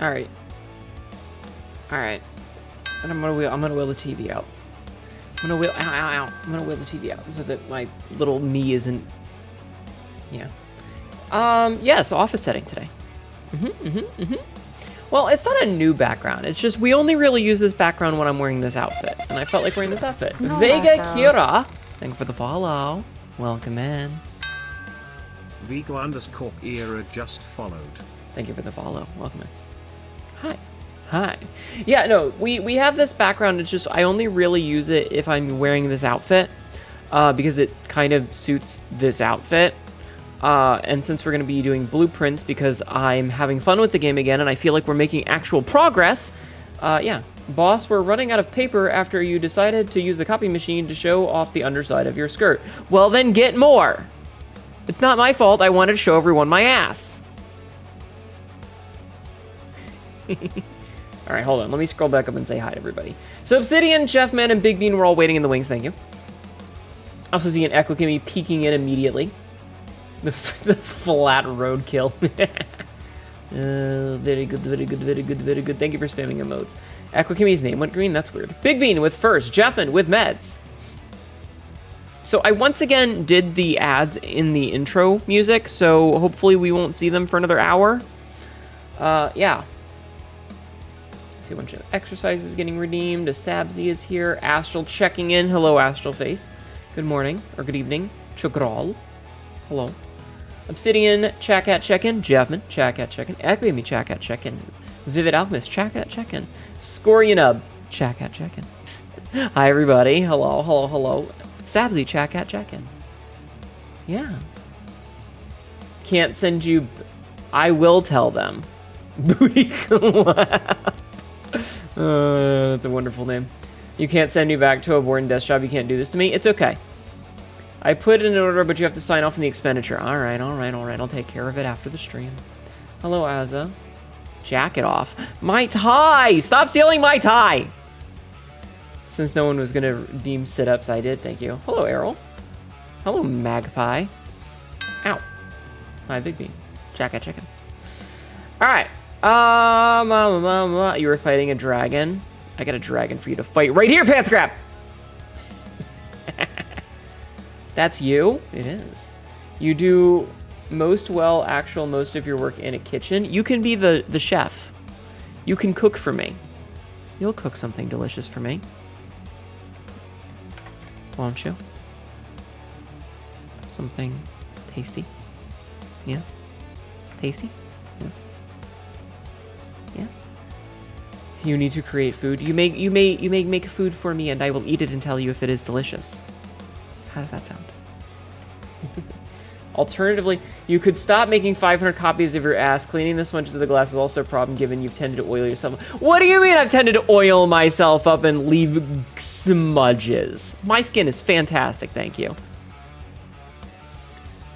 All right. All right. And I'm gonna wheel the TV out. I'm gonna wheel. Ow, ow, ow. I'm gonna wheel the TV out so that my little me isn't. Yeah. Yes, office setting today. Well, it's not a new background. It's just we only really use this background when I'm wearing this outfit, and I felt like wearing this outfit. No, Vega Echo. Kira, thank you for the follow. Welcome in. Vigo_era just followed. Thank you for the follow. Welcome in. Hi. Hi. Yeah, no, we have this background. It's just I only really use it if I'm wearing this outfit, because it kind of suits this outfit. And since we're going to be doing blueprints because I'm having fun with the game again and I feel like we're making actual progress, yeah. Boss, we're running out of paper after you decided to use the copy machine to show off the underside of your skirt. Well, then get more. It's not my fault. I wanted to show everyone my ass. All right, hold on. Let me scroll back up and say hi to everybody. So Obsidian, Chefman, and Big Bean were all waiting in the wings. Thank you. Also see an Echo Kimmy peeking in immediately. The flat roadkill. Very good, very good, very good, very good. Thank you for spamming emotes. Aquakimi's name went green. That's weird. Big Bean with first. Jeffman with meds. So I once again did the ads in the intro music, so hopefully we won't see them for another hour. Yeah. See a bunch of exercises getting redeemed. A Sabzi is here. Astral checking in. Hello, Astral Face. Good morning or good evening. Chokral. Hello. Obsidian, Chakat check-in. Jeffman, Chakat check-in. Equimi, Chakat check-in. Vivid Alchemist, Chakat check-in. Scorionub, Chakat check-in. Hi, everybody. Hello, hello, hello. Sabzi, Chakat check-in. Yeah. Can't send you... I will tell them. Booty clap. That's a wonderful name. You can't send me back to a boring desk job. You can't do this to me. It's okay. I put it in order, but you have to sign off on the expenditure. All right, all right, all right. I'll take care of it after the stream. Hello, Azza. Jacket off. My tie! Stop stealing my tie! Since no one was going to deem sit-ups, I did. Thank you. Hello, Errol. Hello, Magpie. Ow. Hi, Big Bean. Jacket chicken. All right. You were fighting a dragon. I got a dragon for you to fight right here, Pants Grab! That's you? It is. You do most of your work in a kitchen. You can be the chef. You can cook for me. You'll cook something delicious for me. Won't you? Something tasty? Yes? Tasty? Yes? Yes? You need to create food. You may make food for me and I will eat it and tell you if it is delicious. How does that sound? Alternatively, you could stop making 500 copies of your ass. Cleaning the smudges of the glass is also a problem given you've tended to oil yourself. What do you mean I've tended to oil myself up and leave smudges? My skin is fantastic, thank you.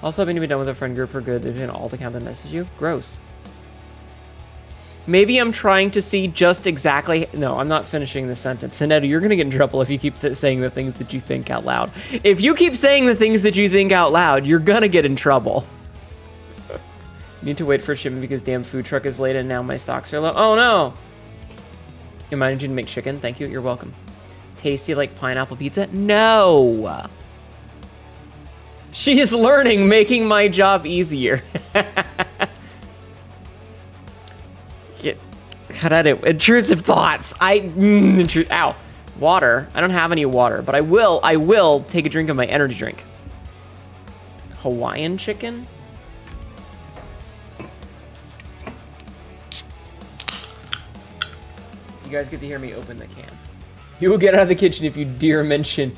Also hoping to be done with a friend group for good. There's an alt account that message you. Gross. Maybe I'm trying to see just exactly... No, I'm not finishing this sentence. Hnetu, you're going to get in trouble if you keep saying the things that you think out loud. If you keep saying the things that you think out loud, you're going to get in trouble. Need to wait for shipment because damn food truck is late and now my stocks are low. Oh, no. You managing to make chicken? Thank you. You're welcome. Tasty like pineapple pizza? No. She is learning, making my job easier. Intrusive thoughts. Ow. Water. I don't have any water, but I will take a drink of my energy drink. Hawaiian chicken? You guys get to hear me open the can. You will get out of the kitchen if you dare mention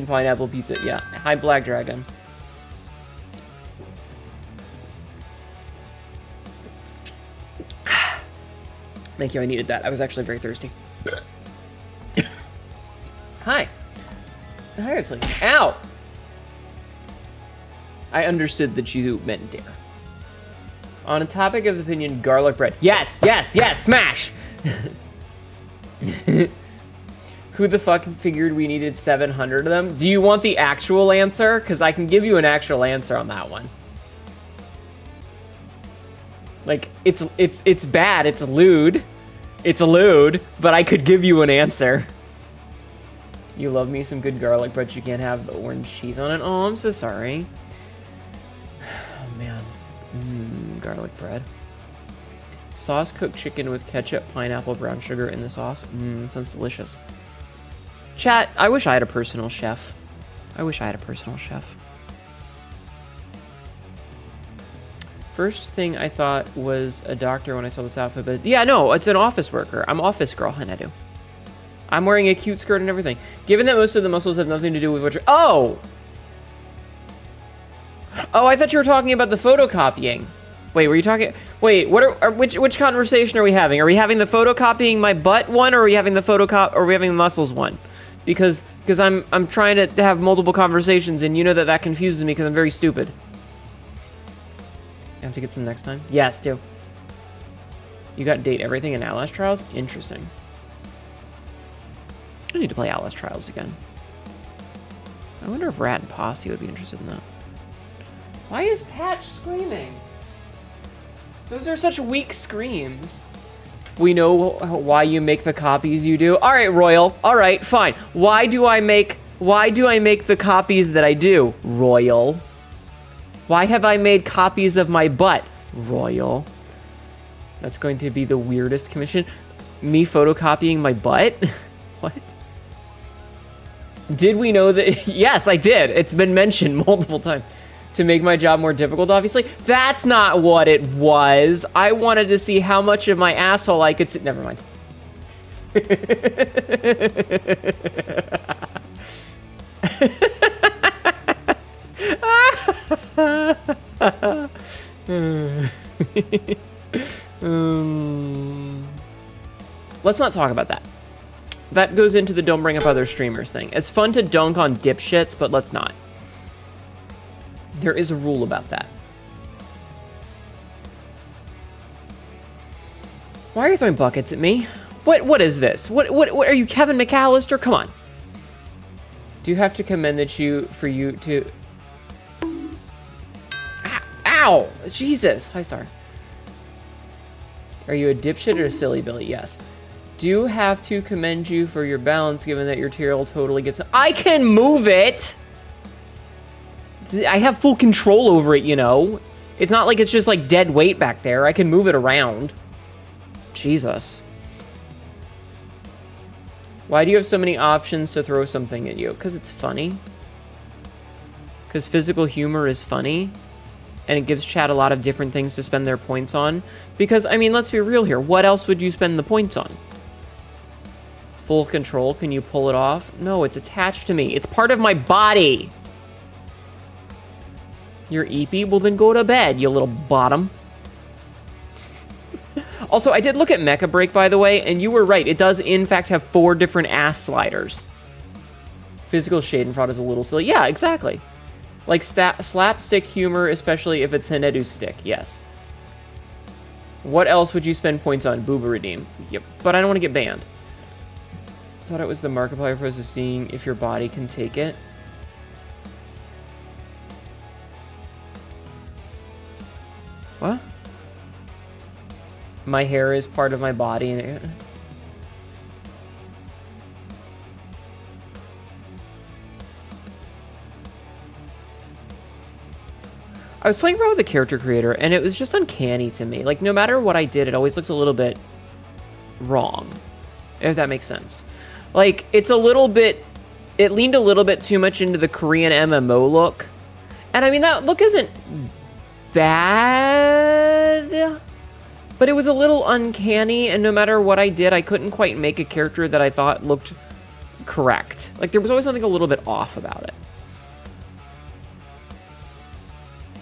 pineapple pizza. Yeah. Hi, Black Dragon. Thank you, I needed that. I was actually very thirsty. Hi. Hi, ow! I understood that you meant dare. On a topic of opinion, garlic bread. Yes, yes, yes, smash! Who the fuck figured we needed 700 of them? Do you want the actual answer? Because I can give you an actual answer on that one. Like, it's bad, it's lewd. It's lewd, but I could give you an answer. You love me some good garlic bread, you can't have the orange cheese on it. Oh, I'm so sorry. Oh, man. Garlic bread. Sauce cooked chicken with ketchup, pineapple, brown sugar in the sauce. Sounds delicious. Chat, I wish I had a personal chef. I wish I had a personal chef. First thing I thought was a doctor when I saw this outfit, but yeah, no, it's an office worker. I'm office girl, Hnetu. I'm wearing a cute skirt and everything. Given that most of the muscles have nothing to do with what you're... Oh! Oh, I thought you were talking about the photocopying. Wait, were you talking... Wait, what which conversation are we having? Are we having the photocopying my butt one, or are we having the or are we having the muscles one? Because I'm trying to have multiple conversations, and you know that confuses me because I'm very stupid. I have to get some next time? Yes, do. You got date everything in Outlast Trials? Interesting. I need to play Outlast Trials again. I wonder if Rat and Posse would be interested in that. Why is Patch screaming? Those are such weak screams. We know why you make the copies you do. All right, Royal. All right, fine. Why do I make the copies that I do, Royal? Why have I made copies of my butt, Royal? That's going to be the weirdest commission. Me photocopying my butt? What? Did we know that? Yes, I did. It's been mentioned multiple times. To make my job more difficult, obviously. That's not what it was. I wanted to see how much of my asshole I could see. Never mind. Let's not talk about that. That goes into the don't bring up other streamers thing. It's fun to dunk on dipshits, but let's not. There is a rule about that. Why are you throwing buckets at me? What is this? What are you, Kevin McAllister? Come on. Do you have to commend that for you to... Ow! Jesus! Hi, Star. Are you a dipshit or a silly Billy? Yes. Do you have to commend you for your balance given that your tail totally gets... I can move it! I have full control over it, you know. It's not like it's just like dead weight back there. I can move it around. Jesus. Why do you have so many options to throw something at you? Because it's funny. Because physical humor is funny. And it gives chat a lot of different things to spend their points on. Because, I mean, let's be real here. What else would you spend the points on? Full control. Can you pull it off? No, it's attached to me. It's part of my body. You're eepy? Well, then go to bed, you little bottom. Also, I did look at Mecha Break, by the way, and you were right. It does, in fact, have 4 different ass sliders. Physical Schadenfreude is a little silly. Yeah, exactly. Like slapstick humor, especially if it's Hnetu stick. Yes. What else would you spend points on? Booba Redeem. Yep. But I don't want to get banned. I thought it was the Markiplier process of seeing if your body can take it. What? My hair is part of my body and I was playing around with the character creator and it was just uncanny to me. Like, no matter what I did, it always looked a little bit wrong. If that makes sense. Like, it leaned a little bit too much into the Korean MMO look. And I mean, that look isn't bad, but it was a little uncanny, and no matter what I did, I couldn't quite make a character that I thought looked correct. Like, there was always something a little bit off about it.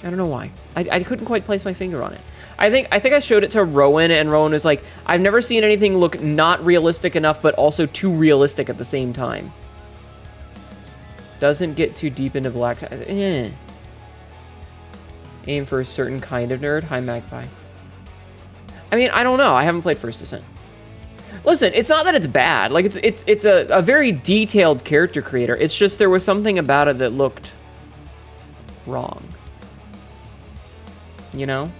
I don't know why. I couldn't quite place my finger on it. I think I showed it to Rowan, and Rowan was like, I've never seen anything look not realistic enough, but also too realistic at the same time. Doesn't get too deep into black... Aim for a certain kind of nerd. Hi, Magpie. I mean, I don't know. I haven't played First Descent. Listen, it's not that it's bad. Like, it's a very detailed character creator. It's just there was something about it that looked wrong. You know?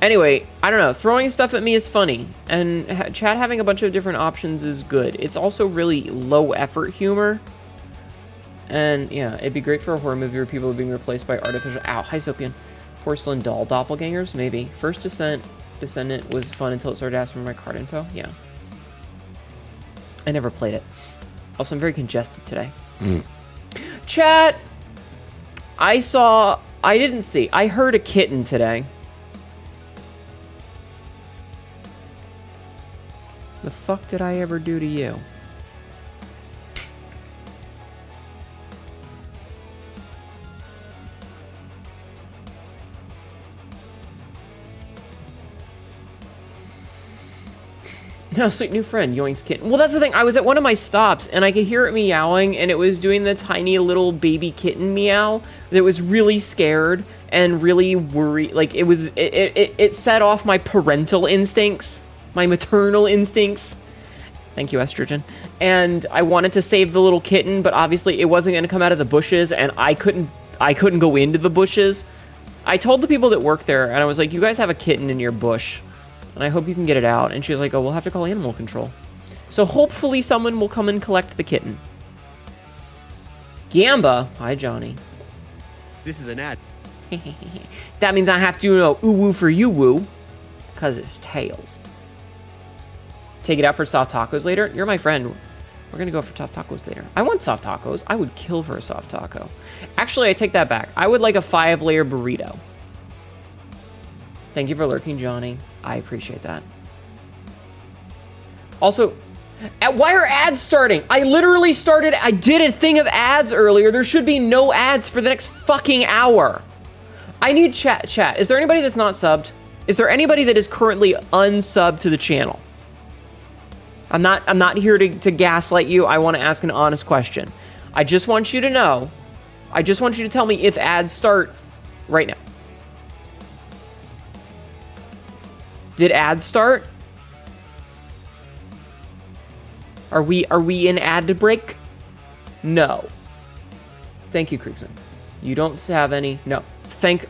Anyway, I don't know. Throwing stuff at me is funny, and chat having a bunch of different options is good. It's also really low effort humor. And yeah, it'd be great for a horror movie where people are being replaced by artificial. Ow, hi Sopian. Porcelain doll doppelgangers, maybe. First Descendant was fun until it started asking for my card info. Yeah. I never played it. Also, I'm very congested today. Chat. I heard a kitten today. The fuck did I ever do to you? No, sweet new friend, Yoink's kitten. Well, that's the thing. I was at one of my stops, and I could hear it meowing, and it was doing the tiny little baby kitten meow that was really scared and really worried. Like, it set off my parental instincts, my maternal instincts. Thank you, estrogen. And I wanted to save the little kitten, but obviously it wasn't going to come out of the bushes, and I couldn't go into the bushes. I told the people that work there, and I was like, you guys have a kitten in your bush, and I hope you can get it out. And she was like, oh, we'll have to call animal control. So hopefully someone will come and collect the kitten. Gamba. Hi, Johnny. This is an ad. That means I have to know ooh-woo for you-woo, because it's tails. Take it out for soft tacos later? You're my friend. We're going to go for soft tacos later. I want soft tacos. I would kill for a soft taco. Actually, I take that back. I would like a 5-layer burrito. Thank you for lurking, Johnny. I appreciate that. Also, why are ads starting? I literally I did a thing of ads earlier. There should be no ads for the next fucking hour. I need chat. Is there anybody that's not subbed? Is there anybody that is currently unsubbed to the channel? I'm not here to gaslight you. I want to ask an honest question. I just want you to know. I just want you to tell me if ads start right now. Did ads start? Are we in ad break? No. Thank you, Kriegson. You don't have any. No. Thank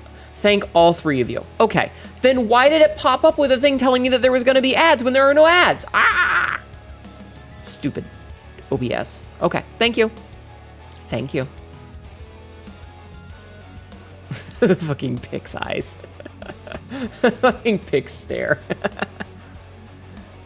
all three of you. Okay. Then why did it pop up with a thing telling me that there was going to be ads when there are no ads? Ah! Stupid OBS. Okay. Thank you. Thank you. The fucking pig's eyes. Fucking pig stare.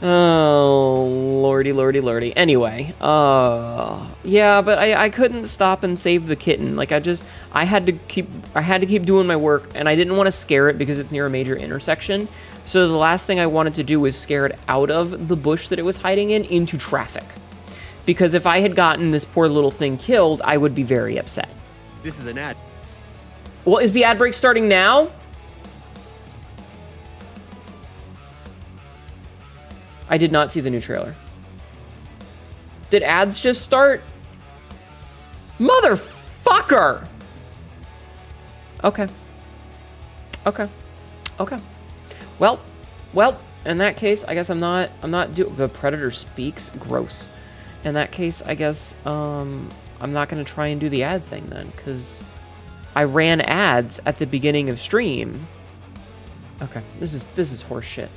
Oh, lordy. Anyway, yeah, but I couldn't stop and save the kitten. Like, I had to keep doing my work, and I didn't want to scare it because it's near a major intersection. So the last thing I wanted to do was scare it out of the bush that it was hiding in into traffic. Because if I had gotten this poor little thing killed, I would be very upset. This is an ad. Well, is the ad break starting now? I did not see the new trailer. Did ads just start? Motherfucker! Okay. Well, in that case, I guess I'm not the Predator speaks. Gross. In that case, I guess, I'm not gonna try and do the ad thing then, because I ran ads at the beginning of stream. Okay, this is horse shit.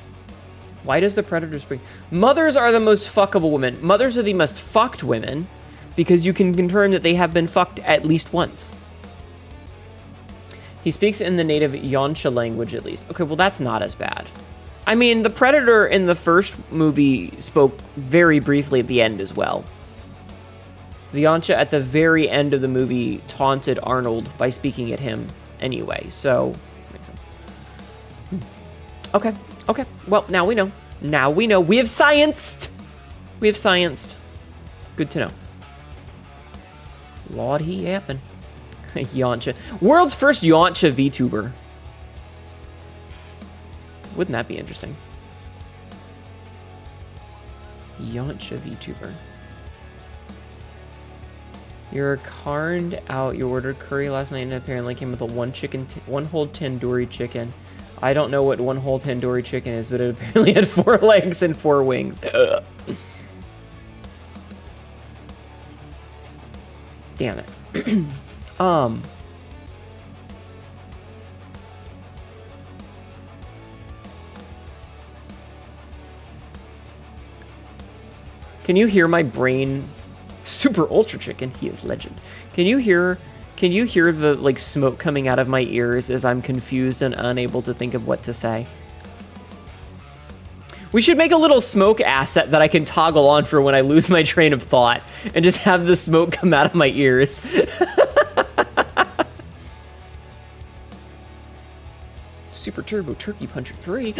Why does the Predator spring? Mothers are the most fuckable women. Mothers are the most fucked women because you can confirm that they have been fucked at least once. He speaks in the native Yoncha language at least. Okay, well, that's not as bad. I mean, the Predator in the first movie spoke very briefly at the end as well. The Yoncha at the very end of the movie taunted Arnold by speaking at him anyway, so makes sense. Okay. Well, now we know. We have scienced. Good to know. Lord, he happened. Yoncha. World's first Yoncha VTuber. Wouldn't that be interesting? Yoncha VTuber. You're carned out. You ordered curry last night and apparently came with a one whole tandoori chicken. I don't know what one whole tandoori chicken is, but it apparently had 4 legs and 4 wings. Ugh. Damn it. Can you hear my brain? Super Ultra Chicken, he is legend. Can you hear the like smoke coming out of my ears as I'm confused and unable to think of what to say? We should make a little smoke asset that I can toggle on for when I lose my train of thought and just have the smoke come out of my ears. Super Turbo Turkey Puncher 3.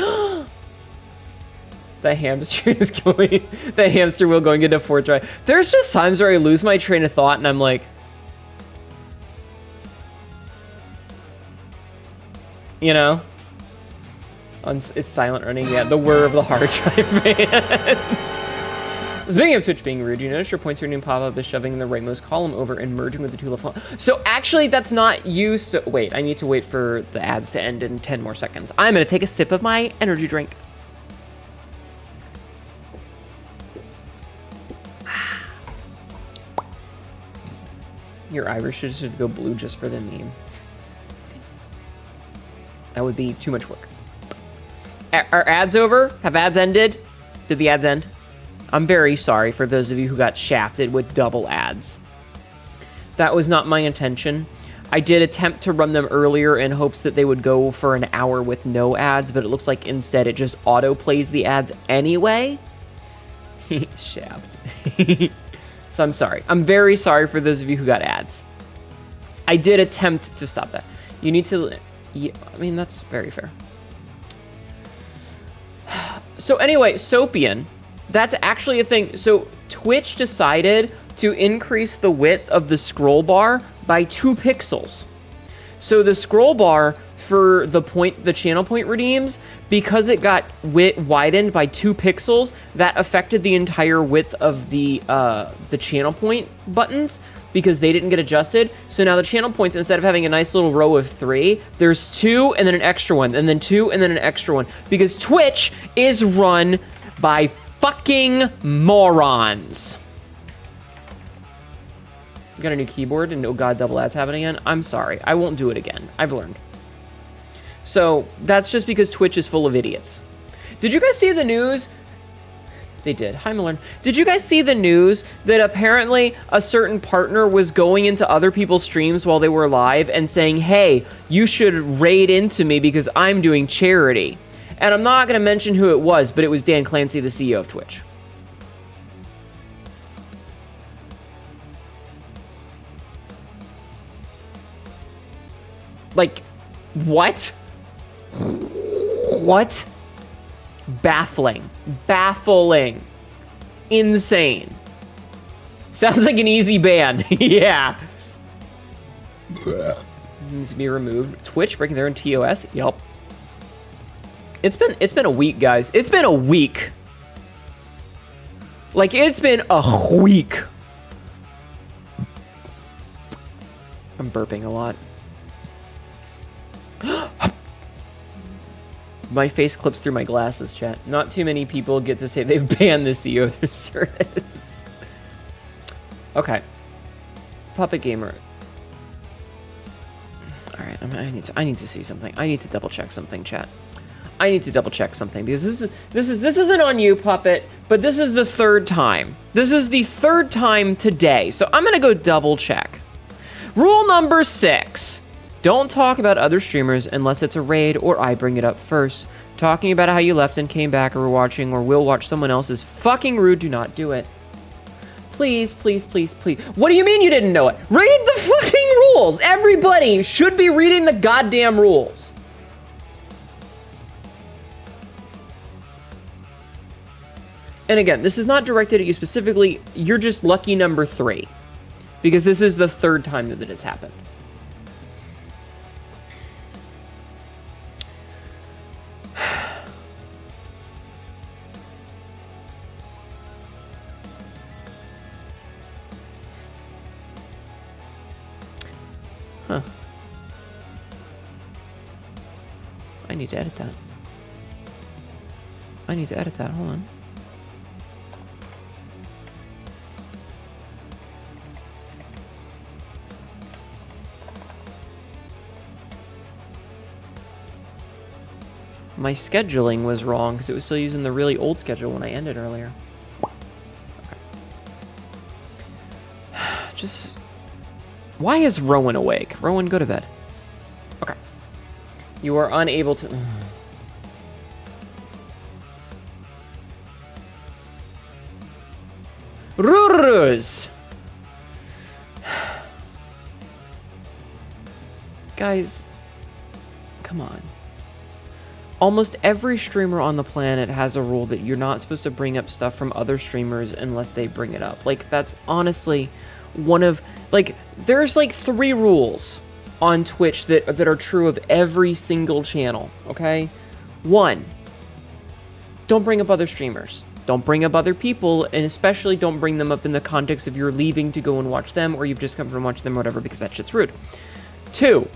The hamster is going, the hamster wheel going into fourth drive. There's just times where I lose my train of thought and I'm like, you know, it's silent running. Yeah, the whir of the hard drive, man. Speaking of Twitch being rude, you notice your points your new pop-up is shoving the rightmost column over and merging with the two left columns. So actually, that's not you. So wait, I need to wait for the ads to end in 10 more seconds. I'm gonna take a sip of my energy drink. Your Irish should go blue just for the meme. That would be too much work. Are ads over? Have ads ended? Did the ads end? I'm very sorry for those of you who got shafted with double ads. That was not my intention. I did attempt to run them earlier in hopes that they would go for an hour with no ads, but it looks like instead it just auto plays the ads anyway. Shaft. So I'm sorry. I'm very sorry for those of you who got ads. I did attempt to stop that. You need to... Yeah, I mean, that's very fair. So anyway, Sopian, that's actually a thing. So Twitch decided to increase the width of the scroll bar by 2 pixels. So the scroll bar for the channel point redeems, because it got widened by 2 pixels, that affected the entire width of the channel point buttons because they didn't get adjusted. So now the channel points, instead of having a nice little row of 3, there's 2 and then an extra one, and then 2 and then an extra one, because Twitch is run by fucking morons. Got a new keyboard and oh god, double ads happening again. I'm sorry, I won't do it again. I've learned. So that's just because Twitch is full of idiots. Did you guys see the news? They did. Hi, Malern. Did you guys see the news that apparently a certain partner was going into other people's streams while they were live and saying, hey, you should raid into me because I'm doing charity? And I'm not going to mention who it was, but it was Dan Clancy, the CEO of Twitch. Like, what? What? Baffling. Baffling. Insane. Sounds like an easy ban. Yeah. Needs to be removed. Twitch breaking their own TOS? Yup. It's been a week, guys. It's been a week. Like, it's been a week. I'm burping a lot. My face clips through my glasses, chat. Not too many people get to say they've banned the CEO of their service. Okay. Puppet Gamer. Alright, I need to see something. I need to double check something, chat. I need to double check something because this isn't on you, Puppet, but this is the 3rd time. This is the 3rd time today. So I'm gonna go double check. Rule number 6. Don't talk about other streamers unless it's a raid or I bring it up first. Talking about how you left and came back or were watching or will watch someone else is fucking rude. Do not do it. Please, please, please, please. What do you mean you didn't know it? Read the fucking rules. Everybody should be reading the goddamn rules. And again, this is not directed at you specifically. You're just lucky number 3. Because this is the 3rd time that it has happened. Huh. I need to edit that. Hold on. My scheduling was wrong because it was still using the really old schedule when I ended earlier. Okay. just... Why is Rowan awake? Rowan, go to bed. Okay. You are unable to... Rurus! Guys, come on. Almost every streamer on the planet has a rule that you're not supposed to bring up stuff from other streamers unless they bring it up. Like, that's honestly one of... Like, there's like 3 rules on Twitch that are true of every single channel, okay? 1, don't bring up other streamers. Don't bring up other people, and especially don't bring them up in the context of you're leaving to go and watch them, or you've just come from watching them or whatever, because that shit's rude. 2,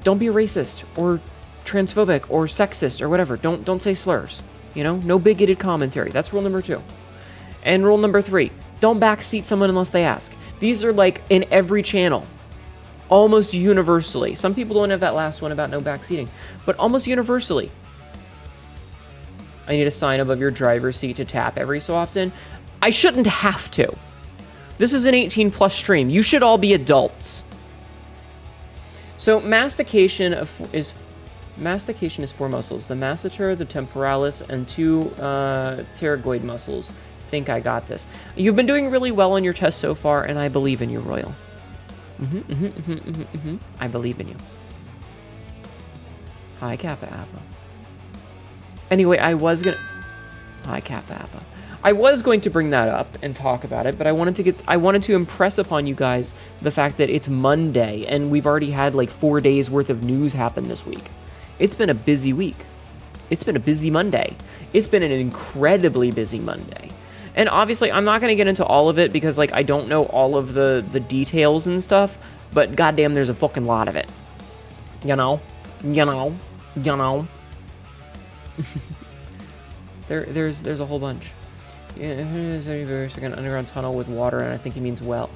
don't be racist, or transphobic, or sexist, or whatever. Don't say slurs, you know? No bigoted commentary. That's rule number 2. And rule number 3, don't backseat someone unless they ask. These are, like, in every channel. Almost universally. Some people don't have that last one about no backseating, but almost universally. I need a sign above your driver's seat to tap every so often. I shouldn't have to. This is an 18+ stream. You should all be adults. So mastication is 4 muscles: the masseter, the temporalis, and 2 pterygoid muscles. Think I got this. You've been doing really well on your test so far, and I believe in you, Royal. I believe in you. Hi, Kappa Appa. Anyway, Hi, Kappa Appa. I was going to bring that up and talk about it, but I wanted to impress upon you guys the fact that it's Monday, and we've already had like 4 days worth of news happen this week. It's been a busy week. It's been a busy Monday. It's been an incredibly busy Monday. And obviously, I'm not going to get into all of it because, like, I don't know all of the details and stuff, but goddamn, there's a fucking lot of it. You know? There's a whole bunch. Yeah, there's like an underground tunnel with water, and I think he means well.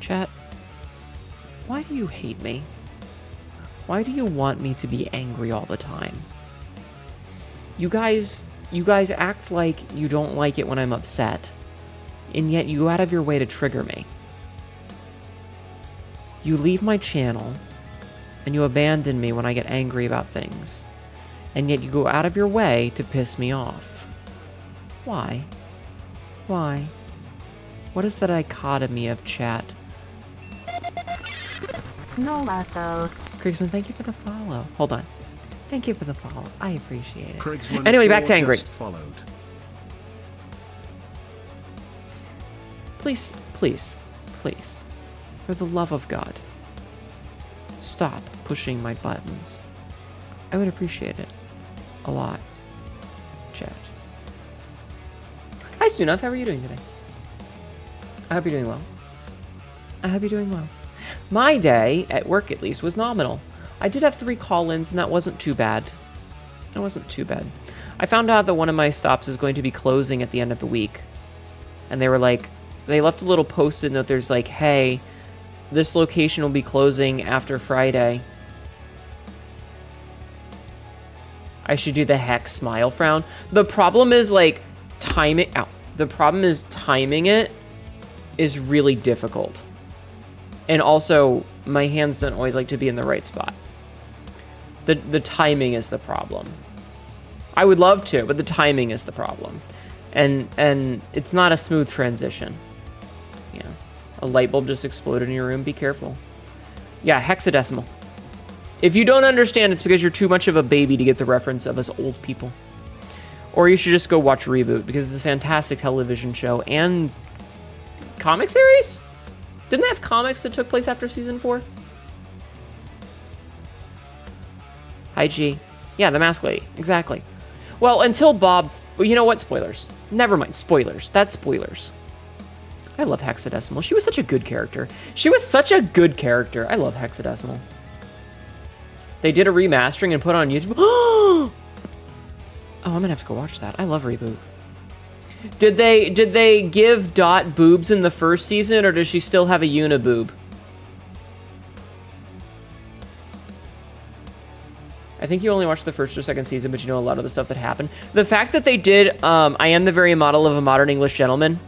Chat, why do you hate me? Why do you want me to be angry all the time? You guys act like you don't like it when I'm upset, and yet you go out of your way to trigger me. You leave my channel, and you abandon me when I get angry about things, and yet you go out of your way to piss me off. Why? Why? What is the dichotomy of chat? No, Lato. Krigsman, thank you for the follow. Hold on. Thank you for the follow. I appreciate it. Krigsman Anyway, back to angry. just followed. Please, please, please, for the love of God, stop pushing my buttons. I would appreciate it a lot. Chat. Hi, Sunath. How are you doing today? I hope you're doing well. I hope you're doing well. My day, at work at least, was nominal. I did have 3 call-ins, and that wasn't too bad. That wasn't too bad. I found out that one of my stops is going to be closing at the end of the week. And they were like, they left a little post-it note. There's like, hey, this location will be closing after Friday. I should do the heck smile frown. The problem is like timing. Ow. The problem is timing it is really difficult. And also, my hands don't always like to be in the right spot. The timing is the problem. I would love to, but the timing is the problem. And it's not a smooth transition. Yeah. A light bulb just exploded in your room. Be careful. Yeah, hexadecimal. If you don't understand, it's because you're too much of a baby to get the reference of us old people. Or you should just go watch Reboot, because it's a fantastic television show and comic series? Didn't they have comics that took place after season 4? Hi, G. Yeah, the Masked Lady. Exactly. Well, until Bob... Well, you know what? Spoilers. Never mind. Spoilers. That's spoilers. I love Hexadecimal. She was such a good character. She was such a good character. I love Hexadecimal. They did a remastering and put it on YouTube. Oh, I'm gonna have to go watch that. I love Reboot. Did they give Dot boobs in the first season, or does she still have a uniboob? I think you only watched the first or second season, but you know a lot of the stuff that happened. The fact that they did I Am the Very Model of a Modern English Gentleman,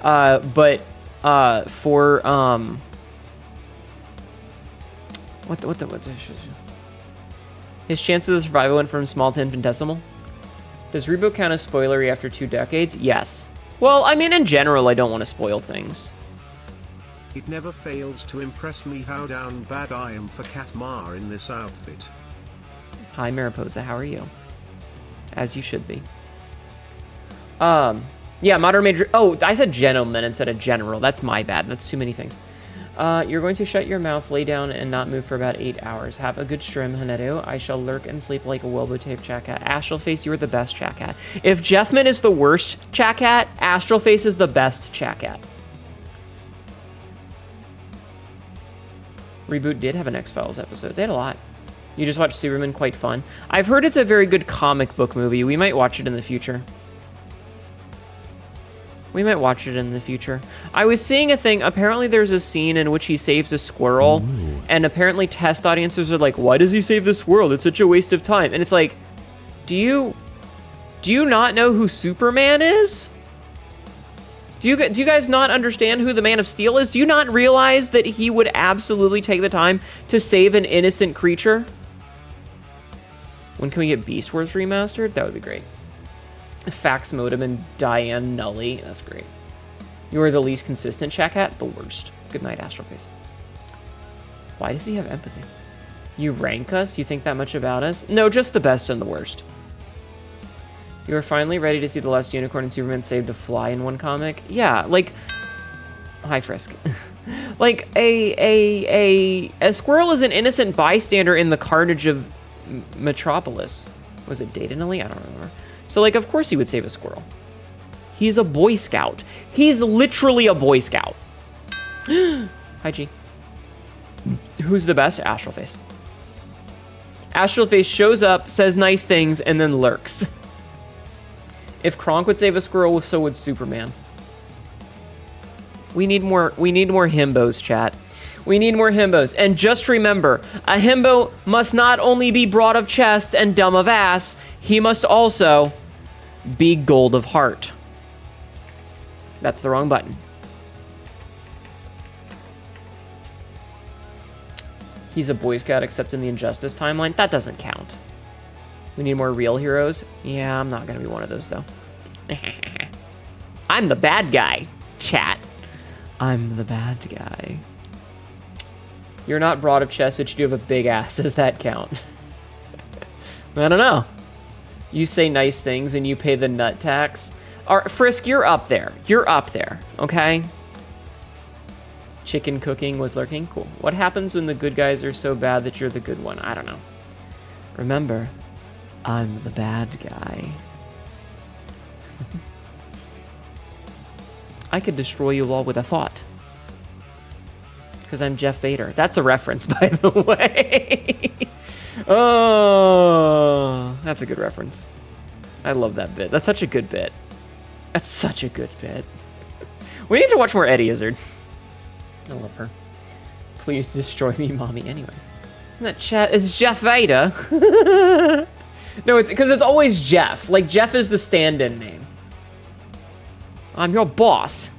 but for what his chances of survival went from small to infinitesimal. Does Reboot count as spoilery after 2 decades? Yes. Well, I mean, in general, I don't want to spoil things. It never fails to impress me how down bad I am for Katmar in this outfit. Hi, Mariposa. How are you? As you should be. Yeah, modern major... Oh, I said gentleman instead of general. That's my bad. That's too many things. You're going to shut your mouth, lay down, and not move for about 8 hours. Have a good stream, Hnetu. I shall lurk and sleep like a Welbo-tape chat cat. Astralface, you are the best chat cat. If Jeffman is the worst chat cat, Astralface is the best chat cat. Reboot did have an X-Files episode. They had a lot. You just watched Superman, quite fun. I've heard it's a very good comic book movie. We might watch it in the future. We might watch it in the future. I was seeing a thing. Apparently there's a scene in which he saves a squirrel. Ooh. And apparently test audiences are like, why does he save the squirrel? It's such a waste of time. And it's like, do you not know who Superman is? Do you guys not understand who the Man of Steel is? Do you not realize that he would absolutely take the time to save an innocent creature? When can we get Beast Wars remastered? That would be great. Fax Modem and Diane Nully. That's great. You are the least consistent, chat cat. The worst. Good night, Astroface. Why does he have empathy? You rank us? You think that much about us? No, just the best and the worst. You are finally ready to see the last unicorn and Superman saved a fly in one comic? Yeah, like... Hi, Frisk. Like, a squirrel is an innocent bystander in the carnage of Metropolis. Was it Data Nully? I don't remember. So, like, of course he would save a squirrel. He's a Boy Scout. He's literally a Boy Scout. Hi, G. Who's the best? Astralface. Astralface shows up, says nice things, and then lurks. If Kronk would save a squirrel, so would Superman. We need more himbos, chat. We need more himbos. And just remember, a himbo must not only be broad of chest and dumb of ass, he must also be gold of heart. That's the wrong button. He's a Boy Scout except in the Injustice timeline. That doesn't count. We need more real heroes. Yeah, I'm not going to be one of those, though. I'm the bad guy, chat. I'm the bad guy. You're not broad of chest, but you do have a big ass. Does that count? I don't know. You say nice things and you pay the nut tax. Frisk, you're up there. You're up there, okay? Chicken cooking was lurking. Cool. What happens when the good guys are so bad that you're the good one? I don't know. Remember, I'm the bad guy. I could destroy you all with a thought. Because I'm Jeff Vader. That's a reference, by the way. Oh, that's a good reference. I love that bit. That's such a good bit. That's such a good bit. We need to watch more Eddie Izzard. I love her. Please destroy me, mommy. Anyways. Not chat. It's Jeff Vader. No, it's because it's always Jeff. Like, Jeff is the stand-in name. I'm your boss.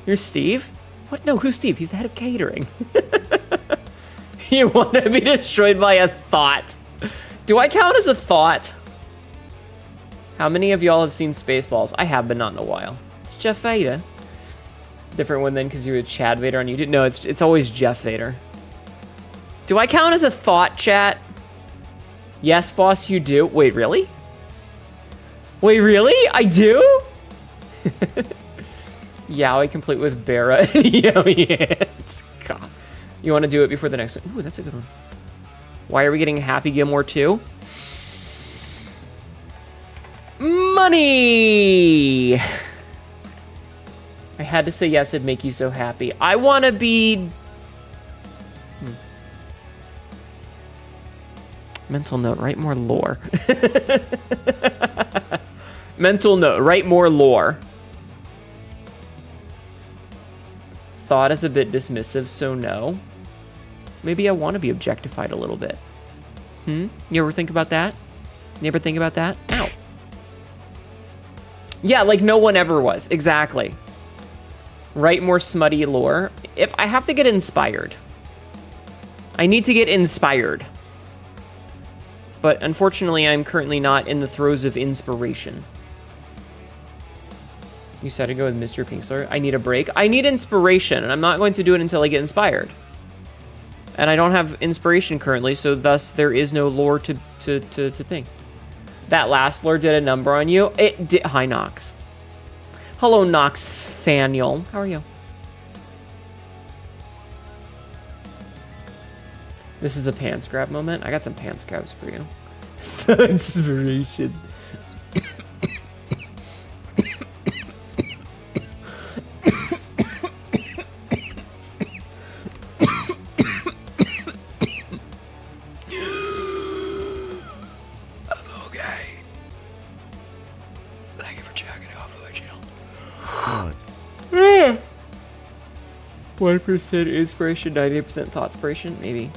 You're Steve? What? No, who's Steve? He's the head of catering. You want to be destroyed by a thought. Do I count as a thought? How many of y'all have seen Spaceballs? I have, but not in a while. It's Jeff Vader. Different one then because you were Chad Vader on YouTube. No, it's always Jeff Vader. Do I count as a thought, chat? Yes, boss, you do. Wait, really? Wait, really? I do? Yaoi complete with Bara and Yomi. God. You want to do it before the next one? Ooh, that's a good one. Why are we getting Happy Gilmore too? Money! I had to say yes, it'd make you so happy. I want to be... Mental note, write more lore. Mental note, write more lore. Thought is a bit dismissive, so no. Maybe I want to be objectified a little bit. You ever think about that? You ever think about that? Ow. Yeah, like no one ever was. Exactly. Write more smutty lore. If I have to get inspired. I need to get inspired. But unfortunately, I'm currently not in the throes of inspiration. You said to go with Mr. Pinkster. I need a break. I need inspiration, and I'm not going to do it until I get inspired. And I don't have inspiration currently, so thus there is no lore to think. That last lore did a number on you. It did. Hi, Nox. Hello, Nox Thaniel. How are you? This is a pants grab moment. I got some pants grabs for you. Inspiration. Thank you for checking off of my channel. 1% inspiration, 98% thoughtspiration, maybe.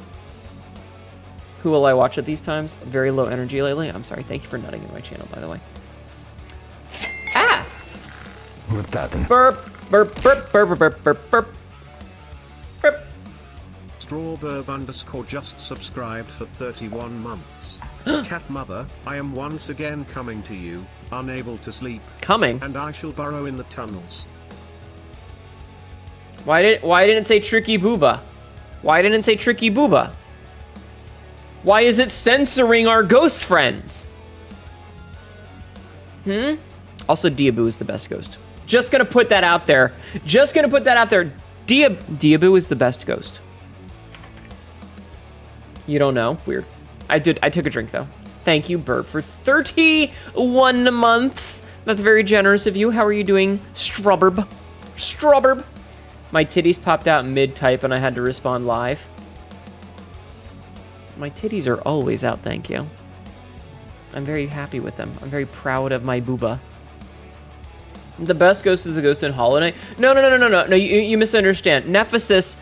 Who will I watch at these times? Very low energy lately. I'm sorry. Thank you for nutting in my channel, by the way. Ah! Burp, burp, burp, burp, burp, burp, burp, burp. Burp. Strawburb_ just subscribed for 31 months. Cat mother, I am once again coming to you, unable to sleep. Coming? And I shall burrow in the tunnels. Why didn't it say Tricky Booba? Why didn't it say Tricky Booba? Why is it censoring our ghost friends? Also, Diabu is the best ghost. Just gonna put that out there. Just gonna put that out there. Diabu is the best ghost. You don't know? Weird. I took a drink, though. Thank you, Burp, for 31 months. That's very generous of you. How are you doing, Strawburb? Strawburb. My titties popped out mid-type, and I had to respond live. My titties are always out, thank you. I'm very happy with them. I'm very proud of my booba. The best ghost is the ghost in Hollow Knight. No, you misunderstand. Nephesis,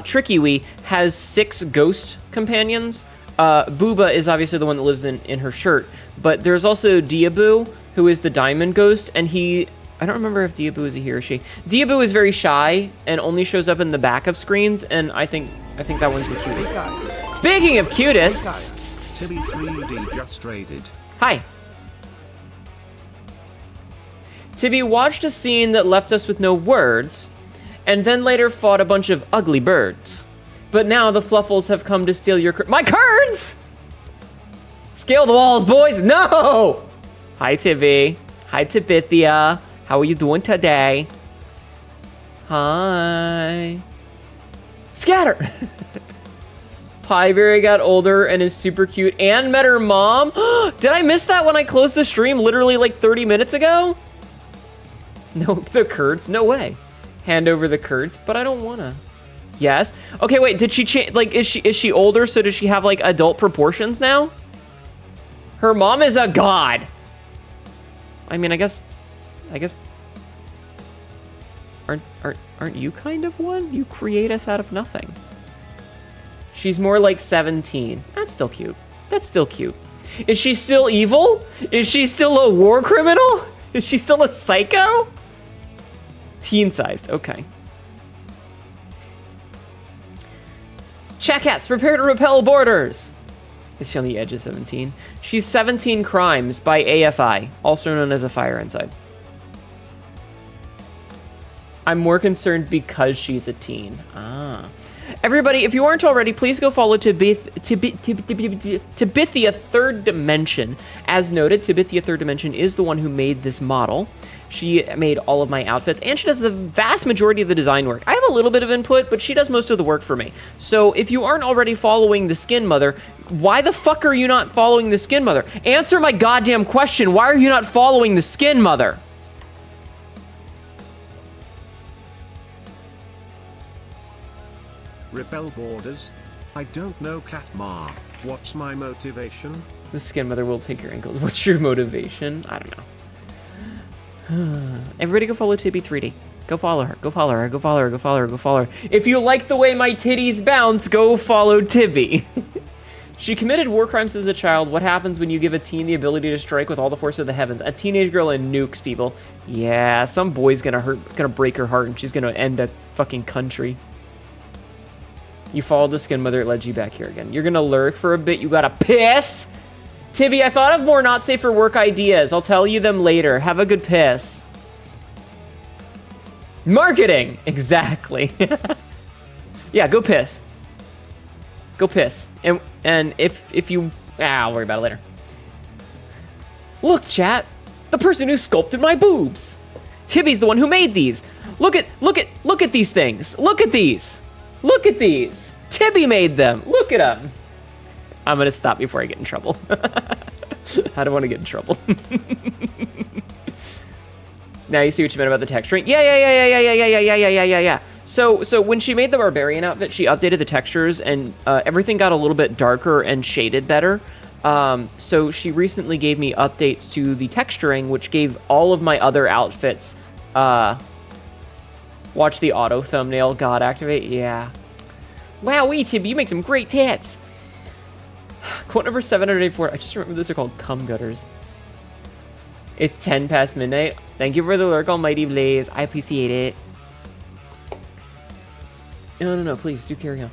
Tricky Wee has 6 ghost companions. Booba is obviously the one that lives in her shirt. But there's also Diabu, who is the diamond ghost, and I don't remember if Diabu is a he or she. Diabu is very shy and only shows up in the back of screens, and I think that one's the cutest. Speaking of cutest, Tilly 3D just raided. Hi. Tibby watched a scene that left us with no words, and then later fought a bunch of ugly birds. But now the Fluffles have come to steal your my curds! Scale the walls, boys! No! Hi, Tibby. Hi, Tibithia. How are you doing today? Hi. Scatter! Pieberry got older and is super cute and met her mom. Did I miss that when I closed the stream literally like 30 minutes ago? No, the curds? No way. Hand over the curds, but I don't wanna. Yes. Okay, wait, did she change, like, is she older, so does she have, like, adult proportions now? Her mom is a god. I mean, I guess, aren't you kind of one? You create us out of nothing. She's more like 17. That's still cute. That's still cute. Is she still evil? Is she still a war criminal? Is she still a psycho? Teen-sized, okay. Chat cats, prepare to repel borders. Is she on the edge of 17? She's 17 Crimes by AFI, also known as a fire inside. I'm more concerned because she's a teen. Ah. Everybody, if you aren't already, please go follow Tabithia Third Dimension. As noted, Tabithia Third Dimension is the one who made this model. She made all of my outfits, and she does the vast majority of the design work. I have a little bit of input, but she does most of the work for me. So if you aren't already following the Skin Mother, why the fuck are you not following the Skin Mother? Answer my goddamn question. Why are you not following the Skin Mother? Repel borders. I don't know, Cat Ma. What's my motivation? The Skin Mother will take your ankles. What's your motivation? I don't know. Everybody go follow Tibby 3D. Go follow her. Go follow her. Go follow her. Go follow her. Go follow her. If you like the way my titties bounce, go follow Tibby. She committed war crimes as a child. What happens when you give a teen the ability to strike with all the force of the heavens? A teenage girl and nukes people. Yeah, some boy's gonna break her heart, and she's gonna end the fucking country. You followed the Skin Mother, it led you back here again. You're gonna lurk for a bit, you gotta piss? Tibby, I thought of more not safe for work ideas. I'll tell you them later. Have a good piss. Marketing! Exactly. Yeah, go piss. Go piss. And if you... I'll worry about it later. Look, chat. The person who sculpted my boobs. Tibby's the one who made these. Look at these things. Look at these. Look at these. Tibby made them. Look at them. I'm gonna stop before I get in trouble. I don't want to get in trouble. Now you see what you meant about the texturing. Yeah. So when she made the barbarian outfit, she updated the textures and everything got a little bit darker and shaded better. So she recently gave me updates to the texturing, which gave all of my other outfits. Watch the auto thumbnail. God, activate. Yeah. Wow, Tibby, you make some great tits. Quote number 784. I just remember those are called cum gutters. It's 10 past midnight. Thank you for the lurk, Almighty Blaze. I appreciate it. No, please do carry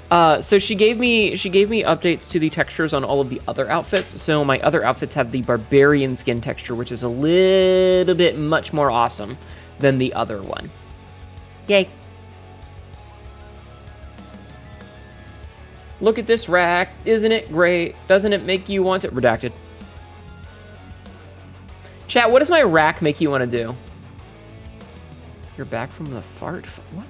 on. So she gave me updates to the textures on all of the other outfits. So my other outfits have the barbarian skin texture, which is a little bit much more awesome than the other one. Yay. Look at this rack. Isn't it great? Doesn't it make you want it? Redacted. Chat, what does my rack make you want to do? You're back from the fart? What?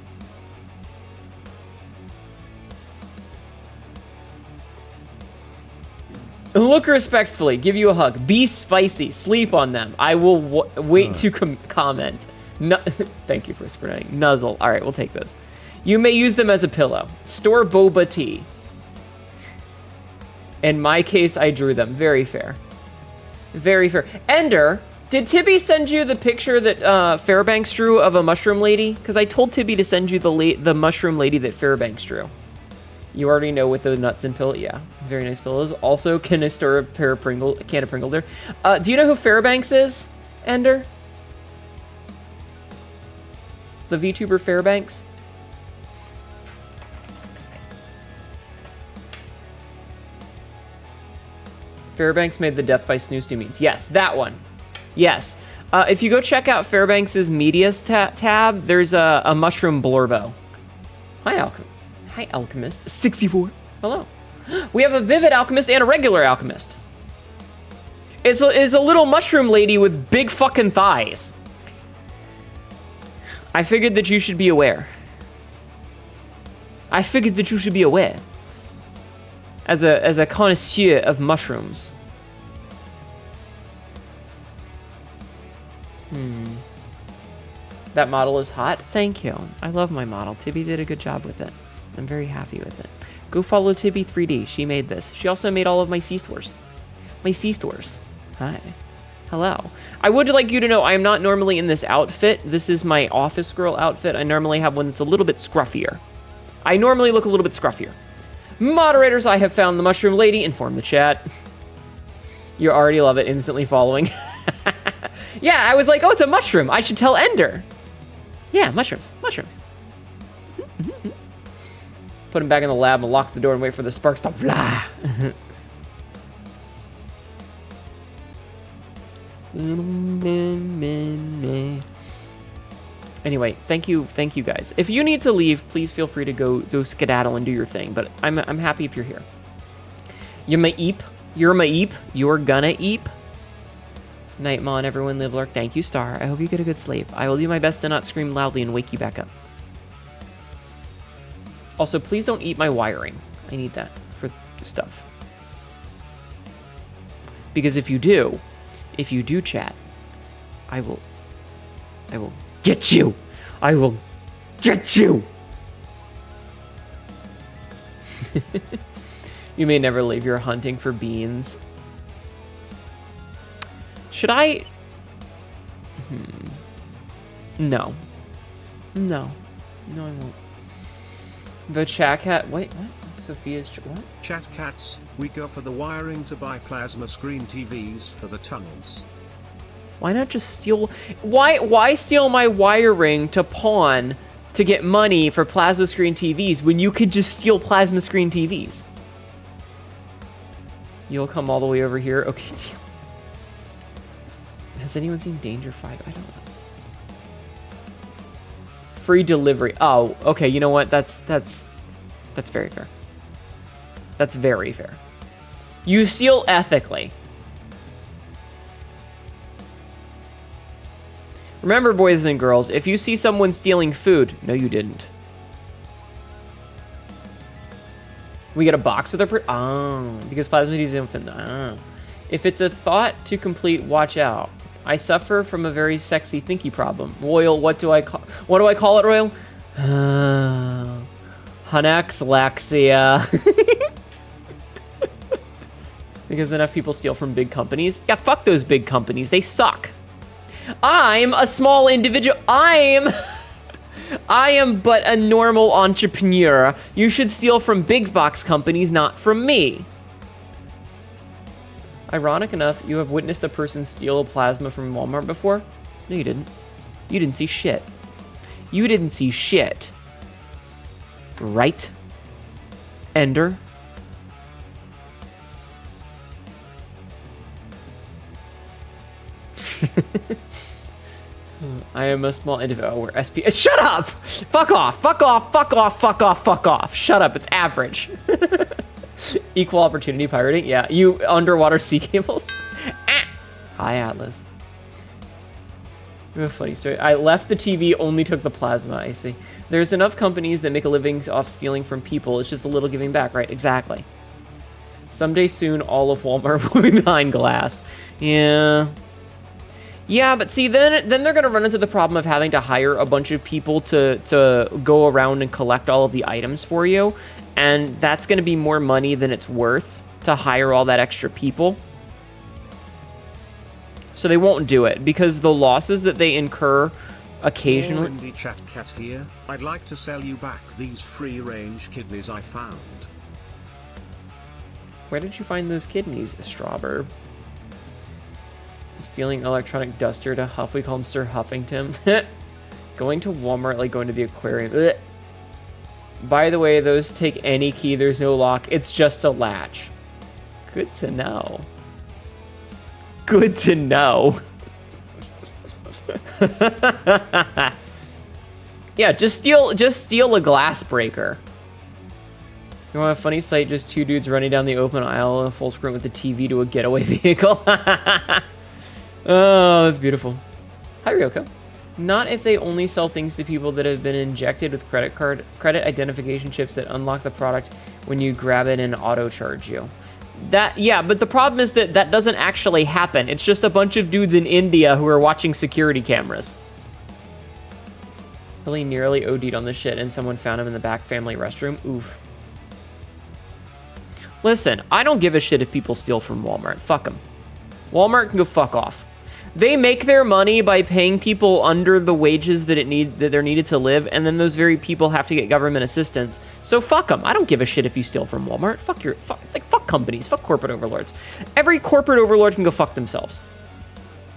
Look respectfully. Give you a hug. Be spicy. Sleep on them. I will wait to comment. Thank you for spreading. Nuzzle. All right, we'll take those. You may use them as a pillow. Store boba tea. In my case, I drew them. Very fair. Very fair. Ender, did Tibby send you the picture that Fairbanks drew of a mushroom lady? Because I told Tibby to send you the mushroom lady that Fairbanks drew. You already know with the nuts and pillow. Yeah, very nice pillows. Also, can I store a can of Pringle there? Do you know who Fairbanks is, Ender? The VTuber Fairbanks? Fairbanks made the Death by Snoosty memes. Yes, that one. Yes. If you go check out Fairbanks' Media's tab, there's a mushroom blurbo. Hi, Alchemist. 64. Hello. We have a Vivid Alchemist and a regular Alchemist. It's a little mushroom lady with big fucking thighs. I figured that you should be aware. As a connoisseur of mushrooms. That model is hot. Thank you. I love my model. Tibby did a good job with it. I'm very happy with it. Go follow Tibby 3D. She made this. She also made all of my C-stores. Hi. Hello. I would like you to know I am not normally in this outfit. This is my office girl outfit. I normally have one that's a little bit scruffier. I normally look a little bit scruffier. Moderators, I have found the mushroom lady. Inform the chat. You already love it. Instantly following. Yeah, I was like, oh, it's a mushroom. I should tell Ender. Yeah, mushrooms. Put him back in the lab and lock the door and wait for the sparks to fly. Anyway, thank you guys. If you need to leave, please feel free to go skedaddle and do your thing. But I'm happy if you're here. You're my eep. You're my eep. You're gonna eep. Nightmon, everyone, live lurk. Thank you, Star. I hope you get a good sleep. I will do my best to not scream loudly and wake you back up. Also, please don't eat my wiring. I need that for stuff. Because if you do, chat, I will get you. I will get you. You may never leave. You're hunting for beans. Should I? No. No. No, I won't. The chat cat. Wait, what? Sophia's what? Chat cats, we go for the wiring to buy plasma screen TVs for the tunnels. Why not just steal? Why steal my wiring to pawn to get money for plasma screen TVs when you could just steal plasma screen TVs? You'll come all the way over here. Okay, deal. Has anyone seen Danger 5? I don't know. Free delivery. Oh, okay. You know what? That's very fair. That's very fair. You steal ethically. Remember, boys and girls, if you see someone stealing food, no, you didn't. We get a box with our because plasma is infinite. If it's a thought to complete, watch out. I suffer from a very sexy thinky problem. Royal, what do I call it, Royal? Hunaxlexia. Because enough people steal from big companies. Yeah, fuck those big companies. They suck. I'm a small individual. I am but a normal entrepreneur. You should steal from big box companies, not from me. Ironic enough, you have witnessed a person steal a plasma from Walmart before? No, you didn't. You didn't see shit. You didn't see shit. Right? Ender? I am a small individual. We're SP. Shut up! Fuck off! Fuck off! Fuck off! Fuck off! Fuck off! Shut up! It's average. Equal opportunity pirating. Yeah, you underwater sea cables. Hi, Atlas. You have a funny story. I left the TV, only took the plasma. I see. There's enough companies that make a living off stealing from people. It's just a little giving back, right? Exactly. Someday soon, all of Walmart will be behind glass. Yeah. Yeah, but see, then they're going to run into the problem of having to hire a bunch of people to go around and collect all of the items for you. And that's going to be more money than it's worth to hire all that extra people. So they won't do it because the losses that they incur occasionally... Indie chat cat here. I'd like to sell you back these free-range kidneys I found. Where did you find those kidneys, Strawberry? Stealing electronic duster to Huff. We call him Sir Huffington. Going to Walmart like going to the aquarium. Ugh. By the way, those take any key. There's no lock. It's just a latch. Good to know. Good to know. Yeah, just steal a glass breaker. You want a funny sight? Just two dudes running down the open aisle in a full sprint with the TV to a getaway vehicle. Oh, that's beautiful. Hi, Ryoko. Not if they only sell things to people that have been injected with credit identification chips that unlock the product when you grab it and auto charge you. Yeah, but the problem is that doesn't actually happen. It's just a bunch of dudes in India who are watching security cameras. Really nearly OD'd on this shit and someone found him in the back family restroom. Oof. Listen, I don't give a shit if people steal from Walmart. Fuck them. Walmart can go fuck off. They make their money by paying people under the wages that they're needed to live, and then those very people have to get government assistance. So fuck them. I don't give a shit if you steal from Walmart. Fuck companies. Fuck corporate overlords. Every corporate overlord can go fuck themselves.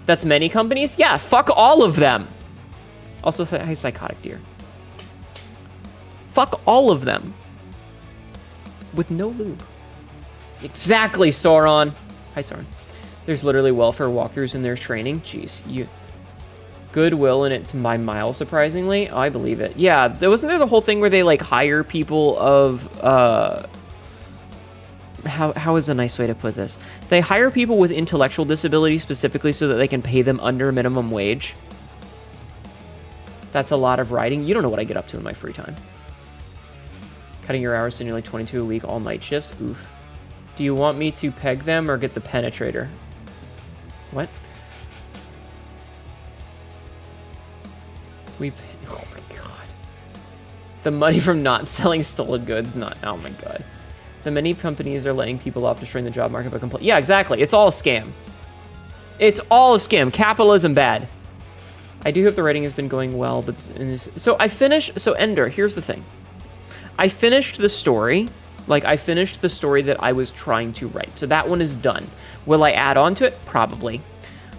That's many companies? Yeah, fuck all of them. Also, hi, Psychotic Deer. Fuck all of them. With no lube. Exactly, Sauron. Hi, Sauron. There's literally welfare walkthroughs in their training. Jeez, Goodwill, and it's by mile, surprisingly. Oh, I believe it. Yeah, wasn't there the whole thing where they, like, hire people of, how is a nice way to put this? They hire people with intellectual disabilities specifically so that they can pay them under minimum wage. That's a lot of writing. You don't know what I get up to in my free time. Cutting your hours to nearly 22 a week, all night shifts. Oof. Do you want me to peg them or get the penetrator? What? Oh my god. The money from not selling stolen goods, not, oh my god. The many companies are laying people off, destroying the job market, but yeah, exactly. It's all a scam. It's all a scam. Capitalism bad. I do hope the writing has been going well, but so I finished. So Ender, here's the thing. I finished the story. Like, I finished the story that I was trying to write. So that one is done. Will I add on to it? Probably.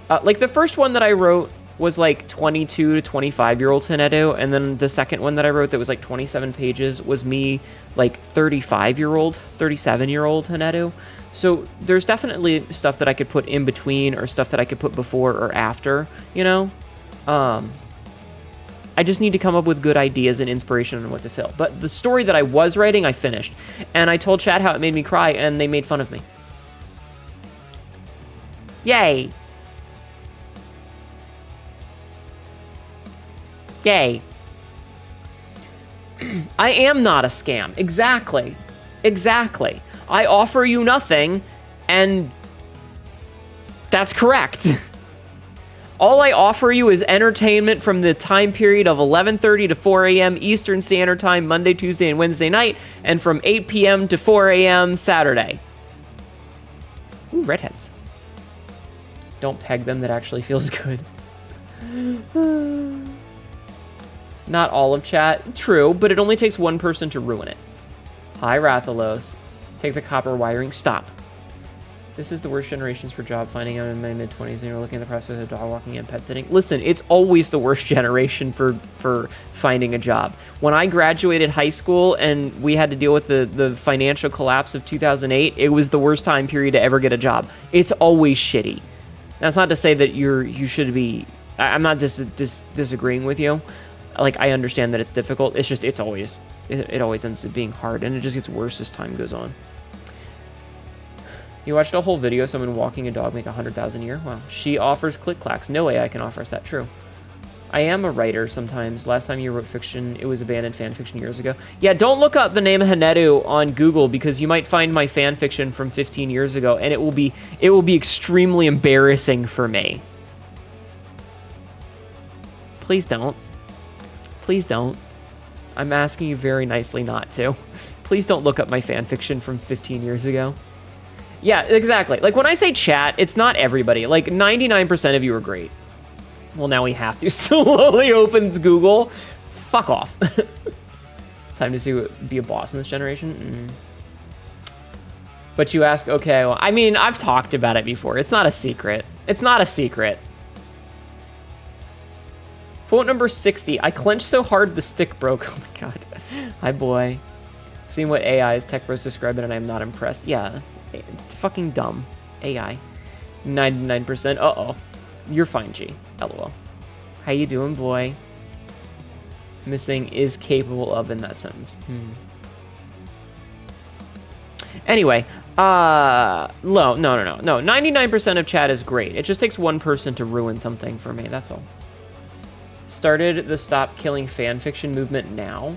Like, the first one that I wrote was like 22 to 25-year-old Hnetu, and then the second one that I wrote that was like 27 pages was me, like 35-year-old, 37-year-old Hnetu. So there's definitely stuff that I could put in between or stuff that I could put before or after, you know? I just need to come up with good ideas and inspiration on what to fill. But the story that I was writing, I finished. And I told Chad how it made me cry, and they made fun of me. Yay! Yay. I am not a scam. Exactly. Exactly. I offer you nothing, and that's correct. All I offer you is entertainment from the time period of 11:30 to 4 a.m. Eastern Standard Time, Monday, Tuesday, and Wednesday night, and from 8 p.m. to 4 a.m. Saturday. Ooh, redheads. Don't peg them, that actually feels good. Not all of chat. True, but it only takes one person to ruin it. Hi, Rathalos. Take the copper wiring. Stop. This is the worst generations for job finding. I'm in my mid-20s and you're looking at the process of dog walking and pet sitting. Listen, it's always the worst generation for finding a job. When I graduated high school and we had to deal with the financial collapse of 2008, it was the worst time period to ever get a job. It's always shitty. That's not to say that you should be... I'm not disagreeing with you. Like, I understand that it's difficult. It's just, it always ends up being hard, and it just gets worse as time goes on. You watched a whole video of someone walking a dog make 100,000 a year? Wow. She offers click-clacks. No way I can offer us that. True. I am a writer sometimes. Last time you wrote fiction, it was abandoned fan fiction years ago. Yeah, don't look up the name Hnetu on Google, because you might find my fan fiction from 15 years ago, and it will be extremely embarrassing for me. Please don't. Please don't. I'm asking you very nicely not to. Please don't look up my fan fiction from 15 years ago. Yeah, exactly. Like, when I say chat, it's not everybody. Like, 99% of you are great. Well, now we have to. Slowly opens Google. Fuck off. Time to be a boss in this generation? But you ask, okay, well, I mean, I've talked about it before. It's not a secret. It's not a secret. Quote number 60. I clenched so hard the stick broke. Oh my god. Hi, boy. Seeing what AI's tech bros describe it, and I'm not impressed. Yeah. It's fucking dumb. AI. 99%. Uh-oh. You're fine, G. LOL. How you doing, boy? Missing is capable of in that sentence. Anyway, no. 99% of chat is great. It just takes one person to ruin something for me, that's all. Started the stop killing fanfiction movement now.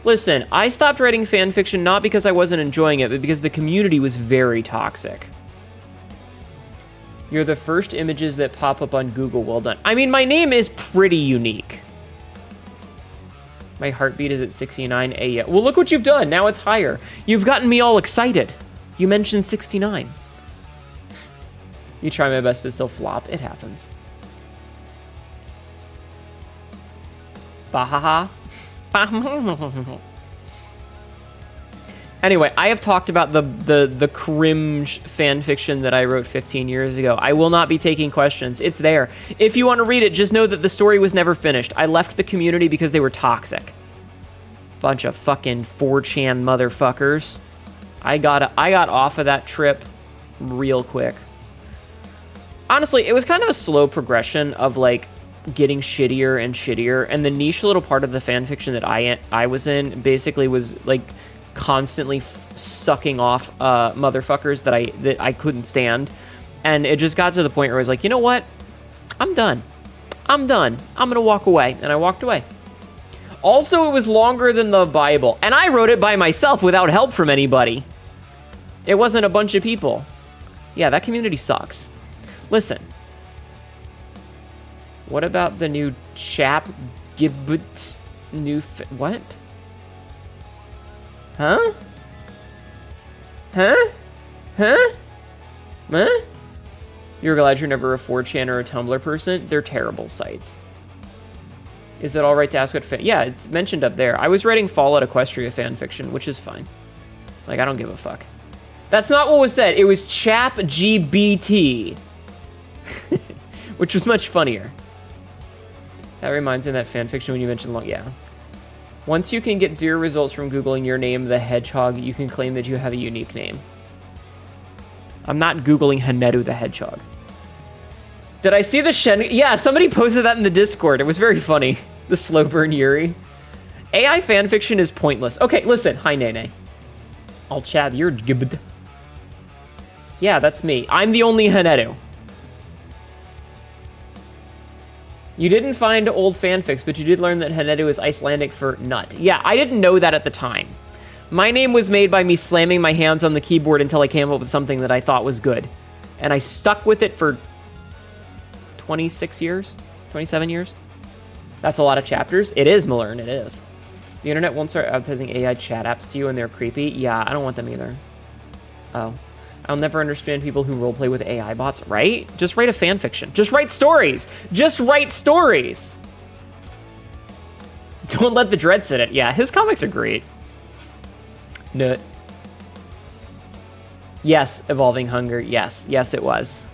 Listen, I stopped writing fanfiction not because I wasn't enjoying it, but because the community was very toxic. You're the first images that pop up on Google. Well done. I mean, my name is pretty unique. My heartbeat is at 69 AM. Well, look what you've done. Now it's higher. You've gotten me all excited. You mentioned 69. You try my best, but still flop. It happens. Bahaha. Anyway, I have talked about the cringe fanfiction that I wrote 15 years ago. I will not be taking questions. It's there. If you want to read it, just know that the story was never finished. I left the community because they were toxic. Bunch of fucking 4chan motherfuckers. I got off of that trip real quick. Honestly, it was kind of a slow progression of, like, getting shittier and shittier, and the niche little part of the fan fiction that I was in basically was like constantly sucking off motherfuckers that I couldn't stand, and it just got to the point where I was like, you know what? I'm done. I'm gonna walk away, and I walked away. Also, it was longer than the Bible, and I wrote it by myself without help from anybody. It wasn't a bunch of people. Yeah, that community sucks. Listen. What about the new chap gibbet what? Huh? Huh? You're glad you're never a 4chan or a Tumblr person? They're terrible sites. Is it alright to ask what yeah, it's mentioned up there. I was writing Fallout Equestria fanfiction, which is fine. Like, I don't give a fuck. That's not what was said. It was chap GBT. Which was much funnier. That reminds me of that fanfiction when you mentioned yeah. Once you can get 0 results from Googling your name, the Hedgehog, you can claim that you have a unique name. I'm not Googling Hnetu the Hedgehog. Did I see the Shen? Yeah, somebody posted that in the Discord. It was very funny. The slow burn Yuri. AI fanfiction is pointless. Okay, listen. Hi, Nene. I'll chat. You're gibbed. Yeah, that's me. I'm the only Hnetu. You didn't find old fanfics, but you did learn that Hnetu is Icelandic for nut. Yeah, I didn't know that at the time. My name was made by me slamming my hands on the keyboard until I came up with something that I thought was good. And I stuck with it for 26 years? 27 years? That's a lot of chapters. It is, Malern, it is. The internet won't start advertising AI chat apps to you and they're creepy. Yeah, I don't want them either. Oh. I'll never understand people who roleplay with AI bots, right? Just write a fan fiction. Just write stories. Just write stories. Don't let the dread sit it. Yeah, his comics are great. Nut. Yes, Evolving Hunger. Yes, yes, it was.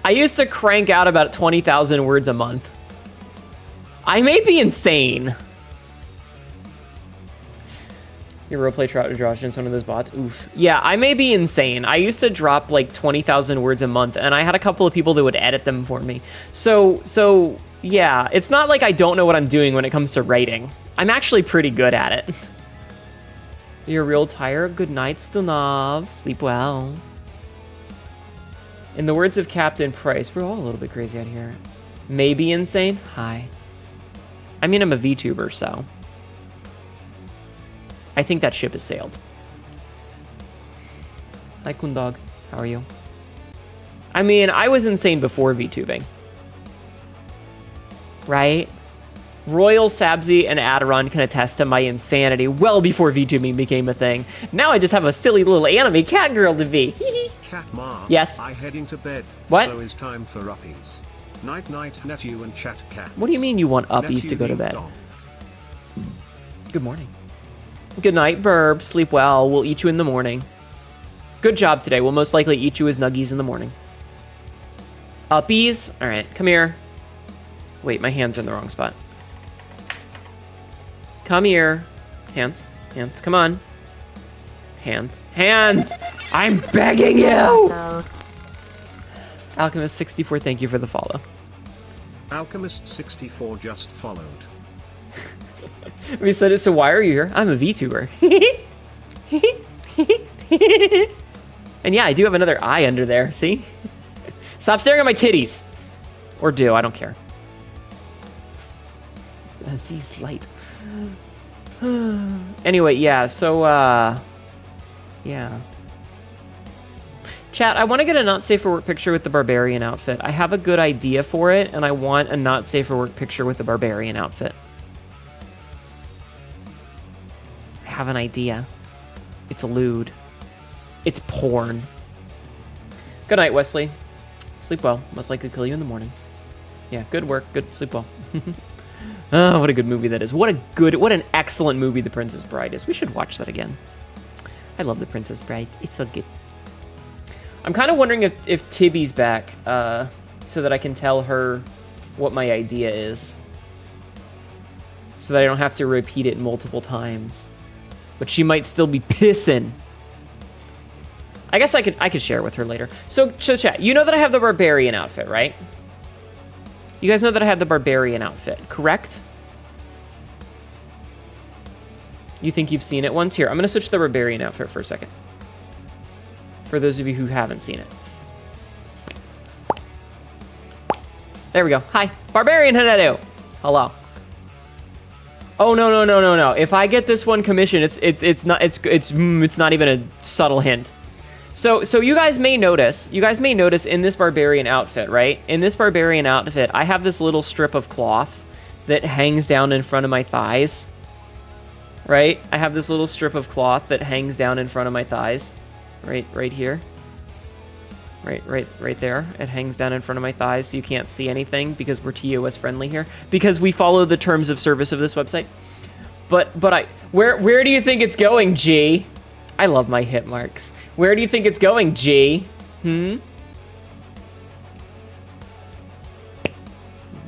I used to crank out about 20,000 words a month. I may be insane. Your roleplay Josh is one of those bots. Oof. Yeah, I may be insane. I used to drop like 20,000 words a month, and I had a couple of people that would edit them for me. So yeah, it's not like I don't know what I'm doing when it comes to writing. I'm actually pretty good at it. You're real tired. Good night, Stunov. Sleep well. In the words of Captain Price, we're all a little bit crazy out here. Maybe insane? Hi. I mean, I'm a VTuber, so I think that ship has sailed. Hi, Kundog. How are you? I mean, I was insane before VTubing. Right? Royal, Sabzi, and Aderon can attest to my insanity well before VTubing became a thing. Now I just have a silly little anime cat girl to be. Cat Ma. Yes? I heading to bed. What? So it's time for uppies. Night night, Hnetu and chat cat. What do you mean you want uppies to go to bed? Good morning. Good night, Burb. Sleep well. We'll eat you in the morning. Good job today. We'll most likely eat you as nuggies in the morning. Uppies? All right, come here. Wait, my hands are in the wrong spot. Come here. Hands. Hands. Come on. Hands. Hands! I'm begging you! Alchemist64, thank you for the follow. Alchemist64 just followed. We said it, so why are you here? I'm a VTuber. And yeah, I do have another eye under there, see? Stop staring at my titties. Or do, I don't care. Sees light. Anyway, yeah, so, yeah. Chat, I want to get a not safe for work picture with the barbarian outfit. I have a good idea for it, and I want a not safe for work picture with the barbarian outfit. I have an idea. It's lewd. It's porn. Good night, Wesley. Sleep well. Most likely kill you in the morning. Yeah, good work. Good. Sleep well. Oh, what a good movie that is. What an excellent movie The Princess Bride is. We should watch that again. I love The Princess Bride. It's so good. I'm kind of wondering if Tibby's back, so that I can tell her what my idea is. So that I don't have to repeat it multiple times. But she might still be pissing. I guess I could share with her later. So chat, you know that I have the barbarian outfit, right? You guys know that I had the barbarian outfit, correct? You think you've seen it once? Here, I'm going to switch to the barbarian outfit for a second. For those of you who haven't seen it. There we go. Hi, barbarian Hnetu. Hello. Oh no. If I get this one commission, it's not even a subtle hint. So you guys may notice in this barbarian outfit, right? In this barbarian outfit, I have this little strip of cloth that hangs down in front of my thighs. Right? I have this little strip of cloth that hangs down in front of my thighs. Right here. Right there. It hangs down in front of my thighs so you can't see anything because we're TOS friendly here. Because we follow the terms of service of this website. But where do you think it's going, G? I love my hit marks. Where do you think it's going, G?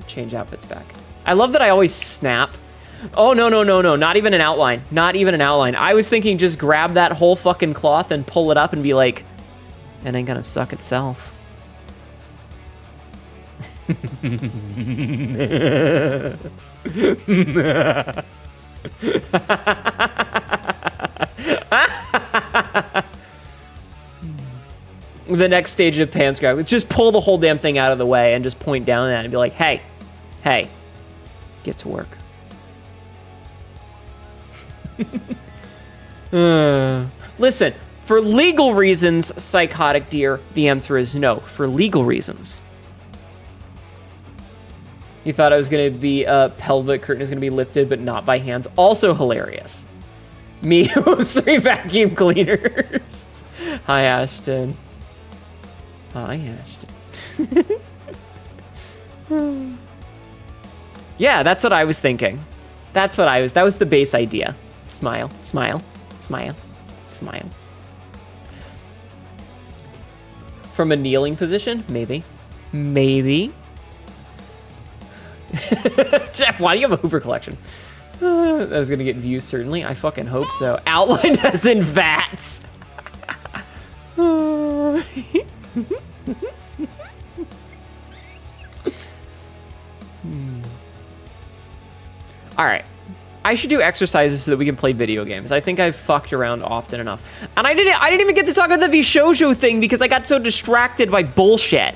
Change outfits back. I love that I always snap. Oh, no. Not even an outline. Not even an outline. I was thinking just grab that whole fucking cloth and pull it up and be like, it ain't gonna suck itself. The next stage of pants grab, just pull the whole damn thing out of the way and just point down at it and be like, hey, get to work. Listen, for legal reasons, Psychotic Deer, the answer is no. For legal reasons. You thought I was going to be, pelvic curtain is going to be lifted, but not by hands. Also hilarious. Me with 3 vacuum cleaners. Hi, Ashton. Hi, Ashton. Yeah, that's what I was thinking. That was the base idea. Smile, smile, smile, smile. From a kneeling position? Maybe. Jeff, why do you have a Hoover collection? That was gonna get views, certainly. I fucking hope so. Outlined as in VATS. All right. I should do exercises so that we can play video games. I think I've fucked around often enough. And I didn't even get to talk about the Vshoujo thing because I got so distracted by bullshit.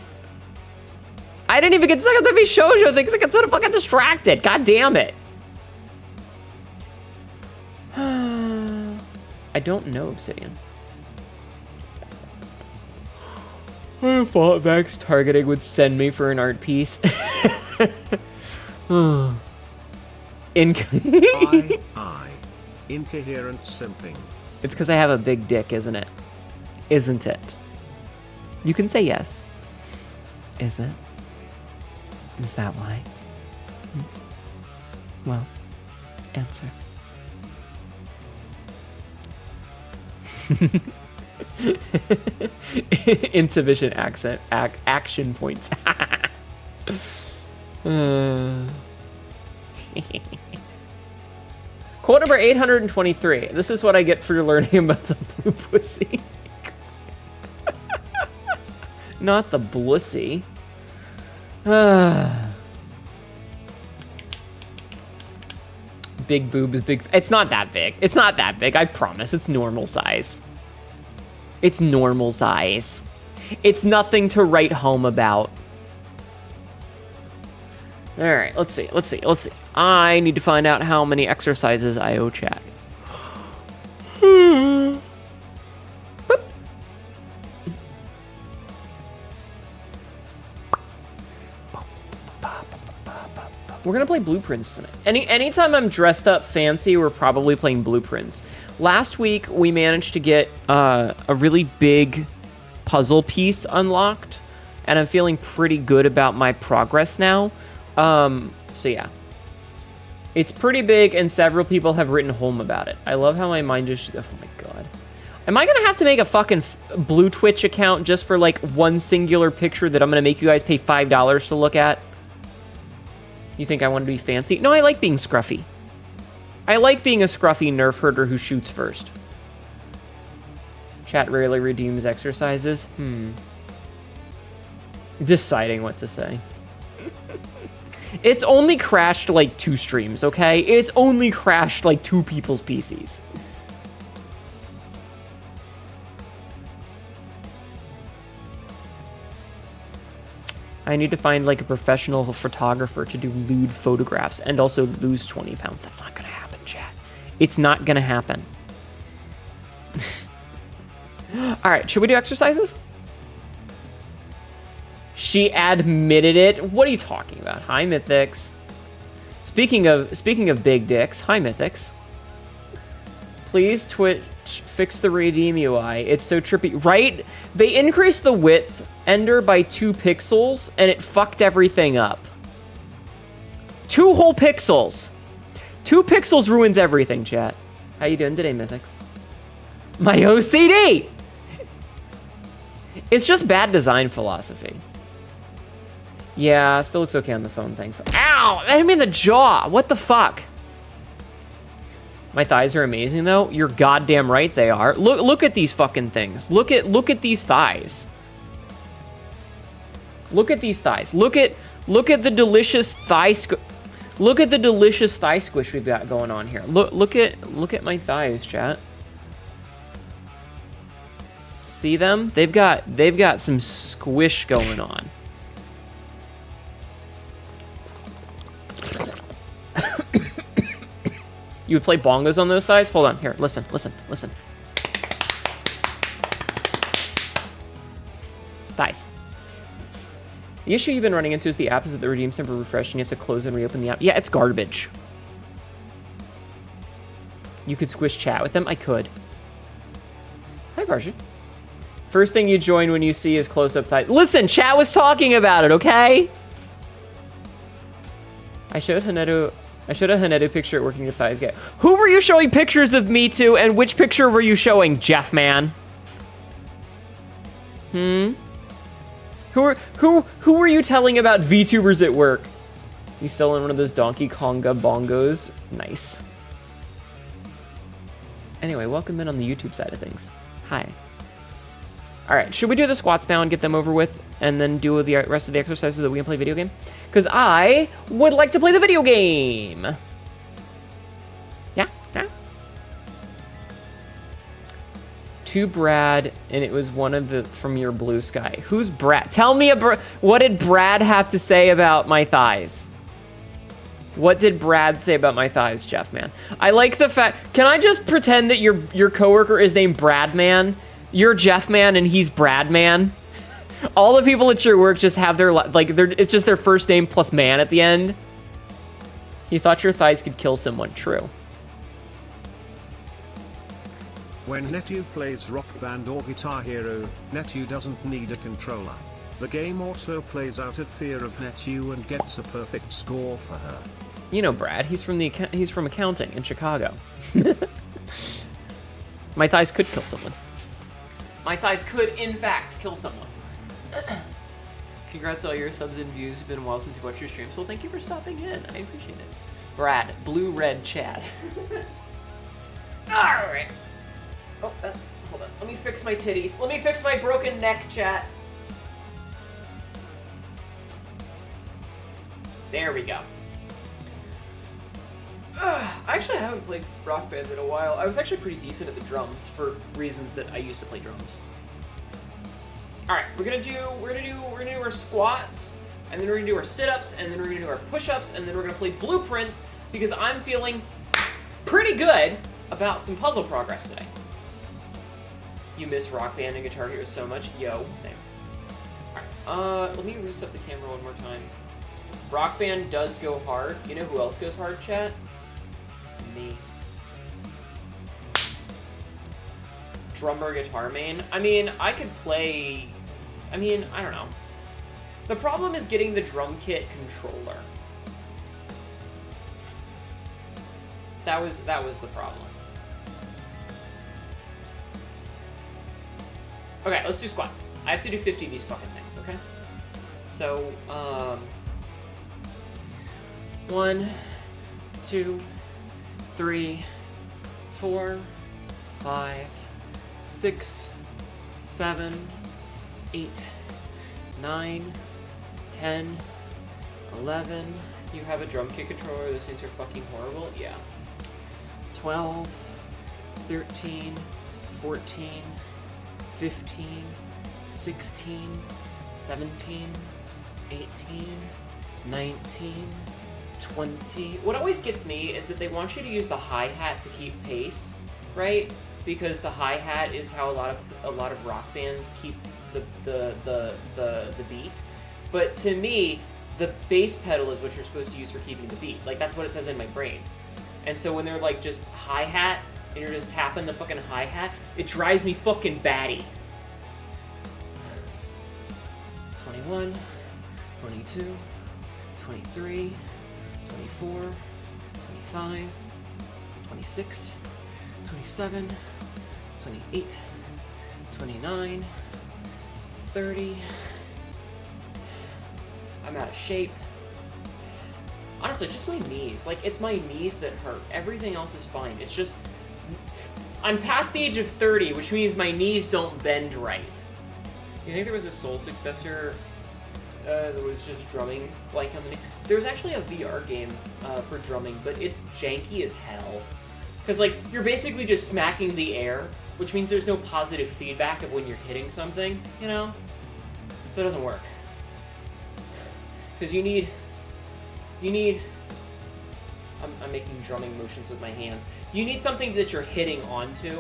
I didn't even get to talk about the Vshoujo thing because I got so fucking distracted. God damn it. I don't know Obsidian. I thought Vex targeting would send me for an art piece. I. Incoherent simping. It's because I have a big dick, isn't it? Isn't it? You can say yes. Is it? Is that why? Well, answer. Insufficient action points. Quote number 823. This is what I get for learning about the blue pussy. Not the blussy. Big boobs, big... It's not that big. It's not that big, I promise. It's normal size. It's normal size. It's nothing to write home about. All right, let's see. I need to find out how many exercises I owe chat. We're gonna play Blueprints tonight. Anytime I'm dressed up fancy, we're probably playing Blueprints. Last week, we managed to get a really big puzzle piece unlocked, and I'm feeling pretty good about my progress now. So yeah. It's pretty big, and several people have written home about it. I love how my mind just... Oh my god. Am I gonna have to make a fucking Blue Twitch account just for, like, one singular picture that I'm gonna make you guys pay $5 to look at? You think I want to be fancy? No, I like being scruffy. I like being a scruffy nerf herder who shoots first. Chat rarely redeems exercises. Deciding what to say. It's only crashed like 2 streams, okay? It's only crashed like 2 people's PCs. I need to find like a professional photographer to do lewd photographs and also lose 20 pounds. That's not gonna happen, chat. It's not gonna happen. All right, should we do exercises? She admitted it. What are you talking about? Hi, Mythics. Speaking of big dicks, hi, Mythics. Please, Twitch, fix the redeem UI. It's so trippy, right? They increased the width Ender by 2 pixels, and it fucked everything up. 2 whole pixels. 2 pixels ruins everything, chat. How you doing today, Mythics? My OCD! It's just bad design philosophy. Yeah, still looks okay on the phone, thanks. Ow! That hit me in the jaw! What the fuck? My thighs are amazing, though. You're goddamn right they are. Look at these fucking things. Look at these thighs. Look at these thighs. Look at the delicious thigh look at the delicious thigh squish we've got going on here. Look at my thighs, chat. See them? They've got some squish going on. You would play bongos on those thighs? Hold on, here, listen. Thighs. The issue you've been running into is the app is that the redeem's never refreshed and you have to close and reopen the app. Yeah, it's garbage. You could squish chat with them? I could. Hi, Varsha. First thing you join when you see is close-up thighs. Listen, chat was talking about it, okay? I showed a Hnetu picture at working your thighs get. Who were you showing pictures of me to, and which picture were you showing, Jeff man? Who were you telling about VTubers at work? You still in one of those Donkey Konga bongos? Nice. Anyway, welcome in on the YouTube side of things. Hi. All right, should we do the squats now and get them over with, and then do the rest of the exercises so that we can play video game? Because I would like to play the video game. Yeah. To Brad, and it was one of the from your blue sky. Who's Brad? Tell me what did Brad have to say about my thighs? What did Brad say about my thighs, Jeff man? I like the fact. Can I just pretend that your coworker is named Brad man? You're Jeff man and he's Brad man. All the people at your work just have their it's just their first name plus man at the end. You thought your thighs could kill someone. True. When Hnetu plays Rock Band or Guitar Hero, Hnetu doesn't need a controller. The game auto plays out of fear of Hnetu and gets a perfect score for her. You know Brad, he's from accounting in Chicago. My thighs could kill someone. My thighs could, in fact, kill someone. Congrats on all your subs and views. It's been a while since you watched your streams. Well, thank you for stopping in. I appreciate it. Brad, blue, red, Chad. Alright. Oh, hold on. Let me fix my titties. Let me fix my broken neck, chat. There we go. I actually haven't played Rock Band in a while. I was actually pretty decent at the drums for reasons that I used to play drums. All right, we're gonna do our squats, and then we're gonna do our sit-ups, and then we're gonna do our push-ups, and then we're gonna play blueprints because I'm feeling pretty good about some puzzle progress today. You miss Rock Band and Guitar Hero so much? Yo, same. All right, let me reset the camera one more time. Rock Band does go hard. You know who else goes hard, chat? Me. Drummer, guitar main. I mean, I could play... I mean, I don't know. The problem is getting the drum kit controller. That was the problem. Okay, let's do squats. I have to do 50 of these fucking things, okay? So, 1, 2, 3, 4, 5, 6, 7, 8, 9, 10, 11. You have a drum kit controller. Those things are fucking horrible. Yeah. 12, 13, 14, 15, 16, 17, 18, 19, 20. What always gets me is that they want you to use the hi-hat to keep pace, right? Because the hi-hat is how a lot of rock bands keep the beat. But to me, the bass pedal is what you're supposed to use for keeping the beat. Like, that's what it says in my brain. And so when they're like just hi-hat and you're just tapping the fucking hi-hat, it drives me fucking batty. 21, 22, 23, 24, 25, 26, 27, 28, 29, 30. I'm out of shape. Honestly, just my knees. Like, it's my knees that hurt. Everything else is fine. It's just... I'm past the age of 30, which means my knees don't bend right. You think there was a Soul successor that was just drumming like on the knee? There's actually a VR game for drumming, but it's janky as hell. Because, like, you're basically just smacking the air, which means there's no positive feedback of when you're hitting something, you know? That doesn't work. Because you need... I'm making drumming motions with my hands. You need something that you're hitting onto,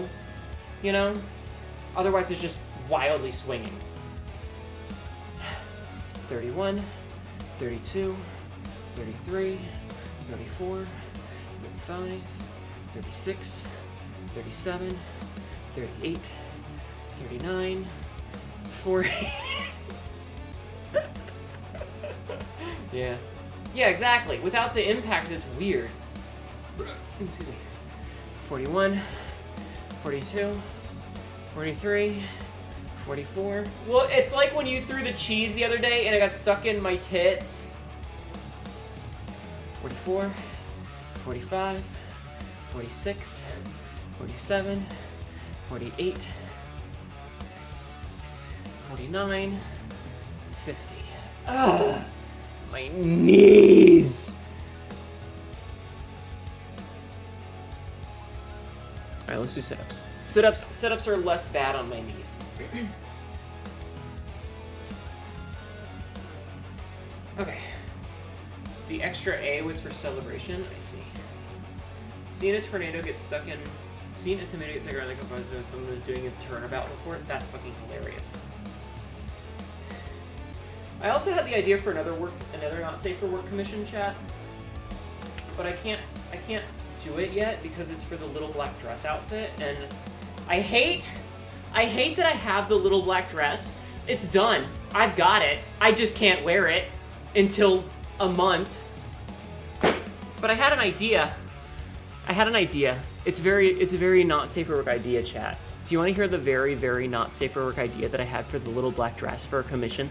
you know? Otherwise, it's just wildly swinging. 31, 32, 33, 34, 35, 36, 37, 38, 39, 40. Yeah. Yeah, exactly. Without the impact, it's weird. Excuse me. 41, 42, 43, 44. Well, it's like when you threw the cheese the other day and it got stuck in my tits. 44, 45, 46, 47, 48, 49, 50. Ugh! My knees! Alright, let's do sit-ups. Sit-ups are less bad on my knees. Okay. The extra A was for celebration. I see. Seeing a tornado get stuck in... Seeing a tomato get stuck around the compost when someone was doing a turnabout report, that's fucking hilarious. I also had the idea for another not safe for work commission chat, but I can't do it yet because it's for the little black dress outfit, and I hate that I have the little black dress. It's done. I've got it. I just can't wear it until a month. But I had an idea. It's a very not safe for work idea, chat. Do you want to hear the very, very not safe for work idea that I had for the little black dress for a commission?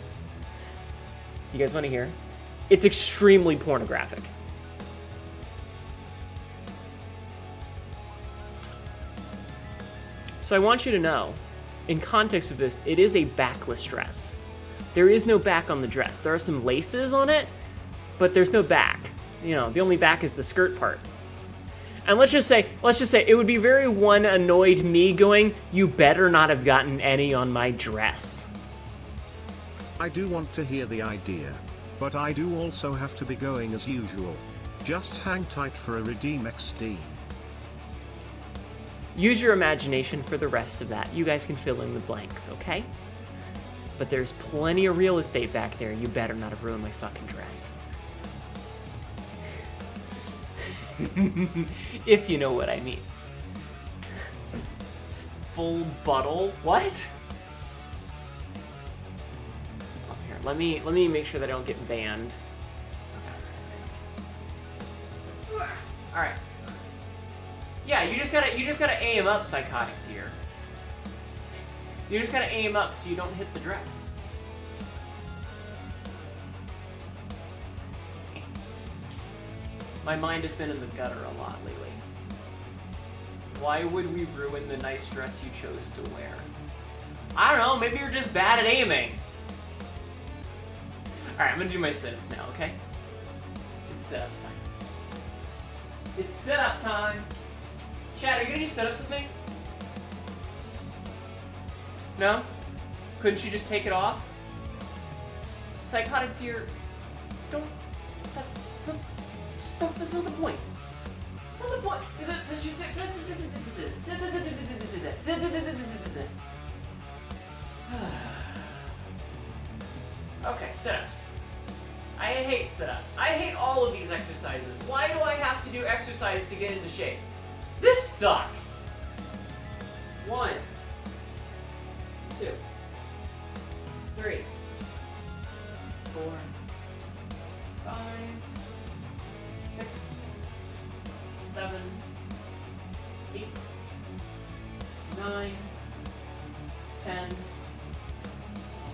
Do you guys want to hear? It's extremely pornographic. So I want you to know, in context of this, it is a backless dress. There is no back on the dress. There are some laces on it, but there's no back. You know, the only back is the skirt part. And let's just say, it would be very one annoyed me going, you better not have gotten any on my dress. I do want to hear the idea, but I do also have to be going as usual. Just hang tight for a Redeem XD. Use your imagination for the rest of that. You guys can fill in the blanks, okay? But there's plenty of real estate back there. You better not have ruined my fucking dress. If you know what I mean. Full bottle? What? Let me make sure that I don't get banned. Okay. All right. Yeah, you just gotta aim up, psychotic deer. You just gotta aim up so you don't hit the dress. My mind has been in the gutter a lot lately. Why would we ruin the nice dress you chose to wear? I don't know, maybe you're just bad at aiming. Alright, I'm gonna do my sit-ups now, okay? It's sit-ups time. It's sit-up time. Chad, are you gonna do sit-ups with me? No? Couldn't you just take it off? Psychotic deer, don't. That's not the point. That's not the point. Okay, sit-ups. I hate sit-ups. I hate all of these exercises. Why do I have to do exercise to get into shape? This sucks. 1, 2, 3, 4, 5, 6, 7, 8, 9, 10,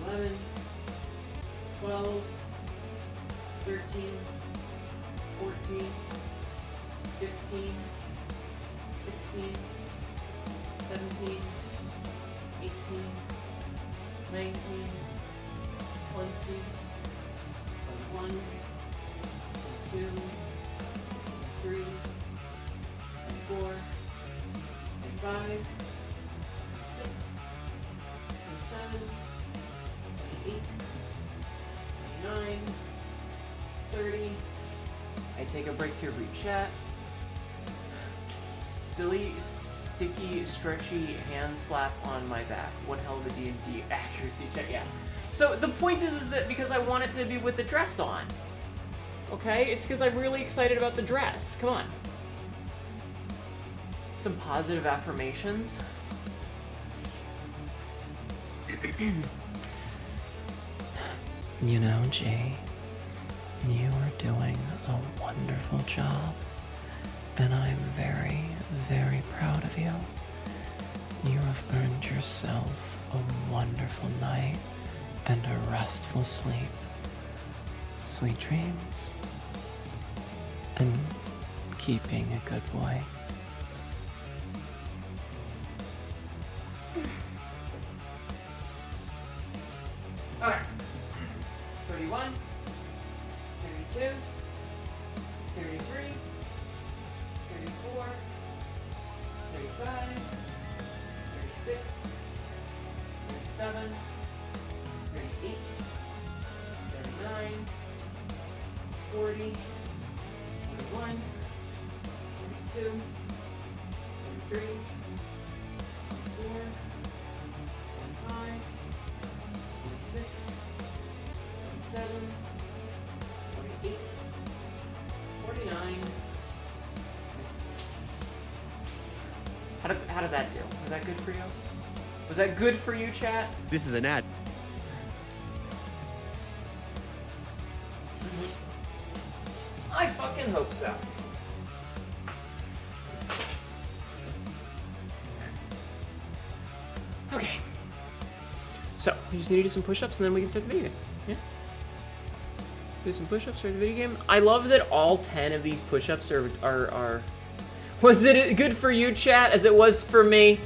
11, 12, 13, 14, 15, 16, 17, 18, 19, 20, 21, 22, 23, 24, 25, 26, 27, 28, 29, 30. I take a break to read chat. Silly, sticky, stretchy hand slap on my back. One hell of a D&D accuracy check. Yeah. So the point is that because I want it to be with the dress on. Okay? It's because I'm really excited about the dress. Come on. Some positive affirmations. You know, Jay, you are doing a wonderful job, and I'm very, very proud of you. You have earned yourself a wonderful night and a restful sleep. Sweet dreams. And keep being a good boy. Okay. 31, 32, 33, 34, 35, 36, 37, 38, 39, 40, 41, 42, 43, 44, 45, 46, 47, 48, 49. How did that do? Was that good for you? Was that good for you, chat? This is an ad. I fucking hope so. Okay. So, we just need to do some push-ups and then we can start the video game. Yeah? Do some push-ups, start the video game. I love that all 10 of these push-ups are... Was it good for you, chat, as it was for me?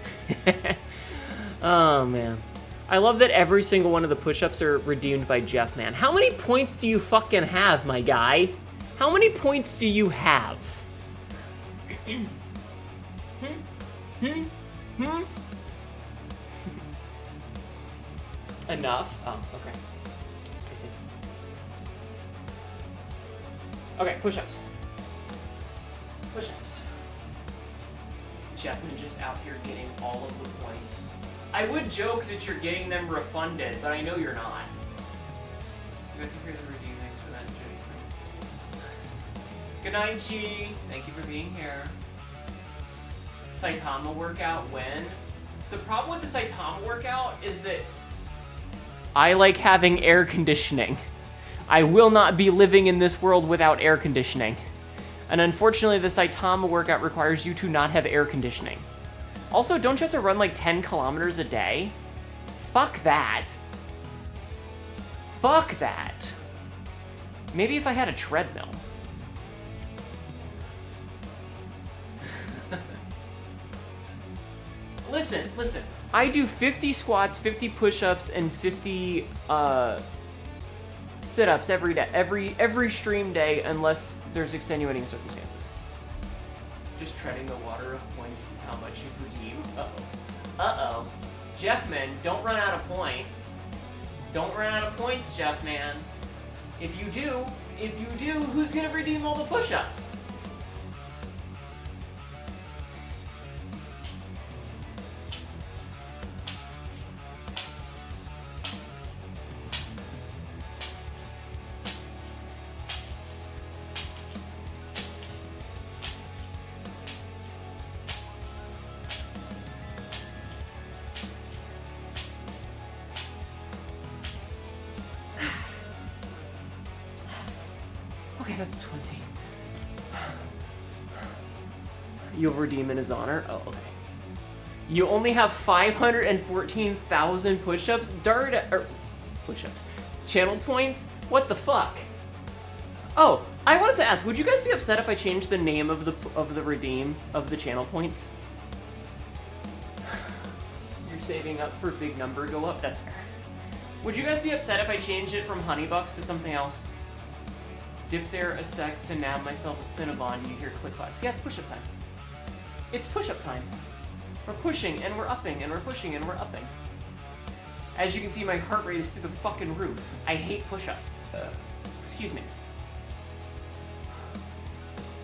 Oh, man. I love that every single one of the push-ups are redeemed by Jeff, man. How many points do you fucking have, my guy? How many points do you have? Enough? Oh, okay. I see. Okay, push-ups. Push-ups. Jeffman just out here getting all of the points. I would joke that you're getting them refunded, but I know you're not. You got to hear the redeem. Thanks for that, Jay. Thanks. Good night, G. Thank you for being here. Saitama workout when? The problem with the Saitama workout is that I like having air conditioning. I will not be living in this world without air conditioning. And unfortunately, the Saitama workout requires you to not have air conditioning. Also, don't you have to run like 10 kilometers a day? Fuck that. Fuck that. Maybe if I had a treadmill. Listen. I do 50 squats, 50 push-ups, and 50 sit-ups every day, every stream day, unless there's extenuating circumstances. Just treading the water of points with how much you've redeemed. Uh-oh. Jeffman, don't run out of points. Don't run out of points, Jeffman. If you do, who's gonna redeem all the push-ups? Okay, that's 20. You'll redeem in his honor? Oh, okay. You only have 514,000 push-ups? Push-ups. Channel points? What the fuck? Oh, I wanted to ask, would you guys be upset if I changed the name of the redeem of the channel points? You're saving up for big number go up? That's fair. Would you guys be upset if I changed it from Honeybucks to something else? Dip there a sec to nab myself a Cinnabon, you hear click clacks. Yeah, it's push-up time. It's push-up time. We're pushing and we're upping and we're pushing and we're upping. As you can see, my heart rate is through the fucking roof. I hate push-ups. Excuse me.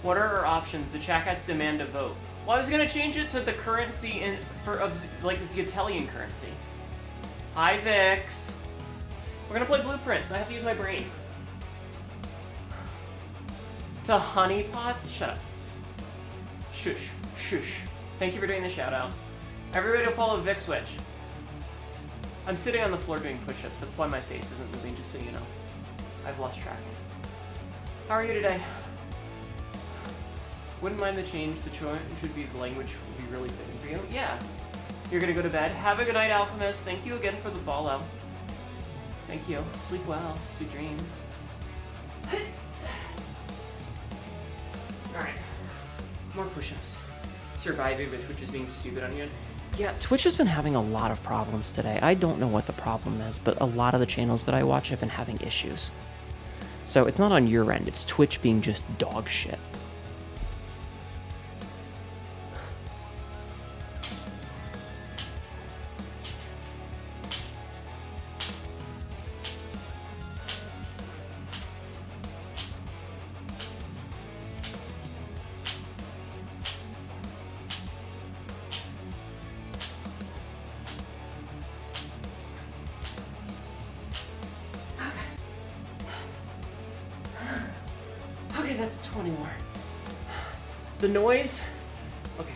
What are our options? The chatcats demand a vote. Well, I was gonna change it to the currency like the Italian currency. Hi, Vix. We're gonna play Blueprints. I have to use my brain. To honeypots? Shut up. Shush. Shush. Thank you for doing the shout out. Everybody will follow Vic Switch. I'm sitting on the floor doing push-ups. That's why my face isn't moving, just so you know. I've lost track. How are you today? Wouldn't mind the change. The choice should be the language would be really fitting for you. Yeah. You're gonna go to bed. Have a good night, Alchemist. Thank you again for the follow. Thank you. Sleep well. Sweet dreams. Alright. More push-ups. Surviving with Twitch is being stupid on you. Yeah, Twitch has been having a lot of problems today. I don't know what the problem is, but a lot of the channels that I watch have been having issues. So it's not on your end, it's Twitch being just dog shit. That's 20 more. The noise? Okay,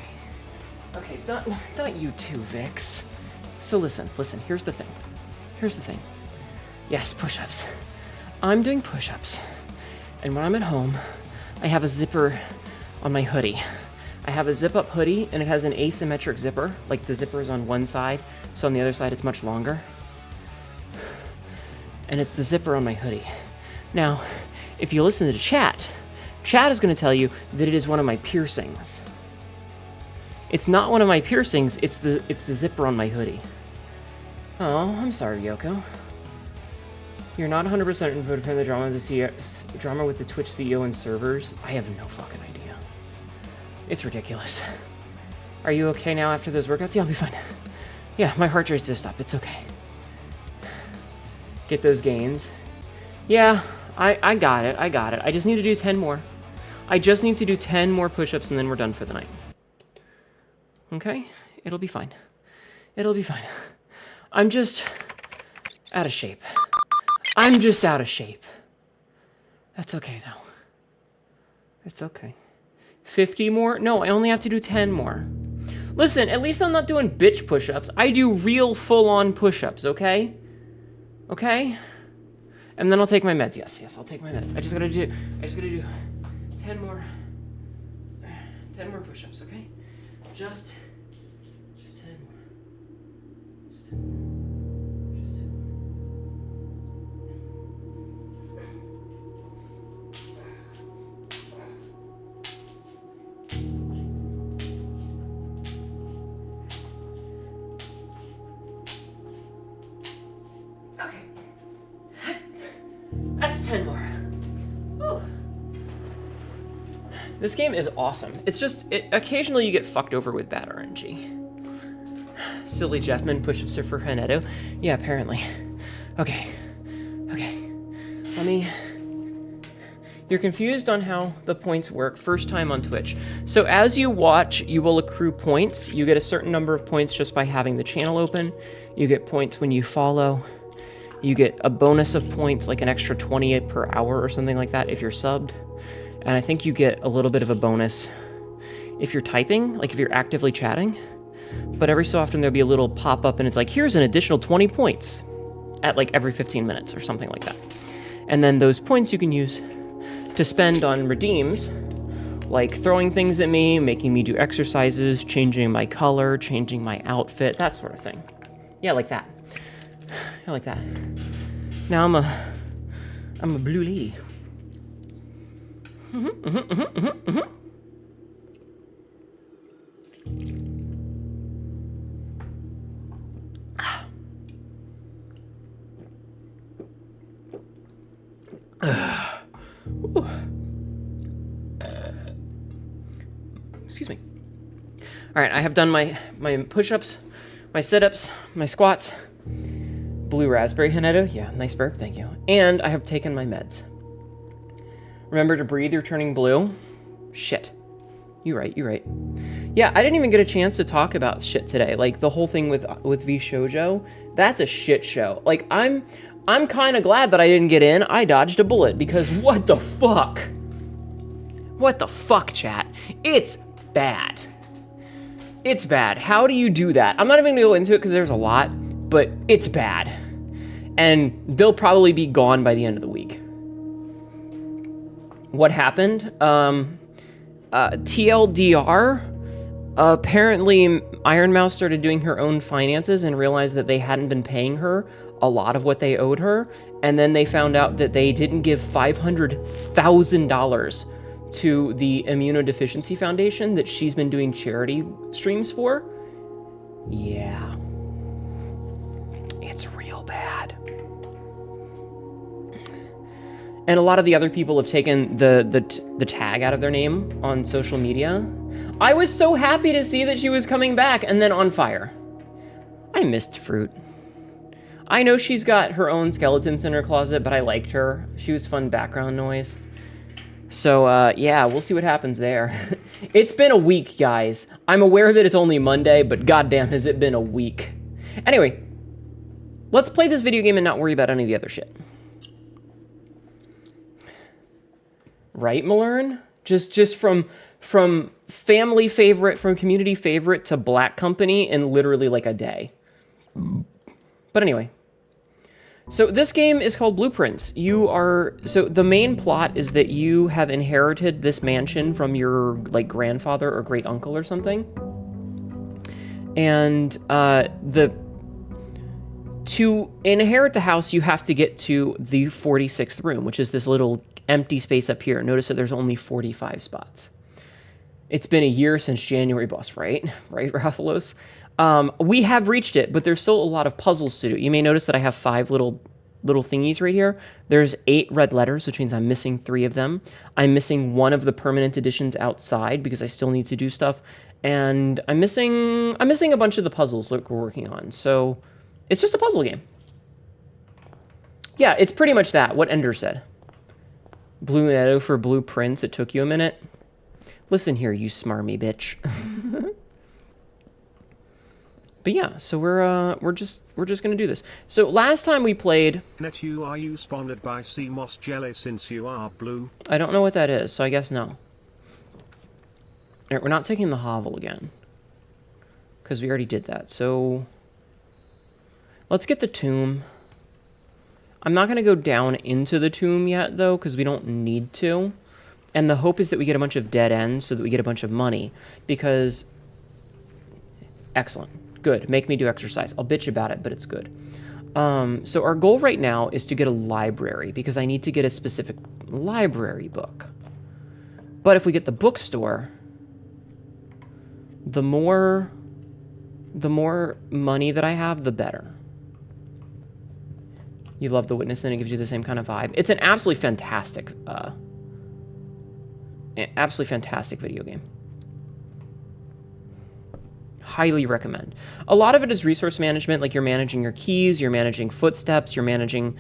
not you too, Vix. So listen, here's the thing. Yes, push-ups. I'm doing push-ups. And when I'm at home, I have a zipper on my hoodie. I have a zip-up hoodie, and it has an asymmetric zipper. Like, the zipper is on one side, so on the other side it's much longer. And it's the zipper on my hoodie. Now, if you listen to the chat is going to tell you that it is one of my piercings. It's not one of my piercings, it's the zipper on my hoodie. Oh, I'm sorry, Yoko. You're not 100% in for the drama with the Twitch CEO and servers? I have no fucking idea. It's ridiculous. Are you okay now after those workouts? Yeah, I'll be fine. Yeah, my heart rate's just up. It's okay. Get those gains. Yeah, I got it. I just need to do 10 more. I just need to do 10 more push-ups and then we're done for the night. Okay? It'll be fine. It'll be fine. I'm just out of shape. I'm just out of shape. That's okay, though. It's okay. 50 more? No, I only have to do 10 more. Listen, at least I'm not doing bitch push-ups. I do real full-on push-ups, okay? Okay? And then I'll take my meds. Yes, I'll take my meds. I just gotta do 10 more push-ups, okay? Just 10 more. Just 10 more. That's 10 more. Whew. This game is awesome. It's just, occasionally you get fucked over with bad RNG. Silly Jeffman, push-ups are for Hnetu. Yeah, apparently. Okay. Let me... You're confused on how the points work. First time on Twitch. So as you watch, you will accrue points. You get a certain number of points just by having the channel open. You get points when you follow. You get a bonus of points, like an extra 28 per hour or something like that if you're subbed. And I think you get a little bit of a bonus if you're typing, like if you're actively chatting. But every so often there'll be a little pop-up and it's like, here's an additional 20 points at like every 15 minutes or something like that. And then those points you can use to spend on redeems, like throwing things at me, making me do exercises, changing my color, changing my outfit, that sort of thing. Yeah, like that. Yeah, like that. Now I'm a blue Lee. Excuse me. All right, I have done my push-ups, my sit-ups, my squats. Blue raspberry, Hnetu. Yeah, nice burp, thank you. And I have taken my meds. Remember to breathe, you're turning blue. Shit. You're right. Yeah, I didn't even get a chance to talk about shit today. Like, the whole thing with V Shoujo, that's a shit show. Like, I'm kind of glad that I didn't get in. I dodged a bullet, because what the fuck? What the fuck, chat? It's bad. It's bad. How do you do that? I'm not even gonna go into it because there's a lot, but it's bad. And they'll probably be gone by the end of the week. What happened? TLDR, apparently Iron Mouse started doing her own finances and realized that they hadn't been paying her a lot of what they owed her, and then they found out that they didn't give $500,000 to the Immunodeficiency Foundation that she's been doing charity streams for. Yeah. It's real bad. And a lot of the other people have taken the tag out of their name on social media. I was so happy to see that she was coming back, and then on fire. I missed Fruit. I know she's got her own skeletons in her closet, but I liked her. She was fun background noise. So, yeah, we'll see what happens there. It's been a week, guys. I'm aware that it's only Monday, but goddamn has it been a week. Anyway, let's play this video game and not worry about any of the other shit. Right, Malern? Just from family favorite, from community favorite to Black Company in literally like a day. But anyway. So this game is called Blueprints. So the main plot is that you have inherited this mansion from your like grandfather or great uncle or something. And to inherit the house, you have to get to the 46th room, which is this little empty space up here. Notice that there's only 45 spots. It's been a year since January boss, right? Right, Rathalos? We have reached it, but there's still a lot of puzzles to do. You may notice that I have 5 little thingies right here. There's 8 red letters, which means I'm missing 3 of them. I'm missing 1 of the permanent additions outside because I still need to do stuff. And I'm missing a bunch of the puzzles that we're working on. So it's just a puzzle game. Yeah, it's pretty much that, what Ender said. Blue Hnetu for blueprints. It took you a minute. Listen here, you smarmy bitch. But yeah, so we're just gonna do this. So last time we played... Hnetu, are you spawned by CMOS jelly since you are blue? I don't know what that is, so I guess no. Alright, we're not taking the hovel again. Because we already did that, so... Let's get the tomb. I'm not gonna go down into the tomb yet, though, because we don't need to. And the hope is that we get a bunch of dead ends so that we get a bunch of money. Because... Excellent. Good. Make me do exercise. I'll bitch about it, but it's good. So our goal right now is to get a library, because I need to get a specific library book. But if we get the bookstore, the more money that I have, the better. You love The Witness, and it gives you the same kind of vibe. It's an absolutely fantastic video game. Highly recommend. A lot of it is resource management, like you're managing your keys, you're managing footsteps, you're managing...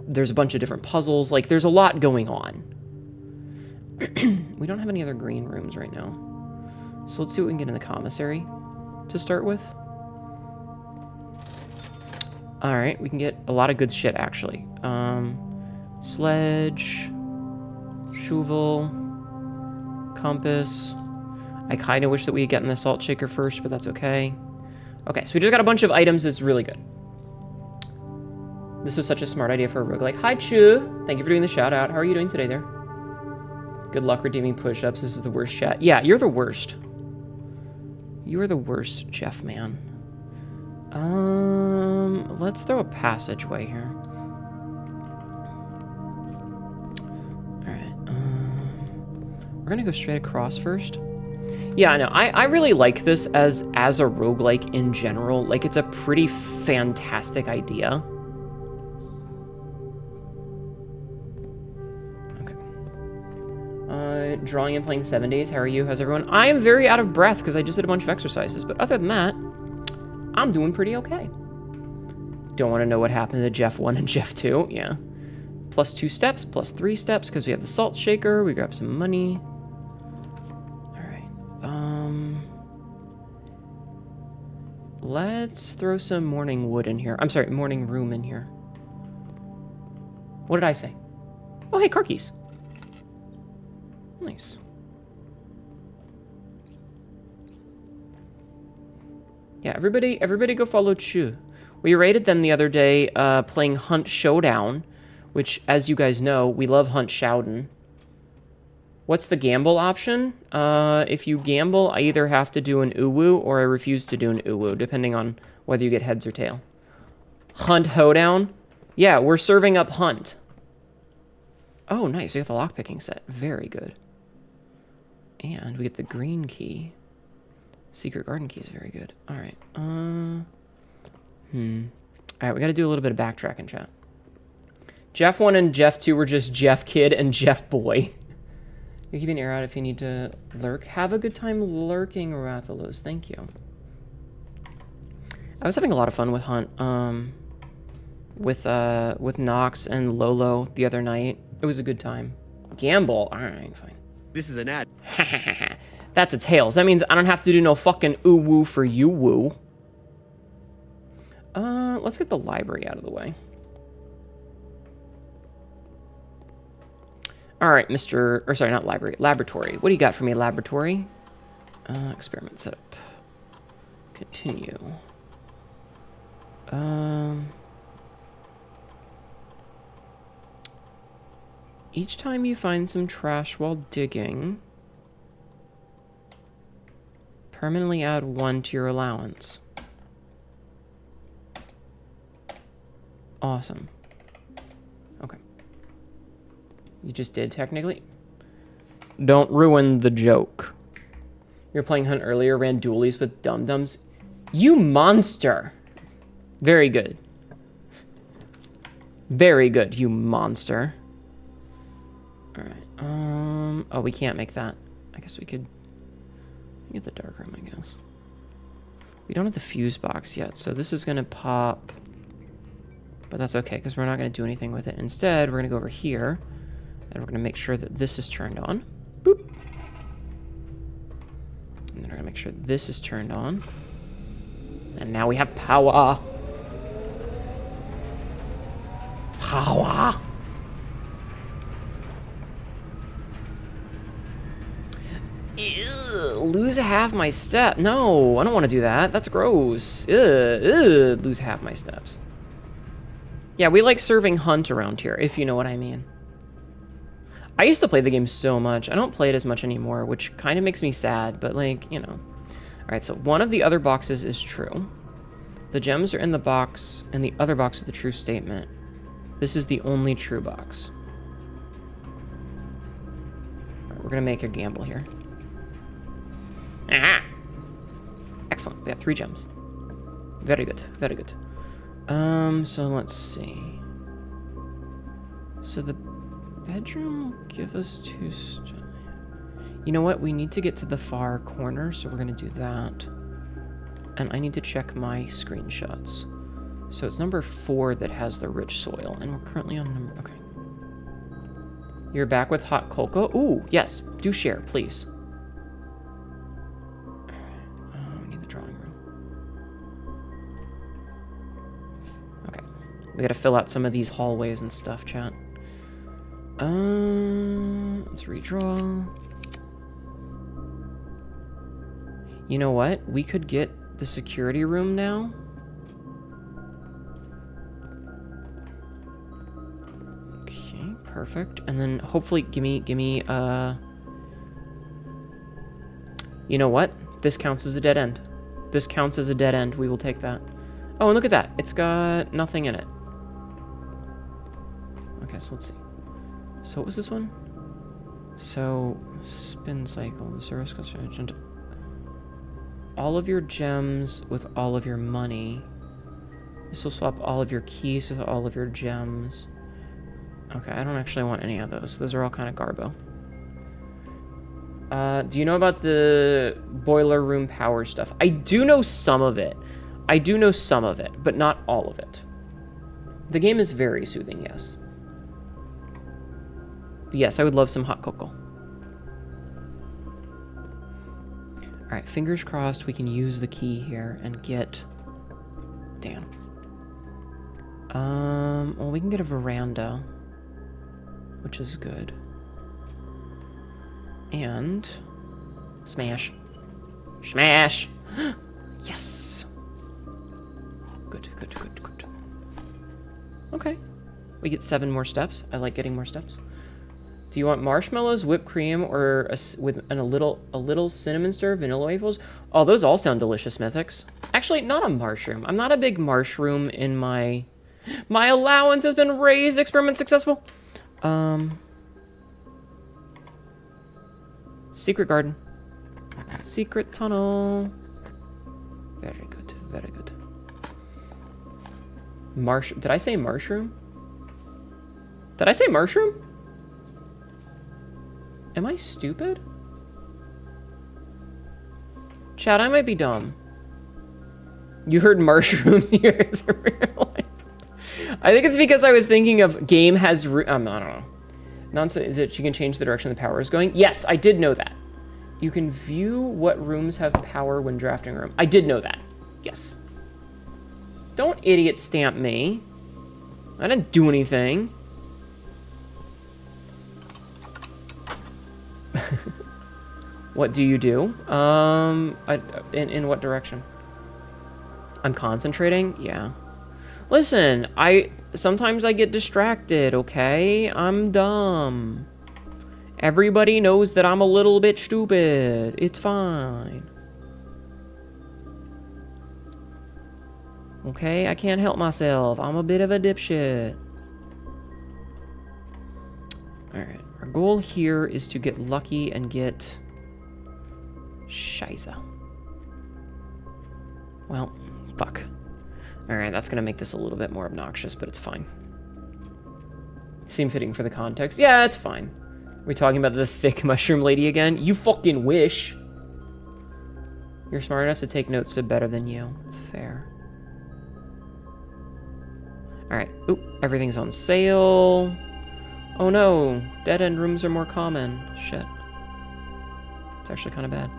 There's a bunch of different puzzles. Like, there's a lot going on. We don't have any other green rooms right now. So let's see what we can get in the commissary to start with. Alright, we can get a lot of good shit, actually. Sledge, shovel, compass. I kind of wish that we had gotten the salt shaker first, but that's okay. Okay, so we just got a bunch of items. It's really good. This was such a smart idea for a roguelike. Hi, Chu. Thank you for doing the shout out. How are you doing today there? Good luck redeeming push-ups. This is the worst chat. Yeah, you're the worst. You are the worst, Jeff, man. Let's throw a passageway here. Alright, we're gonna go straight across first. Yeah, no, I really like this as a roguelike in general. Like, it's a pretty fantastic idea. Okay. Drawing and playing 7 days. How are you? How's everyone? I am very out of breath because I just did a bunch of exercises, but other than that, I'm doing pretty okay. Don't want to know what happened to Jeff 1 and Jeff 2. Yeah. Plus 2 steps, plus 3 steps, because we have the salt shaker. We grab some money. Let's throw some morning wood in here. I'm sorry, morning room in here. What did I say? Oh, hey, car keys. Nice. Yeah, everybody go follow Chu. We rated them the other day playing Hunt Showdown, which, as you guys know, we love Hunt Showdown. What's the gamble option? If you gamble, I either have to do an uwu or I refuse to do an uwu, depending on whether you get heads or tail. Hunt Hoedown? Yeah, we're serving up Hunt. Oh, nice. We got the lockpicking set. Very good. And we get the green key. Secret garden key is very good. All right. All right, we got to do a little bit of backtracking, chat. Jeff 1 and Jeff 2 were just Jeff Kid and Jeff Boy. You keep an ear out if you need to lurk. Have a good time lurking, Rathalos. Thank you. I was having a lot of fun with Hunt, with Nox and Lolo the other night. It was a good time. Gamble? All right, fine. This is an ad. That's a tails. That means I don't have to do no fucking ooh-woo for you-woo. Let's get the library out of the way. All right, not library, laboratory. What do you got for me, laboratory? Experiment setup. Continue. Each time you find some trash while digging, permanently add 1 to your allowance. Awesome. Okay. You just did, technically. Don't ruin the joke. You were playing Hunt earlier, ran dualies with dum-dums. You monster! Very good. Very good, you monster. Alright, oh, we can't make that. I guess we could get the dark room, I guess. We don't have the fuse box yet, so this is gonna pop. But that's okay, because we're not gonna do anything with it. Instead, we're gonna go over here, and we're gonna make sure that this is turned on. Boop. And then we're gonna make sure this is turned on. And now we have power. Power. Ew, lose half my step. No, I don't want to do that. That's gross. Lose half my steps. Yeah, we like serving Hunt around here, if you know what I mean. I used to play the game so much. I don't play it as much anymore, which kind of makes me sad, but like, you know. All right, so one of the other boxes is true. The gems are in the box, and the other box is the true statement. This is the only true box. All right, we're gonna make a gamble here. Aha! Excellent, we have 3 gems. Very good, very good. So let's see. So the bedroom will give us 2... You know what? We need to get to the far corner, so we're going to do that. And I need to check my screenshots. So it's number 4 that has the rich soil, and we're currently on number... Okay. You're back with hot cocoa? Ooh, yes. Do share, please. We need the drawing room. Okay. We gotta fill out some of these hallways and stuff, chat. Let's redraw. You know what? We could get the security room now. Okay, perfect. And then hopefully give me, you know what? This counts as a dead end. This counts as a dead end. We will take that. Oh, and look at that. It's got nothing in it. Okay, so let's see. So what was this one? So, spin cycle. The service costs all of your gems with all of your money. This will swap all of your keys with all of your gems. Okay, I don't actually want any of those. Those are all kind of garbo. Do you know about the boiler room power stuff? I do know some of it. I do know some of it, but not all of it. The game is very soothing, yes. But yes, I would love some hot cocoa. All right, fingers crossed we can use the key here and get... Damn. Well, we can get a veranda, which is good. And... Smash. Smash! Yes! Good, good, good, good. Okay. We get 7 more steps. I like getting more steps. Do you want marshmallows, whipped cream, or a little cinnamon stir, vanilla wafers? Oh, those all sound delicious, Mythics. Actually, not a mushroom. I'm not a big mushroom in my... My allowance has been raised. Experiment successful. Secret garden. Secret tunnel. Very good. Very good. Did I say mushroom? Did I say mushroom? Am I stupid? Chat, I might be dumb. You heard mushrooms here in real life. I think it's because I was thinking of game has... I don't know. Nonsense that you can change the direction the power is going. Yes, I did know that. You can view what rooms have power when drafting a room. I did know that. Yes. Don't idiot stamp me. I didn't do anything. What do you do? In what direction? I'm concentrating? Yeah. Listen, sometimes I get distracted, okay? I'm dumb. Everybody knows that I'm a little bit stupid. It's fine. Okay, I can't help myself. I'm a bit of a dipshit. Alright, our goal here is to get lucky and get... Scheiße. Well, fuck. Alright, that's gonna make this a little bit more obnoxious, but it's fine. Seem fitting for the context. Yeah, it's fine. Are we talking about the thick mushroom lady again? You fucking wish. You're smart enough to take notes so better than you. Fair. Alright. Oop, everything's on sale. Oh no, dead-end rooms are more common. Shit. It's actually kind of bad.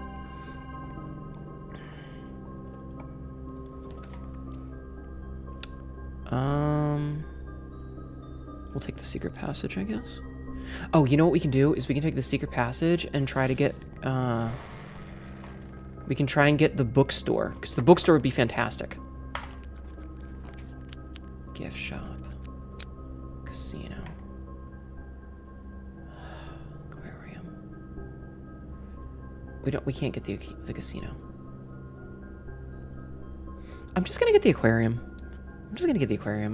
We'll take the secret passage, I guess. Oh, you know what we can do is we can take the secret passage and try to get, we can try and get the bookstore, because the bookstore would be fantastic. Gift shop. Casino. Aquarium. We can't get the casino. I'm just gonna get the aquarium.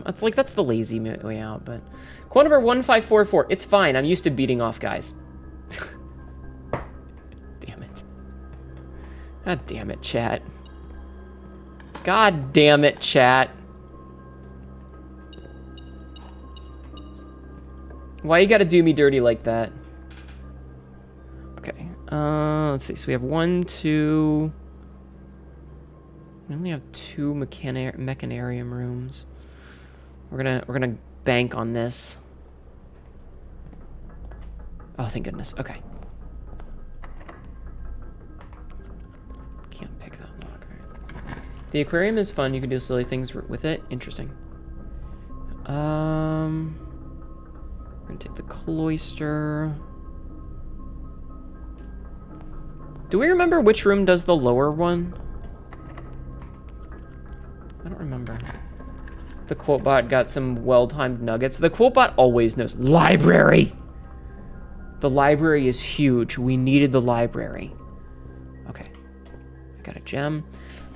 It's like, that's the lazy way out, but... Quote number 1544. It's fine. I'm used to beating off guys. Damn it. God damn it, chat. God damn it, chat. Why you gotta do me dirty like that? Okay. Let's see. So we have 1, 2... We only have 2 mechanarium rooms. We're gonna bank on this. Oh, thank goodness. Okay. Can't pick that lock, right? The aquarium is fun. You can do silly things with it. Interesting. We're gonna take the cloister. Do we remember which room does the lower one? I don't remember. The quotebot got some well-timed nuggets. The quotebot always knows. Library! The library is huge. We needed the library. Okay. I got a gem.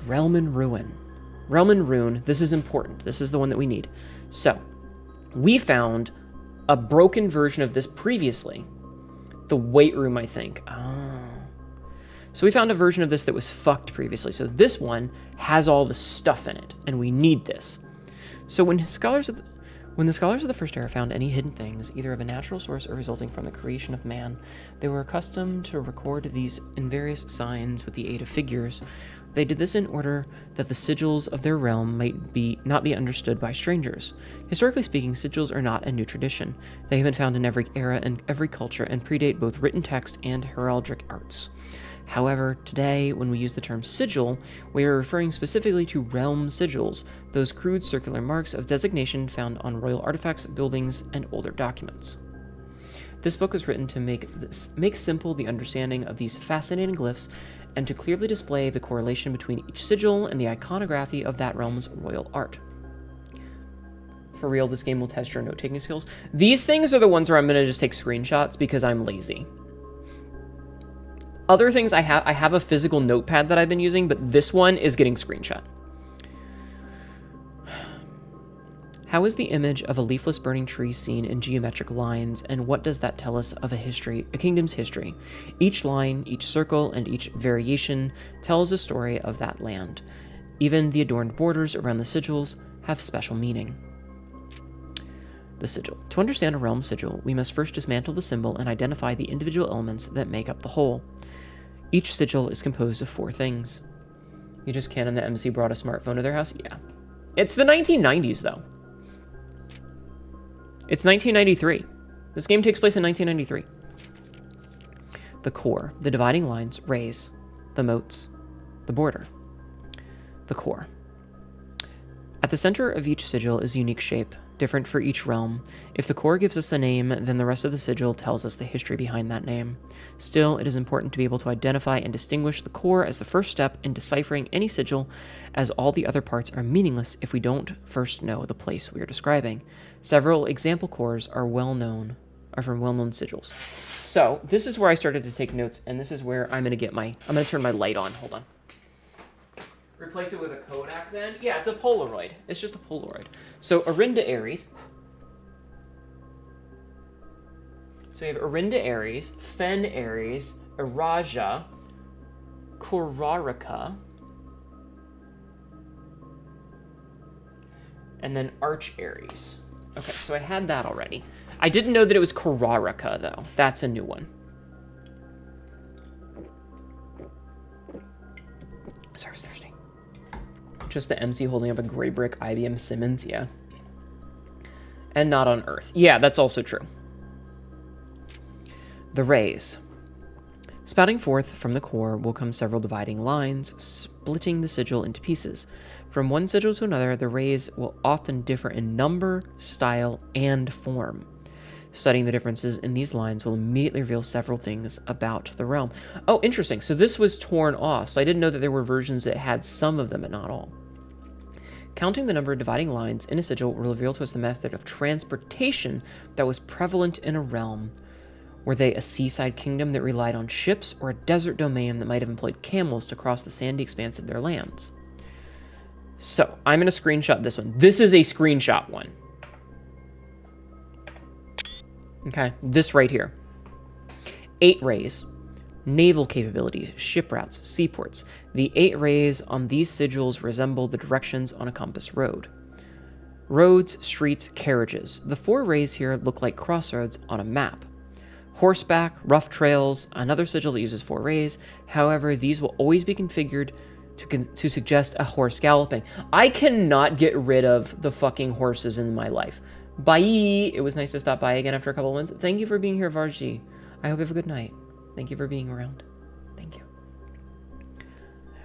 Realm and Ruin. Realm and Rune. This is important. This is the one that we need. So, we found a broken version of this previously. The weight room, I think. Oh. So we found a version of this that was fucked previously. So this one has all the stuff in it, and we need this. So when the scholars of the First Era found any hidden things, either of a natural source or resulting from the creation of man, they were accustomed to record these in various signs with the aid of figures. They did this in order that the sigils of their realm might not be understood by strangers. Historically speaking, sigils are not a new tradition. They have been found in every era and every culture and predate both written text and heraldic arts. However, today, when we use the term sigil, we are referring specifically to realm sigils, those crude circular marks of designation found on royal artifacts, buildings, and older documents. This book was written to make simple the understanding of these fascinating glyphs and to clearly display the correlation between each sigil and the iconography of that realm's royal art. For real, this game will test your note-taking skills. These things are the ones where I'm going to just take screenshots because I'm lazy. Other things I have a physical notepad that I've been using, but this one is getting screenshot. How is the image of a leafless burning tree seen in geometric lines, and what does that tell us of a kingdom's history? Each line, each circle, and each variation tells a story of that land. Even the adorned borders around the sigils have special meaning. The sigil. To understand a realm sigil, we must first dismantle the symbol and identify the individual elements that make up the whole. Each sigil is composed of 4 things. You just can't, and the MC brought a smartphone to their house? Yeah. It's the 1990s, though. It's 1993. This game takes place in 1993. The core, the dividing lines, rays, the moats, the border. The core. At the center of each sigil is a unique shape, different for each realm. If the core gives us a name, then the rest of the sigil tells us the history behind that name. Still, it is important to be able to identify and distinguish the core as the first step in deciphering any sigil, as all the other parts are meaningless if we don't first know the place we are describing. Several example cores are from well-known sigils. So, this is where I started to take notes, and this is where I'm going to turn my light on. Hold on. Replace it with a Kodak then? Yeah, it's a Polaroid. It's just a Polaroid. So Arinda Aries. So we have Arinda Aries, Fen Aries, Iraja, Kurarika, and then Arch Aries. Okay, so I had that already. I didn't know that it was Kurarika, though. That's a new one. Sorry, I was thirsty. Just the MC holding up a gray brick IBM Simmons, yeah. And not on Earth. Yeah, that's also true. The rays. Spouting forth from the core will come several dividing lines, splitting the sigil into pieces. From one sigil to another, the rays will often differ in number, style, and form. Studying the differences in these lines will immediately reveal several things about the realm. Oh, interesting. So this was torn off. So I didn't know that there were versions that had some of them, but not all. Counting the number of dividing lines in a sigil will reveal to us the method of transportation that was prevalent in a realm. Were they a seaside kingdom that relied on ships, or a desert domain that might have employed camels to cross the sandy expanse of their lands? So, I'm going to screenshot this one. This is a screenshot one. Okay, this right here. 8 rays. Naval capabilities, ship routes, seaports. The 8 rays on these sigils resemble the directions on a compass road. Roads, streets, carriages. The 4 rays here look like crossroads on a map. Horseback, rough trails, another sigil that uses 4 rays. However, these will always be configured to suggest a horse galloping. I cannot get rid of the fucking horses in my life. Bye. It was nice to stop by again after a couple of months. Thank you for being here, Varji. I hope you have a good night. Thank you for being around. Thank you.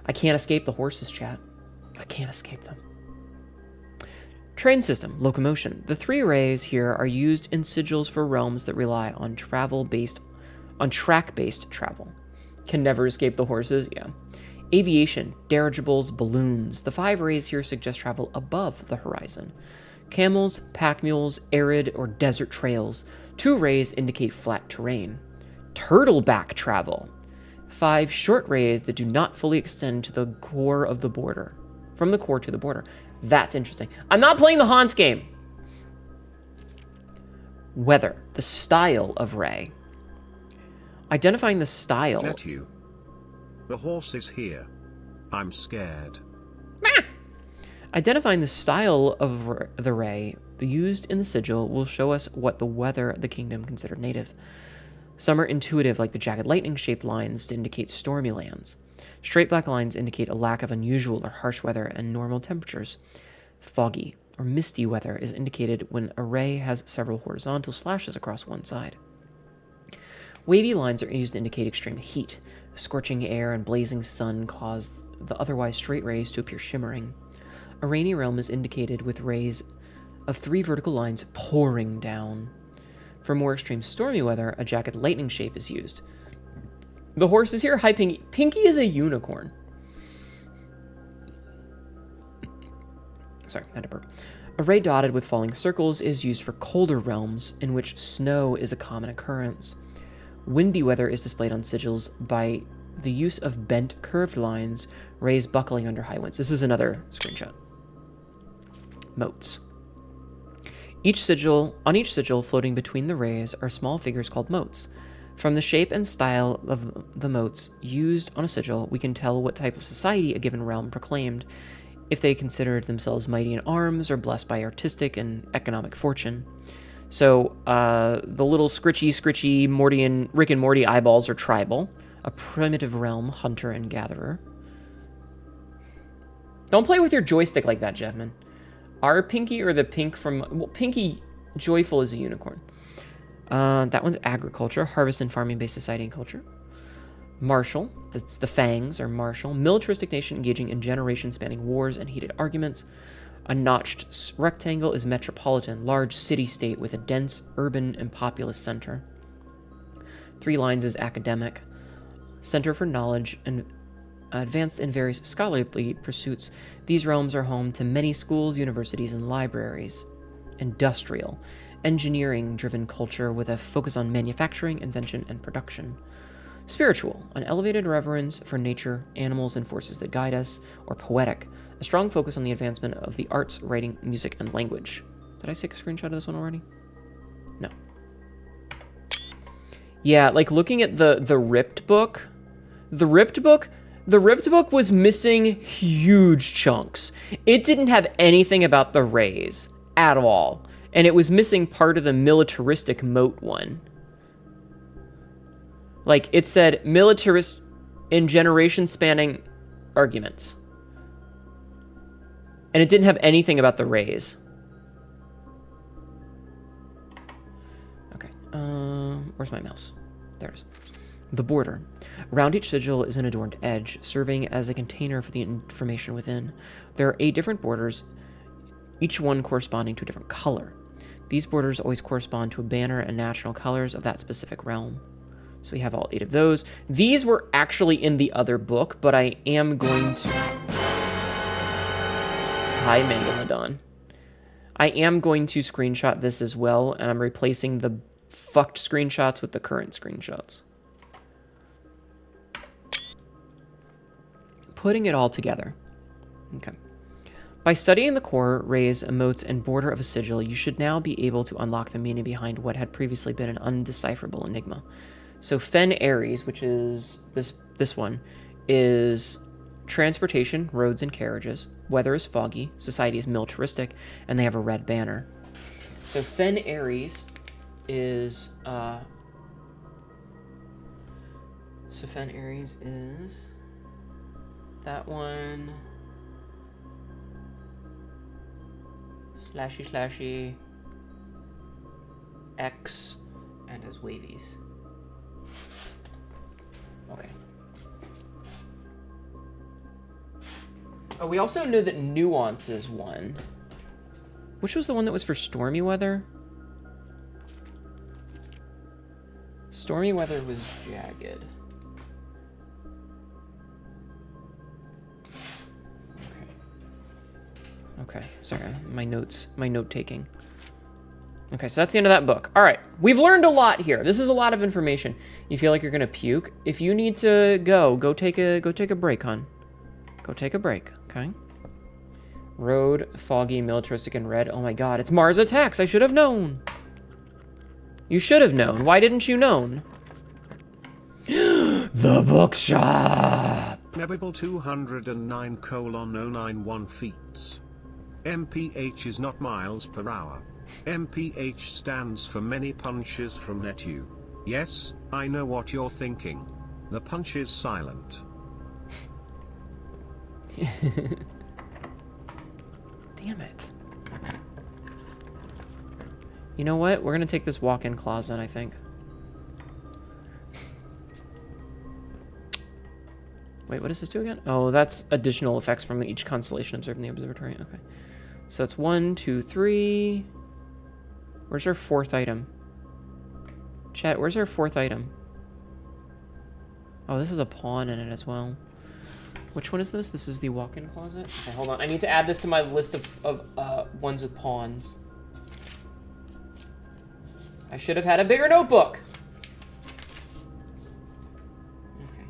I can't escape the horses, chat. I can't escape them. Train system, locomotion. The 3 rays here are used in sigils for realms that rely on track-based travel. Can never escape the horses, yeah. Aviation, dirigibles, balloons. The 5 rays here suggest travel above the horizon. Camels, pack mules, arid or desert trails. 2 rays indicate flat terrain. Turtleback travel. 5 short rays that do not fully extend to the core of the border. From the core to the border. That's interesting. I'm not playing the Hans game. Weather, the style of ray. Identifying the style. Hnetu. The horse is here. I'm scared. Identifying the style of the ray used in the sigil will show us what the weather the kingdom considered native. Some are intuitive, like the jagged lightning-shaped lines to indicate stormy lands. Straight black lines indicate a lack of unusual or harsh weather and normal temperatures. Foggy or misty weather is indicated when a ray has several horizontal slashes across one side. Wavy lines are used to indicate extreme heat. Scorching air and blazing sun cause the otherwise straight rays to appear shimmering. A rainy realm is indicated with rays of 3 vertical lines pouring down. For more extreme stormy weather, a jagged lightning shape is used. The horse is here. Hi, Pinky. Pinky is a unicorn. Sorry, I had to burp. A ray dotted with falling circles is used for colder realms in which snow is a common occurrence. Windy weather is displayed on sigils by the use of bent, curved lines, rays buckling under high winds. This is another screenshot. Motes. On each sigil floating between the rays are small figures called motes. From the shape and style of the motes used on a sigil, we can tell what type of society a given realm proclaimed, if they considered themselves mighty in arms or blessed by artistic and economic fortune. So, the little scritchy Rick and Morty eyeballs are tribal, a primitive realm, hunter and gatherer. Don't play with your joystick like that, Jeffman. Our Pinky or the pink from... Well, Pinky Joyful is a unicorn. That one's agriculture, harvest and farming-based society and culture. Martial, that's the Fangs are martial. Militaristic nation engaging in generation-spanning wars and heated arguments. A notched rectangle is metropolitan, large city-state with a dense urban and populous center. 3 lines is academic. Center for knowledge and advanced in various scholarly pursuits. These realms are home to many schools, universities, and libraries. Industrial, engineering-driven culture with a focus on manufacturing, invention, and production. Spiritual, an elevated reverence for nature, animals, and forces that guide us. Or poetic, a strong focus on the advancement of the arts, writing, music, and language. Did I take a screenshot of this one already? No. Yeah, like looking at the ripped book. The ripped book was missing huge chunks. It didn't have anything about the rays at all. And it was missing part of the militaristic mote one. Like, it said militarist in generation-spanning arguments. And it didn't have anything about the rays. Okay, where's my mouse? There it is. The border. Around each sigil is an adorned edge, serving as a container for the information within. There are 8 different borders, each one corresponding to a different color. These borders always correspond to a banner and national colors of that specific realm. So we have all 8 of those. These were actually in the other book, but I am going to... Hi, Megalodon. I am going to screenshot this as well, and I'm replacing the fucked screenshots with the current screenshots. Putting it all together. Okay. By studying the core, rays, emotes, and border of a sigil, you should now be able to unlock the meaning behind what had previously been an undecipherable enigma. So Fen Aries, which is this one, is transportation, roads and carriages. weather is foggy, society is militaristic, and they have a red banner. So Fen Aries is that one. Slashy X and has wavies. Okay. Oh, we also know that Nuance is one. Which was the one that was for stormy weather? Stormy weather was jagged. Okay, sorry, my note taking. Okay, so that's the end of that book. All right, we've learned a lot here. This is a lot of information. You feel like you're gonna puke? If you need to go take a break, hon. Go take a break, okay? Road, foggy, militaristic, and red. Oh my God, it's Mars Attacks. I should have known. You should have known. Why didn't you know? The bookshop. Nebibble 209:091 feet. MPH is not miles per hour. MPH stands for many punches from Hnetu. Yes, I know what you're thinking. The punch is silent. Damn it. You know what? We're gonna take this walk-in closet, I think. Wait, what does this do again? Oh, that's additional effects from each constellation observed in the observatory. Okay. So that's 1, 2, 3. Where's our fourth item? Chat, where's our fourth item? Oh, this is a pawn in it as well. Which one is this? This is the walk-in closet? Okay, hold on. I need to add this to my list of ones with pawns. I should have had a bigger notebook. Okay.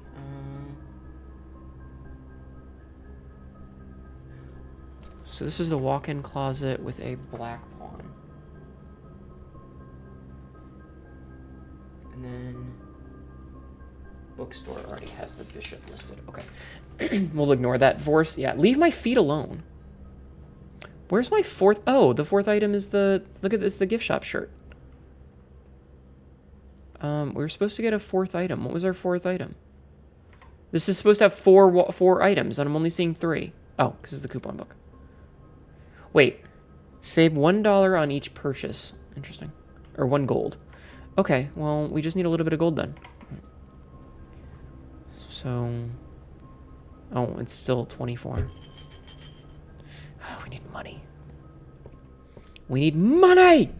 So this is the walk-in closet with a black pawn. And then bookstore already has the bishop listed. Okay. We'll ignore that. Vorse, yeah, leave my feet alone. Where's my fourth? Oh, the fourth item is the, look at this, the gift shop shirt. We were supposed to get a fourth item. What was our fourth item? This is supposed to have four items, and I'm only seeing 3. Oh, because it's the coupon book. Wait. Save $1 on each purchase. Interesting. Or 1 gold. Okay, well, we just need a little bit of gold then. So... Oh, it's still 24. Oh, we need money. We need money!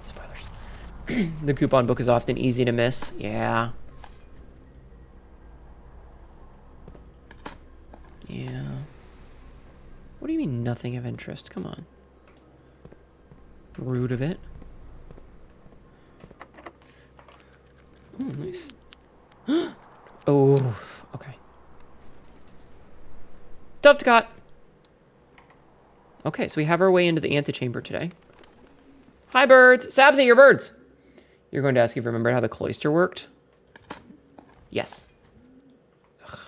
Spoilers. The coupon book is often easy to miss. Yeah. Yeah. What do you mean nothing of interest? Come on. Root of it. Oh, nice. Oh, okay. Dovecot! Okay, so we have our way into the antechamber today. Hi, birds! Sabzi, you're birds! You're going to ask if you remembered how the cloister worked? Yes. Ugh.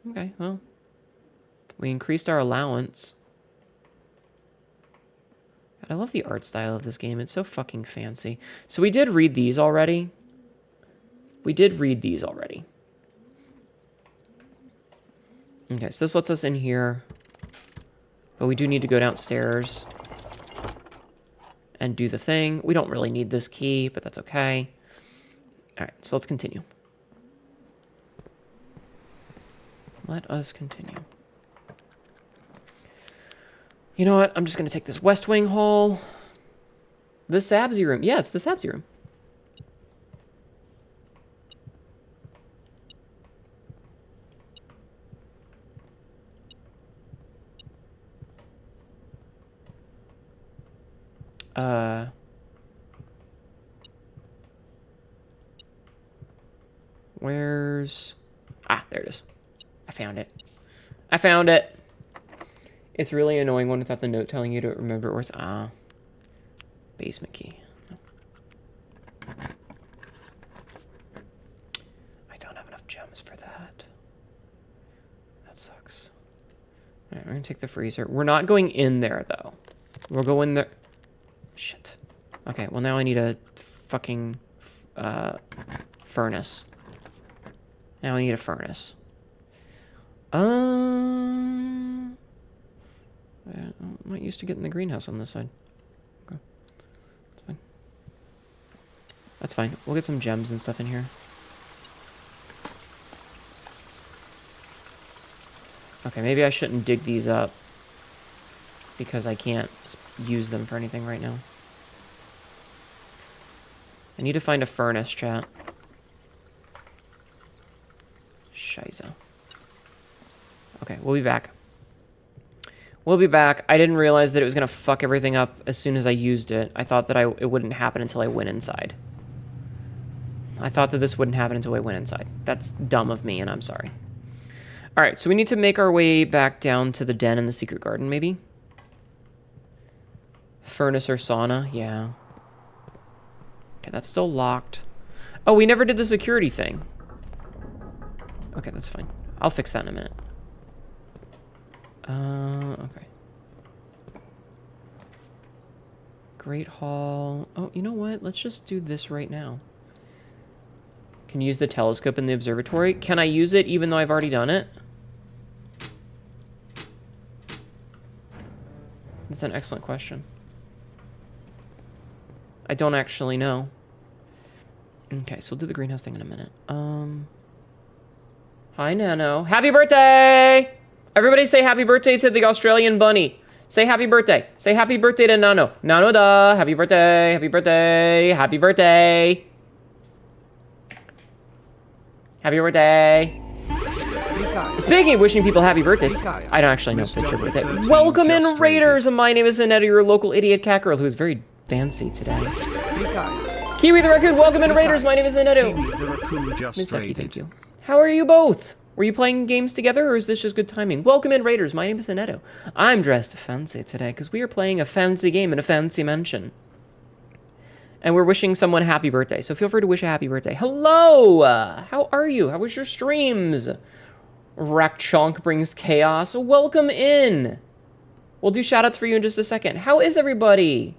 Okay, well. We increased our allowance. I love the art style of this game. It's so fucking fancy. So we did read these already. Okay, so this lets us in here. But we do need to go downstairs and do the thing. We don't really need this key, but that's okay. All right, so let's continue. Let us continue. You know what? I'm just going to take this West Wing hall. The Sabzi room. Yeah, it's the Sabzi room. Where's... Ah, there it is. I found it. It's really annoying one without the note telling you to remember where's... Ah. Basement key. gems for that. That sucks. All right, we're gonna take the freezer. We're not going in there though. We'll go in there. Shit. Okay, well now I need a fucking furnace. Now I need a furnace. I'm not used to getting the greenhouse on this side. Okay. That's fine. That's fine. We'll get some gems and stuff in here. Okay, maybe I shouldn't dig these up because I can't use them for anything right now. I need to find a furnace, chat. Scheiße. Okay, we'll be back. We'll be back. I didn't realize that it was going to fuck everything up as soon as I used it. I thought that it wouldn't happen until I went inside. I thought that this wouldn't happen until I went inside. That's dumb of me, and I'm sorry. Alright, so we need to make our way back down to the den in the secret garden, maybe? Furnace or sauna? Yeah. Okay, that's still locked. Oh, we never did the security thing. Okay, that's fine. I'll fix that in a minute. Okay. Great Hall. Oh, you know what? Let's just do this right now. Can you use the telescope in the observatory? Can I use it even though I've already done it? That's an excellent question. I don't actually know. Okay, so we'll do the greenhouse thing in a minute. Hi, Nano. Happy birthday! Everybody say happy birthday to the Australian bunny. Say happy birthday. Say happy birthday to Nano. Nano da. Happy birthday. Happy birthday. Happy birthday. Happy birthday. Speaking of wishing people happy birthdays, I don't actually know if it's your birthday. Welcome in, Raiders! My name is Hnetu, your local idiot cat girl who is very fancy today. Kiwi the Raccoon, welcome in, Raiders! My name is Hnetu. Miss Ducky, thank you. How are you both? Were you playing games together, or is this just good timing? Welcome in, Raiders. My name is Hnetu. I'm dressed fancy today, because we are playing a fancy game in a fancy mansion. And we're wishing someone happy birthday, so feel free to wish a happy birthday. Hello! How are you? How was your streams? Rakchonk brings chaos. Welcome in! We'll do shoutouts for you in just a second. How is everybody?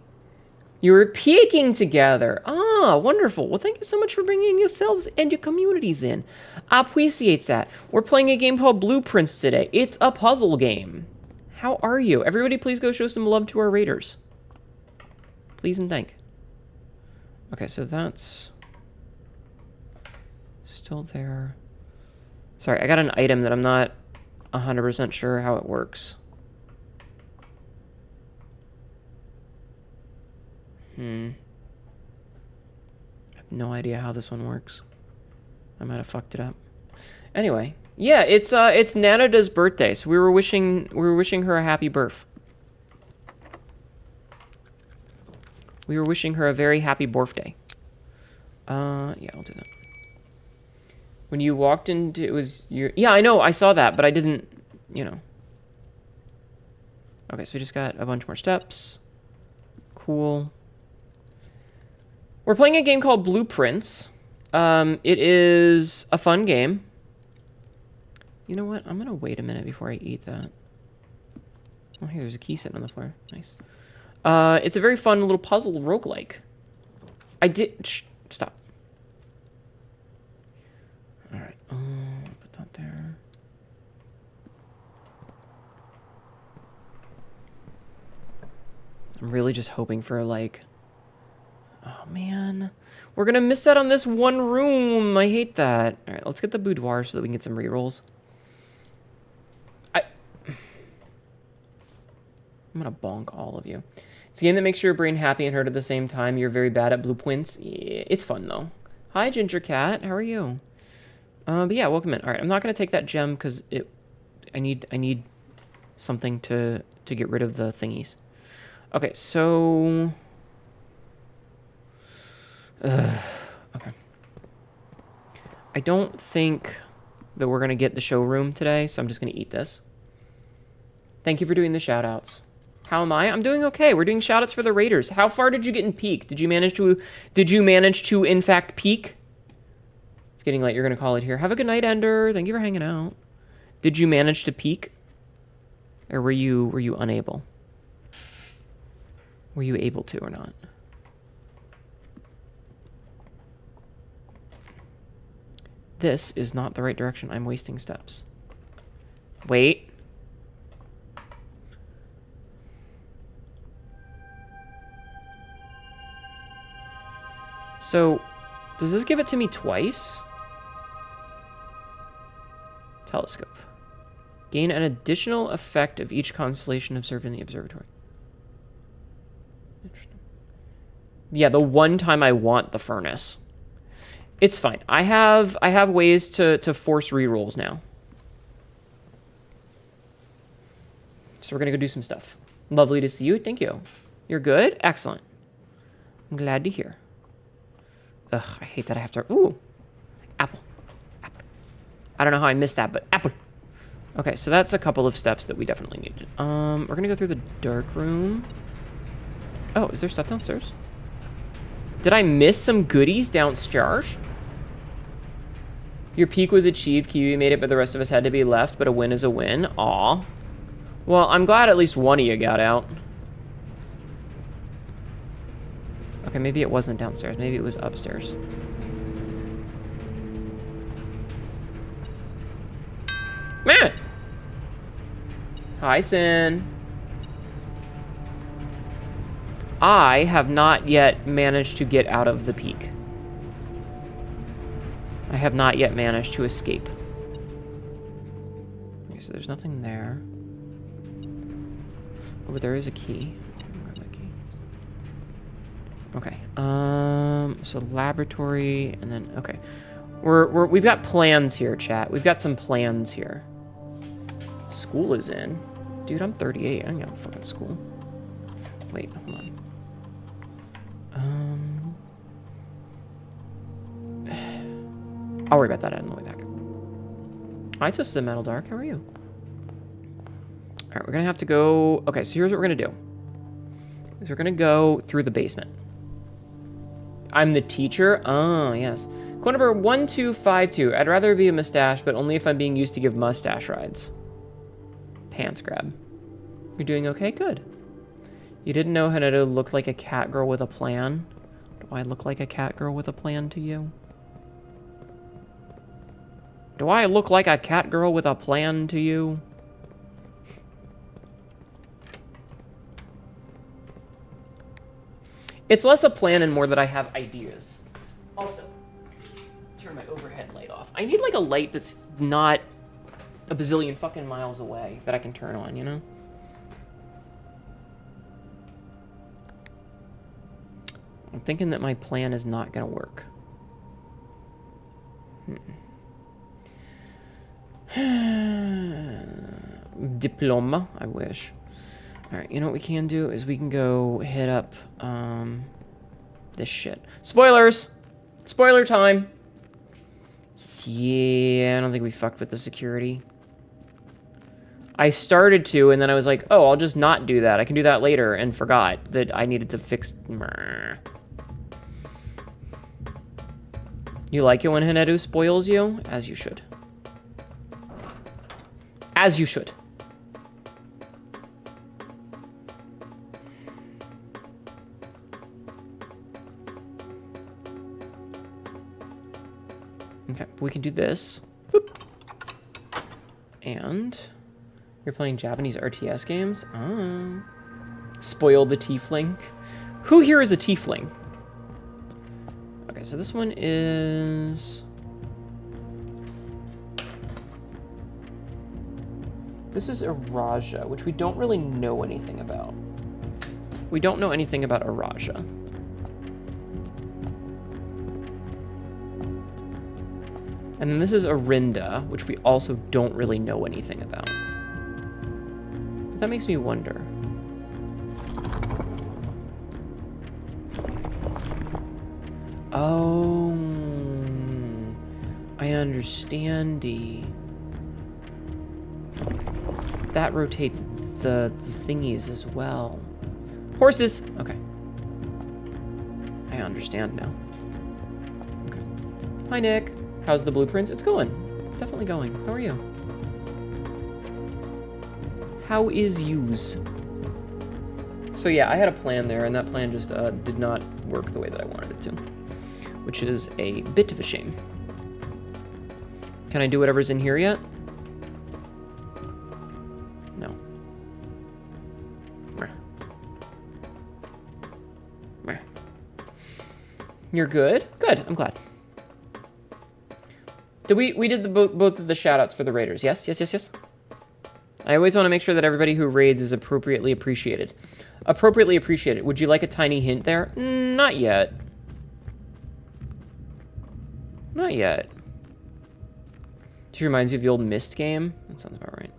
You're peeking together. Ah, wonderful. Well, thank you so much for bringing yourselves and your communities in. Appreciates that. We're playing a game called Blueprints today. It's a puzzle game. How are you? Everybody please go show some love to our raiders. Please and thank. Okay, so that's still there. Sorry, I got an item that I'm not 100% sure how it works. I have no idea how this one works. I might have fucked it up. Anyway, yeah, it's Nanada's birthday, so we were wishing her a happy birth. We were wishing her a very happy birthday. Yeah, I'll do that. When you walked into it was your... Yeah, I know, I saw that, but I didn't, you know. Okay, so we just got a bunch more steps. Cool. We're playing a game called Blueprints. It is a fun game. You know what? I'm gonna wait a minute before I eat that. Oh, hey, there's a key sitting on the floor. Nice. It's a very fun little puzzle roguelike. Stop. Alright, put that there. I'm really just hoping for, like... Oh, man. We're gonna miss out on this one room. I hate that. Alright, let's get the boudoir so that we can get some rerolls. I'm gonna bonk all of you. It's a game that makes your brain happy and hurt at the same time. You're very bad at Blueprints. Yeah, it's fun, though. Hi, Ginger Cat. How are you? But yeah, welcome in. Alright, I'm not gonna take that gem because I need something to get rid of the thingies. Okay, so... okay. I don't think that we're going to get the showroom today, so I'm just going to eat this. Thank you for doing the shoutouts. How am I? I'm doing okay. We're doing shoutouts for the Raiders. How far did you get in peak? Did you manage to in fact peak? It's getting late. You're going to call it here. Have a good night, Ender. Thank you for hanging out. Did you manage to peek? Or were you unable? Were you able to or not? This is not the right direction. I'm wasting steps. Wait. So, does this give it to me twice? Telescope. Gain an additional effect of each constellation observed in the observatory. Interesting. Yeah, the one time I want the furnace. It's fine. I have ways to force rerolls now. So we're gonna go do some stuff. Lovely to see you. Thank you. You're good? Excellent. I'm glad to hear. Ugh, I hate that I have to... Ooh. Apple. Apple. I don't know how I missed that, but apple. Okay, so that's a couple of steps that we definitely needed. We're gonna go through the dark room. Oh, is there stuff downstairs? Did I miss some goodies downstairs? Your peak was achieved. Kiwi made it, but the rest of us had to be left. But a win is a win. Aw. Well, I'm glad at least one of you got out. Okay, maybe it wasn't downstairs. Maybe it was upstairs. Man! Hi, Sin. I have not yet managed to get out of the peak. I have not yet managed to escape. Okay, so there's nothing there. Oh, but there is a key. Grab that key. Okay. So laboratory, and then okay. We've got plans here, chat. We've got some plans here. School is in. Dude, I'm 38. I ain't got fucking school. Wait, hold on. I'll worry about that on the way back. I toasted Metal Dark. How are you? All right, we're gonna have to go. Okay, so here's what we're gonna do. Is we're gonna go through the basement. I'm the teacher. Oh, yes. Quote number 1252. I'd rather be a mustache, but only if I'm being used to give mustache rides. Pants grab. You're doing okay? Good. You didn't know Hnetu looked like a cat girl with a plan? Do I look like a cat girl with a plan to you? Do I look like a cat girl with a plan to you? It's less a plan and more that I have ideas. Also, turn my overhead light off. I need like a light that's not a bazillion fucking miles away that I can turn on, you know? I'm thinking that my plan is not gonna work. Diploma, I wish. Alright, you know what we can do is we can go hit up this shit. Spoilers! Spoiler time! Yeah, I don't think we fucked with the security. I started to, and then I was like, oh, I'll just not do that. I can do that later, and forgot that I needed to fix... You like it when Hnetu spoils you? As you should. As you should. Okay, we can do this. Boop. And you're playing Japanese RTS games? Oh. Spoil the tiefling. Who here is a tiefling? Okay, so this one is... This is a Raja, which we don't really know anything about. We don't know anything about a Raja. And then this is Arinda, which we also don't really know anything about. But that makes me wonder. Oh, I understand-y. That rotates the thingies as well. Horses! Okay. I understand now. Okay. Hi, Nick. How's the blueprints? It's going. It's definitely going. How are you? How is yous? So yeah, I had a plan there, and that plan just did not work the way that I wanted it to, which is a bit of a shame. Can I do whatever's in here yet? No. Meh. Meh. You're good? Good, I'm glad. We did both of the shoutouts for the raiders. Yes, yes, yes, yes. I always want to make sure that everybody who raids is appropriately appreciated. Appropriately appreciated. Would you like a tiny hint there? Not yet. Not yet. This reminds you of the old Myst game? That sounds about right.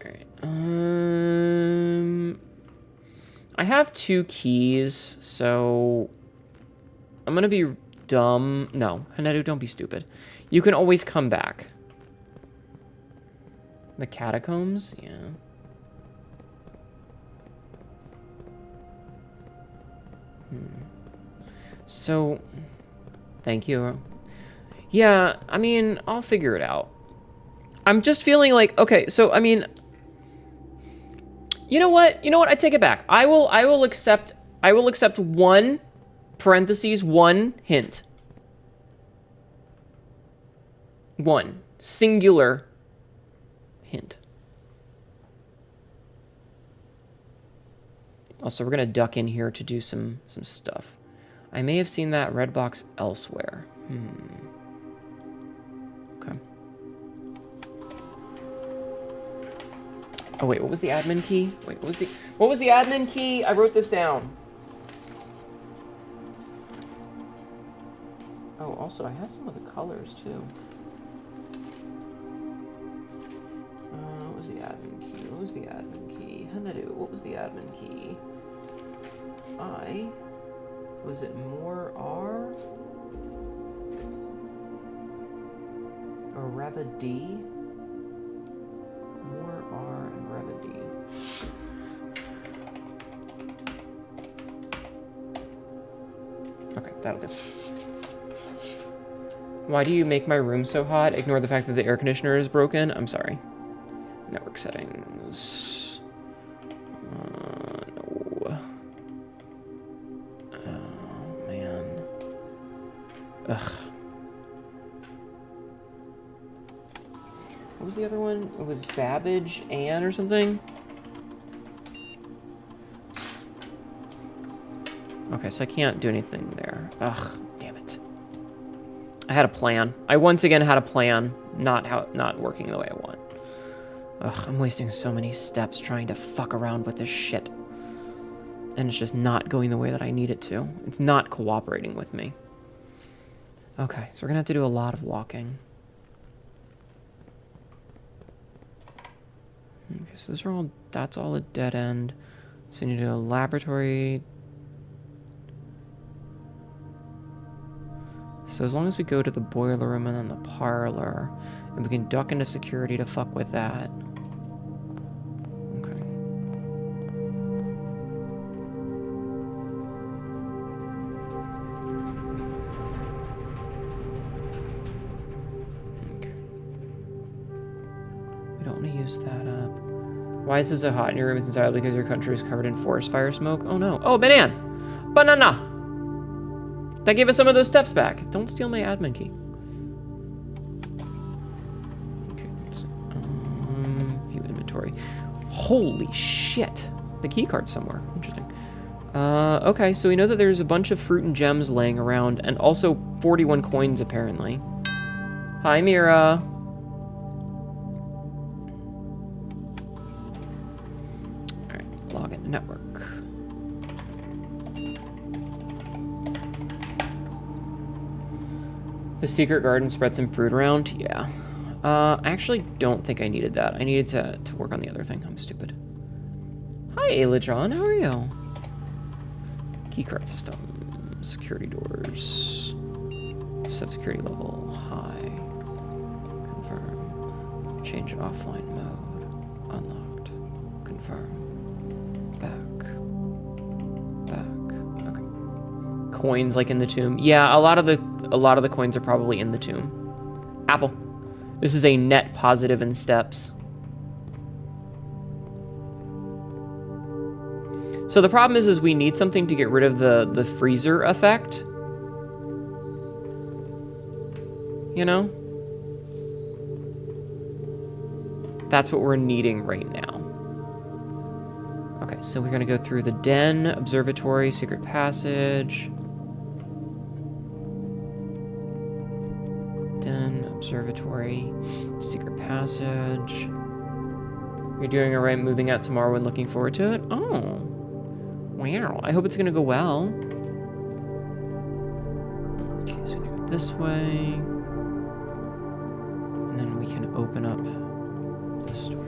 Alright. I have 2 keys, so I'm gonna be dumb. No, Hnetu, don't be stupid. You can always come back. The catacombs? Yeah. So, thank you. Yeah, I mean, I'll figure it out. I'm just feeling like, okay, so, I mean, you know what? You know what? I take it back. I will accept 1 parentheses 1 hint. 1 singular hint. Also, we're gonna duck in here to do some stuff. I may have seen that red box elsewhere. Okay. Oh wait, what was the admin key? Wait, what was the admin key? I wrote this down. Oh, also I have some of the colors too. What was the admin key? What was the admin key? Hnetu, what was the admin key? Was it more R? Or rather D? More R and rather D. Okay, that'll do. Why do you make my room so hot? Ignore the fact that the air conditioner is broken. I'm sorry. Network settings. No. Oh, man. Ugh. What was the other one? It was Babbage Ann or something? Okay, so I can't do anything there. Ugh, damn it. I had a plan. I once again had a plan, not working the way I want. Ugh, I'm wasting so many steps trying to fuck around with this shit. And it's just not going the way that I need it to. It's not cooperating with me. Okay, so we're gonna have to do a lot of walking. Okay, so those are all, that's all a dead end. So you need to do a laboratory. So as long as we go to the boiler room and then the parlor, and we can duck into security to fuck with that. Okay. Okay. We don't want to use that up. Why is it so hot in your room? It's entirely because your country is covered in forest fire smoke. Oh no. Oh, banana! That gave us some of those steps back. Don't steal my admin key. Okay, let's view inventory. Holy shit. The key card's somewhere. Interesting. Okay, so we know that there's a bunch of fruit and gems laying around, and also 41 coins, apparently. Hi, Mira. Alright, log into network. The secret garden spread some fruit around? Yeah. I actually don't think I needed that. I needed to work on the other thing. I'm stupid. Hi, Ayla John. How are you? Keycard system. Security doors. Set security level high. Confirm. Change it offline mode. Unlocked. Confirm. Back. Okay. Coins like in the tomb. Yeah, a lot of a lot of the coins are probably in the tomb. Apple. This is a net positive in steps. So the problem is we need something to get rid of the freezer effect. You know? That's what we're needing right now. Okay, so we're gonna go through the den, observatory, secret passage. Den, observatory, secret passage. You're doing alright moving out tomorrow and looking forward to it? Oh. Wow, I hope it's gonna go well. Okay, so we do it this way. And then we can open up this door.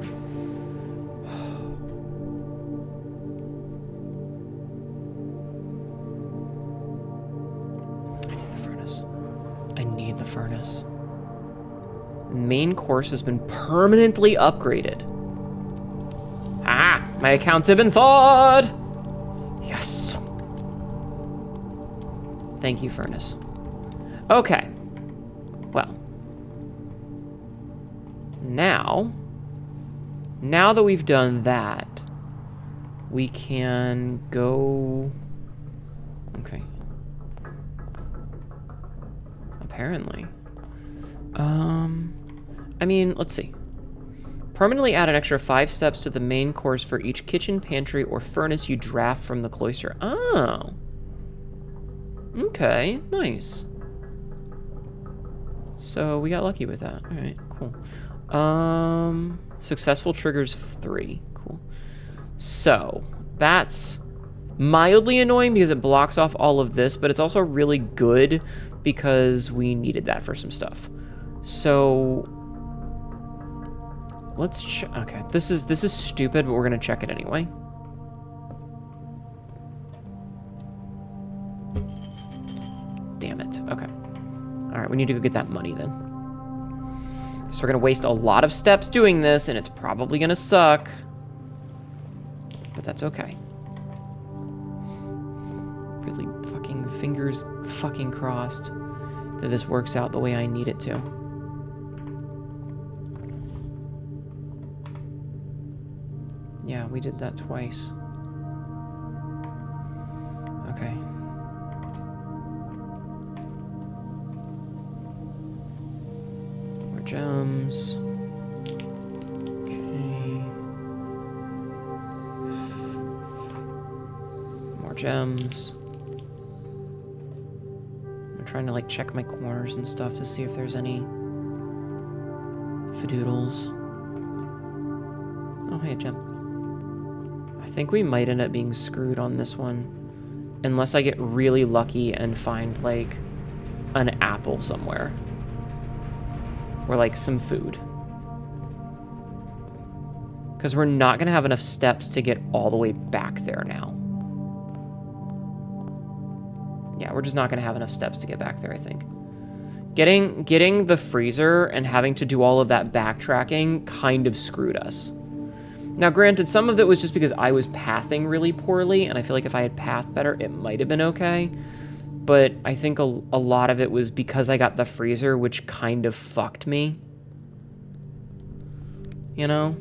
I need the furnace. I need the furnace. Main course has been permanently upgraded. Ah, my accounts have been thawed! Yes. Thank you, furnace. Okay. Well. Now that we've done that, we can go... Okay. Apparently. I mean, let's see. Permanently add an extra 5 steps to the main course for each kitchen, pantry, or furnace you draft from the cloister. Oh. Okay, nice. So we got lucky with that. All right, cool. Successful triggers 3. Cool. So that's mildly annoying because it blocks off all of this, but it's also really good because we needed that for some stuff. So let's check. Okay, this is stupid, but we're gonna check it anyway. Damn it. Okay. All right, we need to go get that money then. So we're gonna waste a lot of steps doing this, and it's probably gonna suck, but that's okay. Really fucking fingers fucking crossed that this works out the way I need it to. Yeah, we did that twice. Okay. More gems. Okay. More gems. I'm trying to like check my corners and stuff to see if there's any fadoodles. Oh, hey, a gem. I think we might end up being screwed on this one unless I get really lucky and find like an apple somewhere or like some food, because we're not gonna have enough steps to get all the way back there now. Yeah, we're just not gonna have enough steps to get back there, I think. Getting the freezer and having to do all of that backtracking kind of screwed us. Now, granted, some of it was just because I was pathing really poorly, and I feel like if I had pathed better, it might have been okay. But I think a lot of it was because I got the freezer, which kind of fucked me. You know?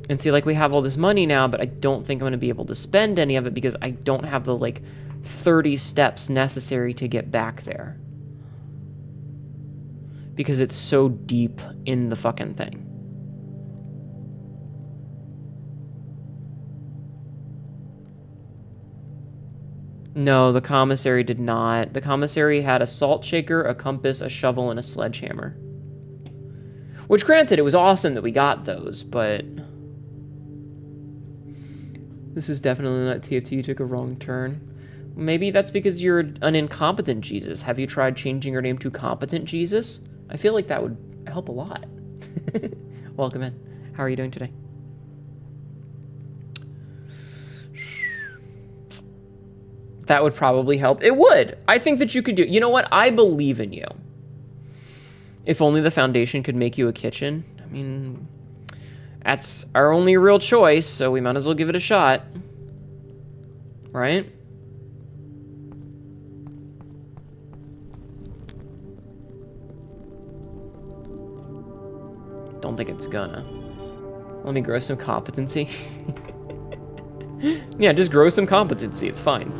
And see, like, we have all this money now, but I don't think I'm going to be able to spend any of it because I don't have the, like, 30 steps necessary to get back there. Because it's so deep in the fucking thing. No, the commissary did not. The commissary had a salt shaker, a compass, a shovel, and a sledgehammer. Which, granted, it was awesome that we got those, but... This is definitely not TFT. You took a wrong turn. Maybe that's because you're an incompetent Jesus. Have you tried changing your name to Competent Jesus? I feel like that would help a lot. Welcome in. How are you doing today? That would probably help. It would. I think that you could do it. You know what? I believe in you. If only the foundation could make you a kitchen. I mean, that's our only real choice, so we might as well give it a shot. Right? Don't think it's gonna. Let me grow some competency. Yeah, just grow some competency. It's fine.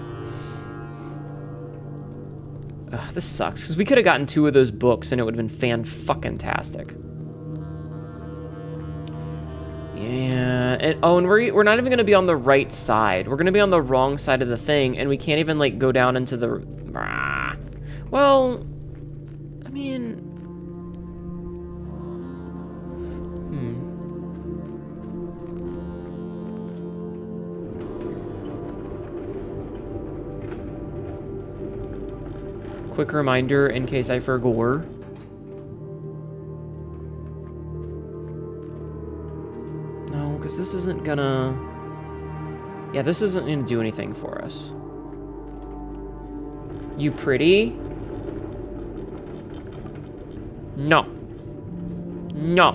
Ugh, this sucks, because we could have gotten 2 of those books and it would have been fan-fucking-tastic. Yeah, and we're not even going to be on the right side. We're going to be on the wrong side of the thing, and we can't even, like, go down into the... Well, I mean... Quick reminder in case I forgot. No, because this isn't gonna... Yeah, this isn't gonna do anything for us. You pretty? No. No.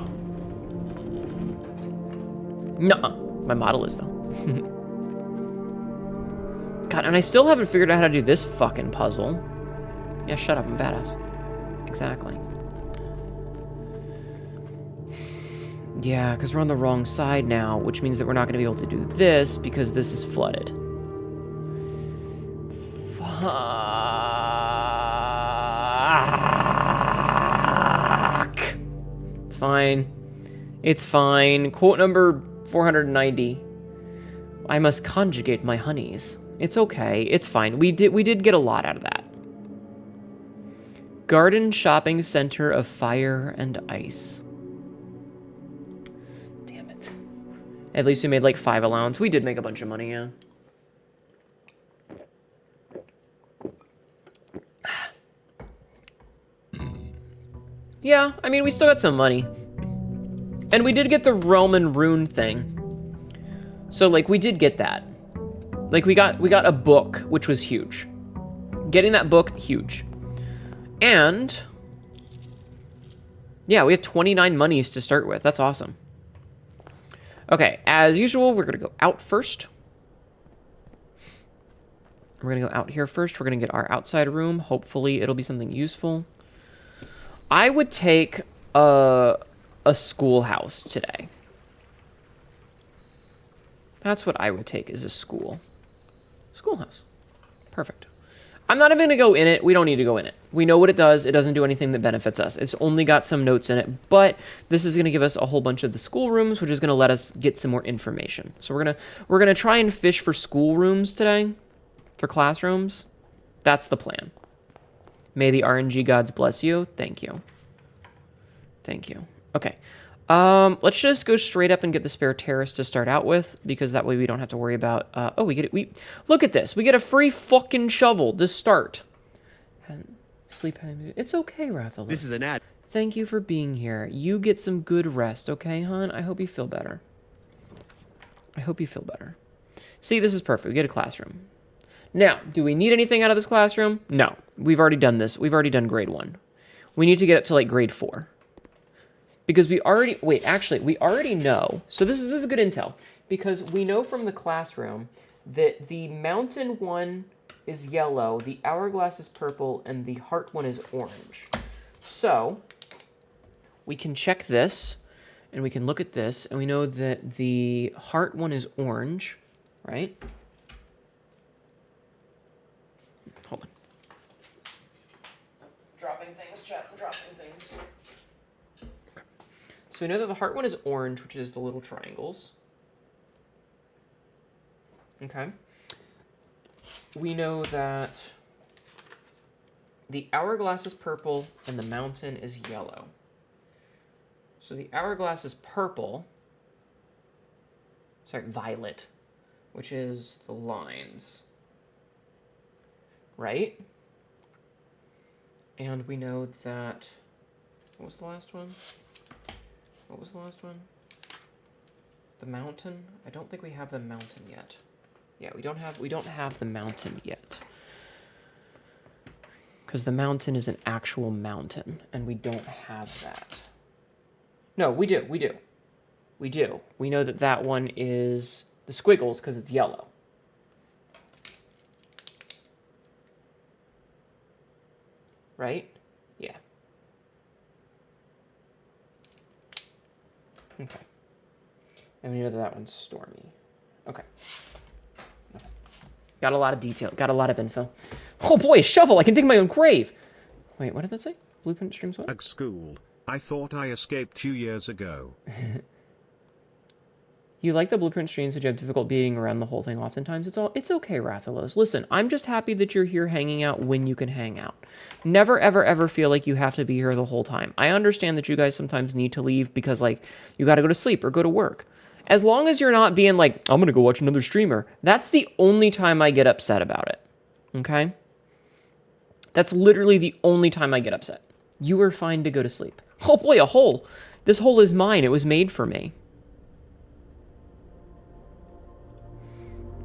Nuh-uh. My model is, though. God, and I still haven't figured out how to do this fucking puzzle. Yeah, shut up, I'm badass. Exactly. Yeah, because we're on the wrong side now, which means that we're not going to be able to do this because this is flooded. Fuck. It's fine. It's fine. Quote number 490. I must conjugate my honeys. It's okay. It's fine. We did get a lot out of that. Garden Shopping Center of Fire and Ice. Damn it. At least we made like 5 allowance. We did make a bunch of money, yeah. Yeah, I mean, we still got some money. And we did get the Roman rune thing. So, like, we did get that. Like, we got a book, which was huge. Getting that book, huge. And, yeah, we have 29 monies to start with. That's awesome. Okay, as usual, we're going to go out first. We're going to go out here first. We're going to get our outside room. Hopefully, it'll be something useful. I would take a schoolhouse today. That's what I would take, is a schoolhouse. Perfect. I'm not even going to go in it. We don't need to go in it. We know what it does. It doesn't do anything that benefits us. It's only got some notes in it, but this is going to give us a whole bunch of the schoolrooms, which is going to let us get some more information. So we're going to try and fish for schoolrooms today, for classrooms. That's the plan. May the RNG gods bless you. Thank you. Thank you. Okay. Let's just go straight up and get the spare terrace to start out with, because that way we don't have to worry about, look at this. We get a free fucking shovel to start. Sleep. It's okay, Rathalos. This is an ad. Thank you for being here. You get some good rest, okay, hon? I hope you feel better. See, this is perfect. We get a classroom. Now, do we need anything out of this classroom? No. We've already done this. We've already done grade 1. We need to get up to, like, grade 4. Because we already know. So this is good intel. Because we know from the classroom that the mountain one is yellow, the hourglass is purple, and the heart one is orange. So we can check this, and we can look at this, and we know that the heart one is orange, right? Hold on. Dropping things, chat. I'm dropping things. So we know that the heart one is orange, which is the little triangles. Okay. We know that the hourglass is purple and the mountain is yellow. So the hourglass is purple. Sorry, violet, which is the lines. Right? And we know that... What was the last one? The mountain? I don't think we have the mountain yet. Yeah, we don't have the mountain yet. Because the mountain is an actual mountain, and we don't have that. No, we do. We know that one is the squiggles, because it's yellow. right? Yeah. Okay. And we know that that one's stormy. Okay. Got a lot of detail. Got a lot of info. Oh boy, a shovel! I can dig my own grave! Wait, what did that say? Blueprint streams what? Ag school. I thought I escaped 2 years ago. You like the blueprint streams, but you have difficult beating around the whole thing oftentimes. It's okay, Rathalos. Listen, I'm just happy that you're here hanging out when you can hang out. Never, ever, ever feel like you have to be here the whole time. I understand that you guys sometimes need to leave because, like, you gotta go to sleep or go to work. As long as you're not being like, I'm gonna go watch another streamer. That's the only time I get upset about it. Okay? That's literally the only time I get upset. You are fine to go to sleep. Oh boy, a hole. This hole is mine. It was made for me.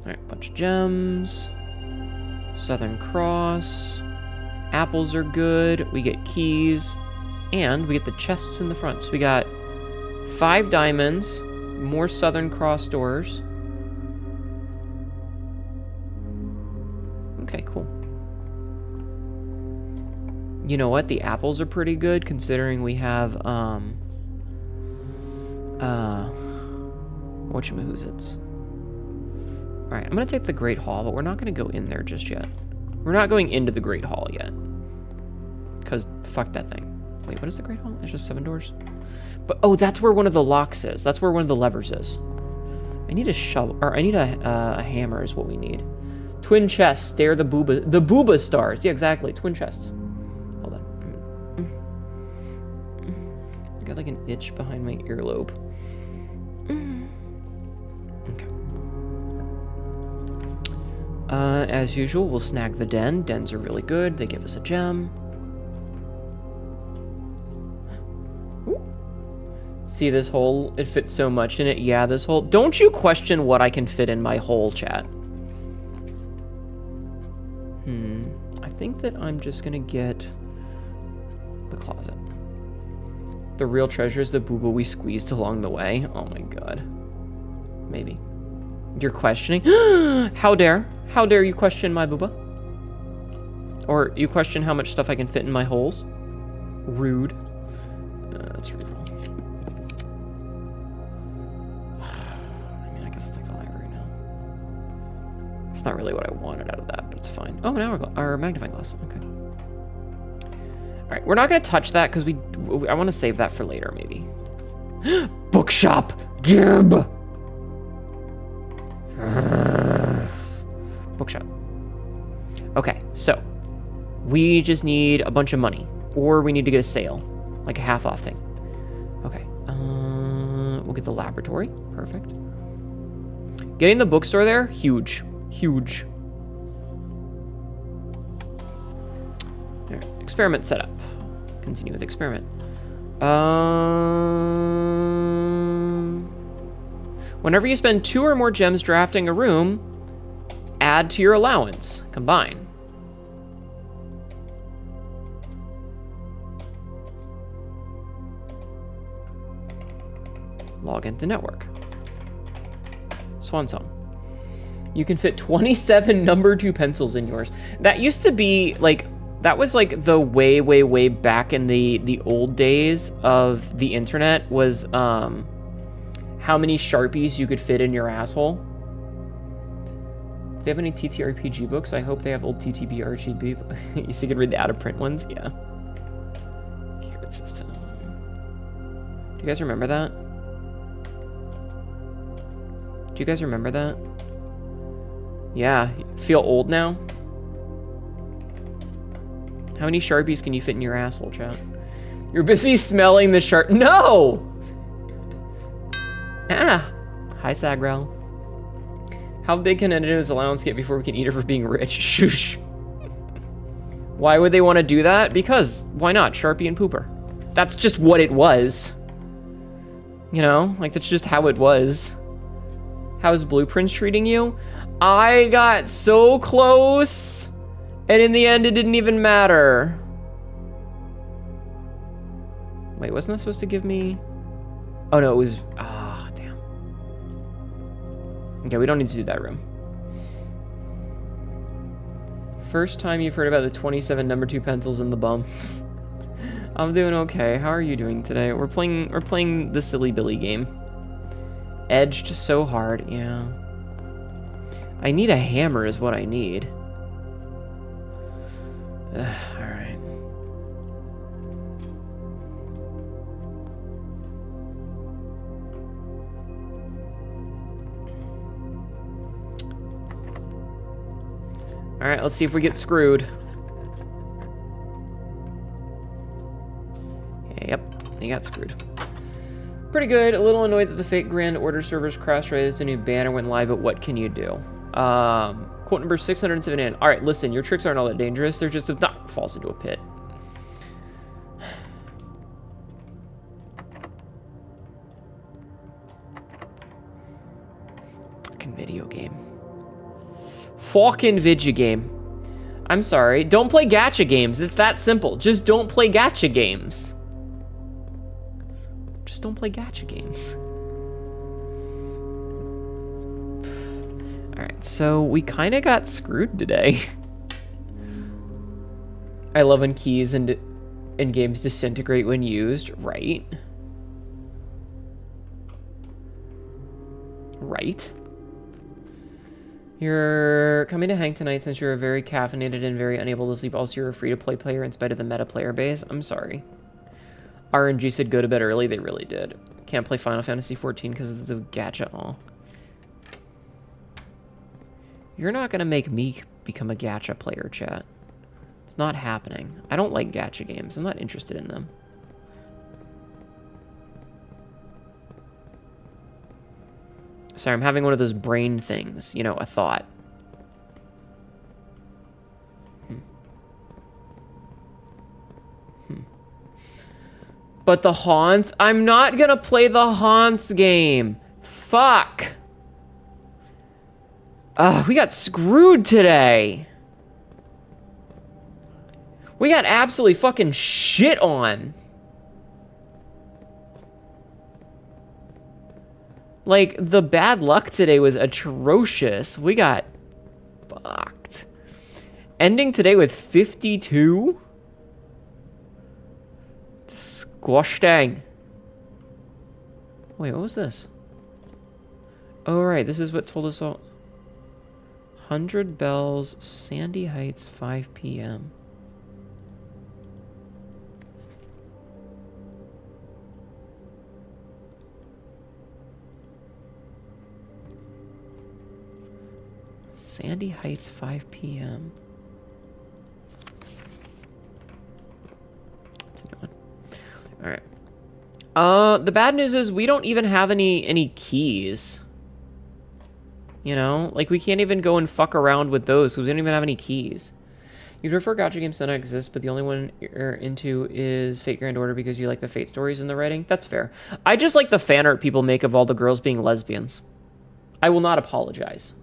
Alright, bunch of gems. Southern Cross. Apples are good. We get keys. And we get the chests in the front. So we got 5 diamonds. More Southern Cross doors. Okay, cool. You know what? The apples are pretty good considering we have, whatchamahoozits. Alright, I'm gonna take the Great Hall, but we're not gonna go in there just yet. We're not going into the Great Hall yet. Because, fuck that thing. Wait, what is the Great Hall? It's just 7 doors? But, oh, that's where one of the locks is. That's where one of the levers is. I need a shovel, or I need a hammer is what we need. Twin chests, stare the booba stars. Yeah, exactly, twin chests. Hold on. I got like an itch behind my earlobe. Okay. As usual, we'll snag the den. Dens are really good. They give us a gem. Ooh. See this hole? It fits so much in it. Yeah, this hole. Don't you question what I can fit in my hole, chat. I think that I'm just gonna get the closet. The real treasure is the booba we squeezed along the way. Oh my god. Maybe. You're questioning? How dare you question my booba? Or you question how much stuff I can fit in my holes? Rude. That's rude. I mean, I guess it's like the library now. It's not really what I wanted out of that, but it's fine. Oh, an hourglass, or magnifying glass. Okay. All right, we're not gonna touch that because I want to save that for later, maybe. Bookshop, Gib. Bookshop. Okay, so we just need a bunch of money, or we need to get a sale, like a half-off thing. Okay. We'll get the laboratory. Perfect. Getting the bookstore there, huge. Huge. There. Experiment setup. Continue with experiment. Whenever you spend 2 or more gems drafting a room, add to your allowance. Combine. Log into network. Swan song. You can fit 27 number 2 pencils in yours. That used to be, like, that was, like, the way, way, way back in the old days of the internet was, how many Sharpies you could fit in your asshole. Do they have any TTRPG books? I hope they have old TTRPG. You see, you could read the out-of-print ones? Yeah. Good system. Do you guys remember that? Do you guys remember that? Yeah, feel old now? How many Sharpies can you fit in your asshole, chat? You're busy smelling the sharp. No! Ah! Hi, Sagrel. How big can Hnetu's allowance get before we can eat her for being rich? Shoosh. Why would they want to do that? Because, why not? Sharpie and Pooper. That's just what it was. You know? Like, that's just how it was. How's Blueprints treating you? I got so close, and in the end, it didn't even matter. Wait, wasn't that supposed to give me... Oh, no, it was... Ah, damn. Okay, we don't need to do that room. First time you've heard about the 27 number 2 pencils in the bum. I'm doing okay. How are you doing today? We're playing the Silly Billy game. Edged so hard, yeah. I need a hammer is what I need. Alright. Alright, let's see if we get screwed. Yep, they got screwed. Pretty good. A little annoyed that the fake Grand Order servers crashed right as the new banner went live, but what can you do? Quote number 679. Alright, listen, your tricks aren't all that dangerous. They're just falls into a pit. Fucking video game. Fucking video game. I'm sorry. Don't play gacha games. It's that simple. Just don't play gacha games. Just don't play gacha games. Alright, so we kind of got screwed today. I love when keys and games disintegrate when used. Right. Right. You're coming to hang tonight since you're very caffeinated and very unable to sleep. Also, you're a free-to-play player in spite of the meta player base. I'm sorry. RNG said go to bed early. They really did. Can't play Final Fantasy 14 because it's a gacha all. You're not going to make me become a gacha player, chat. It's not happening. I don't like gacha games. I'm not interested in them. Sorry, I'm having one of those brain things. You know, a thought. But the Haunts? I'm not gonna play the Haunts game. Fuck. We got screwed today. We got absolutely fucking shit on. Like, the bad luck today was atrocious. We got fucked. Ending today with 52? Disgusting. Wait, what was this? Oh, right, this is what told us all. 100 Bells, Sandy Heights, 5 p.m. Sandy Heights, 5 p.m. That's a new one. All right. The bad news is we don't even have any keys. You know, like we can't even go and fuck around with those because we don't even have any keys. You prefer gacha games that don't exist, but the only one you're into is Fate Grand Order because you like the Fate stories in the writing. That's fair. I just like the fan art people make of all the girls being lesbians. I will not apologize.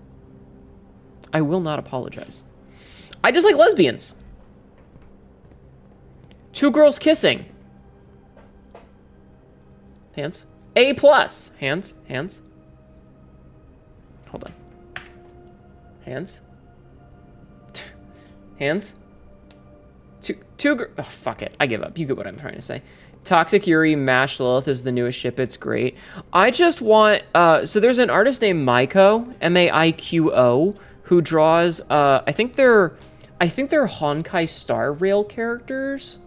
I will not apologize. I just like lesbians. 2 girls kissing. Hands. A+. Hands. Hands. Hold on. Hands. Hands. Oh, fuck it. I give up. You get what I'm trying to say. Toxic Yuri Mash Lilith is the newest ship. It's great. I just want... so there's an artist named Maiko, M-A-I-Q-O, who draws... I think they're Honkai Star Rail characters.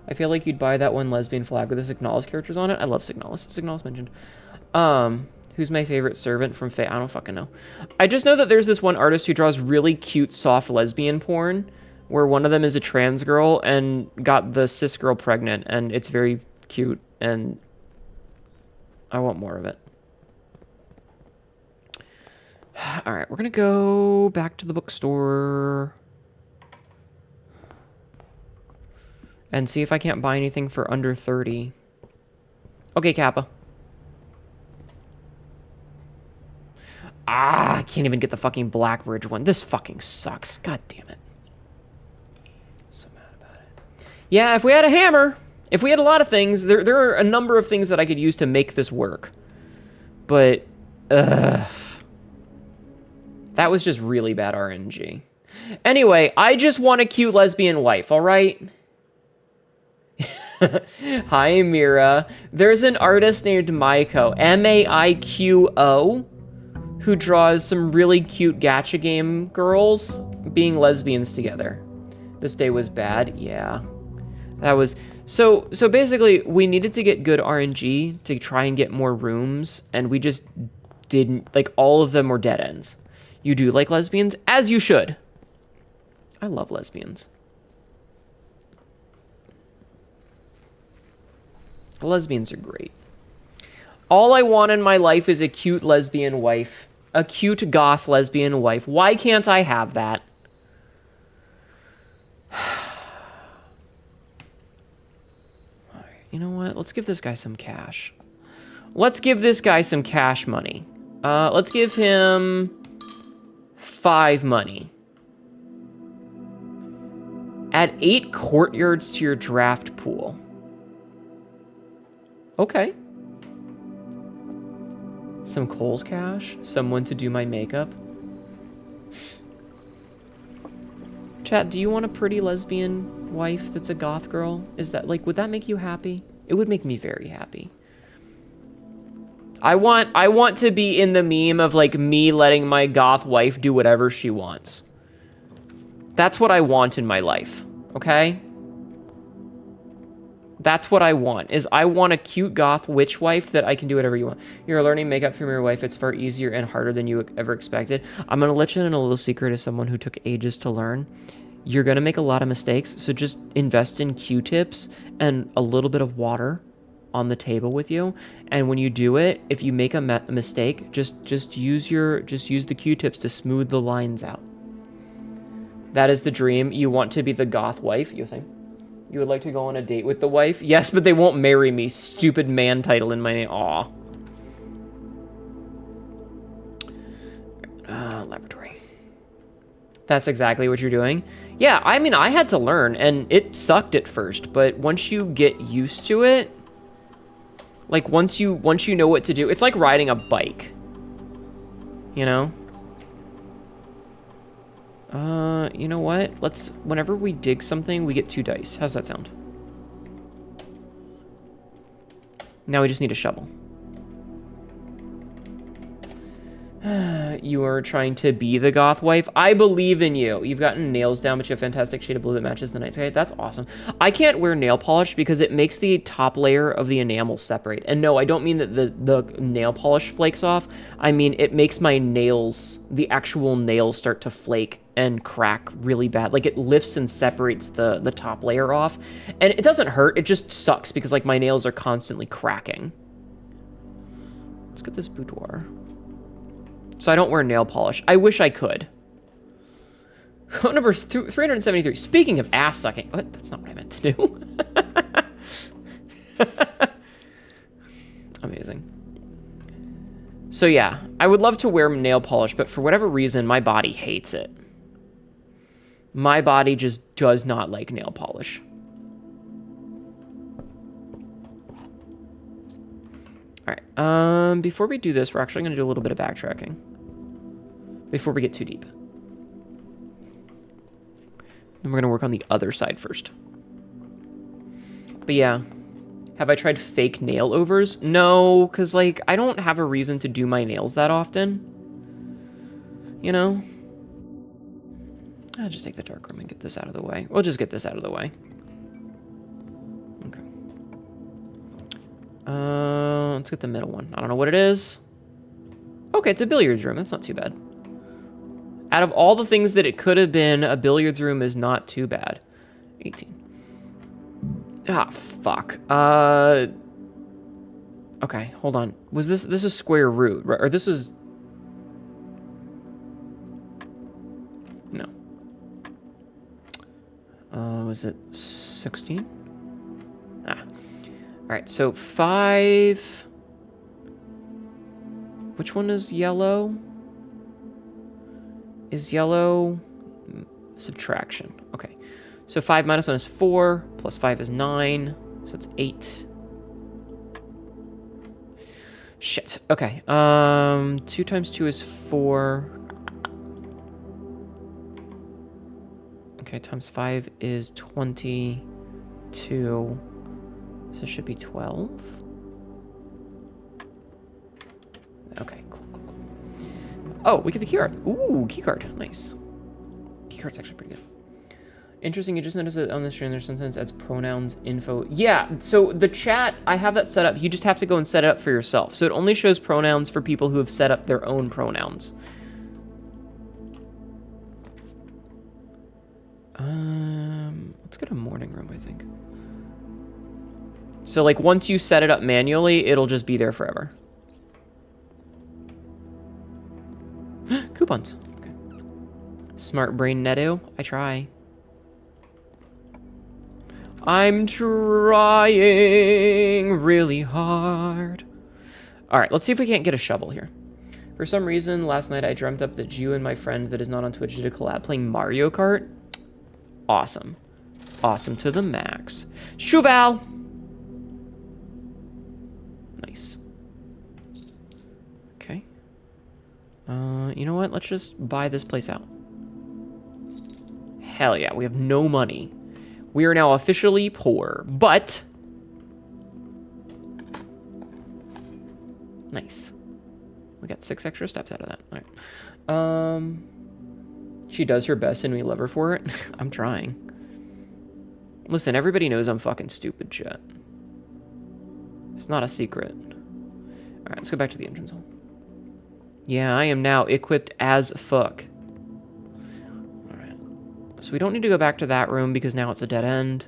I feel like you'd buy that one lesbian flag with the Signalis characters on it. I love Signalis. Signalis mentioned. Who's my favorite servant from Fate? I don't fucking know. I just know that there's this one artist who draws really cute, soft lesbian porn, where one of them is a trans girl and got the cis girl pregnant, and it's very cute, and I want more of it. All right, we're gonna go back to the bookstore and see if I can't buy anything for under 30. Okay, Kappa. I can't even get the fucking Blackbridge one. This fucking sucks. God damn it. So mad about it. Yeah, if we had a hammer, if we had a lot of things, there are a number of things that I could use to make this work. But, that was just really bad RNG. Anyway, I just want a cute lesbian wife, all right? Hi, Mira. There's an artist named Maiko, Maiqo, who draws some really cute gacha game girls being lesbians together. This day was bad. Yeah. That was... So basically, we needed to get good RNG to try and get more rooms, and we just didn't... Like, all of them were dead ends. You do like lesbians? As you should. I love lesbians. The lesbians are great. All I want in my life is a cute lesbian wife. A cute goth lesbian wife. Why can't I have that? You know what? Let's give this guy some cash. Let's give this guy some cash money. Let's give him 5 money. Add 8 courtyards to your draft pool. Okay. Some Kohl's cash. Someone to do my makeup. Chat, do you want a pretty lesbian wife that's a goth girl? Is that, like, would that make you happy? It would make me very happy. I want to be in the meme of, like, me letting my goth wife do whatever she wants. That's what I want in my life, okay? That's what I want, is I want a cute goth witch wife that I can do whatever you want. You're learning makeup from your wife. It's far easier and harder than you ever expected. I'm going to let you in a little secret as someone who took ages to learn. You're going to make a lot of mistakes, so just invest in Q-tips and a little bit of water on the table with you. And when you do it, if you make a mistake, just use the Q-tips to smooth the lines out. That is the dream. You want to be the goth wife. You were saying? You would like to go on a date with the wife? Yes, but they won't marry me. Stupid man title in my name. Aw. Laboratory. That's exactly what you're doing. Yeah, I mean, I had to learn, and it sucked at first, but once you get used to it, like, once you know what to do, it's like riding a bike. You know? You know what? Whenever we dig something, we get 2 dice. How's that sound? Now we just need a shovel. You are trying to be the goth wife. I believe in you. You've gotten nails down, but you have a fantastic shade of blue that matches the night sky. That's awesome. I can't wear nail polish because it makes the top layer of the enamel separate. And no, I don't mean that the nail polish flakes off. I mean, it makes my nails, the actual nails, start to flake and crack really bad. Like, it lifts and separates the top layer off. And it doesn't hurt. It just sucks because, like, my nails are constantly cracking. Let's get this boudoir. So I don't wear nail polish. I wish I could. Quote number 373. Speaking of ass sucking. What? That's not what I meant to do. Amazing. So yeah, I would love to wear nail polish, but for whatever reason, my body hates it. My body just does not like nail polish. All right, before we do this, we're actually gonna do a little bit of backtracking before we get too deep. And we're gonna work on the other side first. But yeah, have I tried fake nail overs? No, because, like, I don't have a reason to do my nails that often. You know? I'll just take the dark room and get this out of the way. We'll just get this out of the way. Okay. Let's get the middle one. I don't know what it is. Okay, it's a billiards room. That's not too bad. Out of all the things that it could have been, a billiards room is not too bad. 18. Ah, fuck. Okay, hold on. Was this is square root, right? Or this is... No. Was it 16? Ah. Alright, so 5... Which one is yellow? Is yellow... Subtraction. Okay. So 5 minus 1 is 4, plus 5 is 9, so it's 8. Shit. Okay. 2 times 2 is 4. Okay, times 5 is 22. So it should be 12. Okay, cool, cool, cool. Oh, we get the key card. Ooh, key card. Nice. Key card's actually pretty good. Interesting, you just noticed that on the stream there's sometimes adds pronouns info. Yeah, so the chat, I have that set up. You just have to go and set it up for yourself. So it only shows pronouns for people who have set up their own pronouns. Let's go to morning room, I think. So like once you set it up manually, it'll just be there forever. Coupons. Okay. Smart brain Hnetu. I try. I'm trying really hard. All right, let's see if we can't get a shovel here. For some reason, last night I dreamt up that you and my friend that is not on Twitch did a collab playing Mario Kart. Awesome. Awesome to the max. Shuval! Nice. Okay. You know what? Let's just buy this place out. Hell yeah, we have no money. We are now officially poor, but... Nice. We got 6 extra steps out of that. All right. She does her best and we love her for it. I'm trying. Listen, everybody knows I'm fucking stupid, chat. It's not a secret. All right, let's go back to the entrance hall. Yeah, I am now equipped as fuck. All right. So we don't need to go back to that room because now it's a dead end.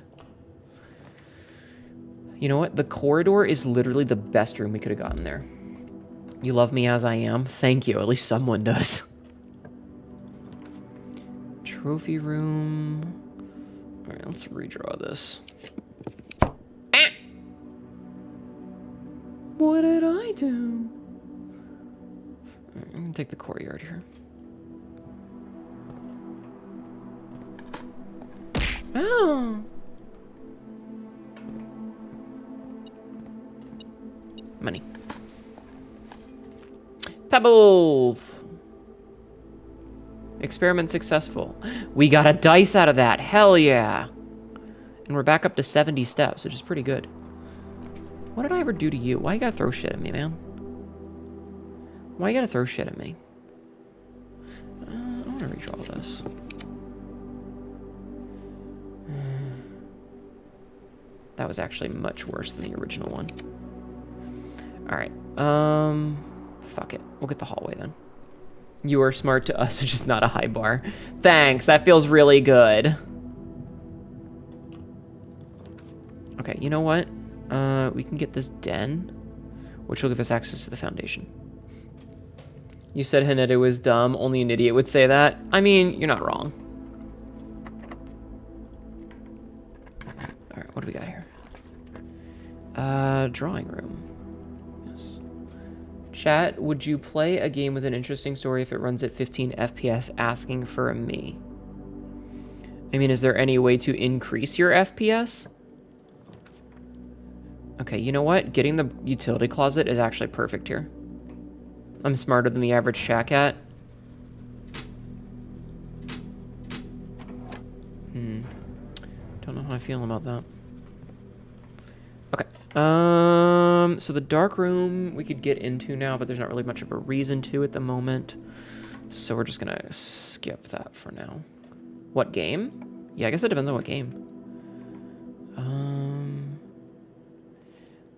You know what? The corridor is literally the best room we could have gotten there. You love me as I am? Thank you. At least someone does. Trophy room. All right, let's redraw this. Ah! What did I do? All right, I'm gonna take the courtyard here. Oh. Money. Pebbles. Experiment successful. We got a dice out of that. Hell yeah. And we're back up to 70 steps, which is pretty good. What did I ever do to you? Why you gotta throw shit at me, man? Why you gotta throw shit at me? I want to redraw this. That was actually much worse than the original one. Alright. Fuck it. We'll get the hallway then. You are smart to us, which is not a high bar. Thanks, that feels really good. Okay, you know what? We can get this den, which will give us access to the foundation. You said Hnetu was dumb, only an idiot would say that. I mean, you're not wrong. Alright, what do we got here? Drawing room. Chat, would you play a game with an interesting story if it runs at 15 FPS asking for a me? I mean, is there any way to increase your FPS? Okay, you know what? Getting the utility closet is actually perfect here. I'm smarter than the average chat cat. Don't know how I feel about that. Okay. So the dark room we could get into now, but there's not really much of a reason to at the moment. So we're just gonna skip that for now. What game? Yeah, I guess it depends on what game.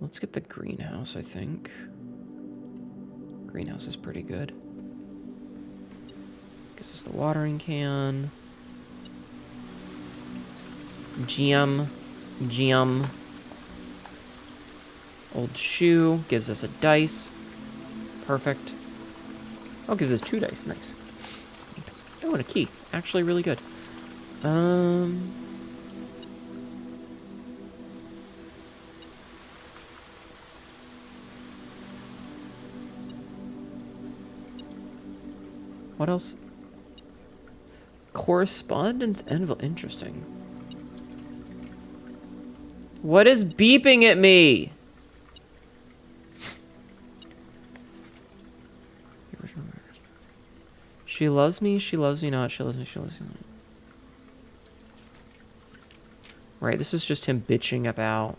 Let's get the greenhouse, I think. Greenhouse is pretty good. Gives us the watering can. Gem. Old shoe gives us a dice. Perfect. Oh, gives us 2 dice. Nice. Oh, and a key. Actually, really good. What else? Correspondence envelope. Interesting. What is beeping at me? She loves me not. She loves me not. Right, this is just him bitching about...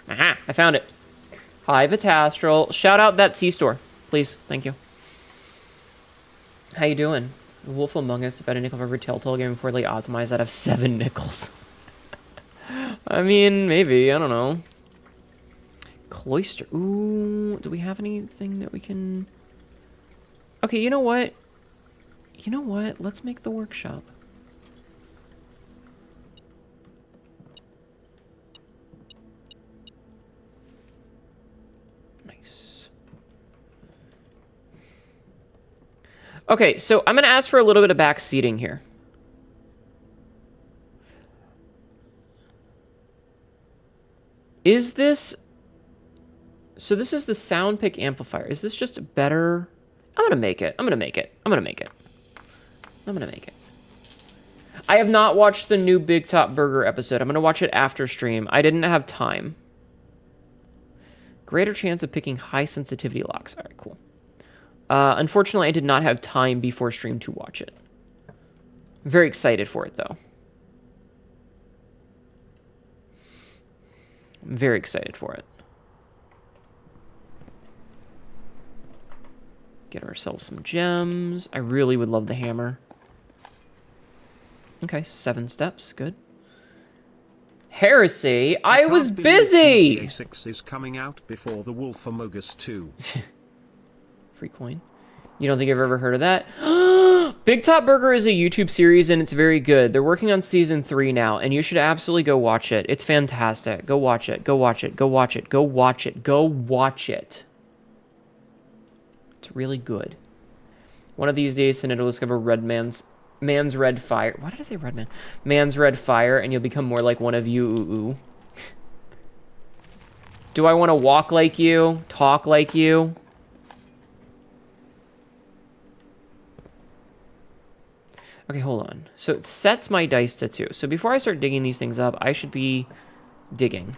Aha, I found it. Hi, Vitastral. Shout out that C-store, please. Thank you. How you doing? Wolf Among Us, about a nickel for every Telltale game poorly optimized out of 7 nickels. I mean, maybe. I don't know. Cloister. Ooh, do we have anything that we can... Okay, you know what? You know what? Let's make the workshop. Nice. Okay, so I'm going to ask for a little bit of back seating here. Is this... So this is the sound pick amplifier. Is this just better? I'm going to make it. I'm going to make it. I'm going to make it. I'm going to make it. I have not watched the new Big Top Burger episode. I'm going to watch it after stream. I didn't have time. Greater chance of picking high sensitivity locks. All right, cool. Unfortunately, I did not have time before stream to watch it. I'm very excited for it, though. I'm very excited for it. Get ourselves some gems. I really would love the hammer. Okay, 7 steps. Good. Heresy? I was busy! GTA 6 is coming out before the Wolf Among Us 2. Free coin. You don't think I've ever heard of that? Big Top Burger is a YouTube series and it's very good. They're working on season 3 now, and you should absolutely go watch it. It's fantastic. Go watch it. Go watch it. Go watch it. Go watch it. Go watch it. It's really good. One of these days, Hnetu will discover Man's Red Fire. Why did I say Red Man? Man's Red Fire, and you'll become more like one of you. Ooh. Do I want to walk like you? Talk like you? Okay, hold on. So it sets my dice to 2. So before I start digging these things up, I should be digging.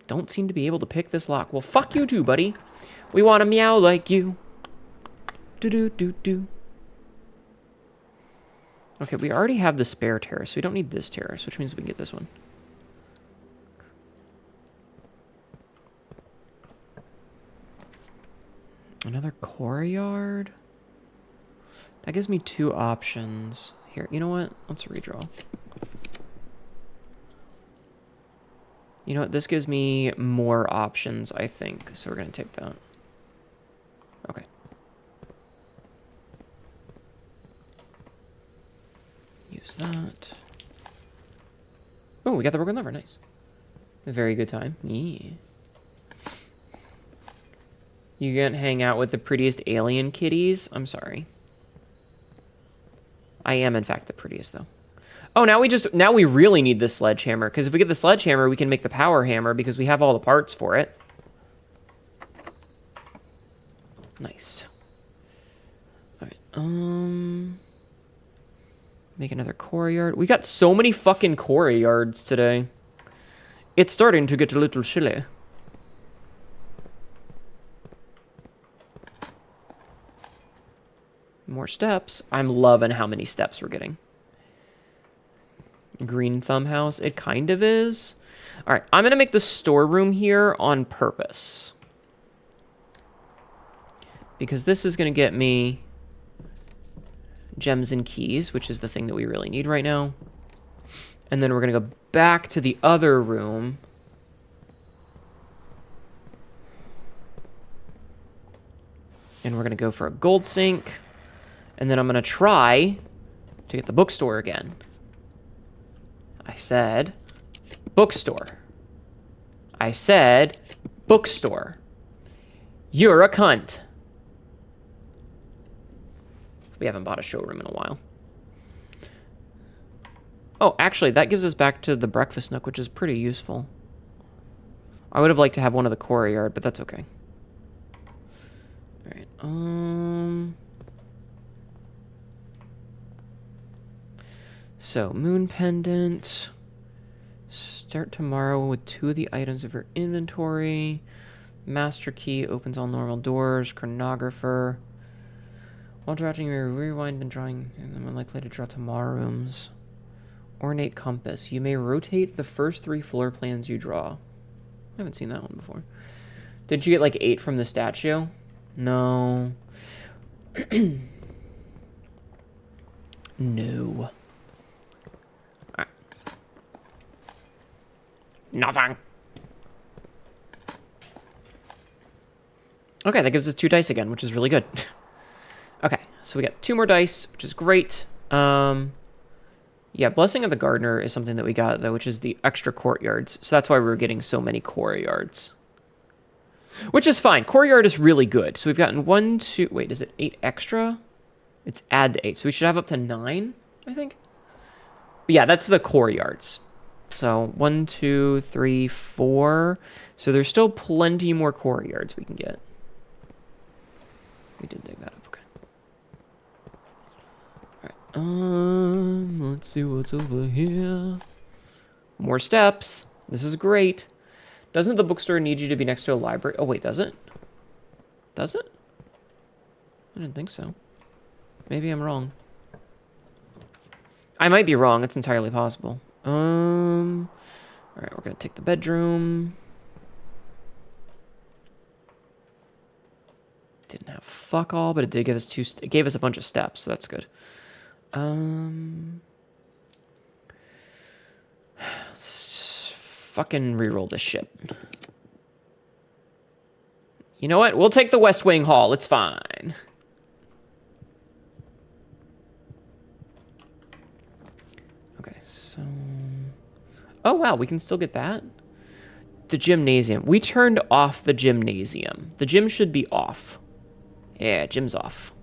Don't seem to be able to pick this lock. Well, fuck you too, buddy. We want to meow like you. Do-do-do-do. Okay, we already have the spare terrace. We don't need this terrace, which means we can get this one. Another courtyard? That gives me 2 options. Here, you know what? Let's redraw. You know what? This gives me more options, I think. So we're going to take that. Okay. Use that. Oh, we got the broken lever. Nice. A very good time. Yeah. You can't hang out with the prettiest alien kitties? I'm sorry. I am, in fact, the prettiest, though. Oh, now we really need this sledgehammer, because if we get the sledgehammer, we can make the power hammer, because we have all the parts for it. Nice. Alright, make another courtyard. We got so many fucking courtyards today. It's starting to get a little chilly. More steps. I'm loving how many steps we're getting. Green thumb house. It kind of is. All right, I'm going to make the storeroom here on purpose. Because this is going to get me gems and keys, which is the thing that we really need right now. And then we're going to go back to the other room. And we're going to go for a gold sink. And then I'm going to try to get the bookstore again. I said bookstore. I said bookstore. You're a cunt. We haven't bought a showroom in a while. Oh, actually, that gives us back to the breakfast nook, which is pretty useful. I would have liked to have one of the courtyard, but that's okay. Alright, so, moon pendant. Start tomorrow with 2 of the items of your inventory. Master key opens all normal doors. Chronographer. While drafting, you may rewind and drawing. I'm unlikely to draw tomorrow rooms. Ornate compass. You may rotate the first 3 floor plans you draw. I haven't seen that one before. Did you get like 8 from the statue? No. No. Alright. Nothing. Okay, that gives us 2 dice again, which is really good. Okay, so we got 2 more dice, which is great. Yeah, Blessing of the Gardener is something that we got, though, which is the extra courtyards. So that's why we were getting so many courtyards. Which is fine. Courtyard is really good. So we've gotten 1, 2... Wait, is it 8 extra? It's add to 8. So we should have up to 9, I think. But yeah, that's the courtyards. So 1, 2, 3, 4. So there's still plenty more courtyards we can get. We did dig that up. Let's see what's over here. More steps. This is great. Doesn't the bookstore need you to be next to a library? Oh, wait, does it? Does it? I didn't think so. Maybe I'm wrong. I might be wrong. It's entirely possible. Alright, we're gonna take the bedroom. Didn't have fuck all, but it did give us it gave us a bunch of steps, so that's good. Let's fucking reroll this shit. You know what? We'll take the West Wing Hall. It's fine. Okay, so... Oh, wow. We can still get that? The gymnasium. We turned off the gymnasium. The gym should be off. Yeah, gym's off.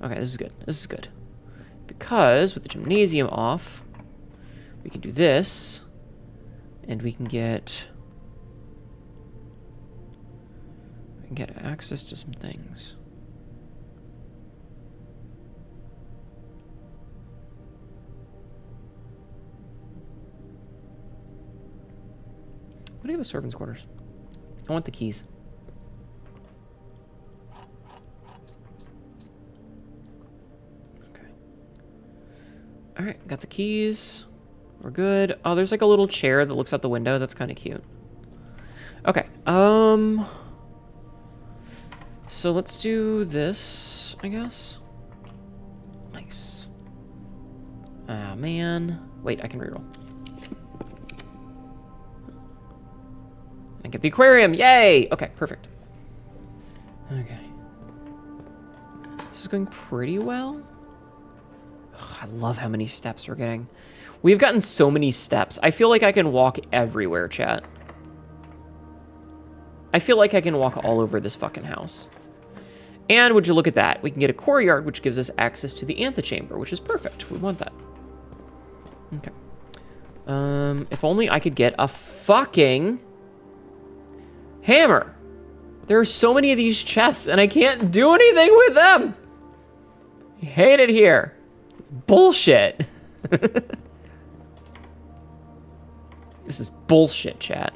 Okay, this is good. This is good. Because with the gymnasium off, we can do this, and we can get access to some things. What are the servants' quarters? I want the keys. All right, got the keys. We're good. Oh, there's like a little chair that looks out the window. That's kind of cute. Okay. So let's do this, I guess. Nice. Ah, man. Wait, I can reroll. I get the aquarium. Yay! Okay, perfect. Okay. This is going pretty well. I love how many steps we're getting. We've gotten so many steps. I feel like I can walk everywhere, chat. I feel like I can walk all over this fucking house. And would you look at that? We can get a courtyard, which gives us access to the antechamber, which is perfect. We want that. Okay. If only I could get a fucking hammer. There are so many of these chests, and I can't do anything with them. I hate it here. Bullshit. This is bullshit, chat.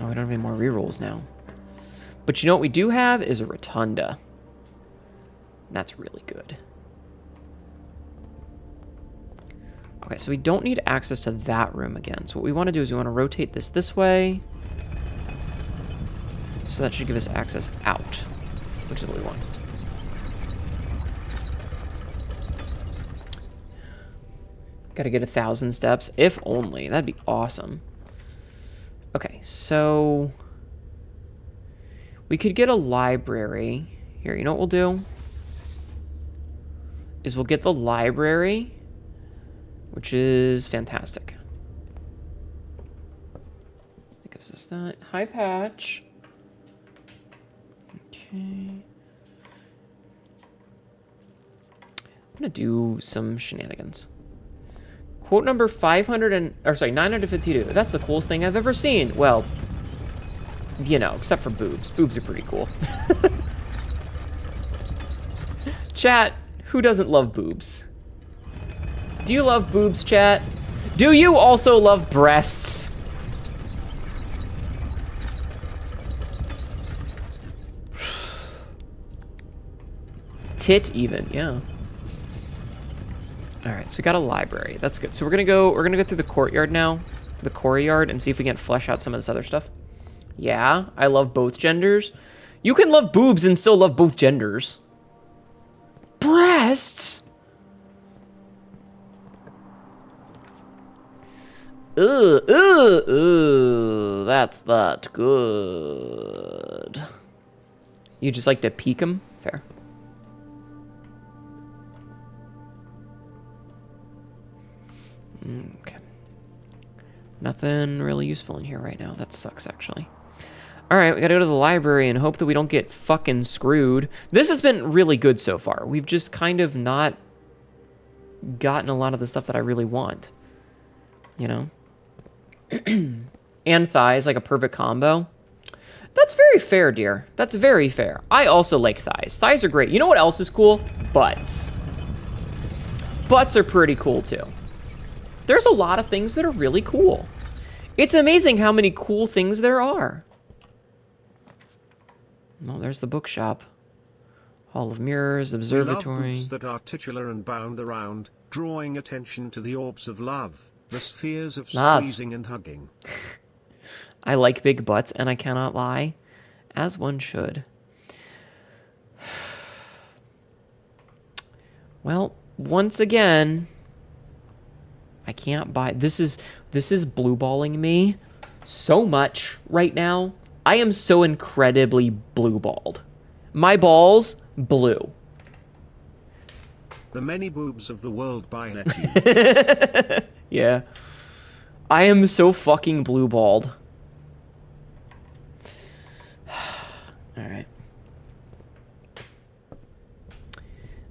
Oh, we don't have any more rerolls now. But you know what we do have is a rotunda. That's really good. Okay, so we don't need access to that room again. So what we want to do is we want to rotate this way. So that should give us access out, which is what we want. Gotta get 1,000 steps, if only. That'd be awesome. Okay, so we could get a library. Here, you know what we'll do? Is we'll get the library, which is fantastic. That gives us that. Hi, Patch. Okay. I'm gonna do some shenanigans. Quote number 952. That's the coolest thing I've ever seen. Well, you know, except for boobs. Boobs are pretty cool. Chat, who doesn't love boobs? Do you love boobs, chat? Do you also love breasts? Tit even, yeah. All right, so we got a library. That's good. So we're gonna go through the courtyard now, the courtyard, and see if we can flesh out some of this other stuff. Yeah, I love both genders. You can love boobs and still love both genders. Breasts. Ooh, that's not good. You just like to peek them? Fair. Okay. Nothing really useful in here right now. That sucks, actually. Alright, we gotta go to the library and hope that we don't get fucking screwed. This has been really good so far. We've just kind of not gotten a lot of the stuff that I really want. You know? And thighs, like a perfect combo. That's very fair, dear. That's very fair. I also like thighs. Thighs are great. You know what else is cool? Butts. Butts are pretty cool, too. There's a lot of things that are really cool. It's amazing how many cool things there are. Well, there's the bookshop. Hall of Mirrors, Observatory. We love boobs that are titular and bound around, drawing attention to the orbs of love, the spheres of squeezing and hugging. I like big butts, and I cannot lie, as one should. Well, once again, I can't buy. This is blue balling me so much right now. I am so incredibly blue balled. My balls blue. The many boobs of the world by Hnetu. Yeah. I am so fucking blue balled. Alright.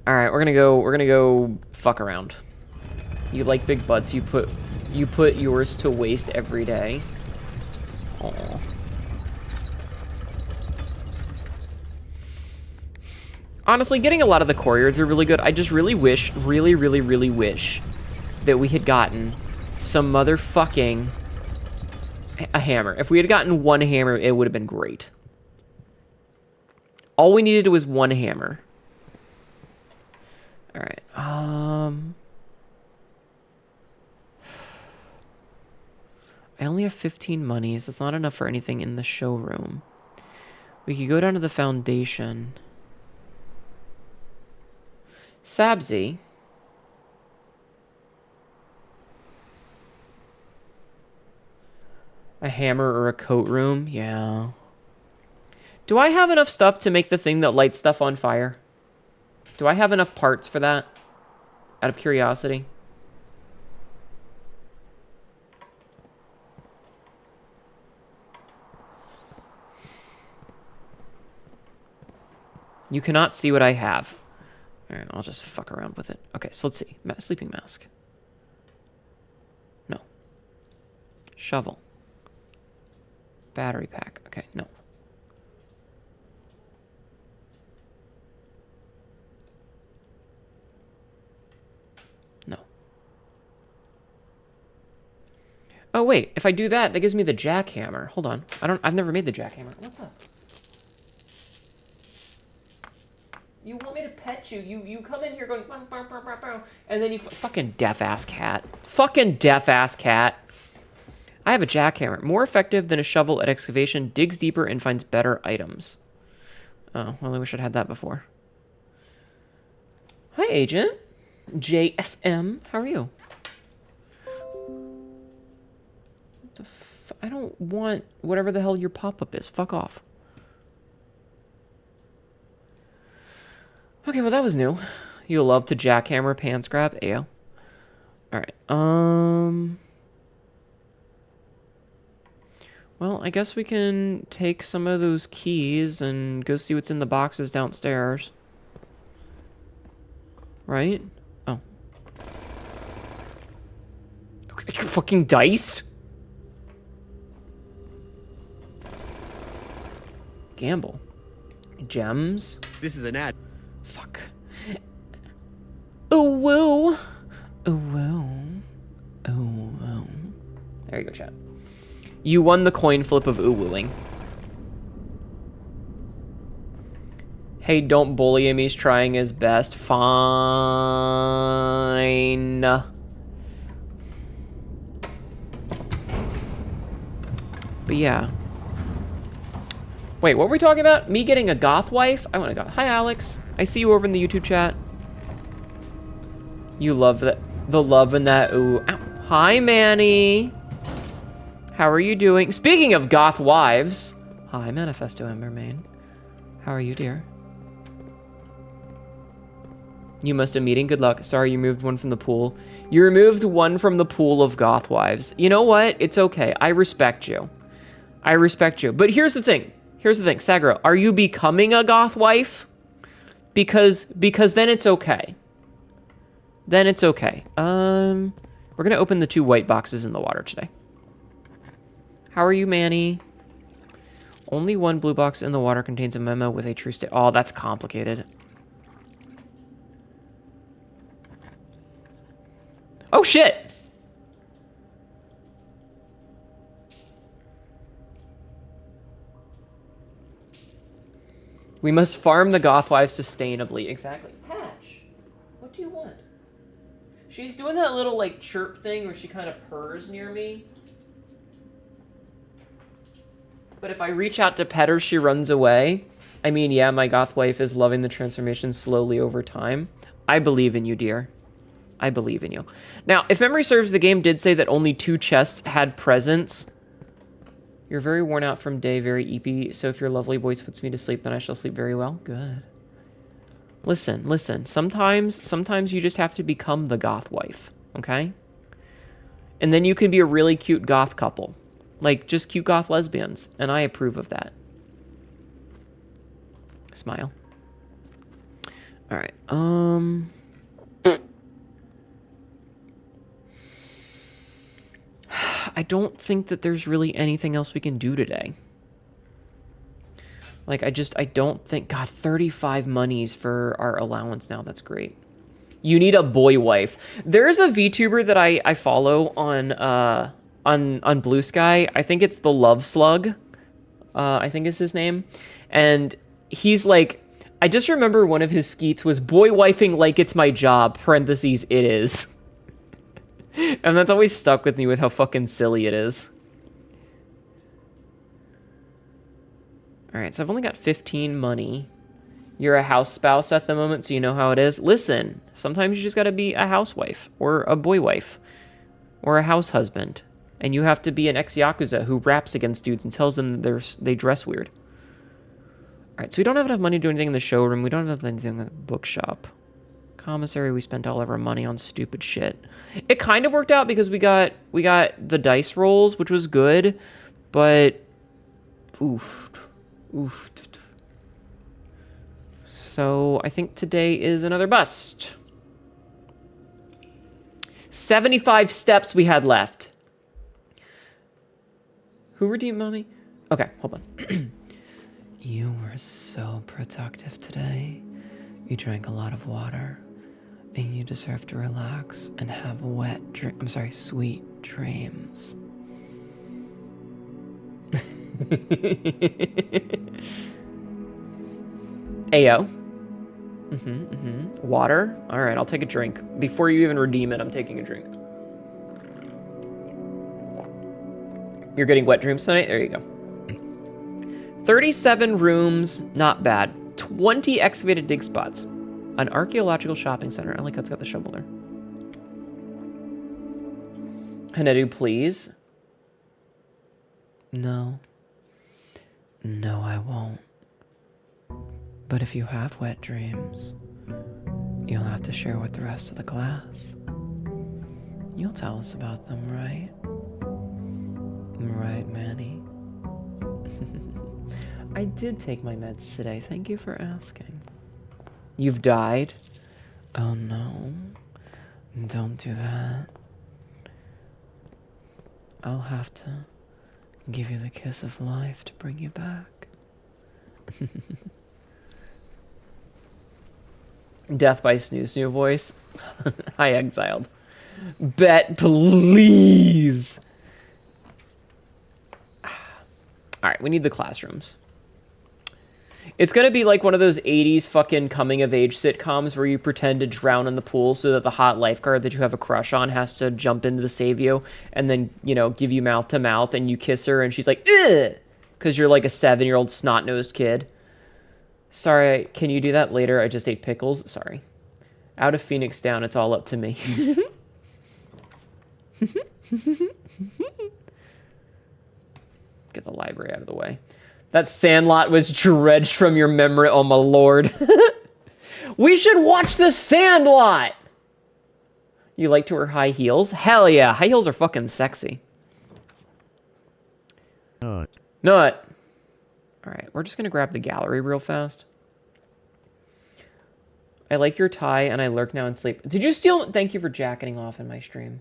Alright, we're gonna go fuck around. You like big butts, you put yours to waste every day. Aww. Honestly, getting a lot of the courtyards are really good. I just really wish, really wish that we had gotten some motherfucking a hammer. If we had gotten one hammer, it would have been great. All we needed was one hammer. All right. I only have 15 monies. That's not enough for anything in the showroom. We could go down to the foundation. Sabzi. A hammer or a coat room? Yeah. Do I have enough stuff to make the thing that lights stuff on fire? Do I have enough parts for that? Out of curiosity. You cannot see what I have. Alright, I'll just fuck around with it. Okay, so let's see. Sleeping mask. No. Shovel. Battery pack. Okay, no. No. Oh, wait. If I do that, that gives me the jackhammer. Hold on. I've never made the jackhammer. What's up? You want me to pet you. You come in here going, bow, bow, bow, bow, bow, and then you fucking deaf-ass cat. Fucking deaf-ass cat. I have a jackhammer. More effective than a shovel at excavation, digs deeper and finds better items. Oh, well, I wish I'd had that before. Hi, Agent. JFM. How are you? I don't want whatever the hell your pop-up is. Fuck off. Okay, well, that was new. You'll love to jackhammer pants grab. Ayo. Alright, well, I guess we can take some of those keys and go see what's in the boxes downstairs. Right? Oh. fucking dice. Gamble. Gems. This is an ad. Fuck. Ooh woo. Ooh woo. Ooh woo. There you go, chat. You won the coin flip of ooh wooing. Hey, don't bully him. He's trying his best. Fine. But yeah. Wait, what were we talking about? Me getting a goth wife? I want a goth. Hi, Alex. I see you over in the YouTube chat. You love that. The love in that. Ooh. Ow. Hi, Manny. How are you doing? Speaking of goth wives. Hi, Manifesto Embermain. How are you, dear? You must have meeting. Good luck. Sorry, you moved one from the pool. You removed one from the pool of goth wives. You know what? It's okay. I respect you. I respect you. But here's the thing. Here's the thing. Sagro, are you becoming a goth wife? Because then it's okay. Then it's okay. We're going to open the 2 white boxes in the water today. How are you, Manny? Only 1 blue box in the water contains a memo with a true state. Oh, that's complicated. Oh, shit! We must farm the goth wife sustainably. Exactly. Patch, what do you want? She's doing that little, like, chirp thing where she kind of purrs near me. But if I reach out to pet her, she runs away. I mean, yeah, my goth wife is loving the transformation slowly over time. I believe in you, dear. I believe in you. Now, if memory serves, the game did say that only 2 chests had presents. You're very worn out from day, very eepy. So if your lovely voice puts me to sleep, then I shall sleep very well. Good. Listen. Sometimes you just have to become the goth wife, okay? And then you can be a really cute goth couple. Like, just cute goth lesbians. And I approve of that. Smile. All right. I don't think that there's really anything else we can do today. Like, I don't think... God, 35 monies for our allowance now. That's great. You need a boy wife. There's a VTuber that I follow on Blue Sky. I think it's the Love Slug. I think is his name. And he's like... I just remember one of his skeets was boy wifing like it's my job, parentheses, it is. And that's always stuck with me with how fucking silly it is. Alright, so I've only got 15 money. You're a house spouse at the moment, so you know how it is. Listen, sometimes you just gotta be a housewife, or a boy wife, or a house husband. And you have to be an ex-Yakuza who raps against dudes and tells them that they dress weird. Alright, so we don't have enough money to do anything in the showroom. We don't have anything in the bookshop. Commissary, we spent all of our money on stupid shit. It kind of worked out because we got the dice rolls, which was good, but oof. So I think today is another bust. 75 steps we had left. Who redeemed mommy? Okay, hold on. You were so productive today. You drank a lot of water. And you deserve to relax and have sweet dreams. Ayo. Water? Alright, I'll take a drink. Before you even redeem it, I'm taking a drink. You're getting wet dreams tonight? There you go. 37 rooms, not bad. 20 excavated dig spots. An archaeological shopping center. I like how it's got the shovel there. Hnetu, please. No. No, I won't. But if you have wet dreams, you'll have to share with the rest of the class. You'll tell us about them, right? Right, Manny? I did take my meds today. Thank you for asking. You've died? Oh no. Don't do that. I'll have to give you the kiss of life to bring you back. Death by Snoo Snoo voice. Hi, Exiled. Bet, please. All right, we need the classrooms. It's going to be like one of those 80s fucking coming-of-age sitcoms where you pretend to drown in the pool so that the hot lifeguard that you have a crush on has to jump in to save you and then, you know, give you mouth-to-mouth, and you kiss her and she's like, ugh, because you're like a 7-year-old snot-nosed kid. Sorry, can you do that later? I just ate pickles. Sorry. Out of Phoenix Down, it's all up to me. Get the library out of the way. That Sandlot was dredged from your memory. Oh, my lord. We should watch The Sandlot! You like to wear high heels? Hell yeah. High heels are fucking sexy. Nut. All right, we're just going to grab the gallery real fast. I like your tie, and I lurk now and sleep. Did you steal? Thank you for jacketing off in my stream.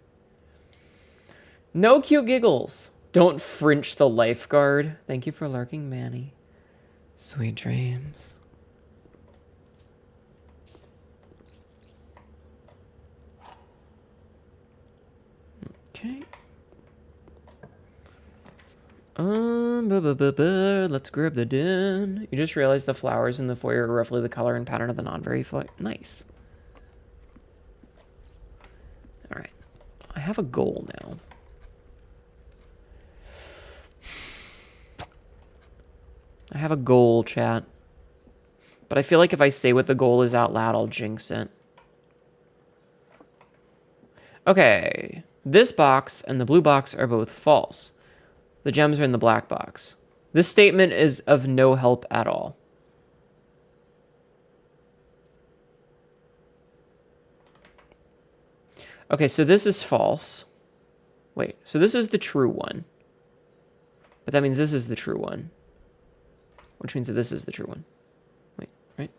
No cute giggles. Don't French the lifeguard. Thank you for lurking, Manny. Sweet dreams. Okay. Let's grab the den. You just realized the flowers in the foyer are roughly the color and pattern of the non-very nice. All right. I have a goal now. I have a goal, chat. But I feel like if I say what the goal is out loud, I'll jinx it. Okay. This box and the blue box are both false. The gems are in the black box. This statement is of no help at all. Okay, so this is false. Wait, so this is the true one. But that means this is the true one. Which means that this is the true one. Wait, right?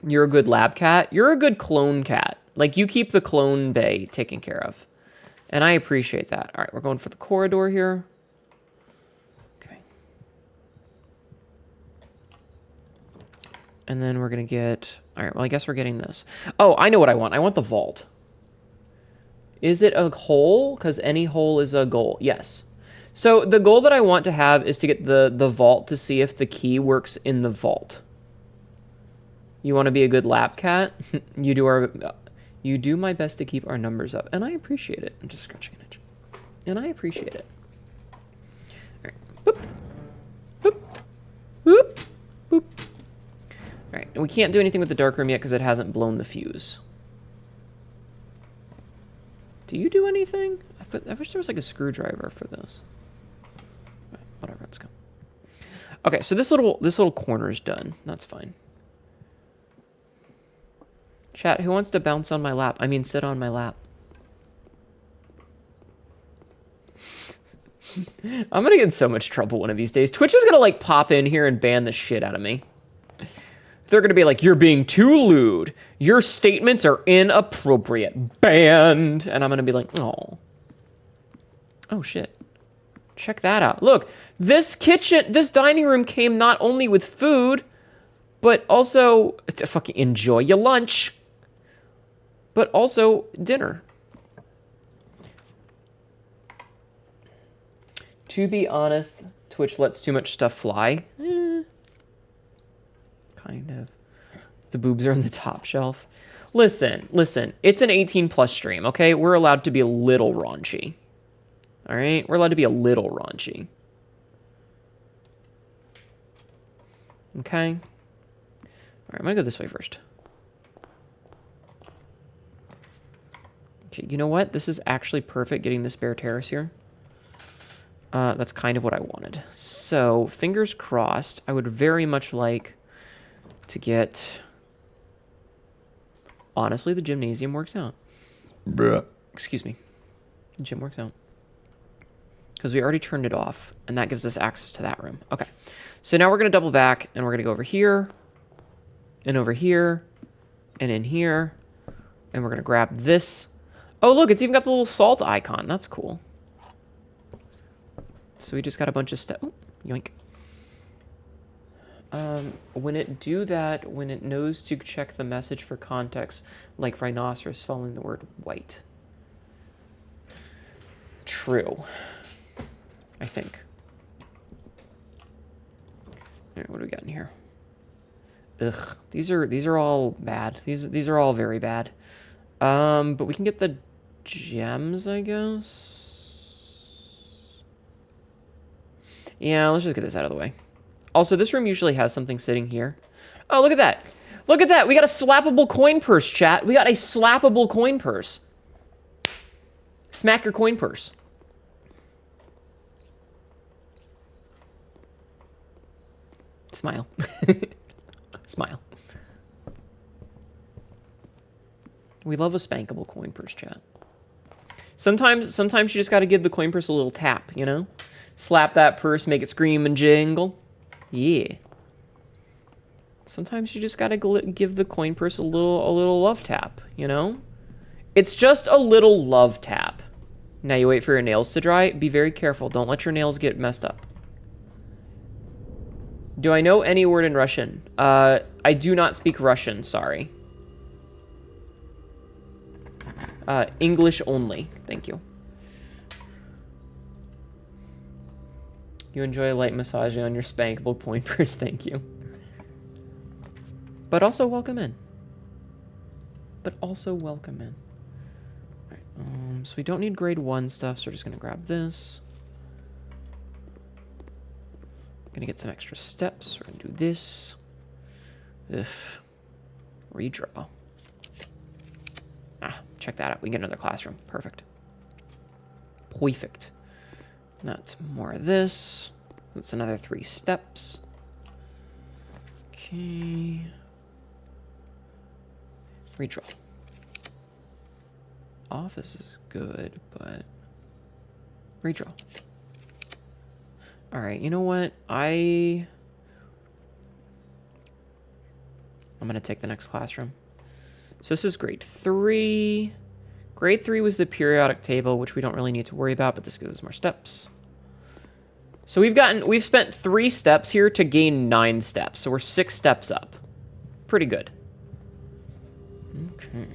You're a good lab cat. You're a good clone cat. Like, you keep the clone bay taken care of. And I appreciate that. All right, we're going for the corridor here. Okay. And then we're going to get... All right, well, I guess we're getting this. Oh, I know what I want. I want the vault. Is it a hole? Because any hole is a goal. Yes. So the goal that I want to have is to get the vault to see if the key works in the vault. You want to be a good lab cat? You do my best to keep our numbers up, and I appreciate it. I'm just scratching an itch. And I appreciate it. All right. Boop. Boop. Boop. Boop. All right. And we can't do anything with the dark room yet because it hasn't blown the fuse. Do you do anything? I wish there was like a screwdriver for this. Right, whatever, let's go. Okay, so this little corner's done. That's fine. Chat, who wants to bounce on my lap? I mean, sit on my lap. I'm gonna get in so much trouble one of these days. Twitch is gonna like pop in here and ban the shit out of me. They're gonna be like, you're being too lewd. Your statements are inappropriate. Banned. And I'm gonna be like, oh. Oh shit. Check that out. Look, this dining room came not only with food, but also to fucking enjoy your lunch, but also dinner. To be honest, Twitch lets too much stuff fly. Kind of. The boobs are on the top shelf. Listen. It's an 18+ stream, okay? We're allowed to be a little raunchy. All right? We're allowed to be a little raunchy. Okay? All right, I'm going to go this way first. Okay, you know what? This is actually perfect, getting the spare terrace here. That's kind of what I wanted. So, fingers crossed. I would very much like to get... Honestly, the gymnasium works out. Bruh. Excuse me. The gym works out. Because we already turned it off, and that gives us access to that room. Okay. So now we're going to double back, and we're going to go over here, and over here, and in here, and we're going to grab this. Oh, look, it's even got the little salt icon. That's cool. So we just got a bunch of stuff. Oh, yoink. When it do that, when it knows to check the message for context, like rhinoceros following the word white. True. I think. All right, what do we got in here? Ugh, these are all bad. These are all very bad. But we can get the gems, I guess. Yeah, let's just get this out of the way. Also, this room usually has something sitting here. Oh, look at that. Look at that. We got a slappable coin purse, chat. We got a slappable coin purse. Smack your coin purse. Smile. Smile. We love a spankable coin purse, chat. Sometimes you just got to give the coin purse a little tap, you know? Slap that purse, make it scream and jingle. Yeah. Sometimes you just got to give the coin purse a little love tap, you know? It's just a little love tap. Now you wait for your nails to dry. Be very careful. Don't let your nails get messed up. Do I know any word in Russian? I do not speak Russian, sorry. English only. Thank you. You enjoy light massaging on your spankable point purse. Thank you. But also welcome in. But also welcome in. Alright, so we don't need grade 1 stuff, so we're just going to grab this. Gonna get some extra steps. We're gonna do this. Ugh. Redraw. Ah, check that out. We get another classroom. Perfect. Perfect. That's more of this. That's another 3 steps. Okay. Redraw. Office is good, but redraw. All right, you know what? I'm going to take the next classroom. So this is grade 3. Grade 3 was the periodic table, which we don't really need to worry about, but this gives us more steps. So we've spent 3 steps here to gain 9 steps. So we're 6 steps up. Pretty good. Okay.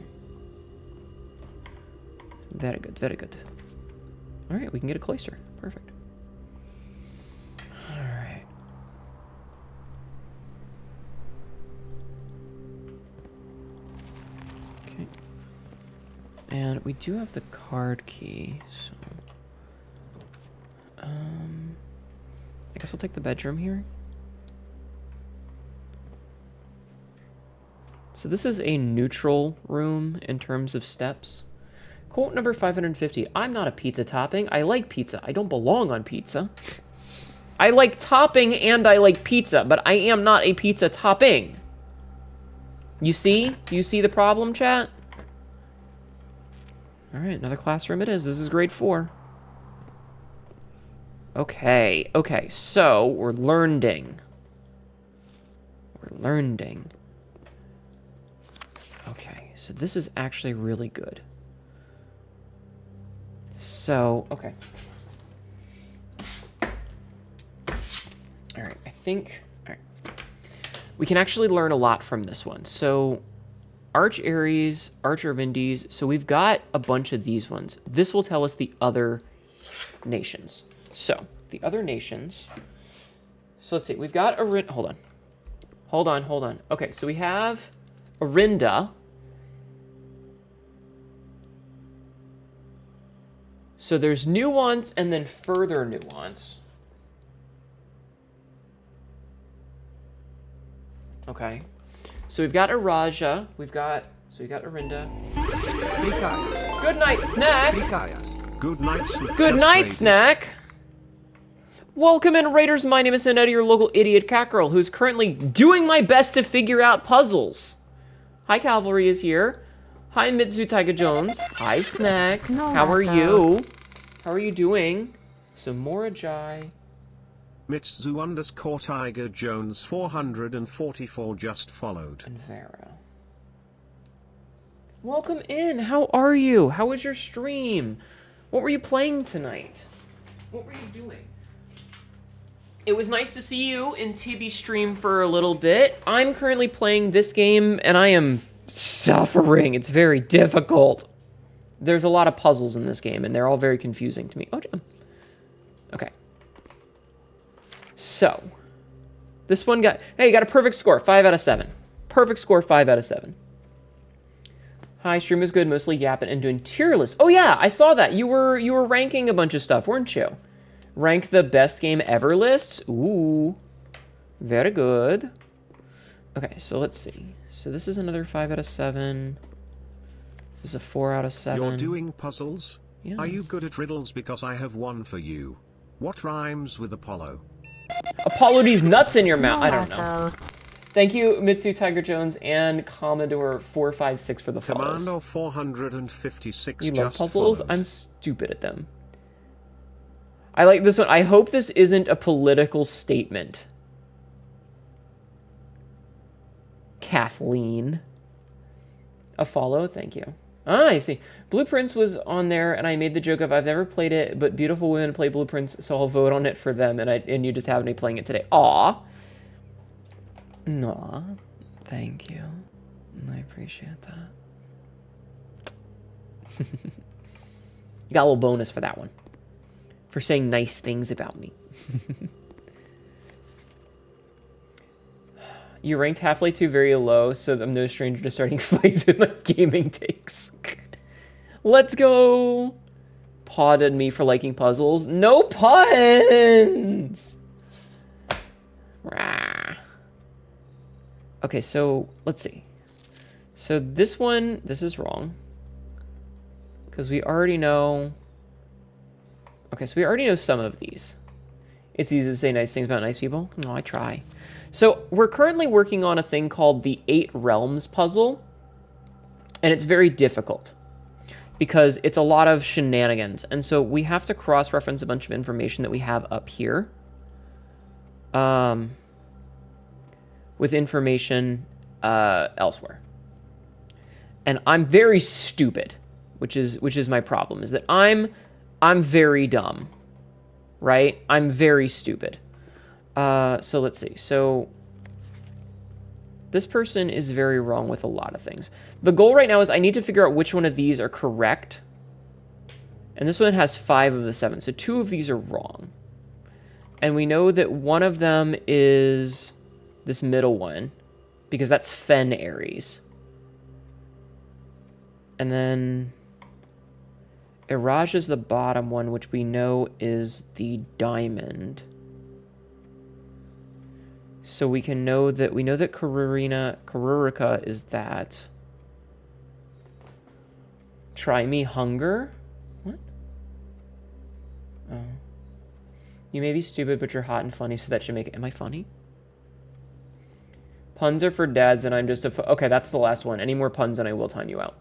Very good, very good. All right, we can get a cloister. Perfect. And we do have the card key, so... I guess I'll take the bedroom here. So this is a neutral room in terms of steps. Quote number 550. I'm not a pizza topping. I like pizza. I don't belong on pizza. I like topping and I like pizza, but I am not a pizza topping. You see? Do you see the problem, chat? All right, another classroom it is. This is grade 4. Okay, so we're learning. Okay, so this is actually really good. So, okay. All right, I think, all right. We can actually learn a lot from this one. So, Arch Aries, Arch Irvindes. So we've got a bunch of these ones. This will tell us the other nations. So the other nations. So let's see. We've got Hold on. Okay, so we have Arinda. So there's nuance and then further nuance. Okay. So we've got Araja, we got Arinda. Good night, Snack! Good night, Snack. Good night, Snack! Welcome in, Raiders. My name is Hnetu, your local idiot cat girl, who's currently doing my best to figure out puzzles. Hi, Cavalry is here. Hi, Mitsu Taiga Jones. Hi, Snack. How are you? How are you doing? So, Morajai. Mitsu_Tiger Jones 444 just followed. And Vera. Welcome in. How are you? How was your stream? What were you playing tonight? What were you doing? It was nice to see you in TB stream for a little bit. I'm currently playing this game, and I am suffering. It's very difficult. There's a lot of puzzles in this game, and they're all very confusing to me. Oh, damn. Okay. So, this one got... Hey, you got a perfect score, 5 out of 7. Perfect score, 5 out of 7. Hi, stream is good, mostly yapping and doing tier lists. Oh yeah, I saw that. You were ranking a bunch of stuff, weren't you? Rank the best game ever lists. Ooh, very good. Okay, so let's see. So this is another 5 out of 7. This is a 4 out of 7. You're doing puzzles? Yeah. Are you good at riddles? Because I have one for you. What rhymes with Apollo? Apollo these nuts in your mouth. I don't know. Tomato. Thank you, Mitsu Tiger Jones and Commodore 456 for the follows. Commando 456 You love just puzzles? followed. I'm stupid at them. I like this one. I hope this isn't a political statement. Kathleen. A follow, thank you. Ah, I see. Blueprints was on there, and I made the joke of I've never played it, but beautiful women play Blueprints, so I'll vote on it for them, and you just have me playing it today. Aw. Aw. Thank you. I appreciate that. You got a little bonus for that one. For saying nice things about me. You ranked Half-Life 2 very low, so I'm no stranger to starting fights with my gaming takes. Let's go! Potted me for liking puzzles. No puns! Rah. Okay, so let's see. So this one, this is wrong. Because we already know... Okay, so we already know some of these. It's easy to say nice things about nice people. No, I try. So we're currently working on a thing called the 8 Realms puzzle. And it's very difficult. Because it's a lot of shenanigans. And so we have to cross-reference a bunch of information that we have up here. With information elsewhere. And I'm very stupid. Which is my problem. Is that I'm very dumb. Right? I'm very stupid. So let's see. So this person is very wrong with a lot of things. The goal right now is I need to figure out which one of these are correct. And this one has 5 of the 7. So 2 of these are wrong. And we know that one of them is this middle one. Because that's Fen Aries. And then... Iraj is the bottom one, which we know is the diamond. So we know that Karurika is that. Try me hunger? What? Oh. You may be stupid, but you're hot and funny, so that should make it. Am I funny? Puns are for dads, and I'm just a... Okay, that's the last one. Any more puns, and I will time you out.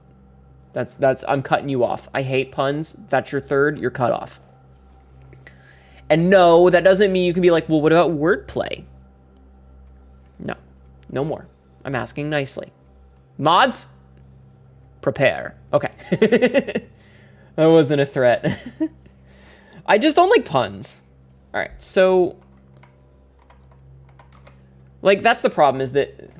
I'm cutting you off. I hate puns. That's your third. You're cut off. And no, that doesn't mean you can be like, well, what about wordplay? No. No more. I'm asking nicely. Mods? Prepare. Okay. That wasn't a threat. I just don't like puns. All right, so... Like, that's the problem, is that...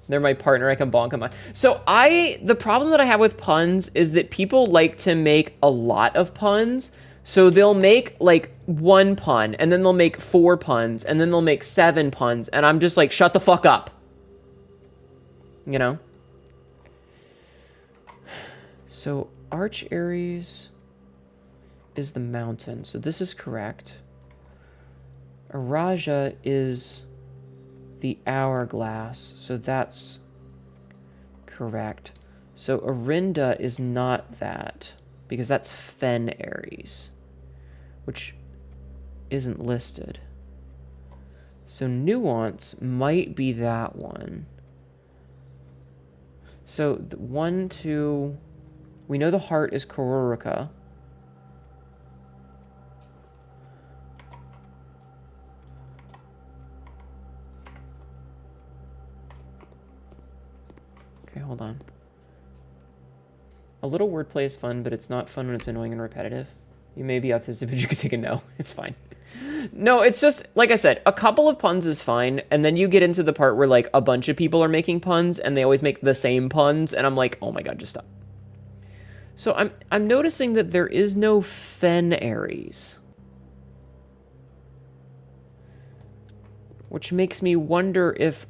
They're my partner, I can bonk them. So the problem that I have with puns is that people like to make a lot of puns. So they'll make like 1 pun, and then they'll make 4 puns, and then they'll make 7 puns, and I'm just like, shut the fuck up. You know? So Arch Aries is the mountain. So this is correct. Araja is... the hourglass, so that's correct. So Arinda is not that, because that's Fen Aries, which isn't listed. So Nuance might be that one. So 1, 2, we know the heart is Karurika. Okay, hold on. A little wordplay is fun, but it's not fun when it's annoying and repetitive. You may be autistic, but you can take a no. It's fine. No, it's just, like I said, a couple of puns is fine, and then you get into the part where, like, a bunch of people are making puns, and they always make the same puns, and I'm like, oh my god, just stop. So I'm noticing that there is no Fen Aries. Which makes me wonder if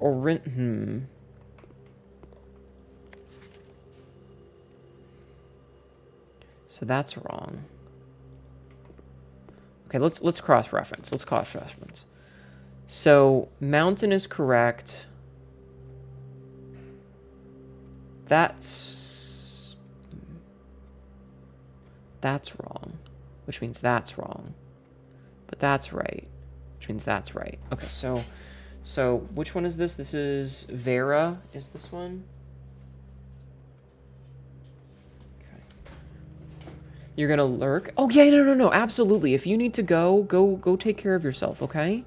So that's wrong. Okay, let's cross-reference. Let's cross-reference. So mountain is correct. That's wrong, which means that's wrong. But that's right, which means that's right. Okay, so which one is this? This is Vera. Is this one? Okay. You're gonna lurk? Oh yeah, no, absolutely. If you need to go take care of yourself, okay?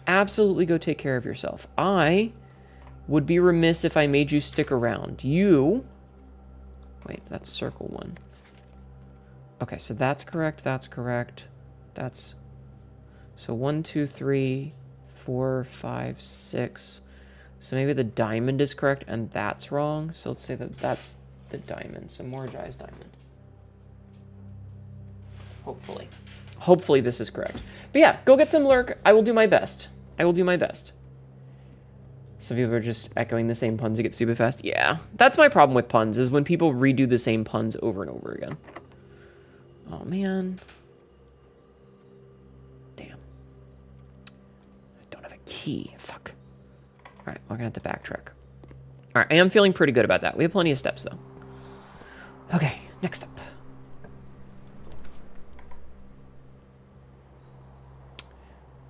Absolutely go take care of yourself. I would be remiss if I made you stick around. You... Wait, that's circle one. Okay, so that's correct, that's correct. That's... So 1, 2, 3, 4, 5, 6. So maybe the diamond is correct and that's wrong. So let's say that that's the diamond. So Morjai's diamond. Hopefully. Hopefully this is correct. But yeah, go get some lurk. I will do my best. I will do my best. Some people are just echoing the same puns to get stupid fast. Yeah, that's my problem with puns, is when people redo the same puns over and over again. Oh, man. Damn. I don't have a key. Fuck. All right, we're going to have to backtrack. All right, I am feeling pretty good about that. We have plenty of steps, though. Okay, next up.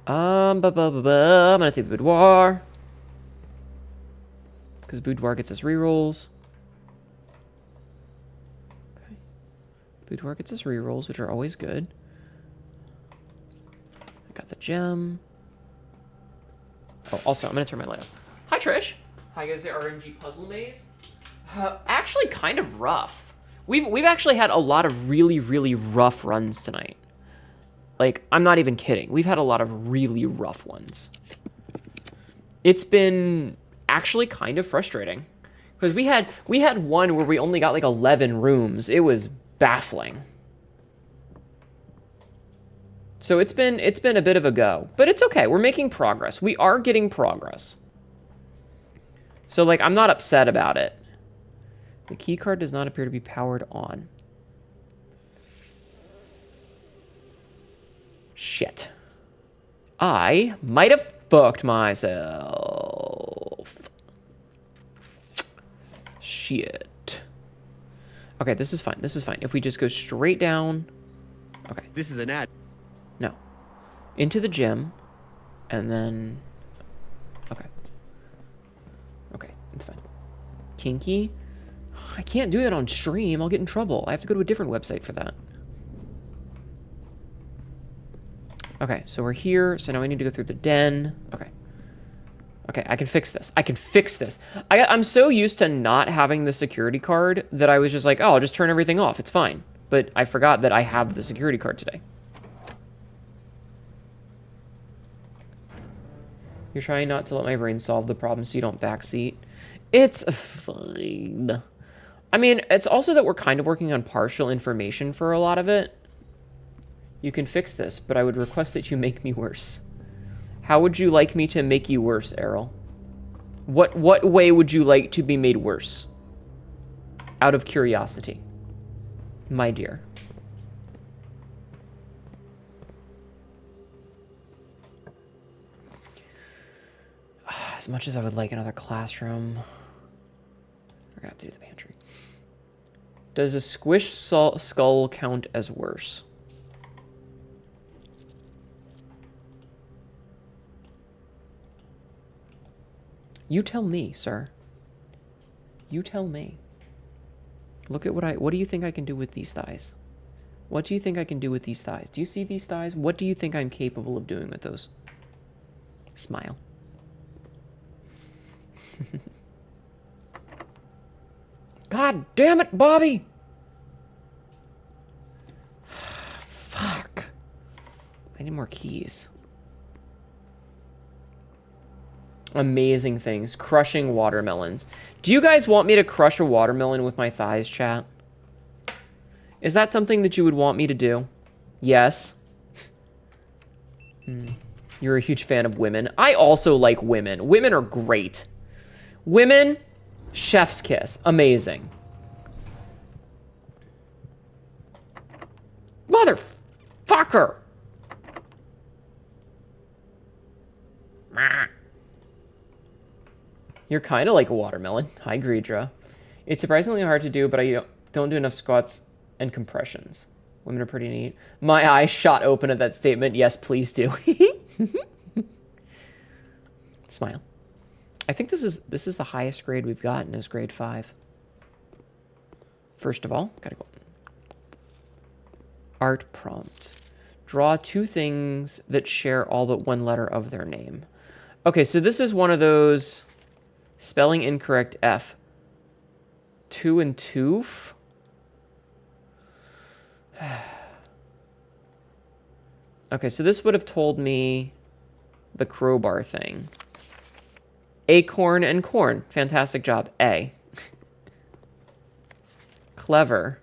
I'm gonna take Boudoir. Because Boudoir gets us rerolls. Okay. Boudoir gets us rerolls, which are always good. I got the gem. Oh, also, I'm gonna turn my light off. Hi, Trish. Hi, guys. The RNG puzzle maze. Actually, kind of rough. We've actually had a lot of really, really rough runs tonight. Like, I'm not even kidding. We've had a lot of really rough ones. It's been actually kind of frustrating. Because we had one where we only got like 11 rooms. It was baffling. So it's been a bit of a go. But it's okay. We're making progress. We are getting progress. So, like, I'm not upset about it. The key card does not appear to be powered on. Shit. I might have fucked myself. Shit. Okay, this is fine. This is fine. If we just go straight down. Okay. This is an ad. No. Into the gym. And then... Okay. Okay, it's fine. Kinky? I can't do that on stream. I'll get in trouble. I have to go to a different website for that. Okay, so we're here. So now I need to go through the den. Okay. Okay, I can fix this. I can fix this. I'm so used to not having the security card that I was just like, oh, I'll just turn everything off. It's fine. But I forgot that I have the security card today. You're trying not to let my brain solve the problem so you don't backseat. It's fine. I mean, it's also that we're kind of working on partial information for a lot of it. You can fix this, but I would request that you make me worse. How would you like me to make you worse, Errol? What way would you like to be made worse? Out of curiosity. My dear. As much as I would like another classroom, we're gonna have to do the pantry. Does a squish skull count as worse? You tell me, sir. You tell me. Look at what do you think I can do with these thighs? What do you think I can do with these thighs? Do you see these thighs? What do you think I'm capable of doing with those? Smile. God damn it, Bobby! I need more keys. Amazing things. Crushing watermelons. Do you guys want me to crush a watermelon with my thighs, chat? Is that something that you would want me to do? Yes. You're a huge fan of women. I also like women. Women are great. Women, chef's kiss. Amazing. Motherfucker! You're kind of like a watermelon. Hi, Greedra. It's surprisingly hard to do, but I don't do enough squats and compressions. Women are pretty neat. My eyes shot open at that statement. Yes, please do. Smile. I think this is the highest grade we've gotten is grade 5. First of all, gotta go. Art prompt. Draw 2 things that share all but one letter of their name. Okay, so this is one of those spelling incorrect F. Two and toof? Okay, so this would have told me the crowbar thing. Acorn and corn. Fantastic job. A. Clever.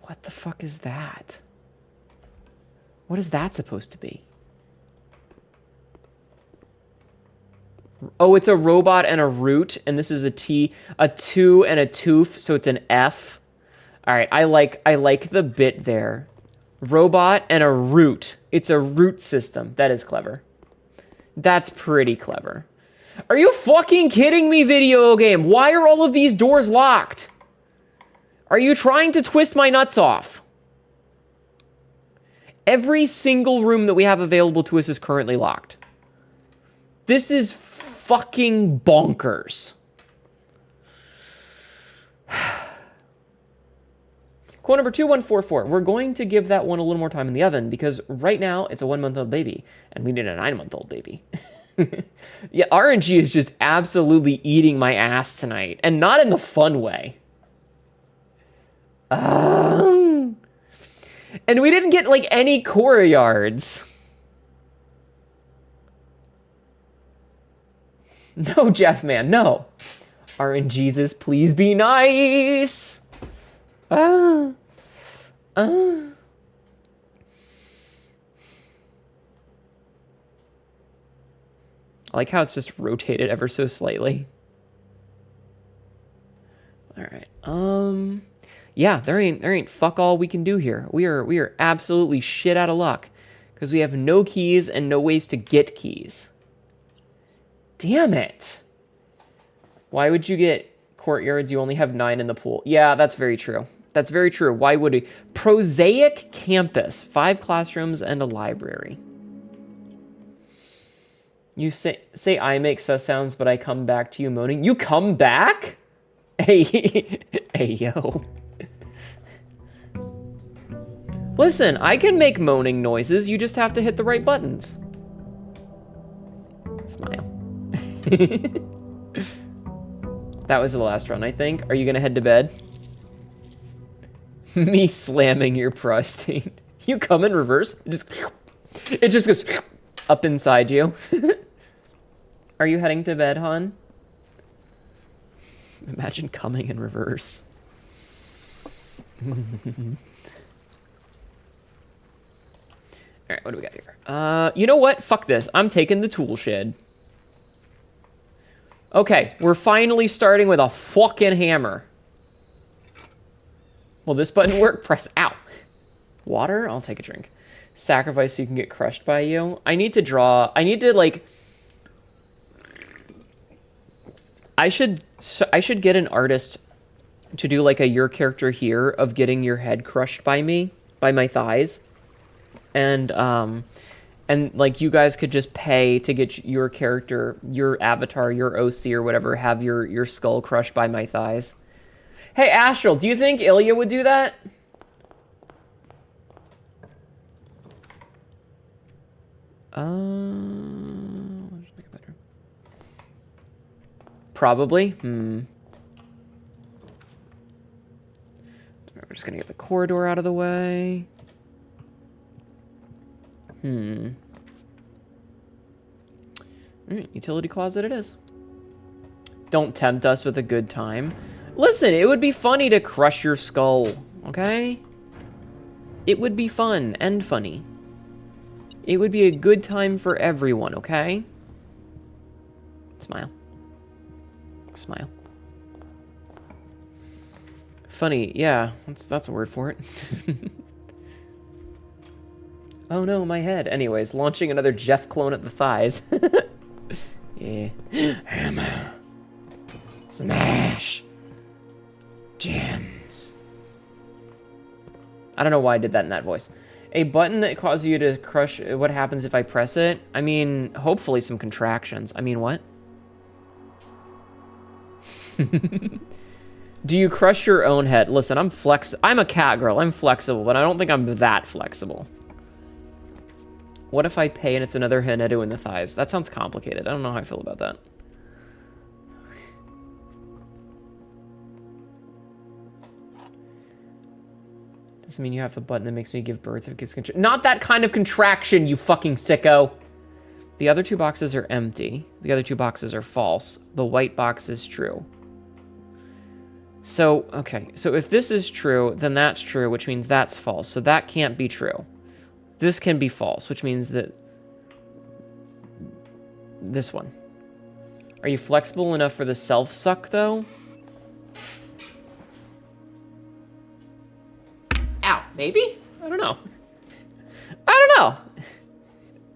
What the fuck is that? What is that supposed to be? Oh, it's a robot and a root, and this is a T, a 2 and a toof, so it's an F. All right, I like the bit there. Robot and a root. It's a root system. That is clever. That's pretty clever. Are you fucking kidding me, video game? Why are all of these doors locked? Are you trying to twist my nuts off? Every single room that we have available to us is currently locked. This is fucking bonkers. Quote number 2144. We're going to give that one a little more time in the oven because right now it's a 1-month-old baby and we need a 9-month-old baby. Yeah, RNG is just absolutely eating my ass tonight and not in the fun way. And we didn't get like any core yards. No, Jeff, man, no. RNGesus, please be nice. I like how it's just rotated ever so slightly. All right. Yeah, there ain't fuck all we can do here. We are absolutely shit out of luck because we have no keys and no ways to get keys. Damn it. Why would you get courtyards? You only have 9 in the pool. Yeah, that's very true. That's very true. Why would we? Prosaic campus. 5 classrooms and a library. You say I make sus sounds, but I come back to you moaning. You come back? Hey, hey, yo. Listen, I can make moaning noises. You just have to hit the right buttons. Smile. That was the last run, I think. Are you gonna head to bed? Me slamming your prostate. You come in reverse? It just goes up inside you. Are you heading to bed, hon? Imagine coming in reverse. All right, what do we got here? You know what? Fuck this. I'm taking the tool shed. Okay, we're finally starting with a fucking hammer. Will this button work? Press ow. Water? I'll take a drink. Sacrifice so you can get crushed by you. I need to draw. I need to like. I should get an artist to do like a your character here of getting your head crushed by me, by my thighs. And like you guys could just pay to get your character, your avatar, your OC or whatever, have your skull crushed by my thighs. Hey, Astral, do you think Ilya would do that? Probably. I'm just just gonna get the corridor out of the way. Alright, utility closet it is. Don't tempt us with a good time. Listen, it would be funny to crush your skull, okay? It would be fun and funny. It would be a good time for everyone, okay? Smile. Smile. Funny, yeah, that's a word for it. Oh no, my head. Anyways, launching another Jeff clone at the thighs. Yeah. Hammer. Smash. Gems. I don't know why I did that in that voice. A button that causes you to crush... What happens if I press it? I mean, hopefully some contractions. I mean, what? Do you crush your own head? Listen, I'm a cat girl. I'm flexible, but I don't think I'm that flexible. What if I pay and it's another Hnetu in the thighs? That sounds complicated. I don't know how I feel about that. Doesn't mean you have a button that makes me give birth if it gets not that kind of contraction, you fucking sicko. The other two boxes are empty. The other two boxes are false. The white box is true. So, okay. So if this is true, then that's true, which means that's false. So that can't be true. This can be false, which means that this one. Are you flexible enough for the self-suck, though? Ow, maybe? I don't know. I don't know.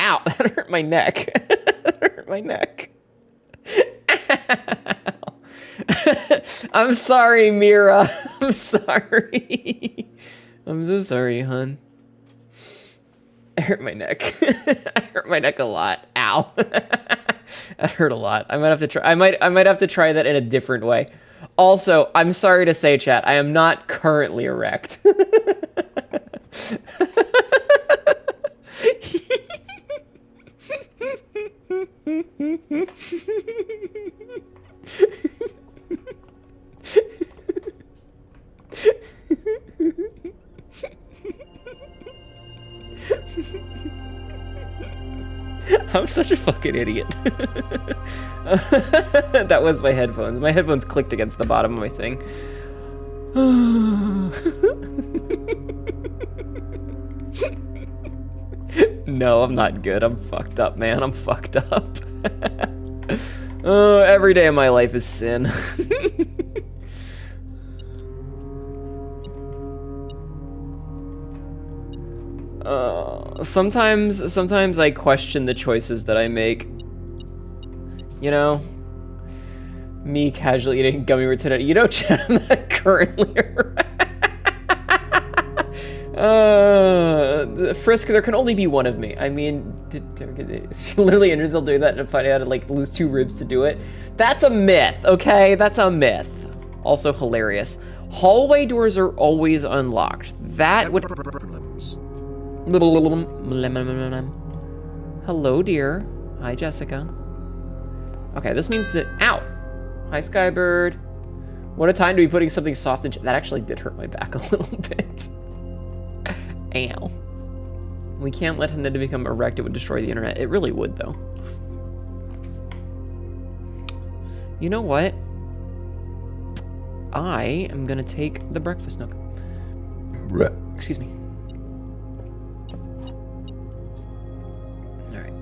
Ow, that hurt my neck. That hurt my neck. Ow. I'm sorry, Mira. I'm sorry. I'm so sorry, hun. I hurt my neck. I hurt my neck a lot. Ow. That hurt a lot. I might have to try. I might have to try that in a different way. Also, I'm sorry to say, chat, I am not currently erect. I'm such a fucking idiot. That was my headphones. My headphones clicked against the bottom of my thing. No, I'm not good. I'm fucked up, man. I'm fucked up. Oh, every day of my life is sin. Sometimes I question the choices that I make. You know? Me casually eating gummy worms today. You know, chat, I'm not currently Frisk, there can only be one of me. I mean, literally Andrews will do that and find out to like lose 2 ribs to do it. That's a myth, okay? That's a myth. Also hilarious. Hallway doors are always unlocked. That would... Hello, dear. Hi, Jessica. Okay, this means that... Ow! Hi, Skybird. What a time to be putting something soft in... That actually did hurt my back a little bit. Ow. We can't let Hnetu become erect. It would destroy the internet. It really would, though. You know what? I am gonna take the breakfast nook. Excuse me. Alright.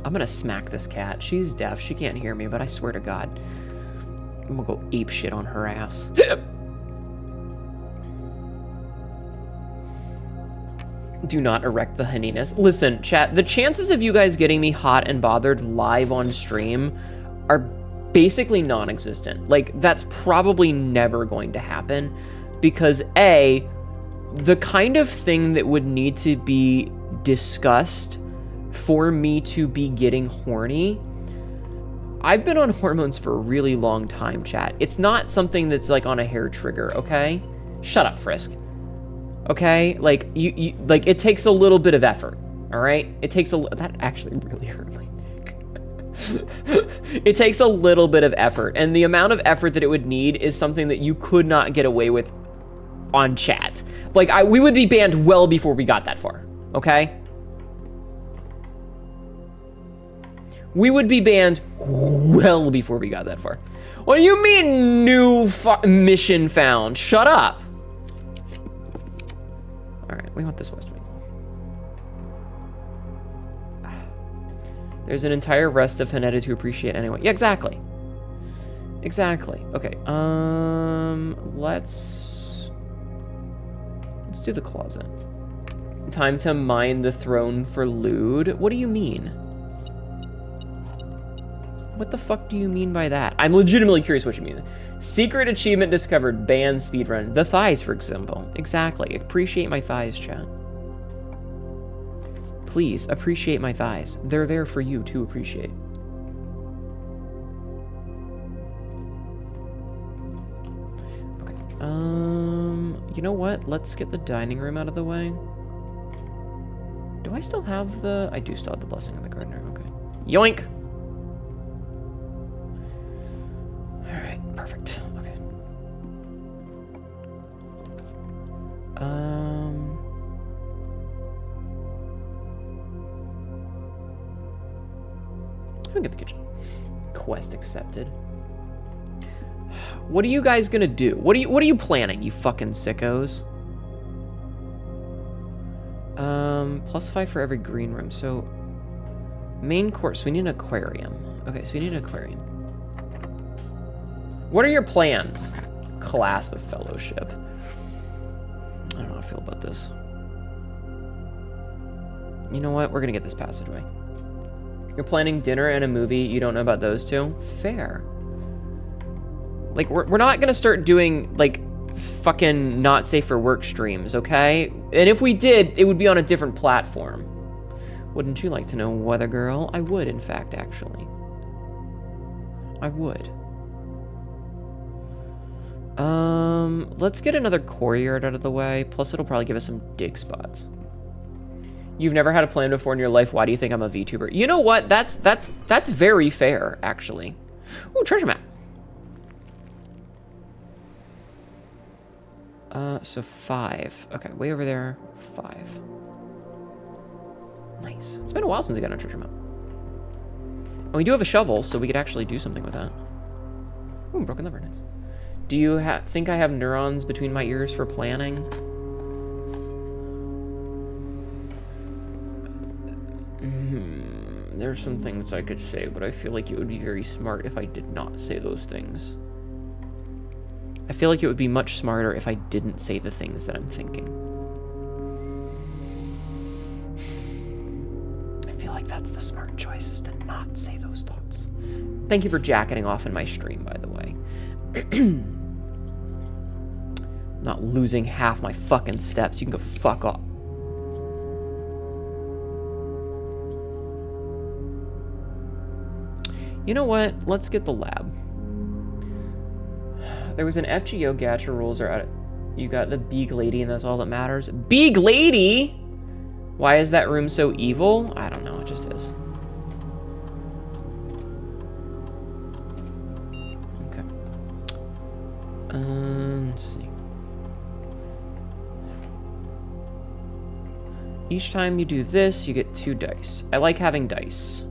I'm gonna smack this cat. She's deaf. She can't hear me, but I swear to God, I'm gonna go ape shit on her ass. Do not erect the honeyness. Listen, chat, the chances of you guys getting me hot and bothered live on stream are basically non-existent. Like, that's probably never going to happen because A, the kind of thing that would need to be discussed for me to be getting horny, I've been on hormones for a really long time, chat. It's not something that's like on a hair trigger, okay? Shut up, Frisk. Okay? Like, you like, it takes a little bit of effort, all right? It takes that actually really hurt my neck. It takes a little bit of effort, and the amount of effort that it would need is something that you could not get away with on chat. Like, we would be banned well before we got that far, okay? We would be banned well before we got that far. What do you mean, new mission found? Shut up. All right, we want this West Wing. There's an entire rest of Hnetu to appreciate anyway. Yeah, exactly. Exactly. Okay, let's do the closet. Time to mine the throne for loot. What do you mean? What the fuck do you mean by that? I'm legitimately curious what you mean. Secret achievement discovered, ban speedrun. The thighs, for example. Exactly. Appreciate my thighs, chat. Please, appreciate my thighs. They're there for you to appreciate. Okay. You know what? Let's get the dining room out of the way. Do I still have the... I do still have the blessing of the gardener. Okay. Yoink! Alright, perfect. Okay. I'll get the kitchen. Quest accepted. What are you guys gonna do? What are you planning, you fucking sickos? +5 for every green room. So main course, we need an aquarium. Okay, so we need an aquarium. What are your plans? Clasp of fellowship. I don't know how I feel about this. You know what? We're gonna get this passageway. You're planning dinner and a movie. You don't know about those two? Fair. Like, we're not gonna start doing, like, fucking not safe for work streams, okay? And if we did, it would be on a different platform. Wouldn't you like to know, Weather Girl? I would, in fact, actually. I would. Let's get another courtyard out of the way. Plus, it'll probably give us some dig spots. You've never had a plan before in your life. Why do you think I'm a VTuber? You know what? That's very fair, actually. Ooh, treasure map. So 5. Okay, way over there, 5. Nice. It's been a while since I got a treasure map. And we do have a shovel, so we could actually do something with that. Ooh, broken lever, nice. Do you think I have neurons between my ears for planning? There's some things I could say, but I feel like it would be very smart if I did not say those things. I feel like it would be much smarter if I didn't say the things that I'm thinking. I feel like that's the smart choice, is to not say those thoughts. Thank you for jacketing off in my stream, by the way. Not losing half my fucking steps. You can go fuck off. You know what? Let's get the lab. There was an FGO gacha rules are out. You got the Beeg Lady and that's all that matters. Beeg Lady? Why is that room so evil? I don't know, it just is. Okay. Let's see. Each time you do this, you get 2 dice. I like having dice.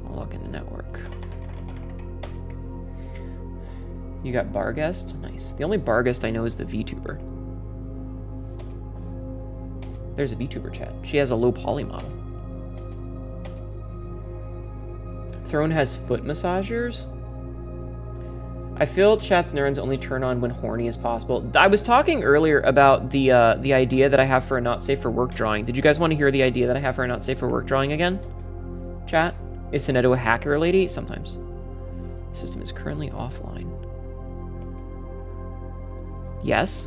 Log into network. You got bar guest? Nice. The only bar guest I know is the VTuber. There's a VTuber chat. She has a low poly model. Throne has foot massagers. I feel chat's neurons only turn on when horny as possible. I was talking earlier about the idea that I have for a not safe for work drawing. Did you guys want to hear the idea that I have for a not safe for work drawing again? Chat? Is Hnetu a hacker lady? Sometimes. System is currently offline. Yes.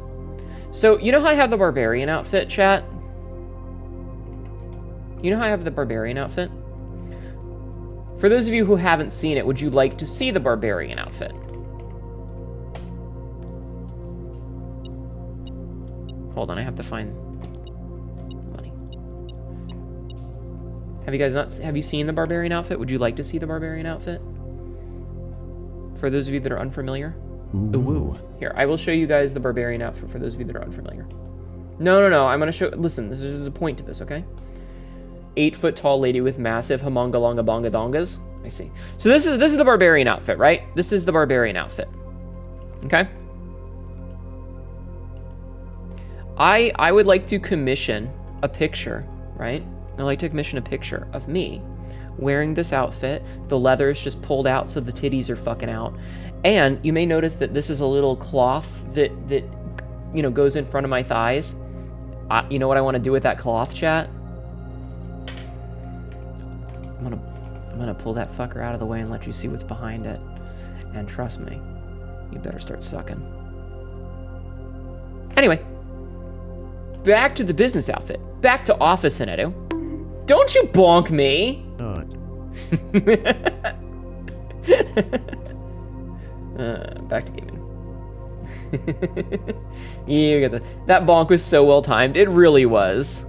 So, you know how I have the barbarian outfit, chat? You know how I have the barbarian outfit? For those of you who haven't seen it, would you like to see the barbarian outfit? Hold on, I have to find money. Have you guys have you seen the barbarian outfit? Would you like to see the barbarian outfit? for those of you that are unfamiliar. Ooh. Here, I will show you guys the barbarian outfit for those of you that are unfamiliar. No. I'm gonna show. Listen, there's a point to this, okay? 8-foot tall lady with massive homongalonga bonga dongas. I see. So this is the barbarian outfit, right? This is the barbarian outfit. Okay. I would like to commission a picture, right? I'd like to commission a picture of me wearing this outfit. The leather is just pulled out so the titties are fucking out. And you may notice that this is a little cloth that you know, goes in front of my thighs. You know what I want to do with that cloth, chat? I'm gonna pull that fucker out of the way and let you see what's behind it. And trust me, you better start sucking. Anyway, back to the business outfit. Back to office, Hnetu. Don't you bonk me! Back to gaming. You get that bonk was so well timed. It really was.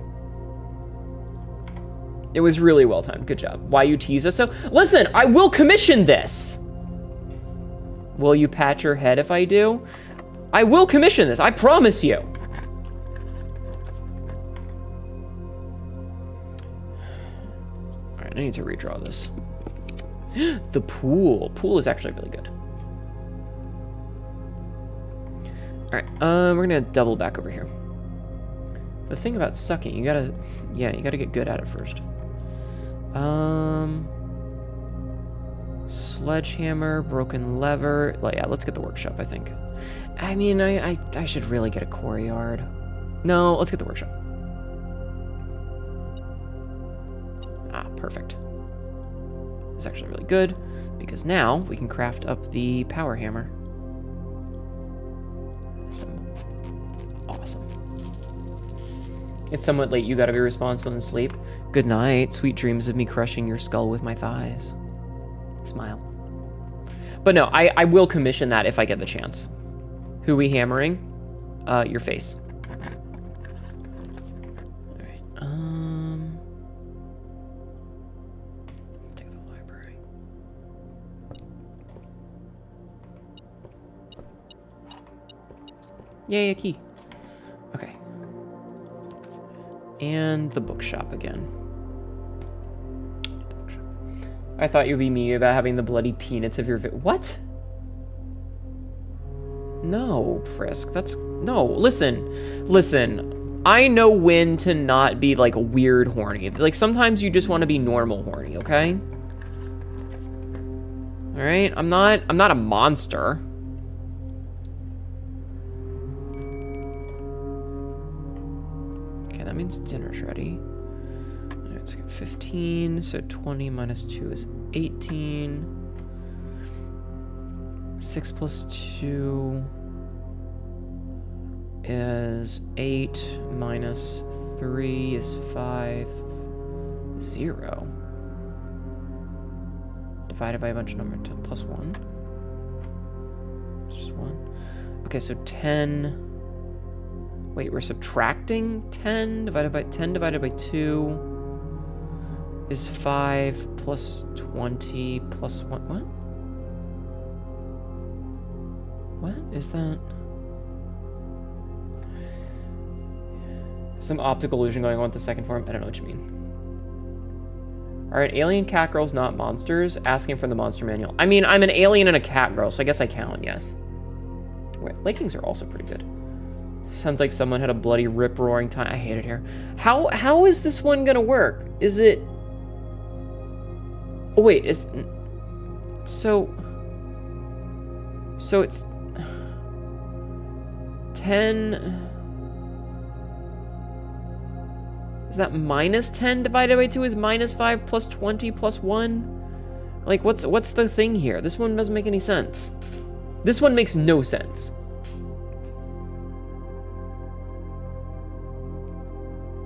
It was really well timed. Good job. Why you tease us so? Listen, I will commission this. Will you pat your head if I do? I will commission this. I promise you. All right, I need to redraw this. The pool. Pool is actually really good. All right, we're gonna double back over here. The thing about sucking, you gotta get good at it first. Sledgehammer, broken lever. Yeah, let's get the workshop, I think. I mean, I should really get a core yard. No, let's get the workshop. Ah, perfect. It's actually really good because now we can craft up the power hammer. Awesome. It's somewhat late. You gotta be responsible and sleep. Good night. Sweet dreams of me crushing your skull with my thighs. Smile. But no, I will commission that if I get the chance. Who we hammering? Your face. Alright, take the library. Yay, a key. Okay. And the bookshop again. I thought you'd be me about having the bloody peanuts of your what? No, Frisk, that's... No, listen. I know when to not be, like, weird horny. Like, sometimes you just want to be normal horny, okay? Alright? I'm not a monster. Okay, that means dinner's ready. Let's get 15, so 20 minus 2 is 18. 6 plus 2 is 8, minus 3 is 5, 0. Divided by a bunch of numbers, plus 1. Just 1. Okay, so 10. Wait, we're subtracting 10 divided by 2 is 5 plus 20 plus 1. What? What is that? Some optical illusion going on with the second form. I don't know what you mean. Alright, alien cat girls, not monsters. Asking for the monster manual. I mean, I'm an alien and a cat girl, so I guess I count, yes. Wait, Lakings are also pretty good. Sounds like someone had a bloody rip-roaring time. I hate it here. How is this one gonna work? Is it... Oh, wait, is... So it's... 10... Is that minus 10 divided by 2 is minus 5 plus 20 plus 1? Like, what's the thing here? This one doesn't make any sense. This one makes no sense.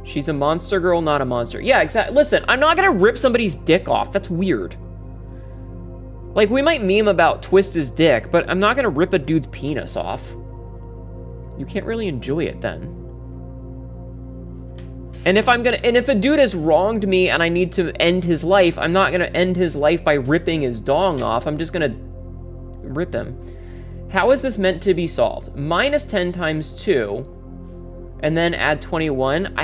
She's a monster girl, not a monster. Yeah, exactly. Listen, I'm not gonna rip somebody's dick off. That's weird. Like, we might meme about twist his dick, but I'm not gonna rip a dude's penis off. You can't really enjoy it then. And if a dude has wronged me and I need to end his life, I'm not gonna end his life by ripping his dong off. I'm just gonna rip him. How is this meant to be solved? Minus 10 times 2, and then add 21.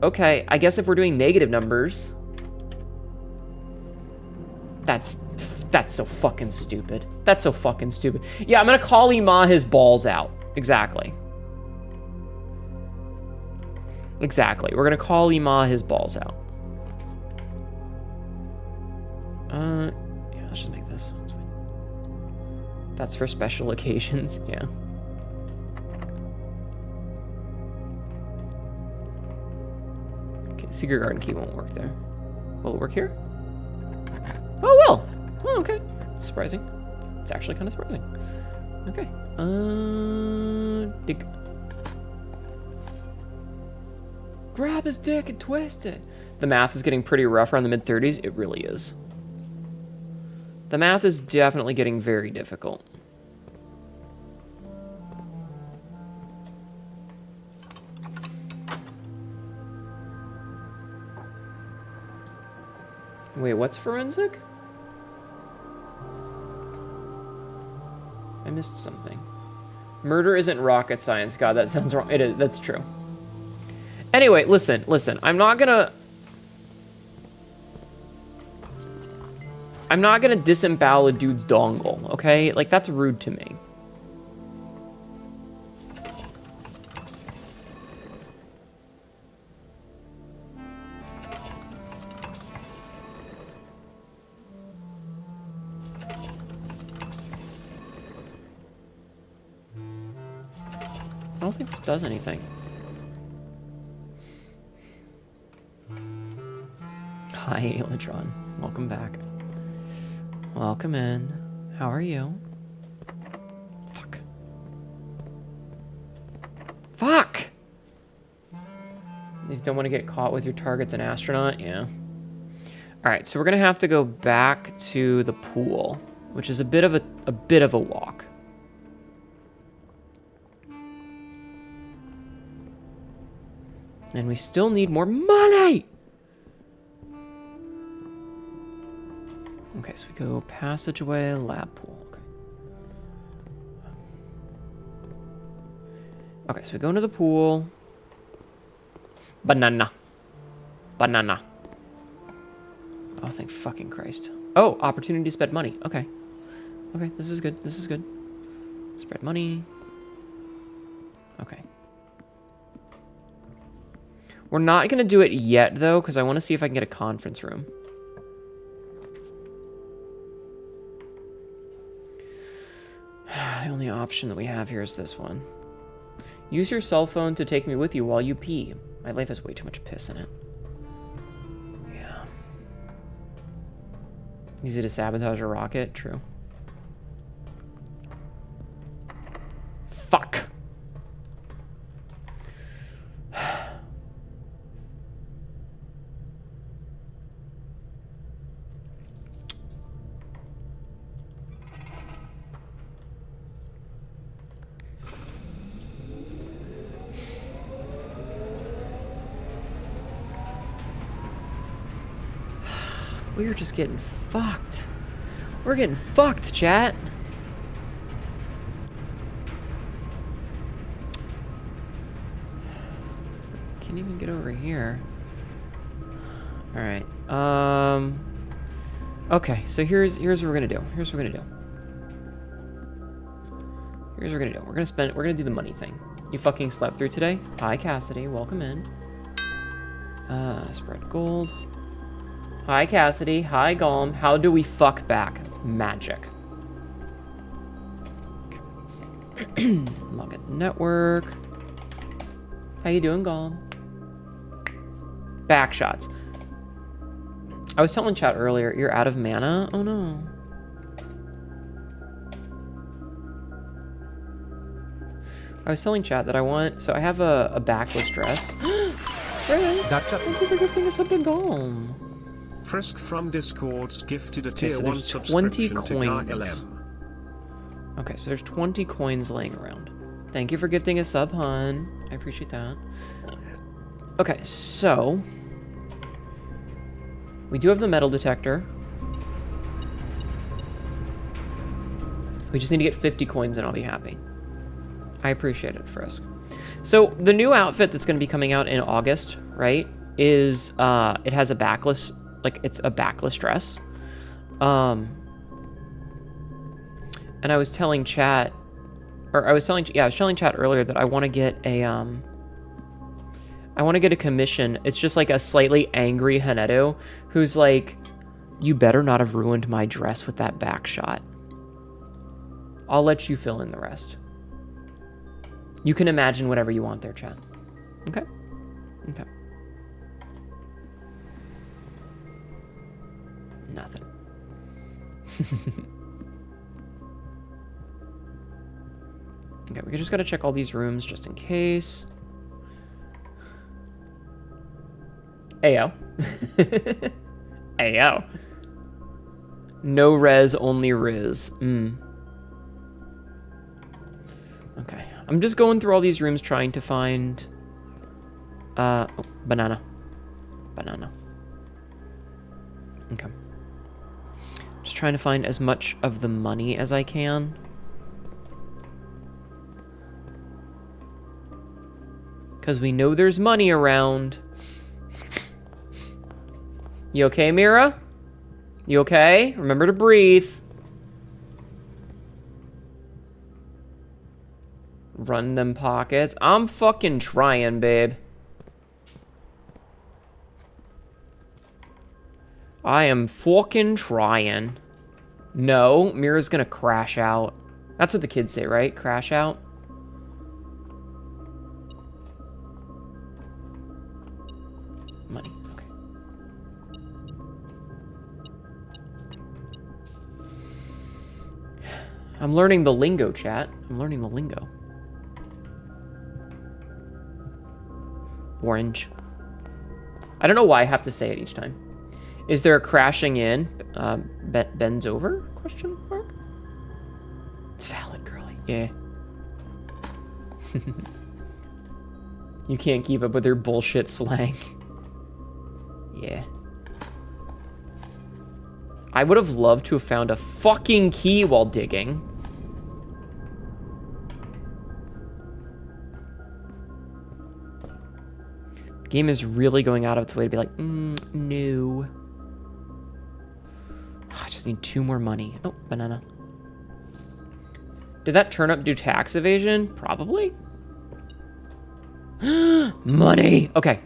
Okay, I guess if we're doing negative numbers, that's so fucking stupid. That's so fucking stupid. Yeah, I'm gonna call Ima his balls out. Exactly. Exactly. We're gonna call Ima his balls out. Yeah, let's just make this. That's fine. That's for special occasions. Yeah. Okay, Secret Garden key won't work there. Will it work here? Oh, well. Oh, okay. It's surprising. It's actually kind of surprising. Okay. Dig. Grab his dick and twist it. The math is getting pretty rough around the mid-30s. It really is. The math is definitely getting very difficult. Wait, what's forensic? I missed something. Murder isn't rocket science. God, that sounds wrong. It is. That's true. Anyway, listen. I'm not gonna disembowel a dude's dongle, okay? Like, that's rude to me. I don't think this does anything. Hi, Elitron. Welcome back. Welcome in. How are you? Fuck. Fuck! You don't want to get caught with your target's an astronaut? Yeah. Alright, so we're gonna have to go back to the pool, which is a bit of a walk. And we still need more money! Okay, so we go passageway, lab pool. Okay, so we go into the pool. Banana. Oh, thank fucking Christ. Oh, opportunity to spend money. Okay. Okay, this is good. Spread money. Okay. We're not going to do it yet, though, because I want to see if I can get a conference room. The only option that we have here is this one. Use your cell phone to take me with you while you pee. My life has way too much piss in it. Yeah. Easy to sabotage a rocket? True. Fuck. We're just getting fucked. We're getting fucked, chat. Can't even get over here. All right. Okay, so here's what we're gonna do. We're gonna do the money thing. You fucking slept through today? Hi, Cassidy. Welcome in. Spread gold. Hi, Cassidy. Hi, Golem. How do we fuck back? Magic. Okay. Login network. How you doing, Golem? Back shots. I was telling chat earlier, you're out of mana? Oh, no. I was telling chat that I want... So I have a backless dress. Gotcha. Thank you for gifting us up to Golem. Frisk from Discord's gifted a tier so 1 there's 20 subscription to coins. GarLM. Okay, so there's 20 coins laying around. Thank you for gifting a sub, hun. I appreciate that. Okay, so... We do have the metal detector. We just need to get 50 coins and I'll be happy. I appreciate it, Frisk. So the new outfit that's going to be coming out in August, right, is it has a backless, like it's a backless dress. And I was telling chat, I was telling chat earlier that I want to get a commission. It's just like a slightly angry Hnetu who's like, you better not have ruined my dress with that back shot. I'll let you fill in the rest. You can imagine whatever you want there, chat. Okay? Okay. Nothing. Okay, we just gotta check all these rooms just in case. Ayo. Ayo. No res, only riz. Okay. I'm just going through all these rooms trying to find... oh, banana. Banana. Okay. Just trying to find as much of the money as I can. Because we know there's money around. You okay, Mira? You okay? Remember to breathe. Run them pockets. I'm fucking trying, babe. I am fucking trying. No, Mira's gonna crash out. That's what the kids say, right? Crash out. Money. Okay. I'm learning the lingo, chat. I'm learning the lingo. Orange. I don't know why I have to say it each time. Is there a crashing in? Bends over? Question mark? It's valid, girly. Yeah. You can't keep up with their bullshit slang. Yeah. I would have loved to have found a fucking key while digging. The game is really going out of its way to be like, no. I just need 2 more money. Oh, banana. Did that turnip do tax evasion? Probably. Money. Okay.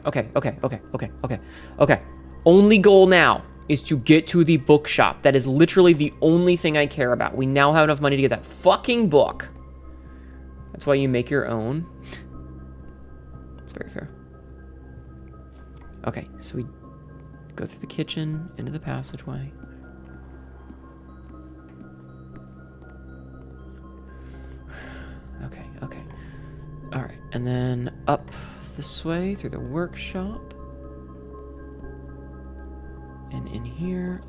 Only goal now is to get to the bookshop. That is literally the only thing I care about. We now have enough money to get that fucking book. That's why you make your own. It's very fair. Okay, so we go through the kitchen, into the passageway. Okay. All right, and then up this way through the workshop. And in here.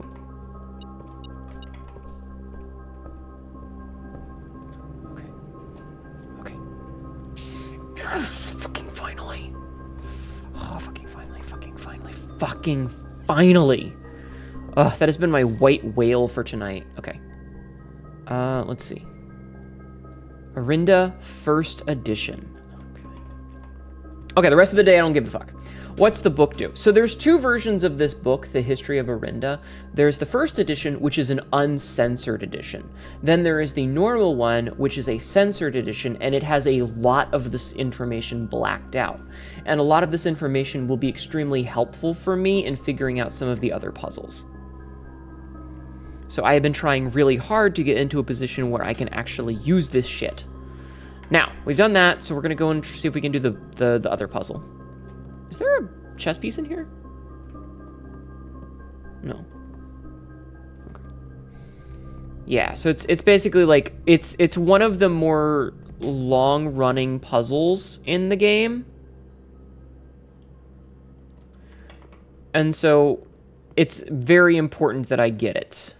Okay. Yes, fucking finally. Oh, fucking finally. Ugh, that has been my white whale for tonight. Okay. Let's see. Orinda First Edition. Okay, the rest of the day I don't give a fuck. What's the book do? So there's 2 versions of this book, The History of Orinda. There's the first edition, which is an uncensored edition. Then there is the normal one, which is a censored edition, and it has a lot of this information blacked out. And a lot of this information will be extremely helpful for me in figuring out some of the other puzzles. So I have been trying really hard to get into a position where I can actually use this shit. Now, we've done that, so we're gonna go and see if we can do the other puzzle. Is there a chess piece in here? No. Okay. Yeah, so it's basically like, it's one of the more long-running puzzles in the game. And so it's very important that I get it.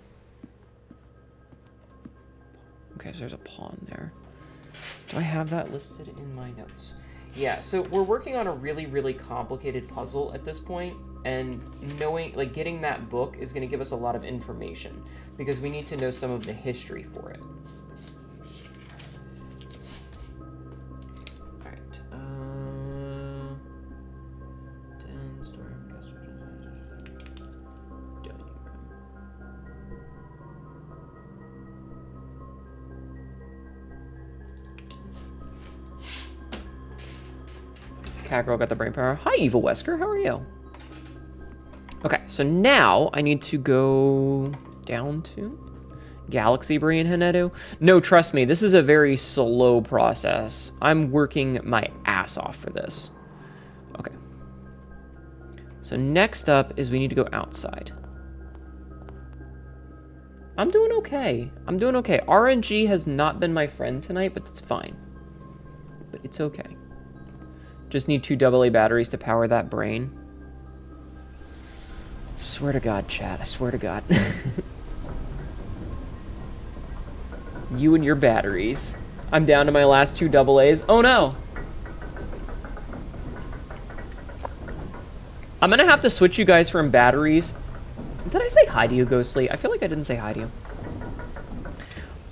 Okay, so there's a pawn there. Do I have that listed in my notes? Yeah, so we're working on a really, really complicated puzzle at this point, and knowing, like, getting that book is going to give us a lot of information, because we need to know some of the history for it. Cat Girl got the brain power. Hi, Evil Wesker. How are you? Okay, so now I need to go down to Galaxy Brain Hnetu. No, trust me, this is a very slow process. I'm working my ass off for this. Okay. So next up is we need to go outside. I'm doing okay. I'm doing okay. RNG has not been my friend tonight, but that's fine. But it's okay. Just need 2 AA batteries to power that brain. Swear to God, chat. I swear to God. You and your batteries. I'm down to my last 2 AAs. Oh no! I'm gonna have to switch you guys from batteries. Did I say hi to you, Ghostly? I feel like I didn't say hi to you.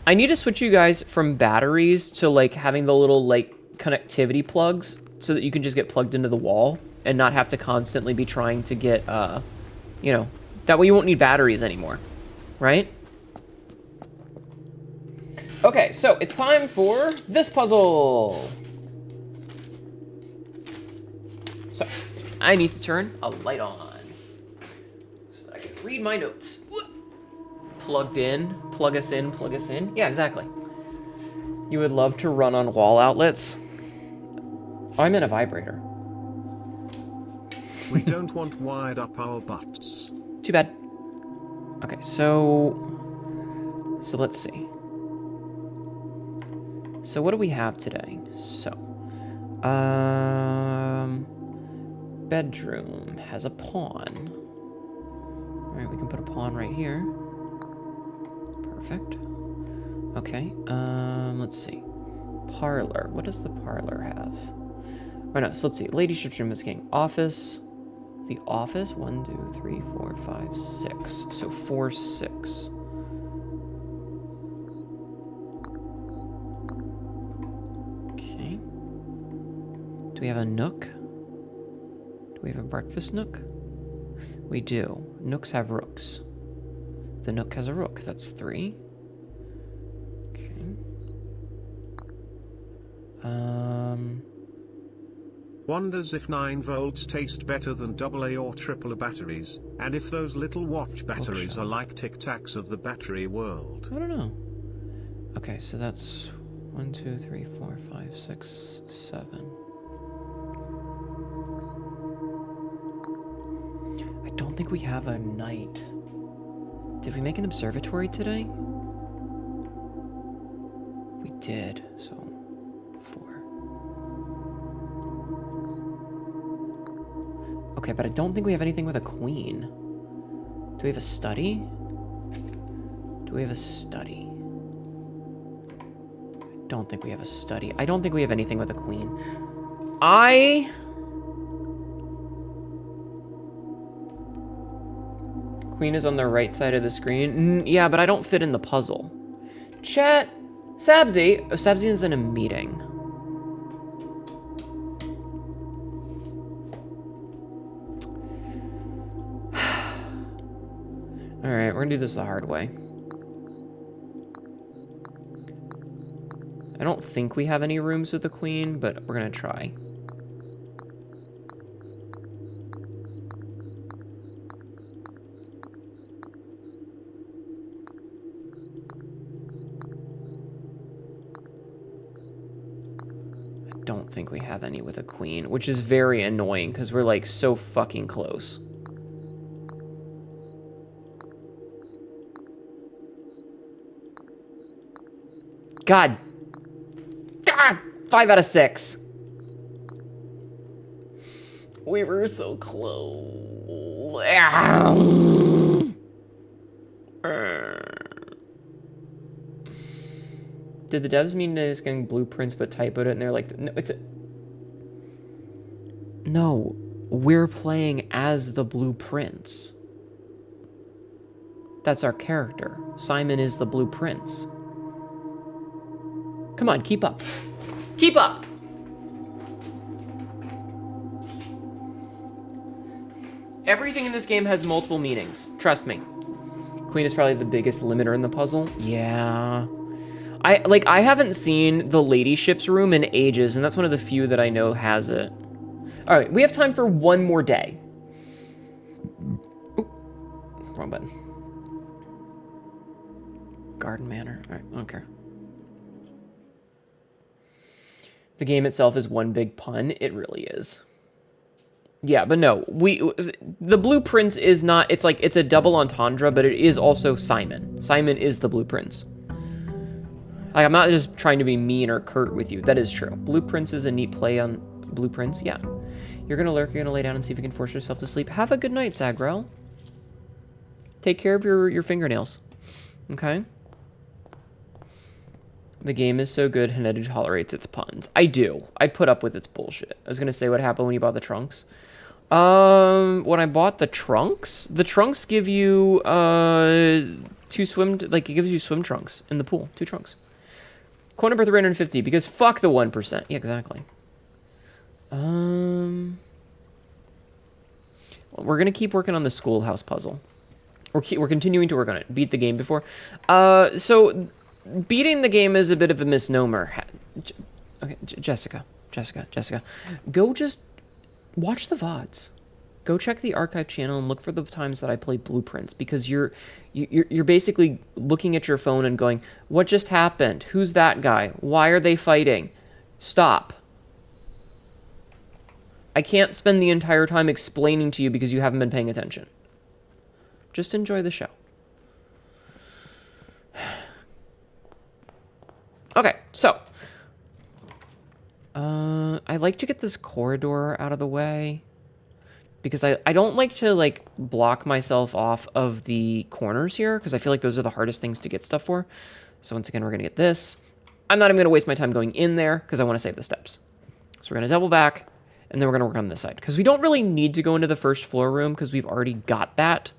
I need to switch you guys from batteries to, like, having the little, like, connectivity plugs so that you can just get plugged into the wall and not have to constantly be trying to get, you know, that way you won't need batteries anymore, right? Okay, so it's time for this puzzle. So, I need to turn a light on so that I can read my notes. Plugged in, plug us in, plug us in. Yeah, exactly. You would love to run on wall outlets? Oh, I'm in a vibrator. We don't want wired up our butts. Too bad. Okay, so let's see. So what do we have today? So, bedroom has a pawn. All right, we can put a pawn right here. Perfect. Okay, let's see. Parlor, what does the parlor have? Oh no, so let's see. Ladyship's room is king. Office. The office, 1, 2, 3, 4, 5, 6. So 4, 6. Okay. Do we have a nook? Do we have a breakfast nook? We do. Nooks have rooks. The nook has a rook. That's 3. Okay. Wonders if 9 volts taste better than AA or AAA batteries, and if those little watch batteries are like Tic Tacs of the battery world. I don't know. Okay, so that's 1, 2, 3, 4, 5, 6, 7. I don't think we have a night. Did we make an observatory today? We did, so 4. Okay, but I don't think we have anything with a queen. Do we have a study? Do we have a study? I don't think we have a study. I don't think we have anything with a queen. Queen is on the right side of the screen. Yeah, but I don't fit in the puzzle. Chat, Sabzi. Oh, Sabzi is in a meeting. All right, we're gonna do this the hard way. I don't think we have any rooms with the queen, but we're gonna try. I don't think we have any with a queen, which is very annoying because we're like so fucking close. God. 5 out of 6. We were so close. Did the devs mean it's getting blueprints but typoed it and they're like, no, no, we're playing as the blueprints. That's our character. Simon is the blueprints. Come on, keep up. Keep up! Everything in this game has multiple meanings. Trust me. Queen is probably the biggest limiter in the puzzle. Yeah. I haven't seen the ladyship's room in ages, and that's one of the few that I know has it. All right, we have time for one more day. Oop, wrong button. Garden Manor. All right, I don't care. The game itself is one big pun. It really is. Yeah, but no, the Blue Prince is not, it's like, it's a double entendre, but it is also Simon. Simon is the Blue Prince. Like, I'm not just trying to be mean or curt with you. That is true. Blue Prince is a neat play on Blue Prince, yeah. You're gonna lurk, you're gonna lay down and see if you can force yourself to sleep. Have a good night, Sagrel. Take care of your fingernails. Okay? The game is so good, Hnetu tolerates its puns. I do. I put up with its bullshit. I was gonna say what happened when you bought the trunks. When I bought the trunks give you, two swim, like, it gives you swim trunks in the pool. 2 trunks. Quote number 350, because fuck the 1%. Yeah, exactly. Well, we're gonna keep working on the schoolhouse puzzle. We're continuing to work on it. Beat the game before. So, beating the game is a bit of a misnomer. Okay, Jessica. Go just watch the VODs. Go check the archive channel and look for the times that I play Blueprints, because you're basically looking at your phone and going, what just happened? Who's that guy? Why are they fighting? Stop. I can't spend the entire time explaining to you because you haven't been paying attention. Just enjoy the show. Okay, so I like to get this corridor out of the way because I don't like to, like, block myself off of the corners here because I feel like those are the hardest things to get stuff for. So once again, we're going to get this. I'm not even going to waste my time going in there because I want to save the steps. So we're going to double back, and then we're going to work on this side because we don't really need to go into the first floor room because we've already got that,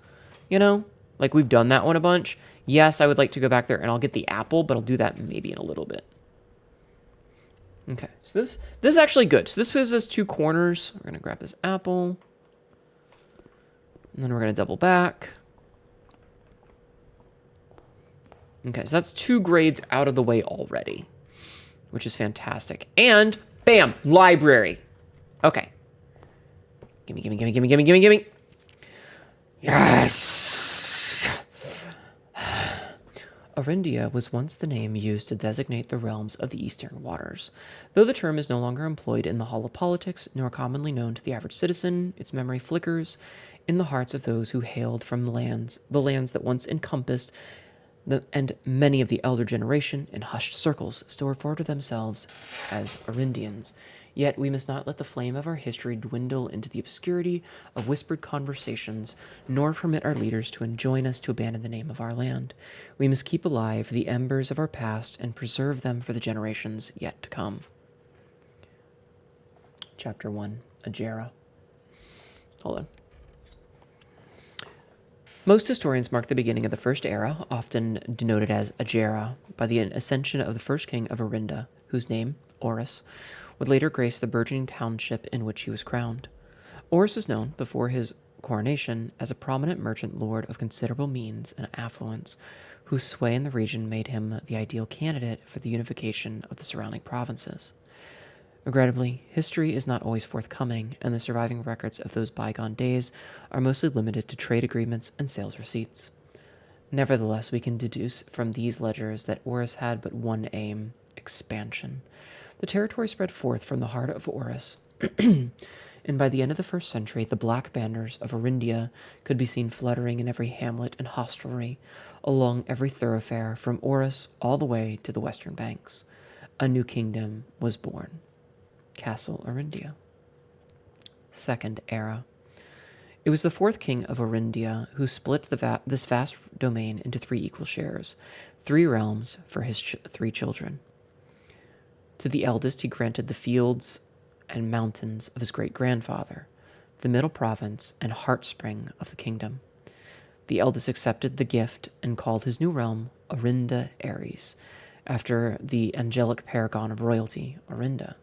you know? Like, we've done that one a bunch. Yes, I would like to go back there, and I'll get the apple, but I'll do that maybe in a little bit. Okay, so this is actually good. So this gives us 2 corners. We're going to grab this apple. And then we're going to double back. Okay, so that's 2 grades out of the way already, which is fantastic. And, bam, library. Okay. Gimme. Yes! Arindia was once the name used to designate the realms of the Eastern Waters. Though the term is no longer employed in the hall of politics, nor commonly known to the average citizen, its memory flickers in the hearts of those who hailed from the lands that once encompassed and many of the elder generation in hushed circles still refer to themselves as Arindians. Yet we must not let the flame of our history dwindle into the obscurity of whispered conversations, nor permit our leaders to enjoin us to abandon the name of our land. We must keep alive the embers of our past and preserve them for the generations yet to come. Chapter 1, Ajera. Hold on. Most historians mark the beginning of the First Era, often denoted as Ajera, by the ascension of the first king of Arinda, whose name, Horus, would later grace the burgeoning township in which he was crowned. Horus is known, before his coronation, as a prominent merchant lord of considerable means and affluence, whose sway in the region made him the ideal candidate for the unification of the surrounding provinces. Regrettably, history is not always forthcoming, and the surviving records of those bygone days are mostly limited to trade agreements and sales receipts. Nevertheless, we can deduce from these ledgers that Horus had but one aim: expansion. The territory spread forth from the heart of Horus, and by the end of the 1st century, the black banners of Arindia could be seen fluttering in every hamlet and hostelry, along every thoroughfare from Horus all the way to the western banks. A new kingdom was born. Castle Arindia. Second Era. It was the 4th king of Arindia who split this vast domain into 3 equal shares, 3 realms for his 3 children. To the eldest he granted the fields and mountains of his great-grandfather, the middle province and heartspring of the kingdom. The eldest accepted the gift and called his new realm Arinda Ares, after the angelic paragon of royalty, Arinda.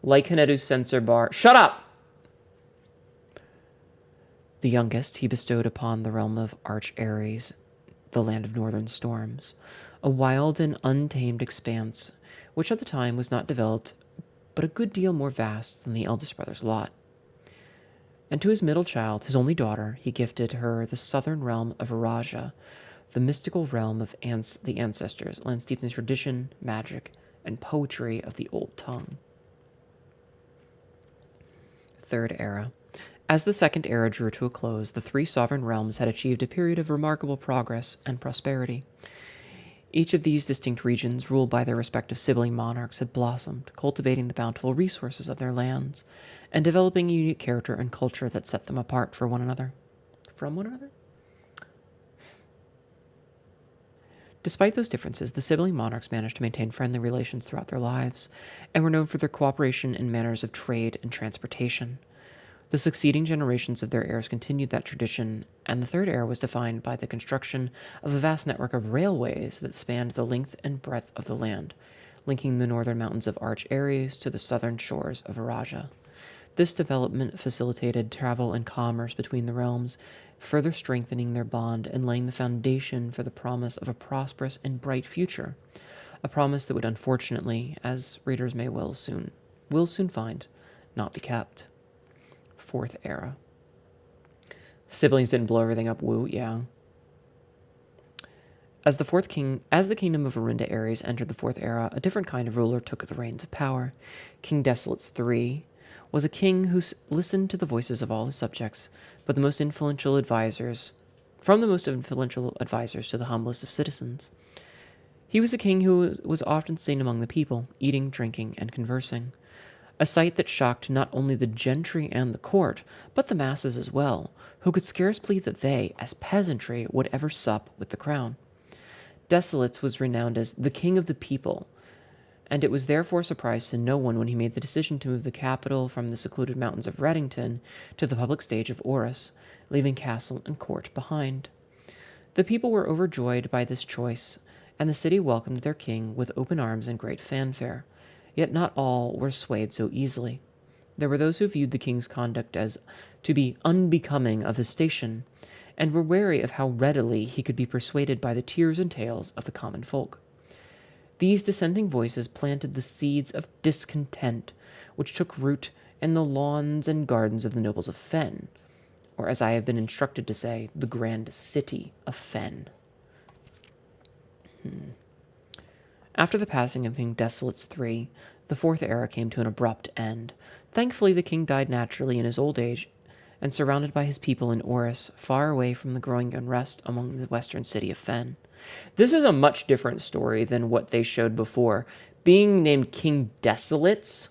Like Hnetu's censor bar... Shut up! The youngest he bestowed upon the realm of Arch Ares, the land of northern storms, a wild and untamed expanse which at the time was not developed but a good deal more vast than the eldest brother's lot. And to his middle child, his only daughter, he gifted her the southern realm of Raja, the mystical realm of the ancestors, land steeped in tradition, magic, and poetry of the old tongue. Third Era. As the Second Era drew to a close, the three sovereign realms had achieved a period of remarkable progress and prosperity. Each of these distinct regions, ruled by their respective sibling monarchs, had blossomed, cultivating the bountiful resources of their lands, and developing a unique character and culture that set them apart from one another. Despite those differences, the sibling monarchs managed to maintain friendly relations throughout their lives, and were known for their cooperation in matters of trade and transportation. The succeeding generations of their heirs continued that tradition, and the Third Era was defined by the construction of a vast network of railways that spanned the length and breadth of the land, linking the northern mountains of Arch Ares to the southern shores of Araja. This development facilitated travel and commerce between the realms, further strengthening their bond and laying the foundation for the promise of a prosperous and bright future, a promise that would unfortunately, as readers may will soon find, not be kept. Fourth Era. Siblings didn't blow everything up, woo, yeah. As the kingdom of Arinda Ares entered the Fourth Era, a different kind of ruler took the reins of power. King Desolates III was a king who listened to the voices of all his subjects, from the most influential advisors to the humblest of citizens. He was a king who was often seen among the people, eating, drinking, and conversing. A sight that shocked not only the gentry and the court, but the masses as well, who could scarce believe that they, as peasantry, would ever sup with the crown. Desolates was renowned as the king of the people, and it was therefore a surprise to no one when he made the decision to move the capital from the secluded mountains of Reddington to the public stage of Orus, leaving castle and court behind. The people were overjoyed by this choice, and the city welcomed their king with open arms and great fanfare. Yet not all were swayed so easily. There were those who viewed the king's conduct as to be unbecoming of his station, and were wary of how readily he could be persuaded by the tears and tales of the common folk. These dissenting voices planted the seeds of discontent, which took root in the lawns and gardens of the nobles of Fen, or as I have been instructed to say, the grand city of Fen. After the passing of King Desolates III, the Fourth Era came to an abrupt end. Thankfully, the king died naturally in his old age, and surrounded by his people in Orus, far away from the growing unrest among the western city of Fen. This is a much different story than what they showed before. Being named King Desolates.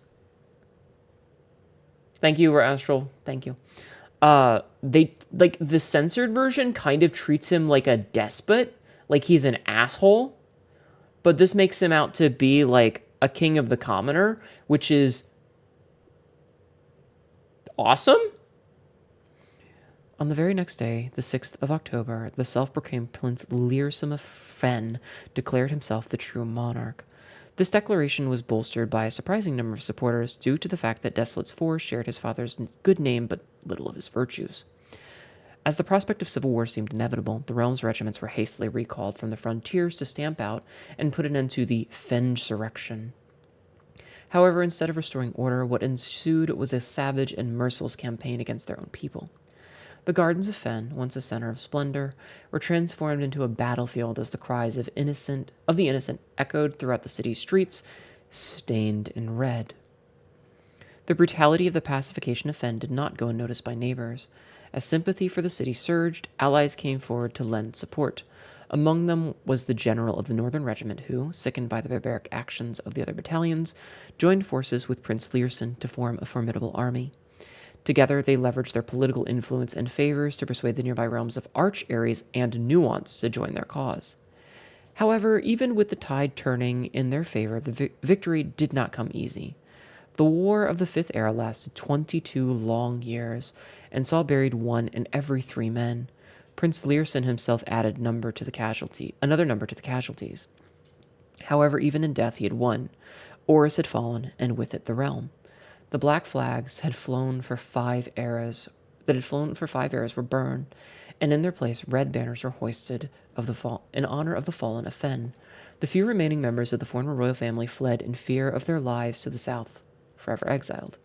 Thank you, Astral. Thank you. The censored version kind of treats him like a despot, like he's an asshole. But this makes him out to be like a king of the commoner, which is awesome. On the very next day, the 6th of October, the self-proclaimed Prince Learsome of Fen declared himself the true monarch. This declaration was bolstered by a surprising number of supporters due to the fact that Desolates IV shared his father's good name but little of his virtues. As the prospect of civil war seemed inevitable, the realm's regiments were hastily recalled from the frontiers to stamp out and put an end to the Fensurrection. However, instead of restoring order, what ensued was a savage and merciless campaign against their own people. The gardens of Fen, once a center of splendor, were transformed into a battlefield as the cries of the innocent echoed throughout the city's streets, stained in red. The brutality of the pacification of Fen did not go unnoticed by neighbors. As sympathy for the city surged, allies came forward to lend support. Among them was the general of the Northern Regiment who, sickened by the barbaric actions of the other battalions, joined forces with Prince Learson to form a formidable army. Together, they leveraged their political influence and favors to persuade the nearby realms of Arch Ares and Nuance to join their cause. However, even with the tide turning in their favor, the victory did not come easy. The War of the Fifth Era lasted 22 long years, and saw buried 1 in every 3 men. Prince Learson himself added another number to the casualties. However, even in death he had won. Orus had fallen, and with it the realm. The black flags had flown for 5 eras were burned, and in their place red banners were hoisted in honor of the fallen of Fen. The few remaining members of the former royal family fled in fear of their lives to the south forever exiled.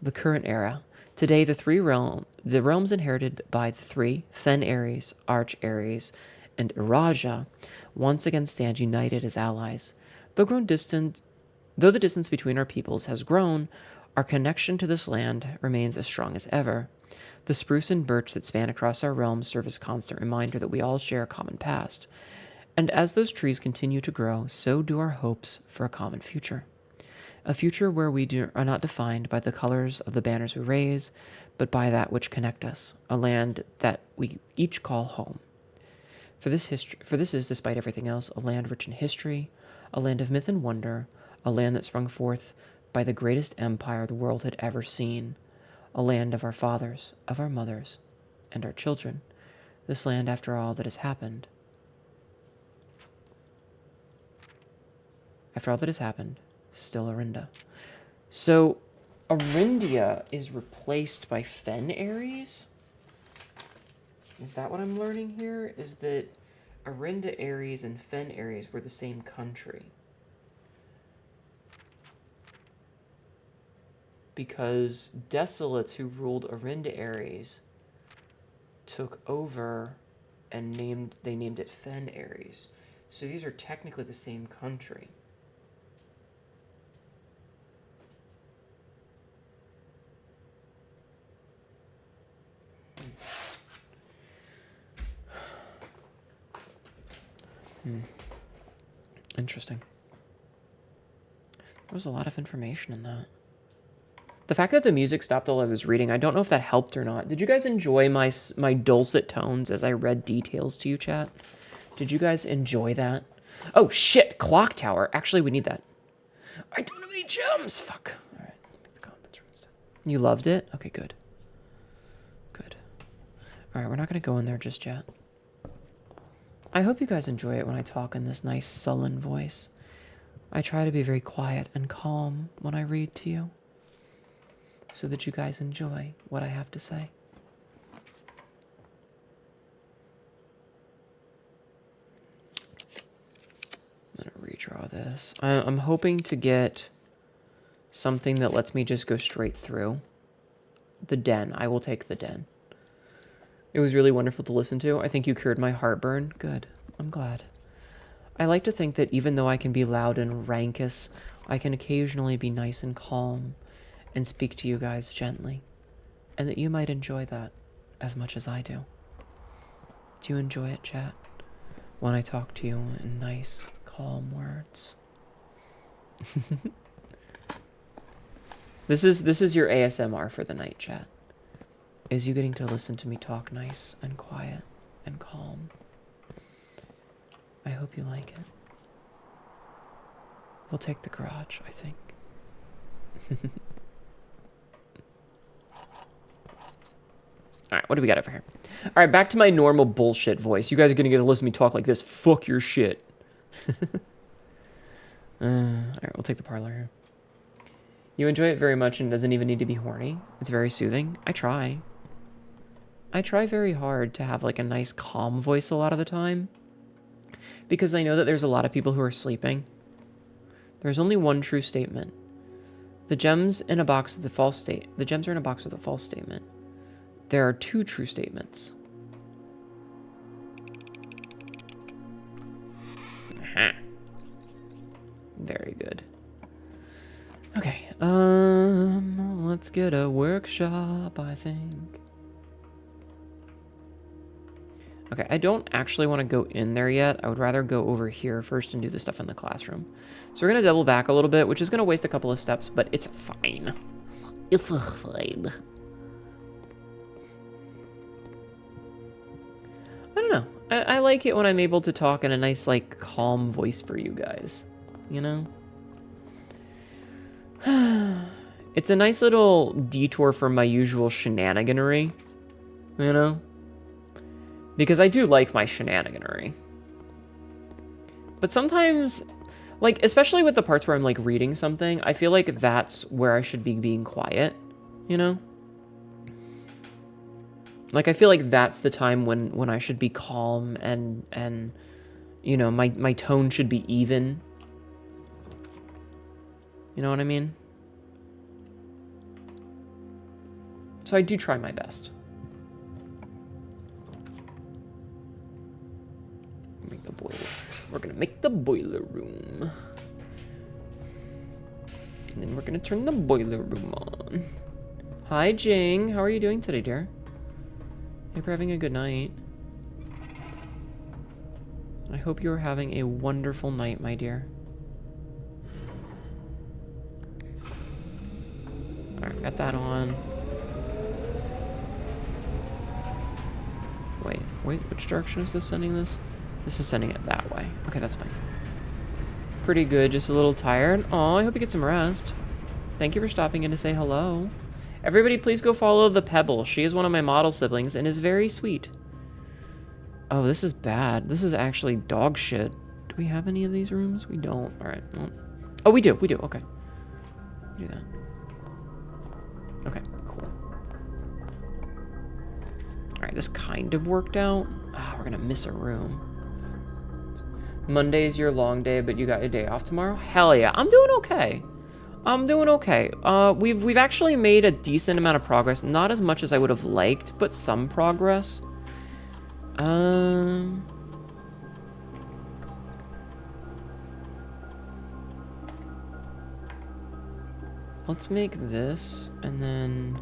The current era. Today, the realms inherited by the three, Fen Ares, Arch Ares, and Iraja, once again stand united as allies. Though the distance between our peoples has grown, our connection to this land remains as strong as ever. The spruce and birch that span across our realms serve as a constant reminder that we all share a common past. And as those trees continue to grow, so do our hopes for a common future. A future where are not defined by the colors of the banners we raise, but by that which connect us, a land that we each call home. For this is, despite everything else, a land rich in history, a land of myth and wonder, a land that sprung forth by the greatest empire the world had ever seen, a land of our fathers, of our mothers, and our children. This land, after all that has happened, still Arinda. So, Arindia is replaced by Fen Ares? Is that what I'm learning here? Is that Arinda Ares and Fen Ares were the same country? Because Desolates, who ruled Arinda Ares, took over and named it Fen Ares. So these are technically the same country. Interesting. There was a lot of information in that. The fact that the music stopped while I was reading, I don't know if that helped or not. Did you guys enjoy my dulcet tones as I read details to you, chat? Did you guys enjoy that? Oh, shit! Clock tower. Actually, we need that. I don't have any gems! Fuck. Alright, make the comments instead. You loved it? Okay, good. Good. Alright, we're not going to go in there just yet. I hope you guys enjoy it when I talk in this nice, sullen voice. I try to be very quiet and calm when I read to you, so that you guys enjoy what I have to say. I'm going to redraw this. I'm hoping to get something that lets me just go straight through. The den. I will take the den. It was really wonderful to listen to. I think you cured my heartburn. Good. I'm glad. I like to think that even though I can be loud and rankus, I can occasionally be nice and calm and speak to you guys gently, and that you might enjoy that as much as I do. Do you enjoy it, chat? When I talk to you in nice, calm words. This is your ASMR for the night, chat. Is you getting to listen to me talk nice and quiet and calm. I hope you like it. We'll take the garage, I think. Alright, what do we got over here? Alright, back to my normal bullshit voice. You guys are gonna get to listen to me talk like this. Fuck your shit. Alright, we'll take the parlor here. You enjoy it very much and it doesn't even need to be horny. It's very soothing. I try. I try very hard to have like a nice calm voice a lot of the time, because I know that there's a lot of people who are sleeping. There's only one true statement. The gems are in a box with a false statement. There are two true statements. Aha. Very good. Okay, let's get a workshop, I think. Okay, I don't actually want to go in there yet. I would rather go over here first and do the stuff in the classroom. So we're going to double back a little bit, which is going to waste a couple of steps, but it's fine. It's fine. I don't know. I like it when I'm able to talk in a nice, like, calm voice for you guys. You know? It's a nice little detour from my usual shenaniganery. You know? Because I do like my shenaniganery. But sometimes, like, especially with the parts where I'm, like, reading something, I feel like that's where I should be being quiet, you know? Like, I feel like that's the time when I should be calm and you know, my tone should be even. You know what I mean? So I do try my best. Make the boiler. We're gonna make the boiler room. And then we're gonna turn the boiler room on. Hi, Jing. How are you doing today, dear? Hope you're having a good night. I hope you're having a wonderful night, my dear. Alright, got that on. Wait, which direction is this sending this? This is sending it that way. Okay, that's fine. Pretty good, just a little tired. Aw, I hope you get some rest. Thank you for stopping in to say hello. Everybody, please go follow the Pebble. She is one of my model siblings and is very sweet. Oh, this is bad. This is actually dog shit. Do we have any of these rooms? We don't. Alright. Well, oh, we do. Okay. Do that. Okay, cool. Alright, this kind of worked out. Oh, we're gonna miss a room. Monday's your long day, but you got your day off tomorrow? Hell yeah. I'm doing okay. We've actually made a decent amount of progress. Not as much as I would have liked, but some progress. Let's make this and then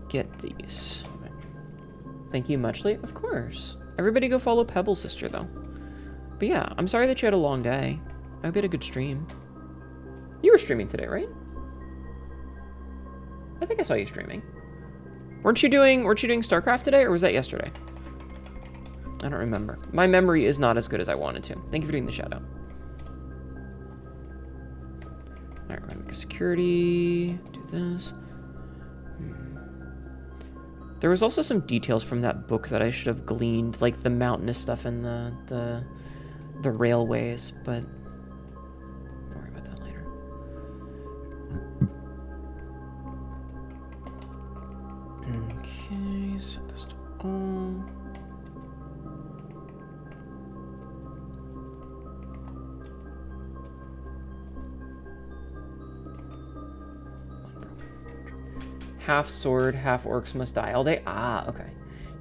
get these. Thank you muchly. Of course. Everybody go follow Pebble Sister, though. But yeah, I'm sorry that you had a long day. I hope you had a good stream. You were streaming today, right? I think I saw you streaming. Weren't you doing StarCraft today, or was that yesterday? I don't remember. My memory is not as good as I wanted to. Thank you for doing the shout out. Alright, we're gonna make a security. Do this. There was also some details from that book that I should have gleaned, like the mountainous stuff and the railways, but don't worry about that later. Okay, set this to all. Half sword, half orcs must die all day. Ah, okay.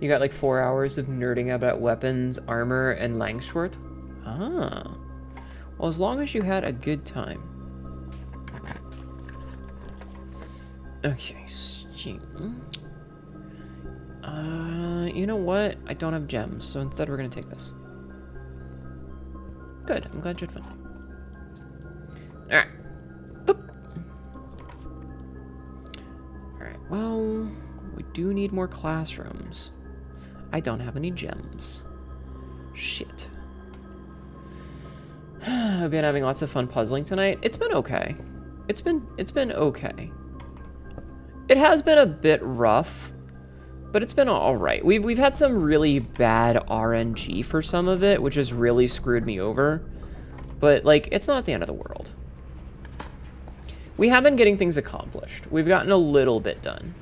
You got like 4 hours of nerding about weapons, armor, and Langschwert? Ah. Well, as long as you had a good time. Okay, you know what? I don't have gems, so instead we're gonna take this. Good, I'm glad you had fun. Alright. Boop. Alright, well, we do need more classrooms. I don't have any gems. Shit. I've been having lots of fun puzzling tonight. It's been okay. It's been okay. It has been a bit rough, but it's been all right. We've had some really bad RNG for some of it, which has really screwed me over. But like, it's not the end of the world. We have been getting things accomplished. We've gotten a little bit done.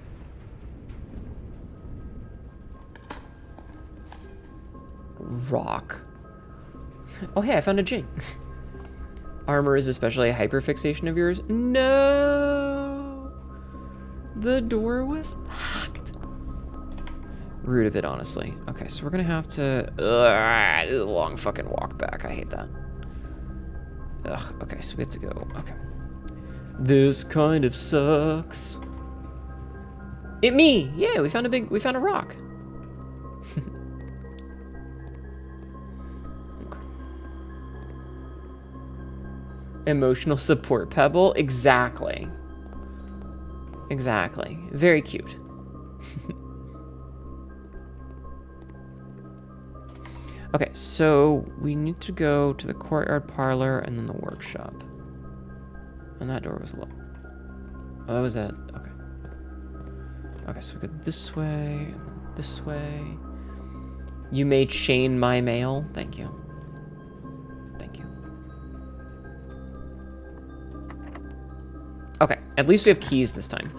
Rock. Oh, hey, I found a Jing. Armor is especially a hyperfixation of yours? No! The door was locked. Rude of it, honestly. Okay, so we're gonna have to... long fucking walk back. I hate that. Ugh, okay, so we have to go... Okay. This kind of sucks. Me! Yeah, we found a rock. Emotional support pebble. Exactly. Exactly. Very cute. Okay, so we need to go to the courtyard parlor and then the workshop. And that door was low. Oh, that was it. Okay. Okay, so we go this way, and then this way. You may chain my mail. Thank you. Thank you. Okay, at least we have keys this time.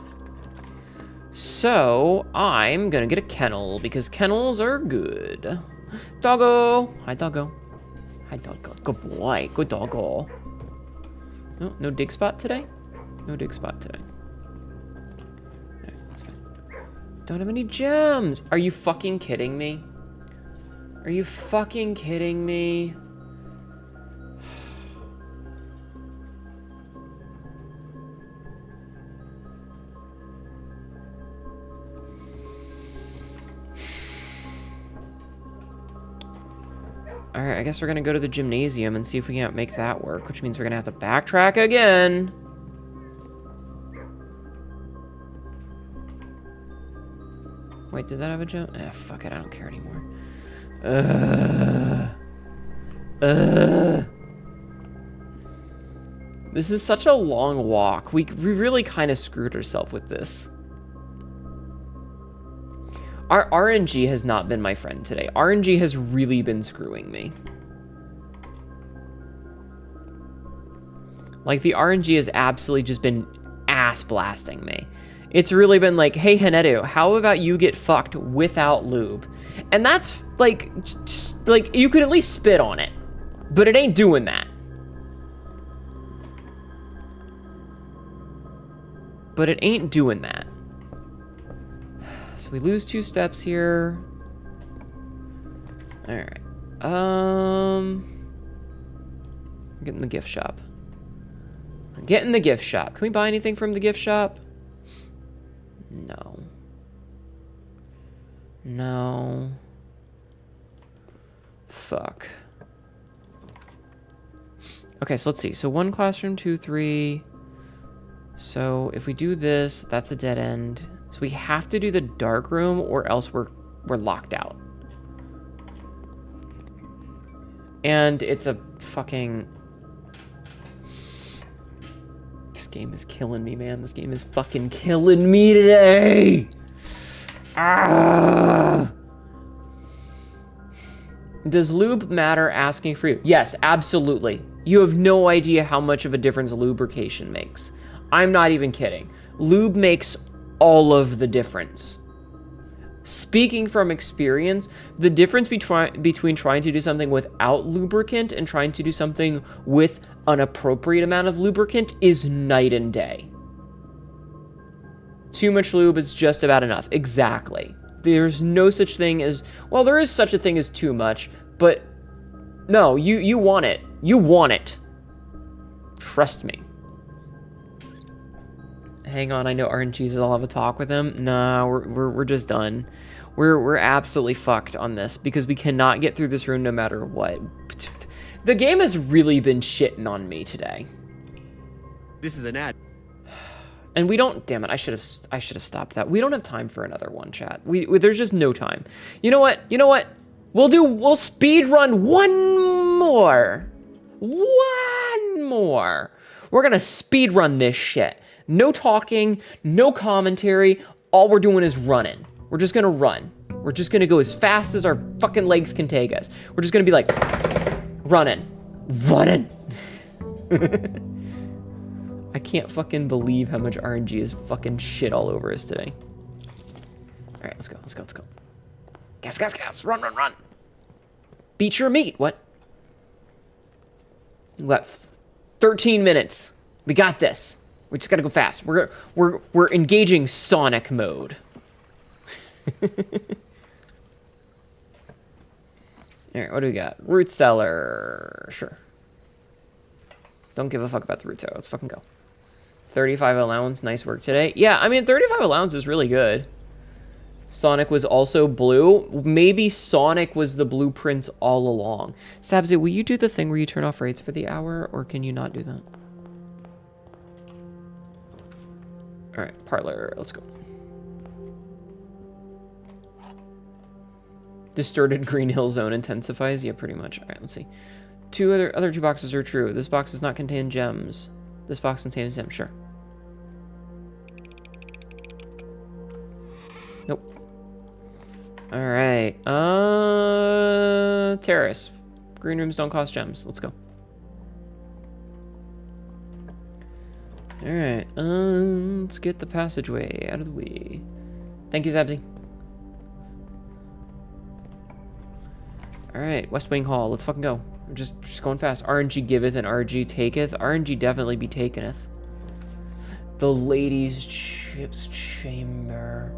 So, I'm gonna get a kennel, because kennels are good. Doggo! Hi, doggo. Hi, doggo. Good boy. Good doggo. No dig spot today? No dig spot today. Don't have any gems. Are you fucking kidding me? Are you fucking kidding me? Alright, I guess we're gonna go to the gymnasium and see if we can't make that work, which means we're gonna have to backtrack again. Wait, did that have a gem? Ah, fuck it, I don't care anymore. This is such a long walk. We really kind of screwed ourselves with this. Our RNG has not been my friend today. RNG has really been screwing me. Like, the RNG has absolutely just been ass blasting me. It's really been like, hey, Hnetu, how about you get fucked without lube? And that's, like, just, like, you could at least spit on it. But it ain't doing that. But it ain't doing that. So we lose 2 steps here. Alright. Get in the gift shop. Get in the gift shop. Can we buy anything from the gift shop? No. No. Fuck. Okay, so let's see. So 1 classroom, 2, 3. So if we do this, that's a dead end. So we have to do the dark room or else we're locked out. And it's a fucking... This game is killing me, man. This game is fucking killing me today. Ah! Does lube matter asking for you? Yes, absolutely. You have no idea how much of a difference lubrication makes. I'm not even kidding. Lube makes all of the difference. Speaking from experience, the difference between trying to do something without lubricant and trying to do something with an appropriate amount of lubricant is night and day. Too much lube is just about enough. Exactly. There's no such thing as... Well, there is such a thing as too much, but... No, you want it. You want it. Trust me. Hang on, I know RNGs. I'll have a talk with him. Nah, we're just done. We're absolutely fucked on this because we cannot get through this room no matter what. The game has really been shitting on me today. This is an ad. And we don't. Damn it! I should have stopped that. We don't have time for another one, chat. There's just no time. You know what? You know what? We'll speed run one more. One more. We're gonna speed run this shit. No talking, no commentary. All we're doing is running. We're just gonna run. We're just gonna go as fast as our fucking legs can take us. We're just gonna be like, running. I can't fucking believe how much RNG is fucking shit all over us today. All right, let's go. Gas. Run. Beat your meat. What? We got 13 minutes. We got this. We just gotta go fast. We're engaging Sonic mode. Alright, what do we got? Root cellar. Sure. Don't give a fuck about the root cellar. Let's fucking go. 35 allowance. Nice work today. Yeah, I mean, 35 allowance is really good. Sonic was also blue. Maybe Sonic was the blueprints all along. Sabzi, will you do the thing where you turn off raids for the hour, or can you not do that? Alright, parlor. Let's go. Distorted Green Hill Zone intensifies? Yeah, pretty much. Alright, let's see. Other 2 boxes are true. This box does not contain gems. This box contains gems, sure. Nope. Alright. Terrace. Green rooms don't cost gems. Let's go. Alright. Let's get the passageway out of the way. Thank you, Zabzy. Alright, West Wing Hall. Let's fucking go. We're just going fast. RNG giveth and RNG taketh. RNG definitely be takeneth. The ladies' chips chamber.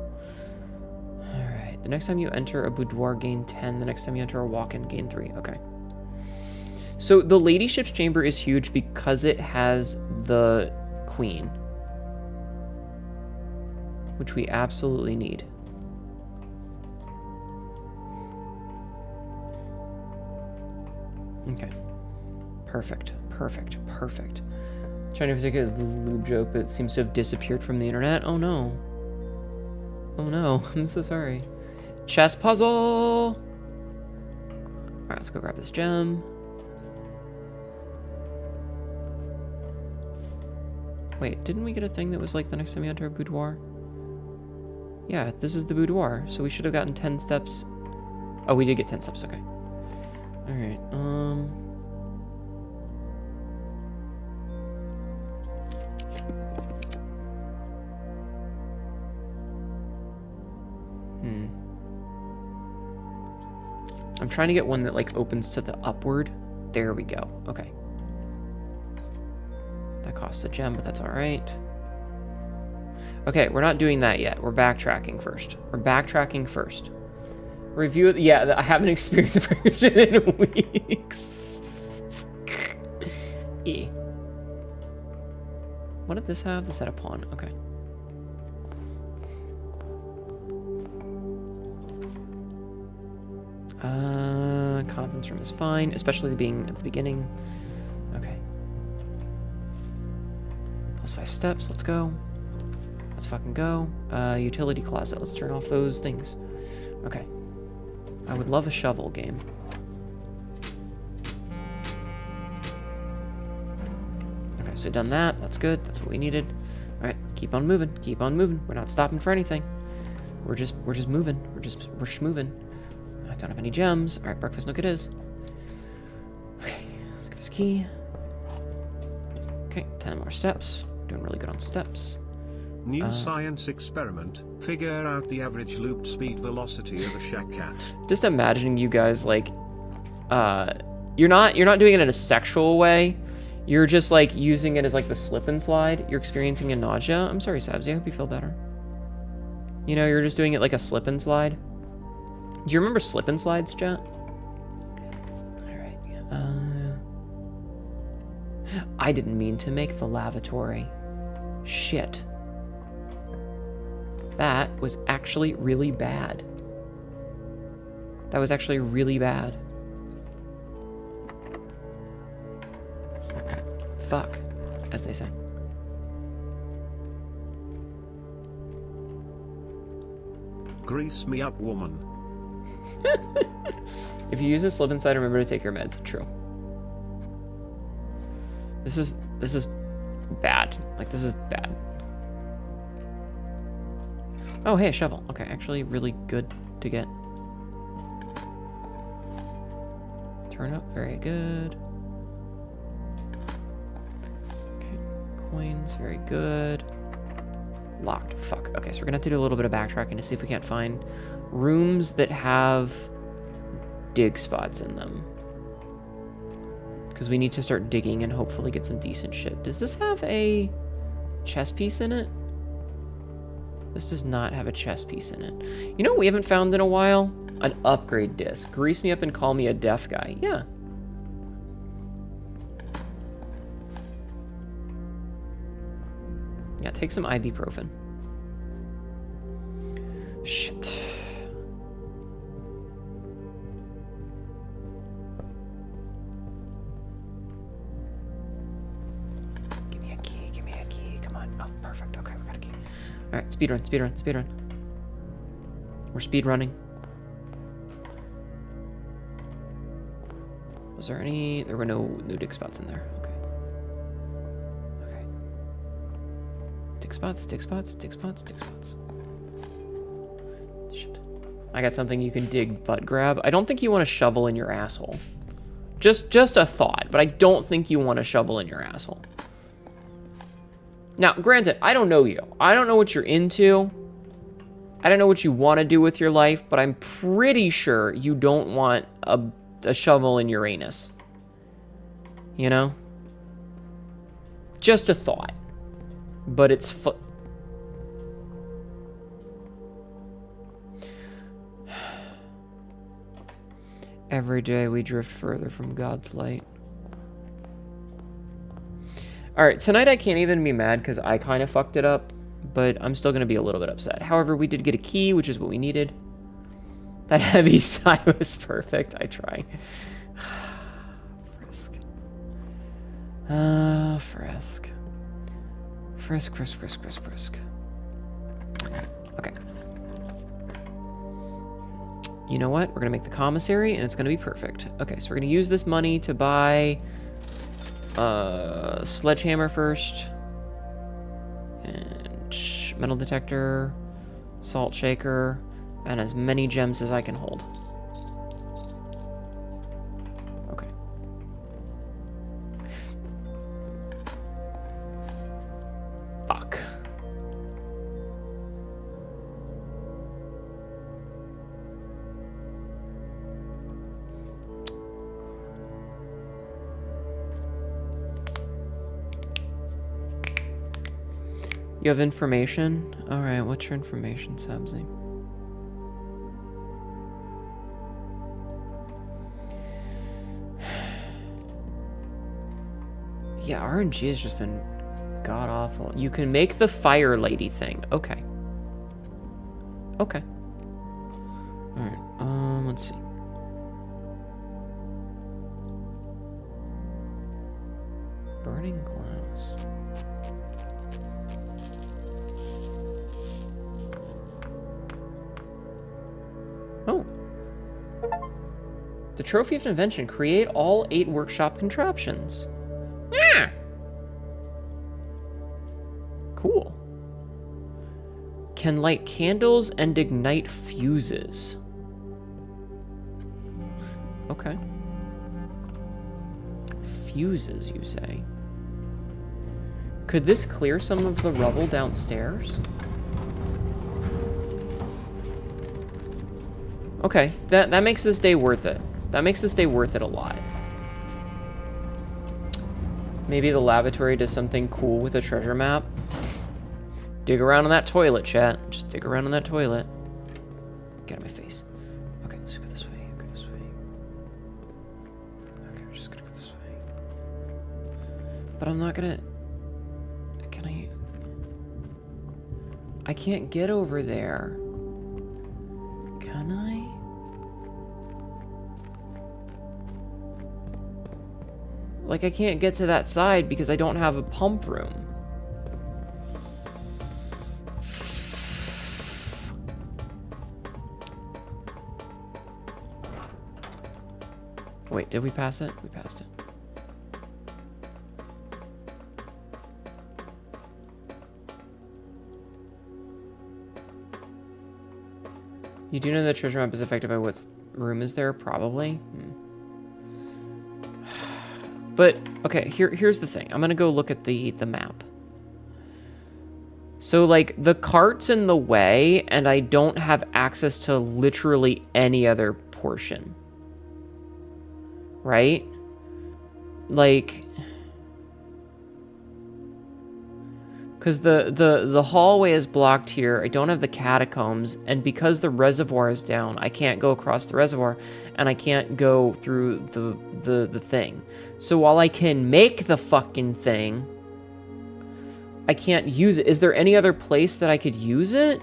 Okay, the next time you enter a boudoir, gain 10. The next time you enter a walk-in, gain 3. Okay. So the ladyship's chamber is huge because it has the queen, which we absolutely need. Okay. Perfect. Perfect. Perfect. Trying to think of the lube joke, but it seems to have disappeared from the internet. Oh no. Oh no. I'm so sorry. Chess puzzle! Alright, let's go grab this gem. Wait, didn't we get a thing that was like the next time you enter a boudoir? Yeah, this is the boudoir, so we should have gotten 10 steps. Oh, we did get 10 steps, okay. Alright, I'm trying to get one that like opens to the upward. There we go. Okay. That costs a gem, but that's all right. Okay, we're not doing that yet. We're backtracking first. We're backtracking first. Review it. Yeah, I haven't experienced a version in weeks. What did this have? This had a pawn. Okay. Conference room is fine, especially being at the beginning. Okay. Plus 5 steps, let's go. Let's fucking go. Utility closet, let's turn off those things. Okay. I would love a shovel game. Okay, so we've done that, that's good, that's what we needed. Alright, keep on moving, keep on moving. We're not stopping for anything. We're just moving. We're schmoving. I don't have any gems. Alright, breakfast nook it is. Okay, let's give us a key. Okay, 10 more steps. Doing really good on steps. New science experiment. Figure out the average looped speed velocity of a shack cat. Just imagining you guys like, you're not doing it in a sexual way. You're just like using it as like the slip and slide. You're experiencing a nausea. I'm sorry, Sabzi. I hope you feel better. You know, you're just doing it like a slip and slide. Do you remember slip and slides, chat? Alright, I didn't mean to make the lavatory. Shit. That was actually really bad. That was actually really bad. Fuck, as they say. Grease me up, woman. If you use a slip and slide, remember to take your meds. True. This is bad. Like, this is bad. Oh, hey, a shovel. Okay, actually really good to get. Turn up, very good. Okay, coins, very good. Locked, fuck. Okay, so we're gonna have to do a little bit of backtracking to see if we can't find rooms that have dig spots in them. Because we need to start digging and hopefully get some decent shit. Does this have a chess piece in it? This does not have a chess piece in it. You know what we haven't found in a while? An upgrade disc. Grease me up and call me a deaf guy. Yeah. Yeah, take some ibuprofen. Shit. Give me a key, give me a key. Come on. Oh, perfect. Okay, we got a key. Alright, speedrun, speedrun, speedrun. We're speedrunning. Was there any... There were no dig spots in there. Okay. Okay. Dig spots, dig spots, dig spots, dig spots. Shit. I got something you can dig butt grab. I don't think you want to shovel in your asshole. Just a thought, but I don't think you want to shovel in your asshole. Now, granted, I don't know you. I don't know what you're into. I don't know what you want to do with your life, but I'm pretty sure you don't want a shovel in your anus. You know? Just a thought. But it's Every day we drift further from God's light. Alright, tonight I can't even be mad because I kind of fucked it up, but I'm still going to be a little bit upset. However, we did get a key, which is what we needed. That heavy sigh was perfect. I try. Frisk. Frisk. Frisk. Okay. You know what? We're going to make the commissary, and it's going to be perfect. Okay, so we're going to use this money to buy sledgehammer first. And metal detector, salt shaker, and as many gems as I can hold. Okay. Fuck. You have information? Alright, what's your information, Sabzi? Yeah, RNG has just been god-awful. You can make the fire lady thing. Okay. Okay. Alright, let's see. Burning glass. Oh. The Trophy of Invention. Create all 8 workshop contraptions. Yeah. Cool. Can light candles and ignite fuses. Okay. Fuses, you say? Could this clear some of the rubble downstairs? Okay, that makes this day worth it. That makes this day worth it a lot. Maybe the lavatory does something cool with a treasure map. Dig around in that toilet, chat. Just dig around in that toilet. Get out of my face. Okay, let's go this way. Go this way. Okay, we're just gonna go this way. But I'm not gonna... Can I... I can't get over there. Can I? Like, I can't get to that side because I don't have a pump room. Wait, did we pass it? We passed it. You do know the treasure map is affected by what room is there? Probably. But, okay, here's the thing. I'm gonna go look at the map. So, like, the cart's in the way, and I don't have access to literally any other portion. Right? Like... Because the hallway is blocked here. I don't have the catacombs, and because the reservoir is down, I can't go across the reservoir, and I can't go through the thing. So while I can make the fucking thing, I can't use it. Is there any other place that I could use it?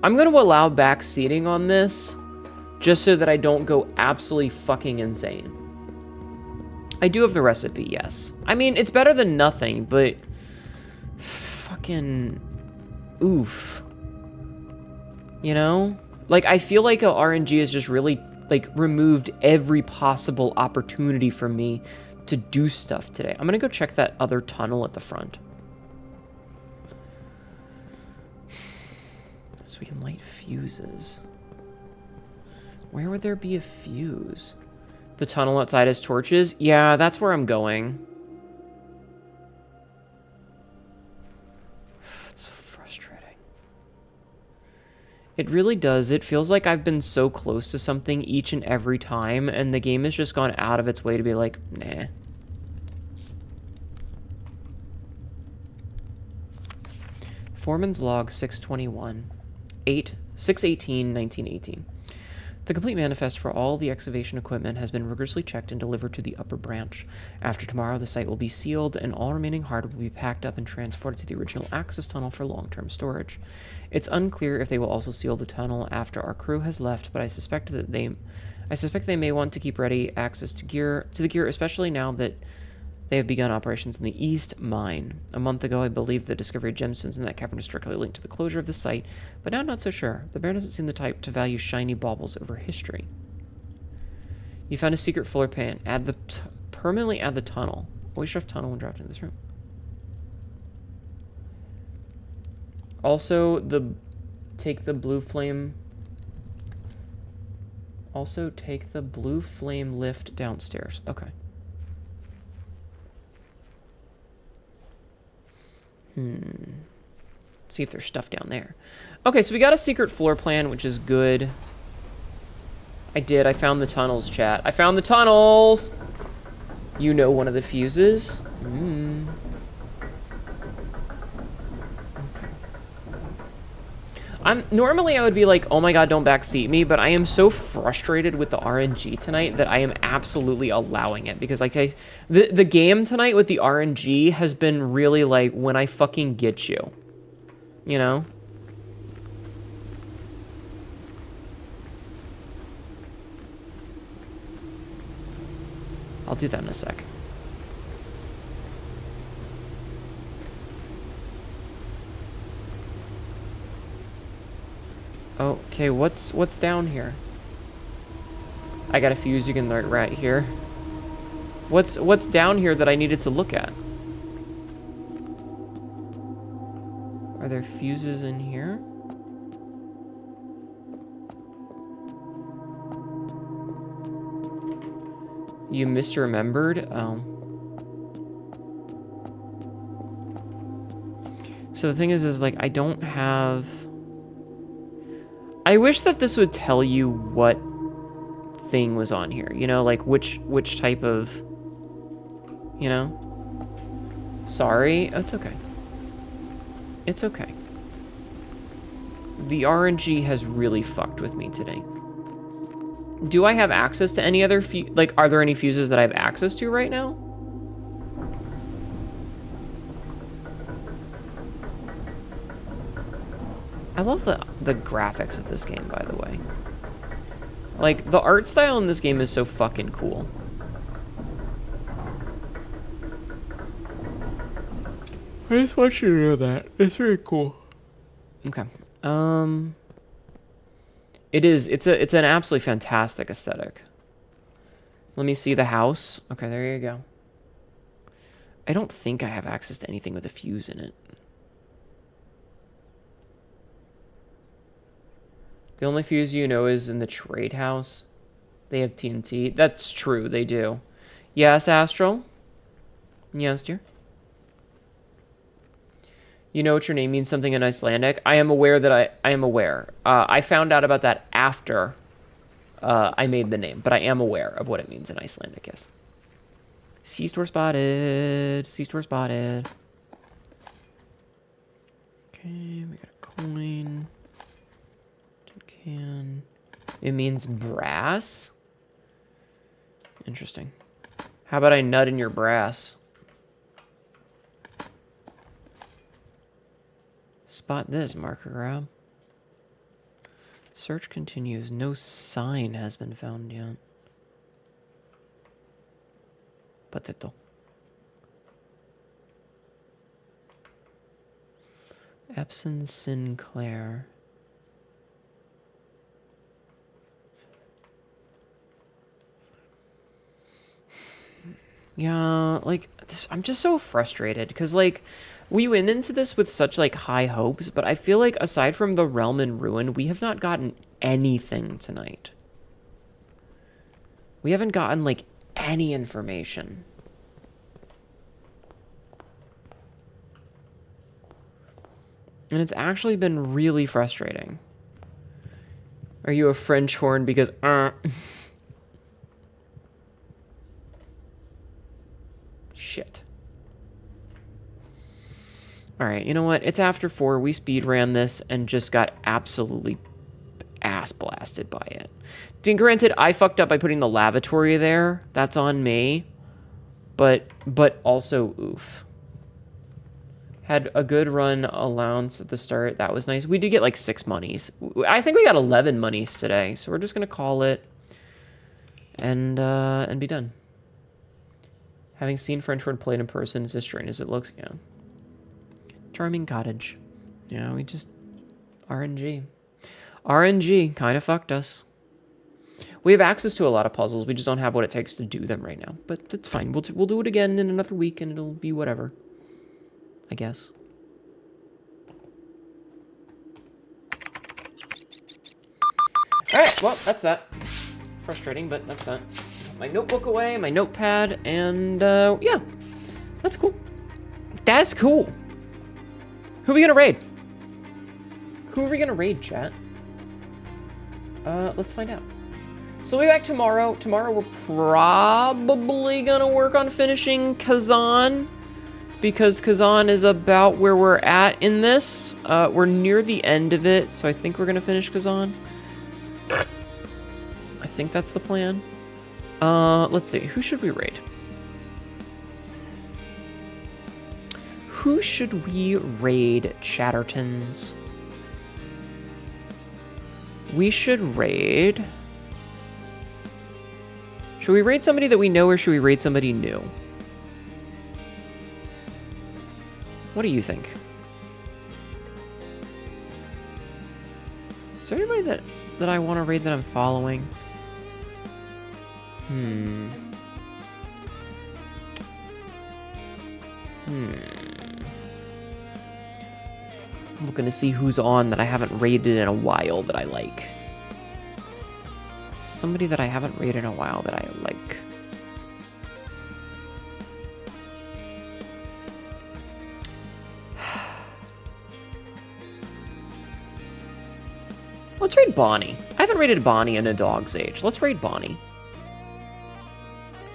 I'm going to allow back seating on this, just so that I don't go absolutely fucking insane. I do have the recipe, yes. I mean, it's better than nothing, but... Fucking... Oof. You know? Like, I feel like RNG has just really, like, removed every possible opportunity for me to do stuff today. I'm gonna go check that other tunnel at the front. So we can light fuses. Where would there be a fuse? The tunnel outside has torches? Yeah, that's where I'm going. It's so frustrating. It really does. It feels like I've been so close to something each and every time, and the game has just gone out of its way to be like, nah. Foreman's log 621. 8 6/18/1918. The complete manifest for all the excavation equipment has been rigorously checked and delivered to the upper branch. After tomorrow, the site will be sealed, and all remaining hardware will be packed up and transported to the original access tunnel for long-term storage. It's unclear if they will also seal the tunnel after our crew has left, but I suspect they may want to keep ready access to the gear, especially now that they have begun operations in the East Mine. A month ago, I believed the discovery of gemstones in that cavern was directly linked to the closure of the site, but now I'm not so sure. The Baron doesn't seem the type to value shiny baubles over history. You found a secret floor pan. Permanently add the tunnel. Always shift tunnel when dropped into this room. Also, take the blue flame lift downstairs. Okay. See if there's stuff down there. Okay, so we got a secret floor plan, which is good. I found the tunnels, chat. I found the tunnels! You know one of the fuses. Normally I would be like, oh my god, don't backseat me, but I am so frustrated with the RNG tonight that I am absolutely allowing it, because like the game tonight with the RNG has been really like, when I fucking get you. You know? I'll do that in a sec. Okay, what's down here? I got a fuse you can learn right here. What's down here that I needed to look at? Are there fuses in here? You misremembered? Oh. So the thing is like, I don't have... I wish that this would tell you what thing was on here, you know, like which type of, you know? Sorry, it's okay. It's okay. The RNG has really fucked with me today. Do I have access to any other like, are there any fuses that I have access to right now? I love the graphics of this game, by the way. Like, the art style in this game is so fucking cool. I just want you to know that. It's very cool. Okay. It's an absolutely fantastic aesthetic. Let me see the house. Okay, there you go. I don't think I have access to anything with a fuse in it. The only fuse you know is in the trade house. They have TNT. That's true, they do. Yes, Astral? Yes, dear? You know what your name means something in Icelandic? I am aware that I am aware. I found out about that after I made the name, but I am aware of what it means in Icelandic, yes. C-store spotted. C-store spotted. Okay, we got a coin. Can. It means brass? Interesting. How about I nut in your brass? Spot this, marker grab. Search continues. No sign has been found yet. Potato. Epson Sinclair. Yeah, like, I'm just so frustrated, because, like, we went into this with such, like, high hopes, but I feel like, aside from the Realm and Ruin, we have not gotten anything tonight. We haven't gotten, like, any information. And it's actually been really frustrating. Are you a French horn? Because, Shit. Alright, you know what? It's after 4. We speed ran this and just got absolutely ass blasted by it. Granted, I fucked up by putting the lavatory there. That's on me. But also, oof. Had a good run allowance at the start. That was nice. We did get like 6 monies. I think we got 11 monies today. So we're just going to call it and be done. Having seen Frenchford played in person is as strange as it looks. Yeah. Charming cottage. Yeah, we just... RNG. RNG kind of fucked us. We have access to a lot of puzzles. We just don't have what it takes to do them right now. But that's fine. We'll do it again in another week, and it'll be whatever. I guess. Alright, well, that's that. Frustrating, but that's that. Put my notebook away, my notepad, and, yeah. That's cool. That's cool. Who are we gonna raid? Who are we gonna raid, chat? Let's find out. So we'll be back tomorrow. Tomorrow we're probably gonna work on finishing Kazan, because Kazan is about where we're at in this. We're near the end of it, so I think we're gonna finish Kazan. I think that's the plan. Let's see. Who should we raid? Who should we raid, Chattertons? We should raid... Should we raid somebody that we know, or should we raid somebody new? What do you think? Is there anybody that I want to raid that I'm following? I'm looking to see who's on that I haven't raided in a while that I like. Somebody that I haven't raided in a while that I like. Let's raid Bonnie. I haven't raided Bonnie in a dog's age. Let's raid Bonnie.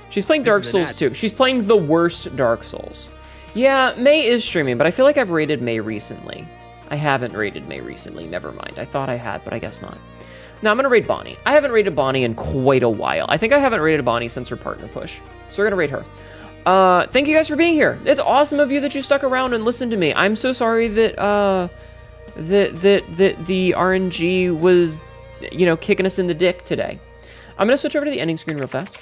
She's playing Dark Souls 2. She's playing the worst Dark Souls. Yeah, May is streaming, but I feel like I've raided May recently. I haven't raided May recently. Never mind. I thought I had, but I guess not. Now I'm going to raid Bonnie. I haven't raided Bonnie in quite a while. I think I haven't raided Bonnie since her partner push. So we're going to raid her. Thank you guys for being here. It's awesome of you that you stuck around and listened to me. I'm so sorry that, that the RNG was, you know, kicking us in the dick today. I'm going to switch over to the ending screen real fast.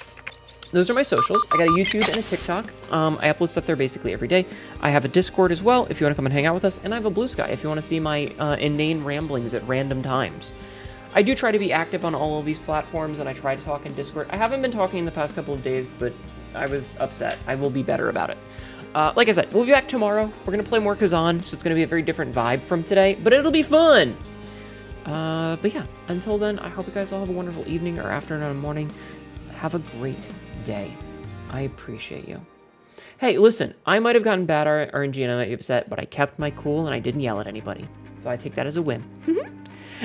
Those are my socials. I got a YouTube and a TikTok. I upload stuff there basically every day. I have a Discord as well if you want to come and hang out with us. And I have a Blue Sky if you want to see my inane ramblings at random times. I do try to be active on all of these platforms, and I try to talk in Discord. I haven't been talking in the past couple of days, but I was upset. I will be better about it. Like I said, we'll be back tomorrow. We're going to play more Kazan, so it's going to be a very different vibe from today, but it'll be fun! But yeah, until then, I hope you guys all have a wonderful evening or afternoon or morning. Have a great day. I appreciate you. Hey, listen, I might have gotten bad RNG and I might be upset, but I kept my cool and I didn't yell at anybody. So I take that as a win.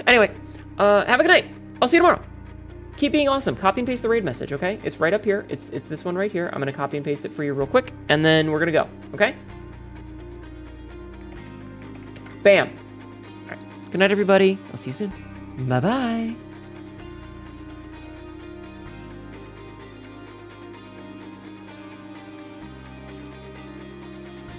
Anyway, have a good night. I'll see you tomorrow. Keep being awesome. Copy and paste the raid message, okay? It's right up here. It's this one right here. I'm going to copy and paste it for you real quick, and then we're going to go, okay? Bam. All right. Good night, everybody. I'll see you soon. Bye-bye.